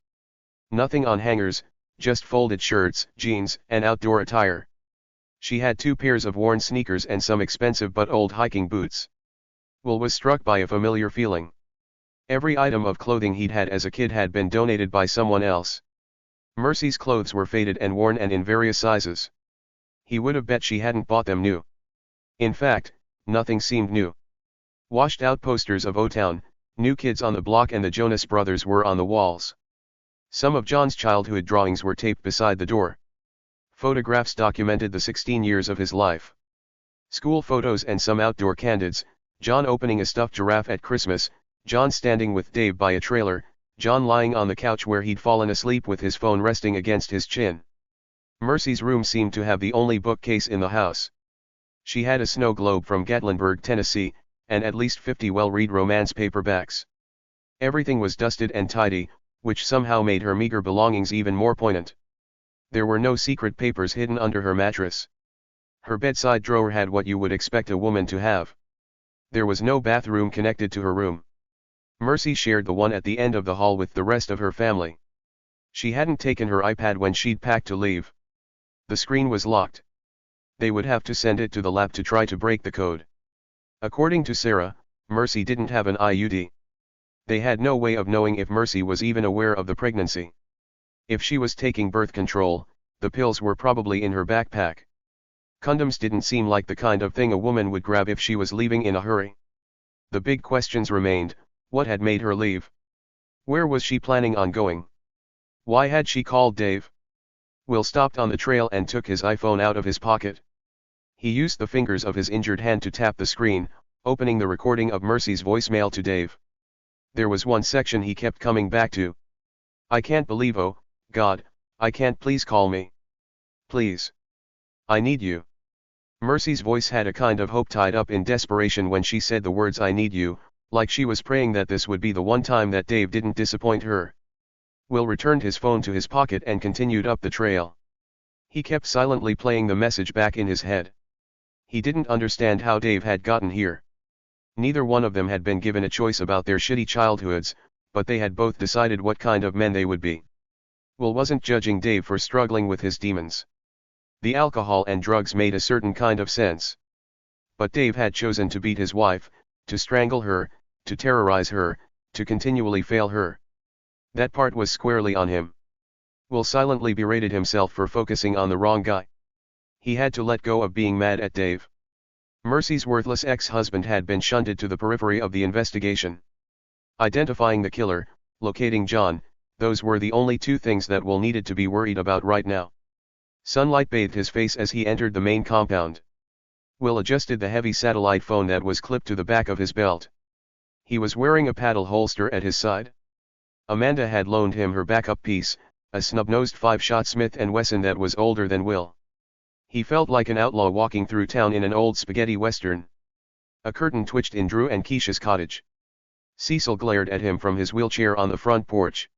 Nothing on hangers, just folded shirts, jeans, and outdoor attire. She had 2 pairs of worn sneakers and some expensive but old hiking boots. Will was struck by a familiar feeling. Every item of clothing he'd had as a kid had been donated by someone else. Mercy's clothes were faded and worn and in various sizes. He would have bet she hadn't bought them new. In fact, nothing seemed new. Washed out posters of O-Town, New Kids on the Block and the Jonas Brothers were on the walls. Some of John's childhood drawings were taped beside the door. Photographs documented the 16 years of his life. School photos and some outdoor candids, John opening a stuffed giraffe at Christmas, John standing with Dave by a trailer, John lying on the couch where he'd fallen asleep with his phone resting against his chin. Mercy's room seemed to have the only bookcase in the house. She had a snow globe from Gatlinburg, Tennessee, and at least 50 well-read romance paperbacks. Everything was dusted and tidy, which somehow made her meager belongings even more poignant. There were no secret papers hidden under her mattress. Her bedside drawer had what you would expect a woman to have. There was no bathroom connected to her room. Mercy shared the one at the end of the hall with the rest of her family. She hadn't taken her iPad when she'd packed to leave. The screen was locked. They would have to send it to the lab to try to break the code. According to Sarah, Mercy didn't have an IUD. They had no way of knowing if Mercy was even aware of the pregnancy. If she was taking birth control, the pills were probably in her backpack. Condoms didn't seem like the kind of thing a woman would grab if she was leaving in a hurry. The big questions remained: what had made her leave? Where was she planning on going? Why had she called Dave? Will stopped on the trail and took his iPhone out of his pocket. He used the fingers of his injured hand to tap the screen, opening the recording of Mercy's voicemail to Dave. There was one section he kept coming back to. I can't believe, oh, God, I can't, please call me. Please. I need you. Mercy's voice had a kind of hope tied up in desperation when she said the words I need you, like she was praying that this would be the one time that Dave didn't disappoint her. Will returned his phone to his pocket and continued up the trail. He kept silently playing the message back in his head. He didn't understand how Dave had gotten here. Neither one of them had been given a choice about their shitty childhoods, but they had both decided what kind of men they would be. Will wasn't judging Dave for struggling with his demons. The alcohol and drugs made a certain kind of sense. But Dave had chosen to beat his wife, to strangle her, to terrorize her, to continually fail her. That part was squarely on him. Will silently berated himself for focusing on the wrong guy. He had to let go of being mad at Dave. Mercy's worthless ex-husband had been shunted to the periphery of the investigation. Identifying the killer, locating John, those were the only 2 things that Will needed to be worried about right now. Sunlight bathed his face as he entered the main compound. Will adjusted the heavy satellite phone that was clipped to the back of his belt. He was wearing a paddle holster at his side. Amanda had loaned him her backup piece, a snub-nosed 5-shot Smith & Wesson that was older than Will. He felt like an outlaw walking through town in an old spaghetti western. A curtain twitched in Drew and Keisha's cottage. Cecil glared at him from his wheelchair on the front porch.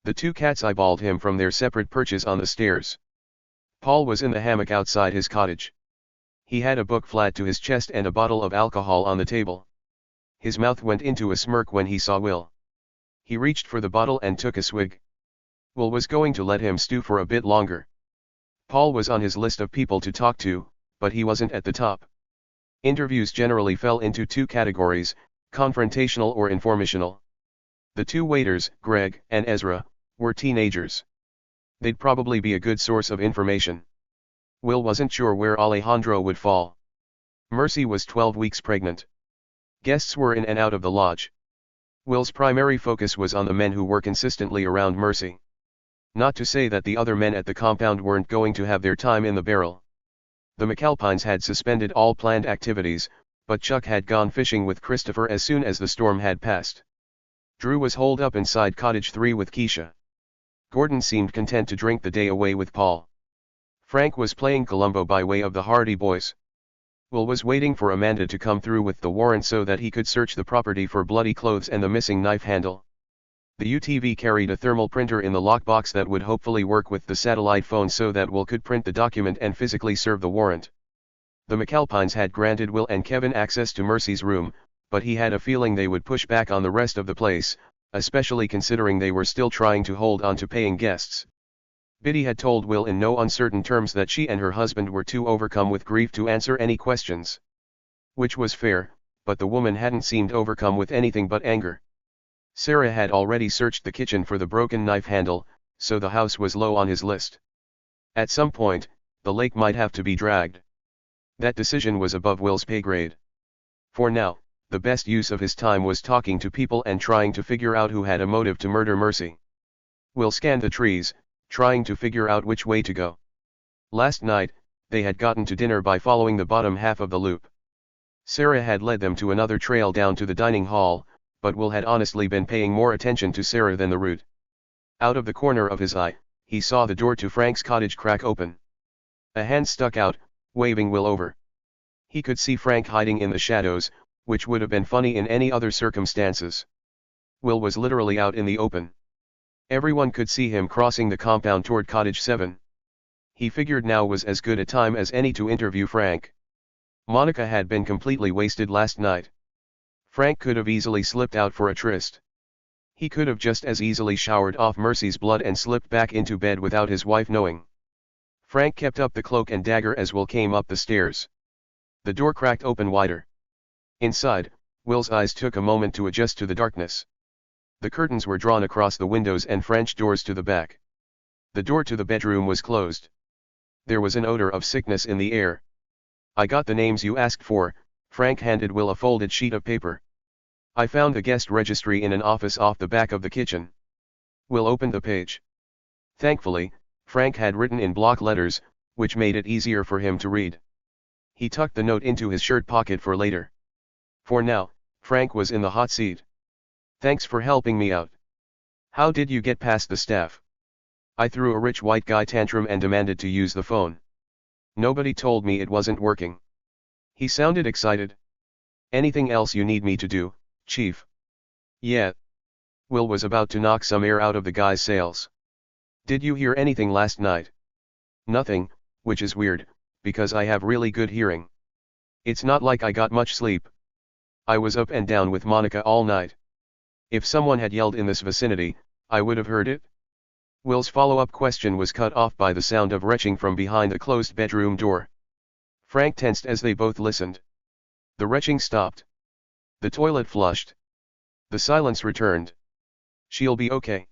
The 2 cats eyeballed him from their separate perches on the stairs. Paul was in the hammock outside his cottage. He had a book flat to his chest and a bottle of alcohol on the table. His mouth went into a smirk when he saw Will. He reached for the bottle and took a swig. Will was going to let him stew for a bit longer. Paul was on his list of people to talk to, but he wasn't at the top. Interviews generally fell into 2 categories, confrontational or informational. The 2 waiters, Greg and Ezra, were teenagers. They'd probably be a good source of information. Will wasn't sure where Alejandro would fall. Mercy was 12 weeks pregnant. Guests were in and out of the lodge. Will's primary focus was on the men who were consistently around Mercy. Not to say that the other men at the compound weren't going to have their time in the barrel. The McAlpines had suspended all planned activities, but Chuck had gone fishing with Christopher as soon as the storm had passed. Drew was holed up inside Cottage 3 with Keisha. Gordon seemed content to drink the day away with Paul. Frank was playing Columbo by way of the Hardy Boys. Will was waiting for Amanda to come through with the warrant so that he could search the property for bloody clothes and the missing knife handle. The UTV carried a thermal printer in the lockbox that would hopefully work with the satellite phone so that Will could print the document and physically serve the warrant. The McAlpines had granted Will and Kevin access to Mercy's room, but he had a feeling they would push back on the rest of the place, especially considering they were still trying to hold on to paying guests. Biddy had told Will in no uncertain terms that she and her husband were too overcome with grief to answer any questions. Which was fair, but the woman hadn't seemed overcome with anything but anger. Sarah had already searched the kitchen for the broken knife handle, so the house was low on his list. At some point, the lake might have to be dragged. That decision was above Will's pay grade. For now, the best use of his time was talking to people and trying to figure out who had a motive to murder Mercy. Will scanned the trees, trying to figure out which way to go. Last night, they had gotten to dinner by following the bottom half of the loop. Sarah had led them to another trail down to the dining hall, but Will had honestly been paying more attention to Sarah than the route. Out of the corner of his eye, he saw the door to Frank's cottage crack open. A hand stuck out, waving Will over. He could see Frank hiding in the shadows, which would have been funny in any other circumstances. Will was literally out in the open. Everyone could see him crossing the compound toward Cottage 7. He figured now was as good a time as any to interview Frank. Monica had been completely wasted last night. Frank could have easily slipped out for a tryst. He could have just as easily showered off Mercy's blood and slipped back into bed without his wife knowing. Frank kept up the cloak and dagger as Will came up the stairs. The door cracked open wider. Inside, Will's eyes took a moment to adjust to the darkness. The curtains were drawn across the windows and French doors to the back. The door to the bedroom was closed. There was an odor of sickness in the air. "I got the names you asked for," Frank handed Will a folded sheet of paper. "I found the guest registry in an office off the back of the kitchen." Will opened the page. Thankfully, Frank had written in block letters, which made it easier for him to read. He tucked the note into his shirt pocket for later. For now, Frank was in the hot seat. "Thanks for helping me out. How did you get past the staff?" "I threw a rich white guy tantrum and demanded to use the phone. Nobody told me it wasn't working." He sounded excited. "Anything else you need me to do, Chief?" "Yeah." Will was about to knock some air out of the guy's sails. "Did you hear anything last night?" "Nothing, which is weird, because I have really good hearing. It's not like I got much sleep. I was up and down with Monica all night. If someone had yelled in this vicinity, I would have heard it." Will's follow-up question was cut off by the sound of retching from behind the closed bedroom door. Frank tensed as they both listened. The retching stopped. The toilet flushed. The silence returned. "She'll be okay."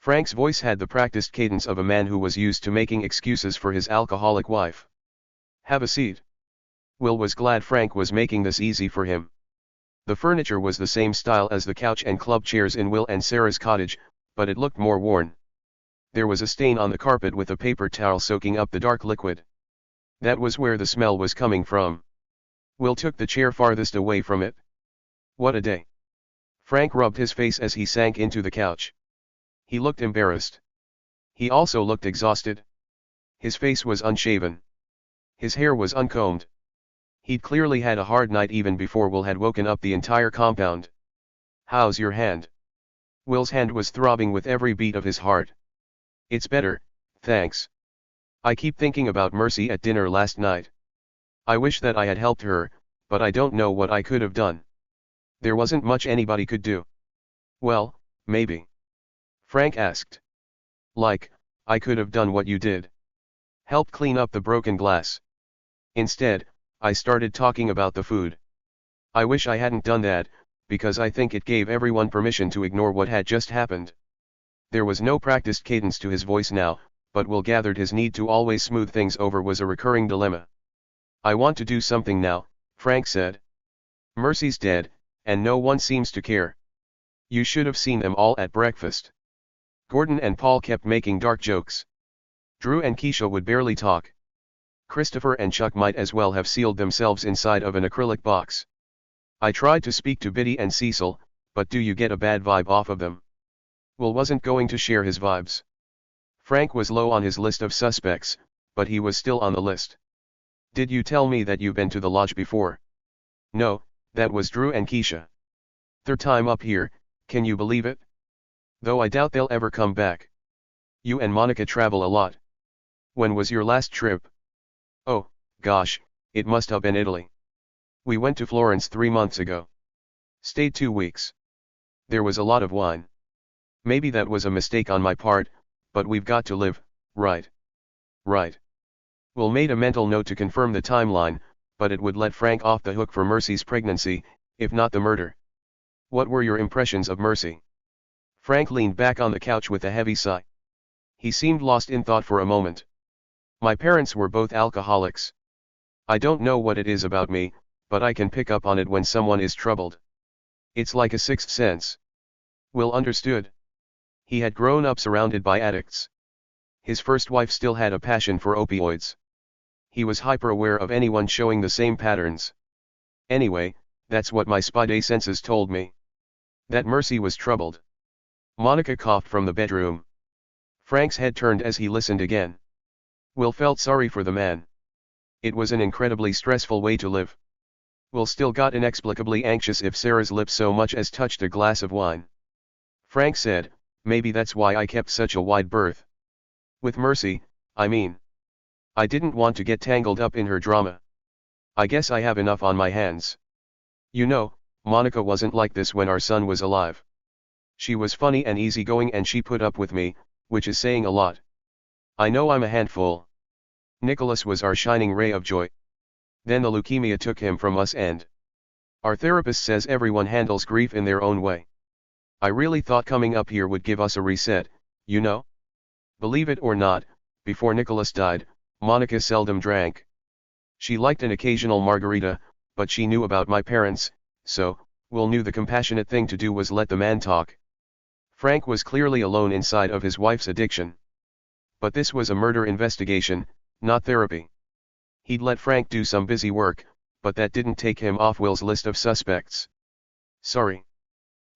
Frank's voice had the practiced cadence of a man who was used to making excuses for his alcoholic wife. "Have a seat." Will was glad Frank was making this easy for him. The furniture was the same style as the couch and club chairs in Will and Sarah's cottage, but it looked more worn. There was a stain on the carpet with a paper towel soaking up the dark liquid. That was where the smell was coming from. Will took the chair farthest away from it. "What a day." Frank rubbed his face as he sank into the couch. He looked embarrassed. He also looked exhausted. His face was unshaven. His hair was uncombed. He'd clearly had a hard night even before Will had woken up the entire compound. "How's your hand?" Will's hand was throbbing with every beat of his heart. "It's better, thanks. I keep thinking about Mercy at dinner last night. I wish that I had helped her, but I don't know what I could have done. There wasn't much anybody could do." "Well, maybe." Frank asked. "Like, I could have done what you did. Helped clean up the broken glass. Instead, I started talking about the food. I wish I hadn't done that, because I think it gave everyone permission to ignore what had just happened." There was no practiced cadence to his voice now, but Will gathered his need to always smooth things over was a recurring dilemma. "I want to do something now, Frank said. Mercy's dead, and no one seems to care. You should have seen them all at breakfast. Gordon and Paul kept making dark jokes. Drew and Keisha would barely talk. Christopher and Chuck might as well have sealed themselves inside of an acrylic box. I tried to speak to Biddy and Cecil, but do you get a bad vibe off of them? Will wasn't going to share his vibes. Frank was low on his list of suspects, but he was still on the list. Did you tell me that you've been to the lodge before? No, that was Drew and Keisha. Third time up here, can you believe it? Though I doubt they'll ever come back. You and Monica travel a lot. When was your last trip? Oh, gosh, it must have been Italy. We went to Florence 3 months ago. Stayed 2 weeks. There was a lot of wine. Maybe that was a mistake on my part, but we've got to live, right? Right. Will made a mental note to confirm the timeline, but it would let Frank off the hook for Mercy's pregnancy, if not the murder. What were your impressions of Mercy? Frank leaned back on the couch with a heavy sigh. He seemed lost in thought for a moment. My parents were both alcoholics. I don't know what it is about me, but I can pick up on it when someone is troubled. It's like a sixth sense. Will understood. He had grown up surrounded by addicts. His first wife still had a passion for opioids. He was hyper-aware of anyone showing the same patterns. Anyway, that's what my spidey senses told me. That Mercy was troubled. Monica coughed from the bedroom. Frank's head turned as he listened again. Will felt sorry for the man. It was an incredibly stressful way to live. Will still got inexplicably anxious if Sarah's lips so much as touched a glass of wine. Frank said, maybe that's why I kept such a wide berth. With Mercy, I mean. I didn't want to get tangled up in her drama. I guess I have enough on my hands. You know, Monica wasn't like this when our son was alive. She was funny and easygoing and she put up with me, which is saying a lot. I know I'm a handful. Nicholas was our shining ray of joy. Then the leukemia took him from us and our therapist says everyone handles grief in their own way. I really thought coming up here would give us a reset, you know? Believe it or not, before Nicholas died, Monica seldom drank. She liked an occasional margarita, but she knew about my parents, so, Will knew the compassionate thing to do was let the man talk. Frank was clearly alone inside of his wife's addiction. But this was a murder investigation, not therapy. He'd let Frank do some busy work, but that didn't take him off Will's list of suspects. Sorry.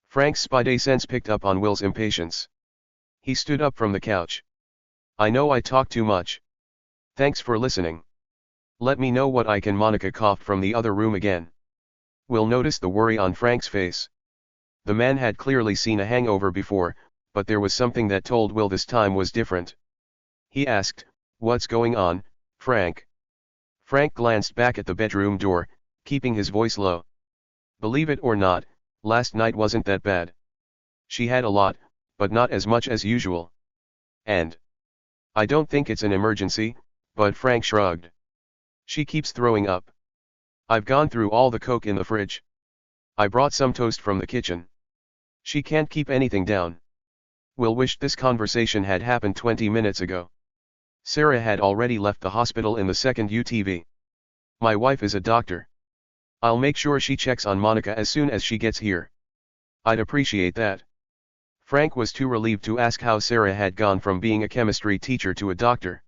Frank's spidey sense picked up on Will's impatience. He stood up from the couch. I know I talk too much. Thanks for listening. Let me know what I can. Monica coughed from the other room again. Will noticed the worry on Frank's face. The man had clearly seen a hangover before, but there was something that told Will this time was different. He asked, what's going on, Frank? Frank glanced back at the bedroom door, keeping his voice low. Believe it or not, last night wasn't that bad. She had a lot, but not as much as usual. And I don't think it's an emergency, but Frank shrugged. She keeps throwing up. I've gone through all the Coke in the fridge. I brought some toast from the kitchen. She can't keep anything down. Will wished this conversation had happened 20 minutes ago. Sarah had already left the hospital in the second UTV. My wife is a doctor. I'll make sure she checks on Monica as soon as she gets here. I'd appreciate that. Frank was too relieved to ask how Sarah had gone from being a chemistry teacher to a doctor.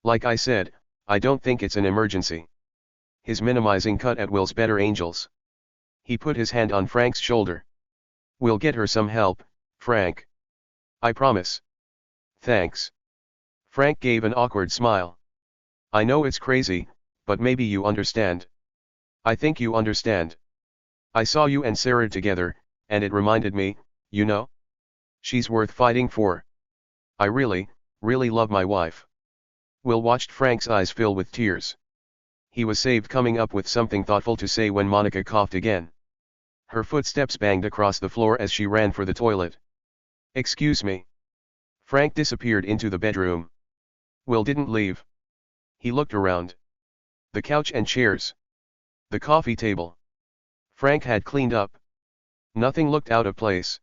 Like I said, I don't think it's an emergency. His minimizing cut at Will's better angels. He put his hand on Frank's shoulder. We'll get her some help, Frank. I promise. Thanks. Frank gave an awkward smile. I know it's crazy, but maybe you understand. I think you understand. I saw you and Sarah together, and it reminded me, you know? She's worth fighting for. I really, really love my wife. Will watched Frank's eyes fill with tears. He was saved coming up with something thoughtful to say when Monica coughed again. Her footsteps banged across the floor as she ran for the toilet. Excuse me. Frank disappeared into the bedroom. Will didn't leave. He looked around. The couch and chairs. The coffee table. Frank had cleaned up. Nothing looked out of place.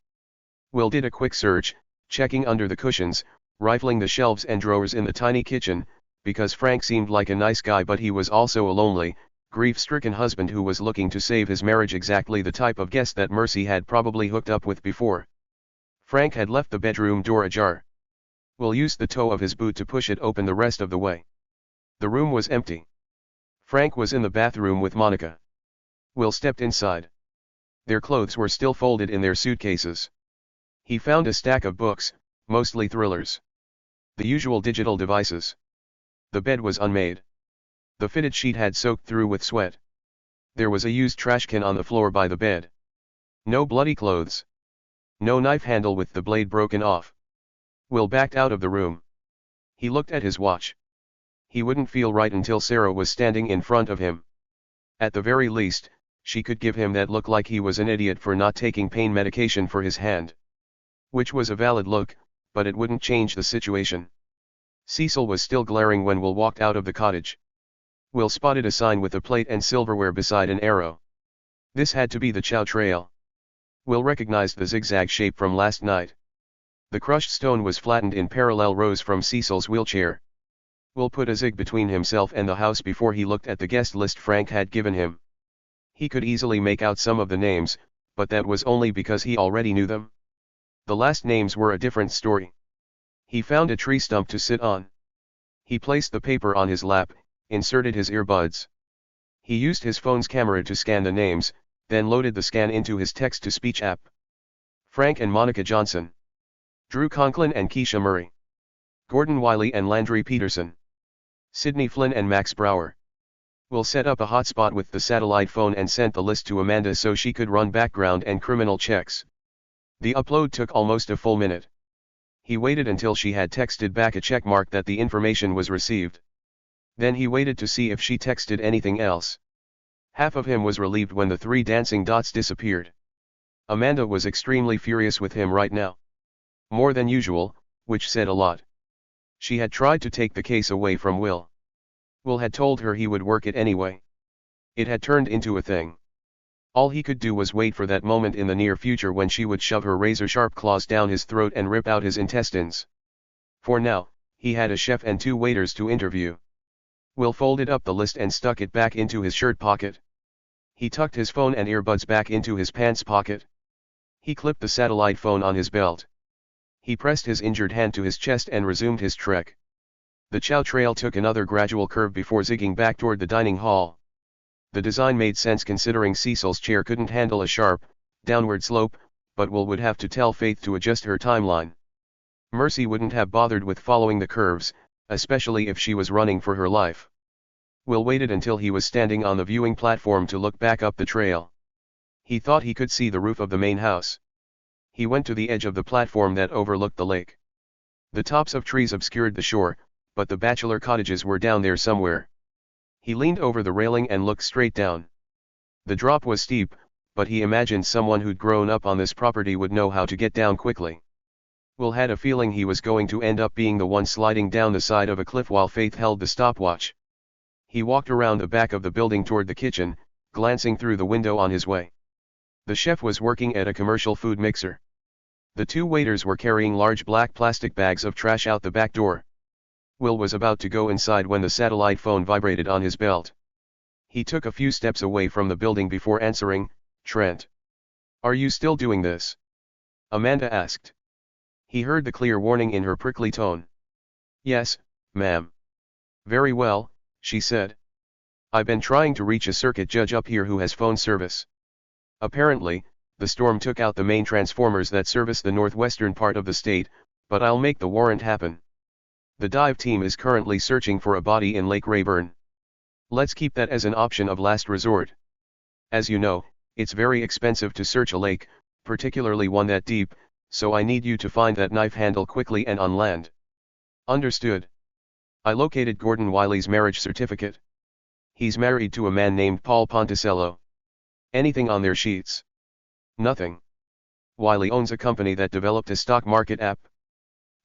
Will did a quick search, checking under the cushions, rifling the shelves and drawers in the tiny kitchen, because Frank seemed like a nice guy but he was also a lonely, grief-stricken husband who was looking to save his marriage, exactly the type of guest that Mercy had probably hooked up with before. Frank had left the bedroom door ajar. Will used the toe of his boot to push it open the rest of the way. The room was empty. Frank was in the bathroom with Monica. Will stepped inside. Their clothes were still folded in their suitcases. He found a stack of books, mostly thrillers. The usual digital devices. The bed was unmade. The fitted sheet had soaked through with sweat. There was a used trash can on the floor by the bed. No bloody clothes. No knife handle with the blade broken off. Will backed out of the room. He looked at his watch. He wouldn't feel right until Sarah was standing in front of him. At the very least, she could give him that look like he was an idiot for not taking pain medication for his hand. Which was a valid look, but it wouldn't change the situation. Cecil was still glaring when Will walked out of the cottage. Will spotted a sign with a plate and silverware beside an arrow. This had to be the Chow Trail. Will recognized the zigzag shape from last night. The crushed stone was flattened in parallel rows from Cecil's wheelchair. Will put a zig between himself and the house before he looked at the guest list Frank had given him. He could easily make out some of the names, but that was only because he already knew them. The last names were a different story. He found a tree stump to sit on. He placed the paper on his lap, inserted his earbuds. He used his phone's camera to scan the names, then loaded the scan into his text-to-speech app. Frank and Monica Johnson. Drew Conklin and Keisha Murray. Gordon Wiley and Landry Peterson. Sidney Flynn and Max Brower. Will set up a hotspot with the satellite phone and sent the list to Amanda so she could run background and criminal checks. The upload took almost a full minute. He waited until she had texted back a check mark that the information was received. Then he waited to see if she texted anything else. Half of him was relieved when the 3 dancing dots disappeared. Amanda was extremely furious with him right now. More than usual, which said a lot. She had tried to take the case away from Will. Will had told her he would work it anyway. It had turned into a thing. All he could do was wait for that moment in the near future when she would shove her razor-sharp claws down his throat and rip out his intestines. For now, he had a chef and 2 waiters to interview. Will folded up the list and stuck it back into his shirt pocket. He tucked his phone and earbuds back into his pants pocket. He clipped the satellite phone on his belt. He pressed his injured hand to his chest and resumed his trek. The Chow Trail took another gradual curve before zigging back toward the dining hall. The design made sense considering Cecil's chair couldn't handle a sharp, downward slope, but Will would have to tell Faith to adjust her timeline. Mercy wouldn't have bothered with following the curves, especially if she was running for her life. Will waited until he was standing on the viewing platform to look back up the trail. He thought he could see the roof of the main house. He went to the edge of the platform that overlooked the lake. The tops of trees obscured the shore, but the bachelor cottages were down there somewhere. He leaned over the railing and looked straight down. The drop was steep, but he imagined someone who'd grown up on this property would know how to get down quickly. Will had a feeling he was going to end up being the one sliding down the side of a cliff while Faith held the stopwatch. He walked around the back of the building toward the kitchen, glancing through the window on his way. The chef was working at a commercial food mixer. The 2 waiters were carrying large black plastic bags of trash out the back door. Will was about to go inside when the satellite phone vibrated on his belt. He took a few steps away from the building before answering, "Trent. Are you still doing this?" Amanda asked. He heard the clear warning in her prickly tone. "Yes, ma'am." "Very well," she said. "I've been trying to reach a circuit judge up here who has phone service. Apparently, the storm took out the main transformers that service the northwestern part of the state, but I'll make the warrant happen. The dive team is currently searching for a body in Lake Rayburn. Let's keep that as an option of last resort. As you know, it's very expensive to search a lake, particularly one that deep, so I need you to find that knife handle quickly and on land." "Understood. I located Gordon Wiley's marriage certificate. He's married to a man named Paul Ponticello. Anything on their sheets?" "Nothing. Wiley owns a company that developed a stock market app.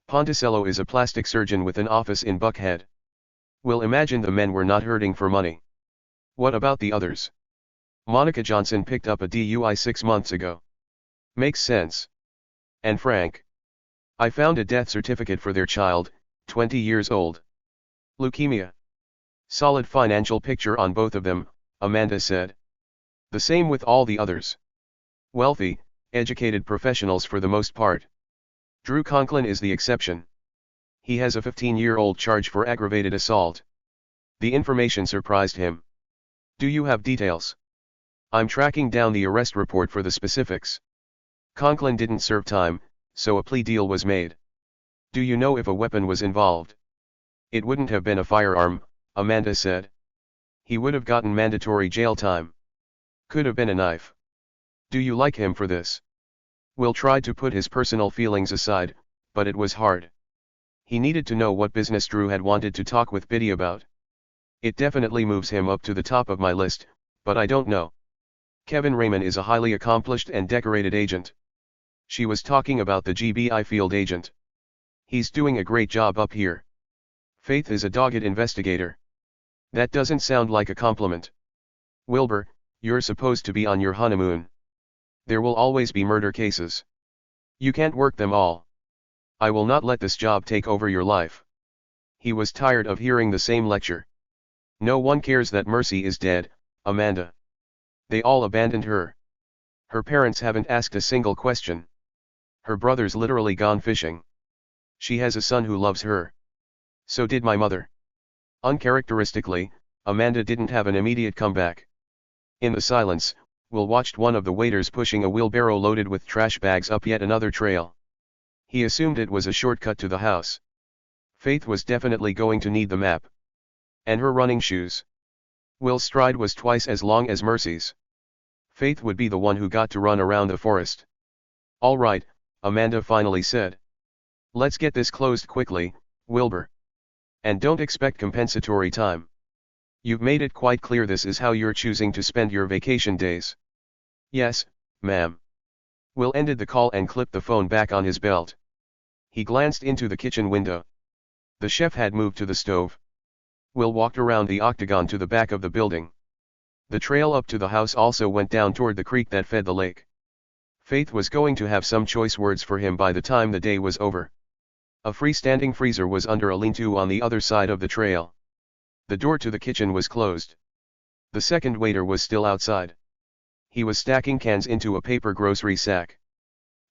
Ponticello is a plastic surgeon with an office in Buckhead. Will imagined the men were not hurting for money." "What about the others?" "Monica Johnson picked up a DUI 6 months ago." "Makes sense." "And Frank?" "I found a death certificate for their child, 20 years old. Leukemia. Solid financial picture on both of them, Amanda said. The same with all the others. Wealthy, educated professionals for the most part. Drew Conklin is the exception. He has a 15-year-old charge for aggravated assault. The information surprised him. Do you have details? I'm tracking down the arrest report for the specifics. Conklin didn't serve time, so a plea deal was made. Do you know if a weapon was involved? It wouldn't have been a firearm, Amanda said. He would have gotten mandatory jail time. Could have been a knife. Do you like him for this? Will tried to put his personal feelings aside, but it was hard. He needed to know what business Drew had wanted to talk with Biddy about. It definitely moves him up to the top of my list, but I don't know. Kevin Raymond is a highly accomplished and decorated agent. She was talking about the GBI field agent. He's doing a great job up here. Faith is a dogged investigator. That doesn't sound like a compliment. Wilbur, you're supposed to be on your honeymoon. There will always be murder cases. You can't work them all. I will not let this job take over your life. He was tired of hearing the same lecture. No one cares that Mercy is dead, Amanda. They all abandoned her. Her parents haven't asked a single question. Her brother's literally gone fishing. She has a son who loves her. So did my mother. Uncharacteristically, Amanda didn't have an immediate comeback. In the silence, Will watched one of the waiters pushing a wheelbarrow loaded with trash bags up yet another trail. He assumed it was a shortcut to the house. Faith was definitely going to need the map. And her running shoes. Will's stride was twice as long as Mercy's. Faith would be the one who got to run around the forest. All right, Amanda finally said. Let's get this closed quickly, Wilbur. And don't expect compensatory time. You've made it quite clear this is how you're choosing to spend your vacation days. Yes, ma'am. Will ended the call and clipped the phone back on his belt. He glanced into the kitchen window. The chef had moved to the stove. Will walked around the octagon to the back of the building. The trail up to the house also went down toward the creek that fed the lake. Faith was going to have some choice words for him by the time the day was over. A freestanding freezer was under a lean-to on the other side of the trail. The door to the kitchen was closed. The second waiter was still outside. He was stacking cans into a paper grocery sack.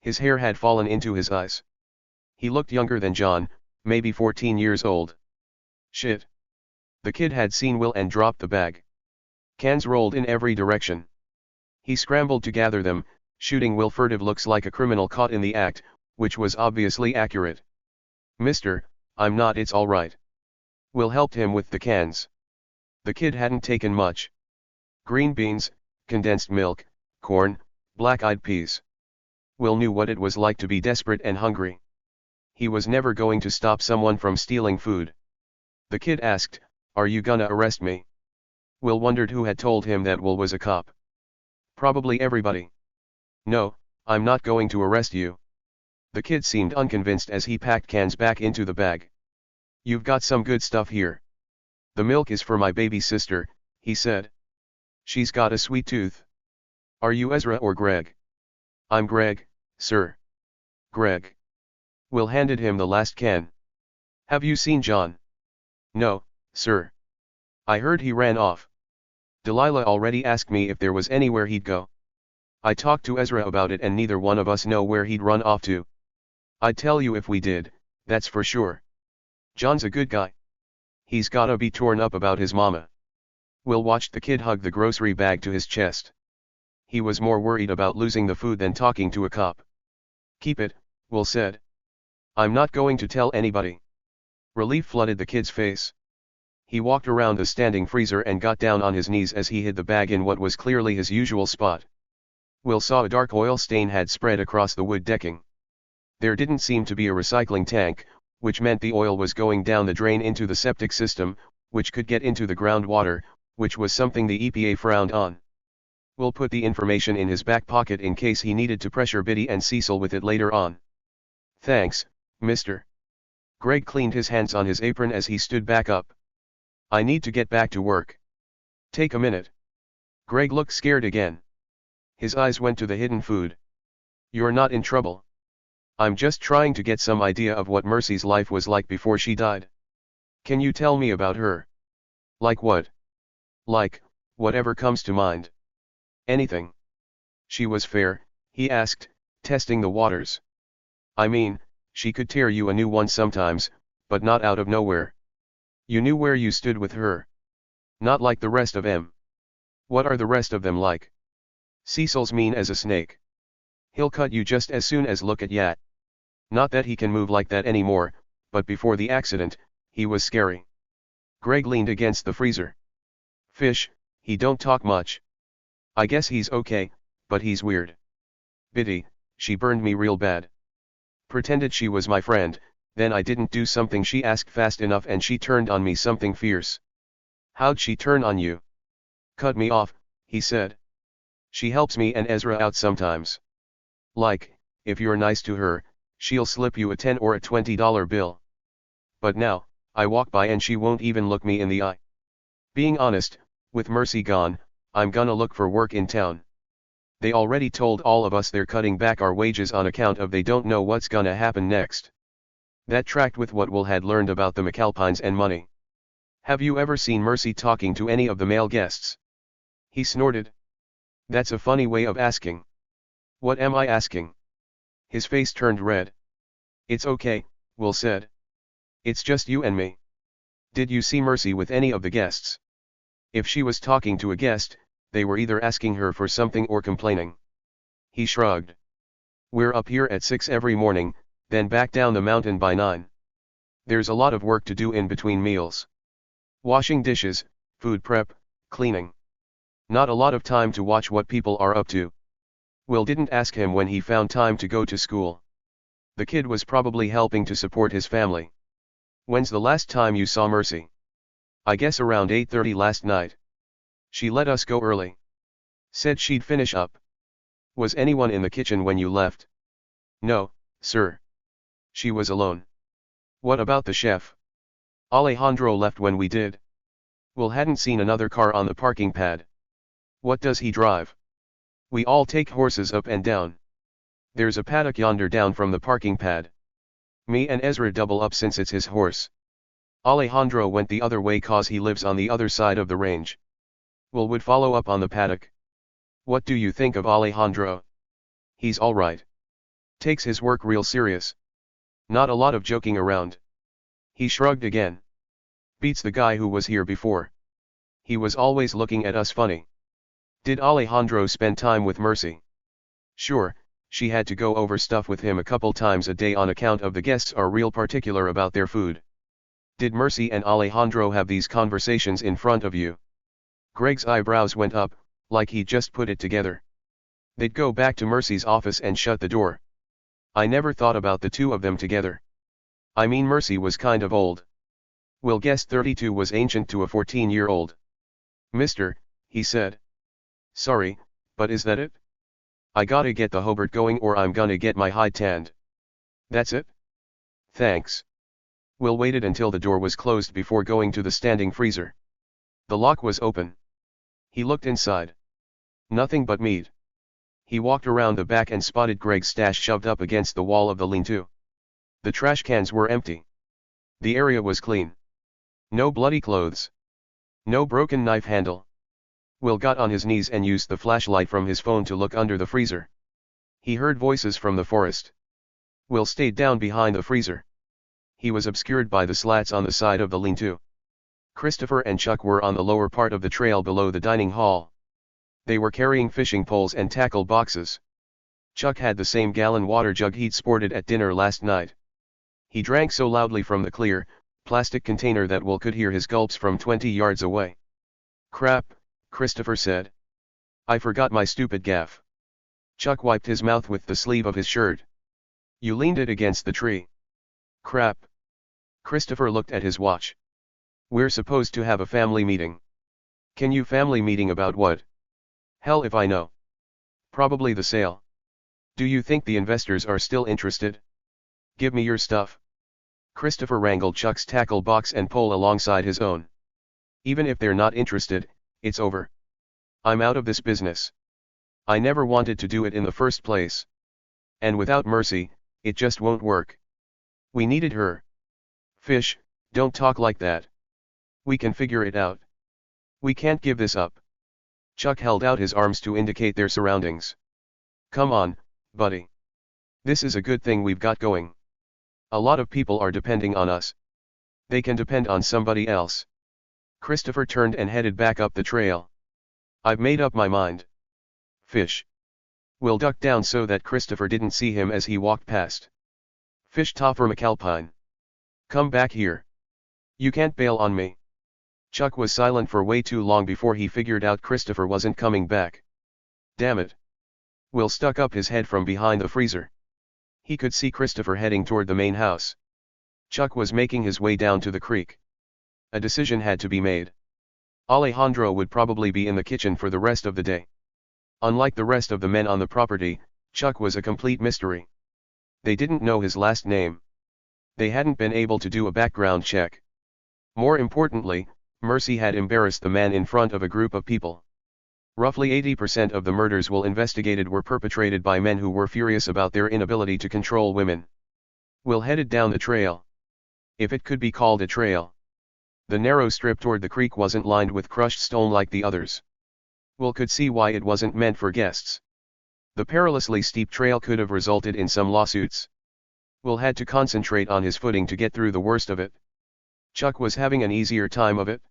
His hair had fallen into his eyes. He looked younger than John, maybe 14 years old. Shit. The kid had seen Will and dropped the bag. Cans rolled in every direction. He scrambled to gather them, shooting Will furtive looks like a criminal caught in the act, which was obviously accurate. Mister, I'm not, it's all right. Will helped him with the cans. The kid hadn't taken much. Green beans, condensed milk, corn, black-eyed peas. Will knew what it was like to be desperate and hungry. He was never going to stop someone from stealing food. The kid asked, "Are you gonna arrest me?" Will wondered who had told him that Will was a cop. Probably everybody. No, I'm not going to arrest you. The kid seemed unconvinced as he packed cans back into the bag. You've got some good stuff here. The milk is for my baby sister, he said. She's got a sweet tooth. Are you Ezra or Greg? I'm Greg, sir. Greg. Will handed him the last can. Have you seen John? No, sir. I heard he ran off. Delilah already asked me if there was anywhere he'd go. I talked to Ezra about it and neither one of us know where he'd run off to. I'd tell you if we did, that's for sure. John's a good guy. He's gotta be torn up about his mama. Will watched the kid hug the grocery bag to his chest. He was more worried about losing the food than talking to a cop. Keep it, Will said. I'm not going to tell anybody. Relief flooded the kid's face. He walked around the standing freezer and got down on his knees as he hid the bag in what was clearly his usual spot. Will saw a dark oil stain had spread across the wood decking. There didn't seem to be a recycling tank, which meant the oil was going down the drain into the septic system, which could get into the groundwater, which was something the EPA frowned on. Will put the information in his back pocket in case he needed to pressure Biddy and Cecil with it later on. Thanks, mister. Greg cleaned his hands on his apron as he stood back up. I need to get back to work. Take a minute. Greg looked scared again. His eyes went to the hidden food. You're not in trouble. I'm just trying to get some idea of what Mercy's life was like before she died. Can you tell me about her? Like what? Like, Whatever comes to mind. Anything. She was fair, he asked, testing the waters. I mean, she could tear you a new one sometimes, but not out of nowhere. You knew where you stood with her. Not like the rest of them. What are the rest of them like? Cecil's mean as a snake. He'll cut you just as soon as look at ya. Not that he can move like that anymore, but before the accident, he was scary. Greg leaned against the freezer. Fish, he don't talk much. I guess he's okay, but he's weird. Biddy, she burned me real bad. Pretended she was my friend, then I didn't do something she asked fast enough and she turned on me something fierce. How'd she turn on you? Cut me off, he said. She helps me and Ezra out sometimes. Like, if you're nice to her, she'll slip you a $10 or a $20 bill. But now, I walk by and she won't even look me in the eye. Being honest, with Mercy gone, I'm gonna look for work in town. They already told all of us they're cutting back our wages on account of they don't know what's gonna happen next. That tracked with what Will had learned about the McAlpines and money. Have you ever seen Mercy talking to any of the male guests? He snorted. That's a funny way of asking. What am I asking? His face turned red. It's okay, Will said. It's just you and me. Did you see Mercy with any of the guests? If she was talking to a guest, they were either asking her for something or complaining. He shrugged. We're up here at 6 every morning, then back down the mountain by 9. There's a lot of work to do in between meals. Washing dishes, food prep, cleaning. Not a lot of time to watch what people are up to. Will didn't ask him when he found time to go to school. The kid was probably helping to support his family. When's the last time you saw Mercy? I guess around 8:30 last night. She let us go early. Said she'd finish up. Was anyone in the kitchen when you left? No, sir. She was alone. What about the chef? Alejandro left when we did. Will hadn't seen another car on the parking pad. What does he drive? We all take horses up and down. There's a paddock yonder down from the parking pad. Me and Ezra double up since it's his horse. Alejandro went the other way cause he lives on the other side of the range. Will would follow up on the paddock. What do you think of Alejandro? He's alright. Takes his work real serious. Not a lot of joking around. He shrugged again. Beats the guy who was here before. He was always looking at us funny. Did Alejandro spend time with Mercy? Sure, she had to go over stuff with him a couple times a day on account of the guests are real particular about their food. Did Mercy and Alejandro have these conversations in front of you? Greg's eyebrows went up, like he just put it together. They'd go back to Mercy's office and shut the door. I never thought about the two of them together. I mean Mercy was kind of old. Will guessed 32 was ancient to a 14-year-old. Mister, he said. Sorry, but is that it? I gotta get the Hobart going or I'm gonna get my hide tanned. That's it? Thanks. Will waited until the door was closed before going to the standing freezer. The lock was open. He looked inside. Nothing but meat. He walked around the back and spotted Greg's stash shoved up against the wall of the lean-to. The trash cans were empty. The area was clean. No bloody clothes. No broken knife handle. Will got on his knees and used the flashlight from his phone to look under the freezer. He heard voices from the forest. Will stayed down behind the freezer. He was obscured by the slats on the side of the lean-to. Christopher and Chuck were on the lower part of the trail below the dining hall. They were carrying fishing poles and tackle boxes. Chuck had the same gallon water jug he'd sported at dinner last night. He drank so loudly from the clear, plastic container that Will could hear his gulps from 20 yards away. Crap, Christopher said. I forgot my stupid gaff. Chuck wiped his mouth with the sleeve of his shirt. You leaned it against the tree. Crap. Christopher looked at his watch. We're supposed to have a family meeting. Can you family meeting about what? Hell if I know. Probably the sale. Do you think the investors are still interested? Give me your stuff. Christopher wrangled Chuck's tackle box and pole alongside his own. Even if they're not interested, it's over. I'm out of this business. I never wanted to do it in the first place. And without Mercy, it just won't work. We needed her. Fish, don't talk like that. We can figure it out. We can't give this up. Chuck held out his arms to indicate their surroundings. Come on, buddy. This is a good thing we've got going. A lot of people are depending on us. They can depend on somebody else. Christopher turned and headed back up the trail. I've made up my mind. Fish. Will ducked down so that Christopher didn't see him as he walked past. Fish Topher McAlpine. Come back here. You can't bail on me. Chuck was silent for way too long before he figured out Christopher wasn't coming back. Damn it. Will stuck up his head from behind the freezer. He could see Christopher heading toward the main house. Chuck was making his way down to the creek. A decision had to be made. Alejandro would probably be in the kitchen for the rest of the day. Unlike the rest of the men on the property, Chuck was a complete mystery. They didn't know his last name. They hadn't been able to do a background check. More importantly, Mercy had embarrassed the man in front of a group of people. Roughly 80% of the murders Will investigated were perpetrated by men who were furious about their inability to control women. Will headed down the trail. If it could be called a trail. The narrow strip toward the creek wasn't lined with crushed stone like the others. Will could see why it wasn't meant for guests. The perilously steep trail could have resulted in some lawsuits. Will had to concentrate on his footing to get through the worst of it. Chuck was having an easier time of it.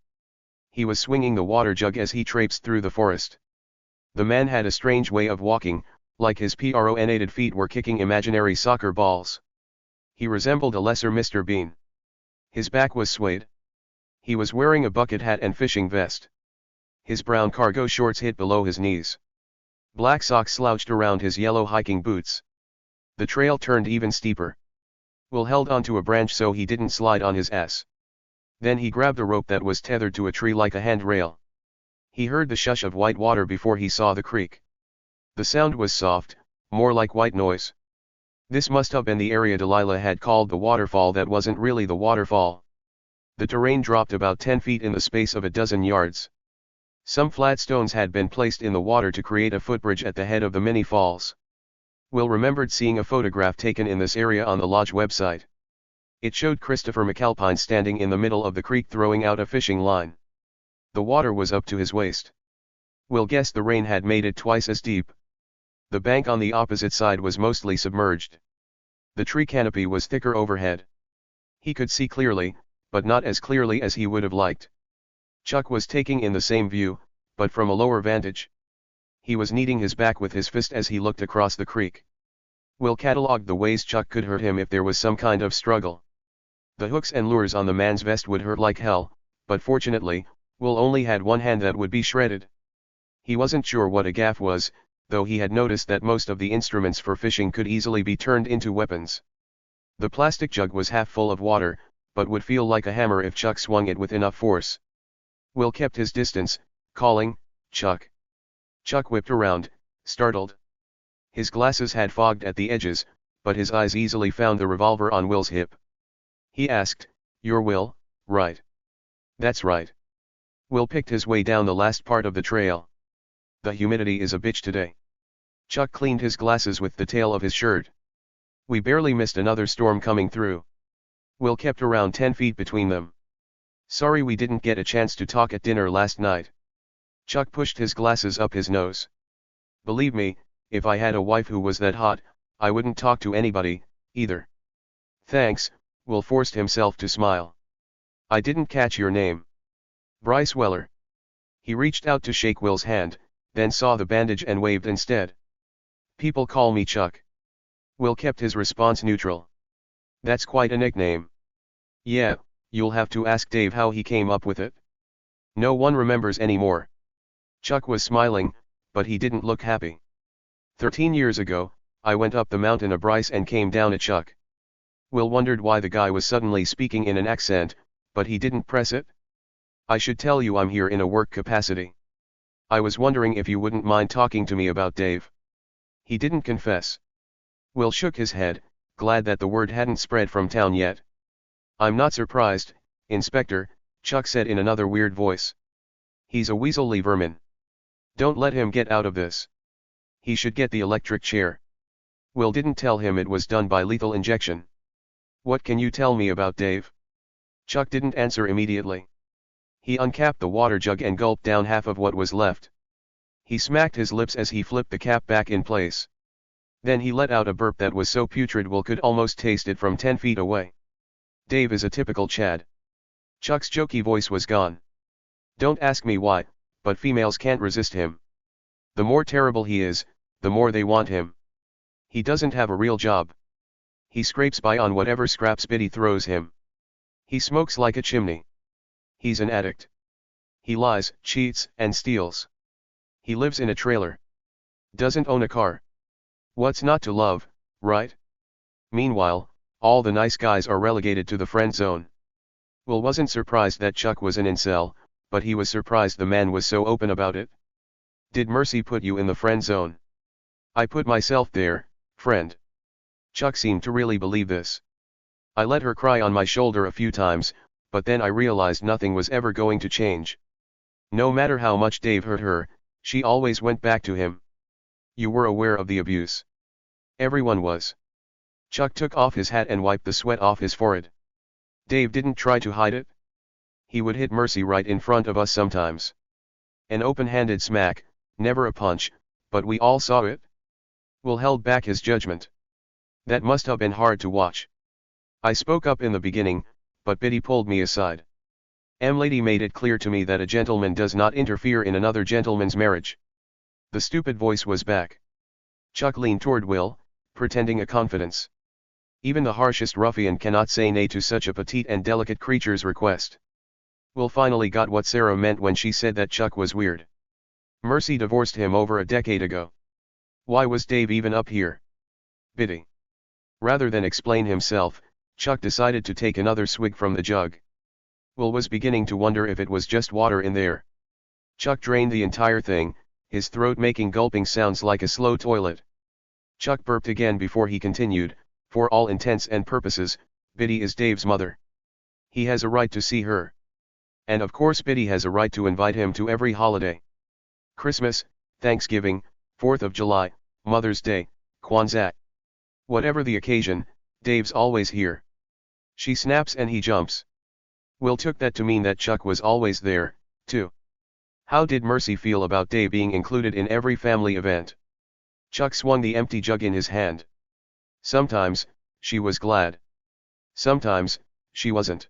He was swinging the water jug as he traipsed through the forest. The man had a strange way of walking, like his pronated feet were kicking imaginary soccer balls. He resembled a lesser Mr. Bean. His back was swayed. He was wearing a bucket hat and fishing vest. His brown cargo shorts hit below his knees. Black socks slouched around his yellow hiking boots. The trail turned even steeper. Will held onto a branch so he didn't slide on his ass. Then he grabbed a rope that was tethered to a tree like a handrail. He heard the shush of white water before he saw the creek. The sound was soft, more like white noise. This must have been the area Delilah had called the waterfall that wasn't really the waterfall. The terrain dropped about 10 feet in the space of a dozen yards. Some flat stones had been placed in the water to create a footbridge at the head of the mini falls. Will remembered seeing a photograph taken in this area on the lodge website. It showed Christopher McAlpine standing in the middle of the creek throwing out a fishing line. The water was up to his waist. Will guessed the rain had made it twice as deep. The bank on the opposite side was mostly submerged. The tree canopy was thicker overhead. He could see clearly, but not as clearly as he would have liked. Chuck was taking in the same view, but from a lower vantage. He was kneading his back with his fist as he looked across the creek. Will cataloged the ways Chuck could hurt him if there was some kind of struggle. The hooks and lures on the man's vest would hurt like hell, but fortunately, Will only had one hand that would be shredded. He wasn't sure what a gaff was, though he had noticed that most of the instruments for fishing could easily be turned into weapons. The plastic jug was half full of water, but would feel like a hammer if Chuck swung it with enough force. Will kept his distance, calling, "Chuck." Chuck whipped around, startled. His glasses had fogged at the edges, but his eyes easily found the revolver on Will's hip. He asked, "You're Will, right?" "That's right." Will picked his way down the last part of the trail. "The humidity is a bitch today." Chuck cleaned his glasses with the tail of his shirt. "We barely missed another storm coming through." Will kept around 10 feet between them. "Sorry we didn't get a chance to talk at dinner last night." Chuck pushed his glasses up his nose. "Believe me, if I had a wife who was that hot, I wouldn't talk to anybody, either." "Thanks," Will forced himself to smile. "I didn't catch your name." "Bryce Weller." He reached out to shake Will's hand, then saw the bandage and waved instead. "People call me Chuck." Will kept his response neutral. "That's quite a nickname." "Yeah, you'll have to ask Dave how he came up with it. No one remembers anymore." Chuck was smiling, but he didn't look happy. 13 years ago, I went up the mountain a Bryce and came down a Chuck." Will wondered why the guy was suddenly speaking in an accent, but he didn't press it. "I should tell you I'm here in a work capacity. I was wondering if you wouldn't mind talking to me about Dave." He didn't confess. Will shook his head, glad that the word hadn't spread from town yet. "I'm not surprised, Inspector," Chuck said in another weird voice. "He's a weaselly vermin. Don't let him get out of this. He should get the electric chair." Will didn't tell him it was done by lethal injection. "What can you tell me about Dave?" Chuck didn't answer immediately. He uncapped the water jug and gulped down half of what was left. He smacked his lips as he flipped the cap back in place. Then he let out a burp that was so putrid Will could almost taste it from 10 feet away. Dave is a typical Chad. Chuck's jokey voice was gone. Don't ask me why, but females can't resist him. The more terrible he is, the more they want him. He doesn't have a real job. He scrapes by on whatever scraps Biddy throws him. He smokes like a chimney. He's an addict. He lies, cheats, and steals. He lives in a trailer. Doesn't own a car. What's not to love, right? Meanwhile, all the nice guys are relegated to the friend zone. Will wasn't surprised that Chuck was an incel, but he was surprised the man was so open about it. Did Mercy put you in the friend zone? I put myself there, friend. Chuck seemed to really believe this. I let her cry on my shoulder a few times, but then I realized nothing was ever going to change. No matter how much Dave hurt her, she always went back to him. You were aware of the abuse. Everyone was. Chuck took off his hat and wiped the sweat off his forehead. Dave didn't try to hide it. He would hit Mercy right in front of us sometimes. An open-handed smack, never a punch, but we all saw it. Will held back his judgment. That must have been hard to watch. I spoke up in the beginning, but Biddy pulled me aside. Lady made it clear to me that a gentleman does not interfere in another gentleman's marriage. The stupid voice was back. Chuck leaned toward Will, pretending a confidence. Even the harshest ruffian cannot say nay to such a petite and delicate creature's request. Will finally got what Sarah meant when she said that Chuck was weird. Mercy divorced him over a decade ago. Why was Dave even up here? Biddy. Rather than explain himself, Chuck decided to take another swig from the jug. Will was beginning to wonder if it was just water in there. Chuck drained the entire thing, his throat making gulping sounds like a slow toilet. Chuck burped again before he continued, for all intents and purposes, Biddy is Dave's mother. He has a right to see her. And of course Biddy has a right to invite him to every holiday. Christmas, Thanksgiving, 4th of July, Mother's Day, Kwanzaa. Whatever the occasion, Dave's always here. She snaps and he jumps. Will took that to mean that Chuck was always there, too. How did Mercy feel about Dave being included in every family event? Chuck swung the empty jug in his hand. Sometimes, she was glad. Sometimes, she wasn't.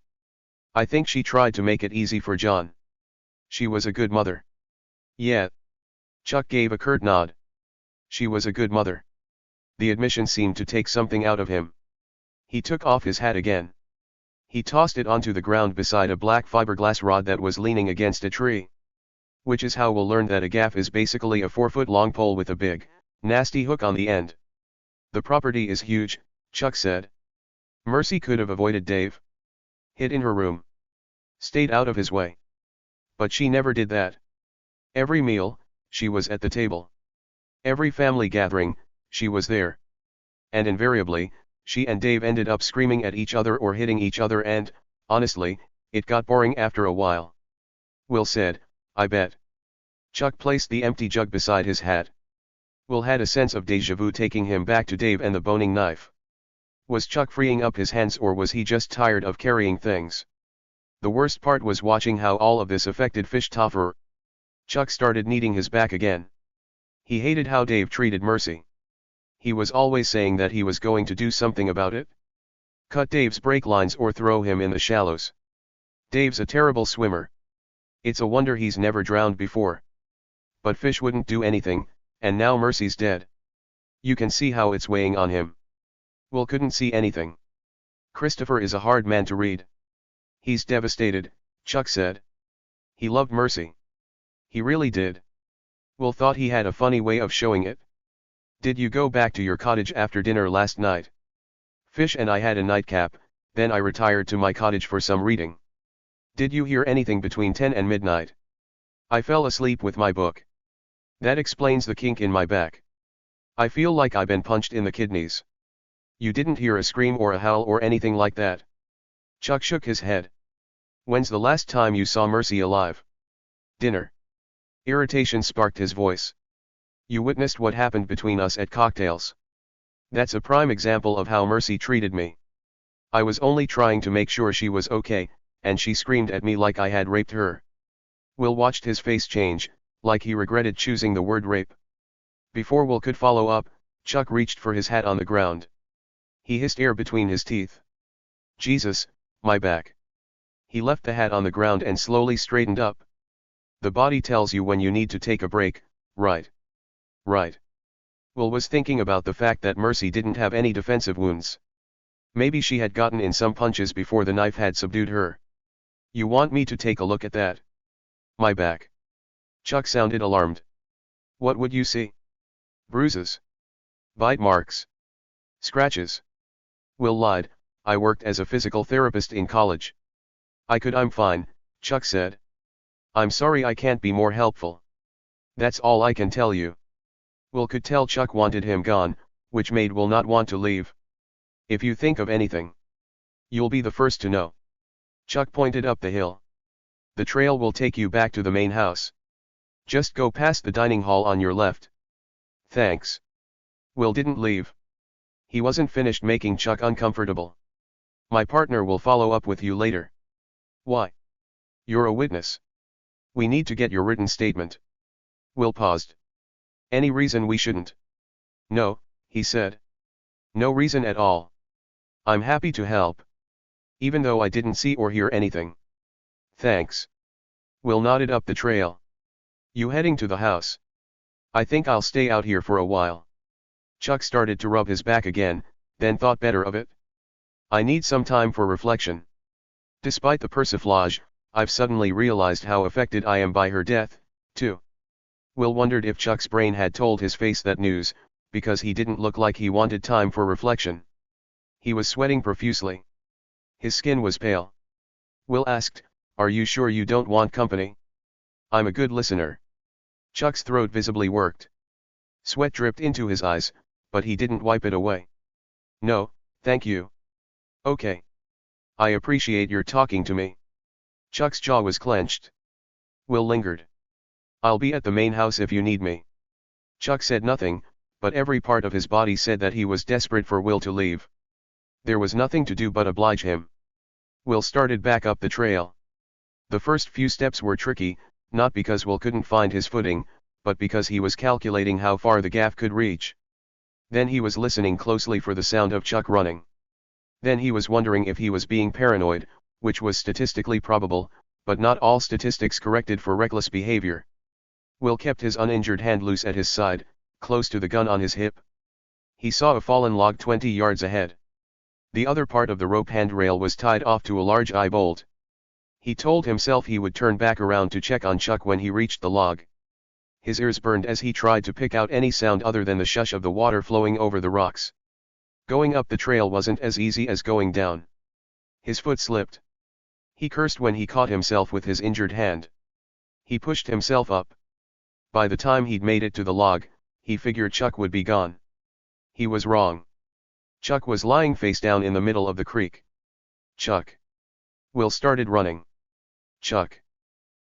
I think she tried to make it easy for John. She was a good mother. Yeah. Chuck gave a curt nod. She was a good mother. The admission seemed to take something out of him. He took off his hat again. He tossed it onto the ground beside a black fiberglass rod that was leaning against a tree. Which is how we'll learn that a gaff is basically a 4-foot-long pole with a big, nasty hook on the end. The property is huge, Chuck said. Mercy could have avoided Dave. Hid in her room. Stayed out of his way. But she never did that. Every meal, she was at the table. Every family gathering, she was there. And invariably, she and Dave ended up screaming at each other or hitting each other and, honestly, it got boring after a while. Will said, I bet. Chuck placed the empty jug beside his hat. Will had a sense of déjà vu taking him back to Dave and the boning knife. Was Chuck freeing up his hands or was he just tired of carrying things? The worst part was watching how all of this affected Fish Toffer. Chuck started kneading his back again. He hated how Dave treated Mercy. He was always saying that he was going to do something about it. Cut Dave's brake lines or throw him in the shallows. Dave's a terrible swimmer. It's a wonder he's never drowned before. But Fish wouldn't do anything, and now Mercy's dead. You can see how it's weighing on him. Will couldn't see anything. Christopher is a hard man to read. He's devastated, Chuck said. He loved Mercy. He really did. Will thought he had a funny way of showing it. Did you go back to your cottage after dinner last night? Fish and I had a nightcap, then I retired to my cottage for some reading. Did you hear anything between 10 and midnight? I fell asleep with my book. That explains the kink in my back. I feel like I've been punched in the kidneys. You didn't hear a scream or a howl or anything like that? Chuck shook his head. When's the last time you saw Mercy alive? Dinner. Irritation sparked his voice. You witnessed what happened between us at cocktails. That's a prime example of how Mercy treated me. I was only trying to make sure she was okay, and she screamed at me like I had raped her. Will watched his face change, Like he regretted choosing the word rape. Before Will could follow up, Chuck reached for his hat on the ground. He hissed air between his teeth. Jesus, my back. He left the hat on the ground and slowly straightened up. The body tells you when you need to take a break, right? Right. Will was thinking about the fact that Mercy didn't have any defensive wounds. Maybe she had gotten in some punches before the knife had subdued her. You want me to take a look at that? My back. Chuck sounded alarmed. What would you see? Bruises. Bite marks. Scratches. Will lied, I worked as a physical therapist in college. I'm fine, Chuck said. I'm sorry I can't be more helpful. That's all I can tell you. Will could tell Chuck wanted him gone, which made Will not want to leave. If you think of anything, you'll be the first to know. Chuck pointed up the hill. The trail will take you back to the main house. Just go past the dining hall on your left. Thanks. Will didn't leave. He wasn't finished making Chuck uncomfortable. My partner will follow up with you later. Why? You're a witness. We need to get your written statement. Will paused. Any reason we shouldn't? No, he said. No reason at all. I'm happy to help. Even though I didn't see or hear anything. Thanks. Will nodded up the trail. You heading to the house? I think I'll stay out here for a while. Chuck started to rub his back again, then thought better of it. I need some time for reflection. Despite the persiflage, I've suddenly realized how affected I am by her death, too. Will wondered if Chuck's brain had told his face that news, because he didn't look like he wanted time for reflection. He was sweating profusely. His skin was pale. Will asked, Are you sure you don't want company? I'm a good listener. Chuck's throat visibly worked. Sweat dripped into his eyes, but he didn't wipe it away. No, thank you. Okay. I appreciate your talking to me. Chuck's jaw was clenched. Will lingered. I'll be at the main house if you need me. Chuck said nothing, but every part of his body said that he was desperate for Will to leave. There was nothing to do but oblige him. Will started back up the trail. The first few steps were tricky, not because Will couldn't find his footing, but because he was calculating how far the gaff could reach. Then he was listening closely for the sound of Chuck running. Then he was wondering if he was being paranoid, which was statistically probable, but not all statistics corrected for reckless behavior. Will kept his uninjured hand loose at his side, close to the gun on his hip. He saw a fallen log 20 yards ahead. The other part of the rope handrail was tied off to a large eye bolt. He told himself he would turn back around to check on Chuck when he reached the log. His ears burned as he tried to pick out any sound other than the shush of the water flowing over the rocks. Going up the trail wasn't as easy as going down. His foot slipped. He cursed when he caught himself with his injured hand. He pushed himself up. By the time he'd made it to the log, he figured Chuck would be gone. He was wrong. Chuck was lying face down in the middle of the creek. Chuck. Will started running. Chuck.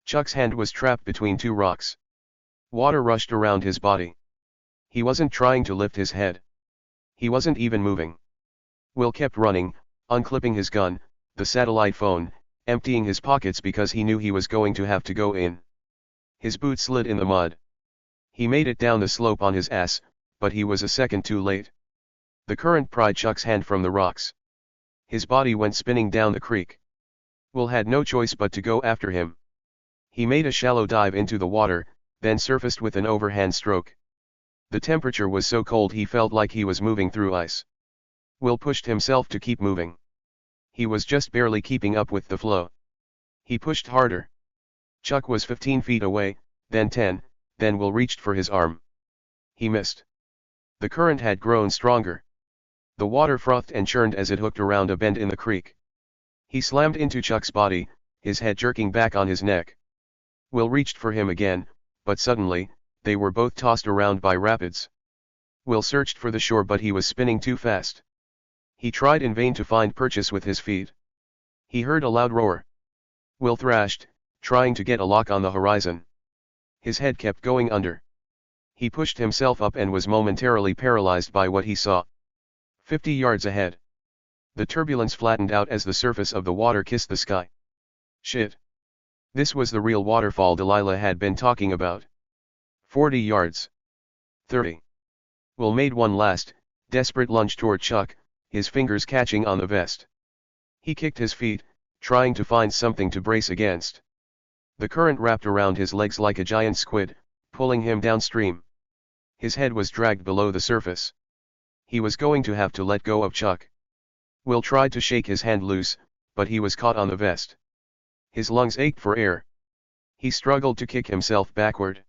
Chuck's hand was trapped between two rocks. Water rushed around his body. He wasn't trying to lift his head. He wasn't even moving. Will kept running, unclipping his gun, the satellite phone, emptying his pockets because he knew he was going to have to go in. His boot slid in the mud. He made it down the slope on his ass, but he was a second too late. The current pried Chuck's hand from the rocks. His body went spinning down the creek. Will had no choice but to go after him. He made a shallow dive into the water, then surfaced with an overhand stroke. The temperature was so cold he felt like he was moving through ice. Will pushed himself to keep moving. He was just barely keeping up with the flow. He pushed harder. Chuck was 15 feet away, then 10, then Will reached for his arm. He missed. The current had grown stronger. The water frothed and churned as it hooked around a bend in the creek. He slammed into Chuck's body, his head jerking back on his neck. Will reached for him again, but suddenly, they were both tossed around by rapids. Will searched for the shore but he was spinning too fast. He tried in vain to find purchase with his feet. He heard a loud roar. Will thrashed, trying to get a lock on the horizon. His head kept going under. He pushed himself up and was momentarily paralyzed by what he saw. 50 yards ahead. The turbulence flattened out as the surface of the water kissed the sky. Shit. This was the real waterfall Delilah had been talking about. 40 yards. 30. Will made one last, desperate lunge toward Chuck, his fingers catching on the vest. He kicked his feet, trying to find something to brace against. The current wrapped around his legs like a giant squid, pulling him downstream. His head was dragged below the surface. He was going to have to let go of Chuck. Will tried to shake his hand loose, but he was caught on the vest. His lungs ached for air. He struggled to kick himself backward.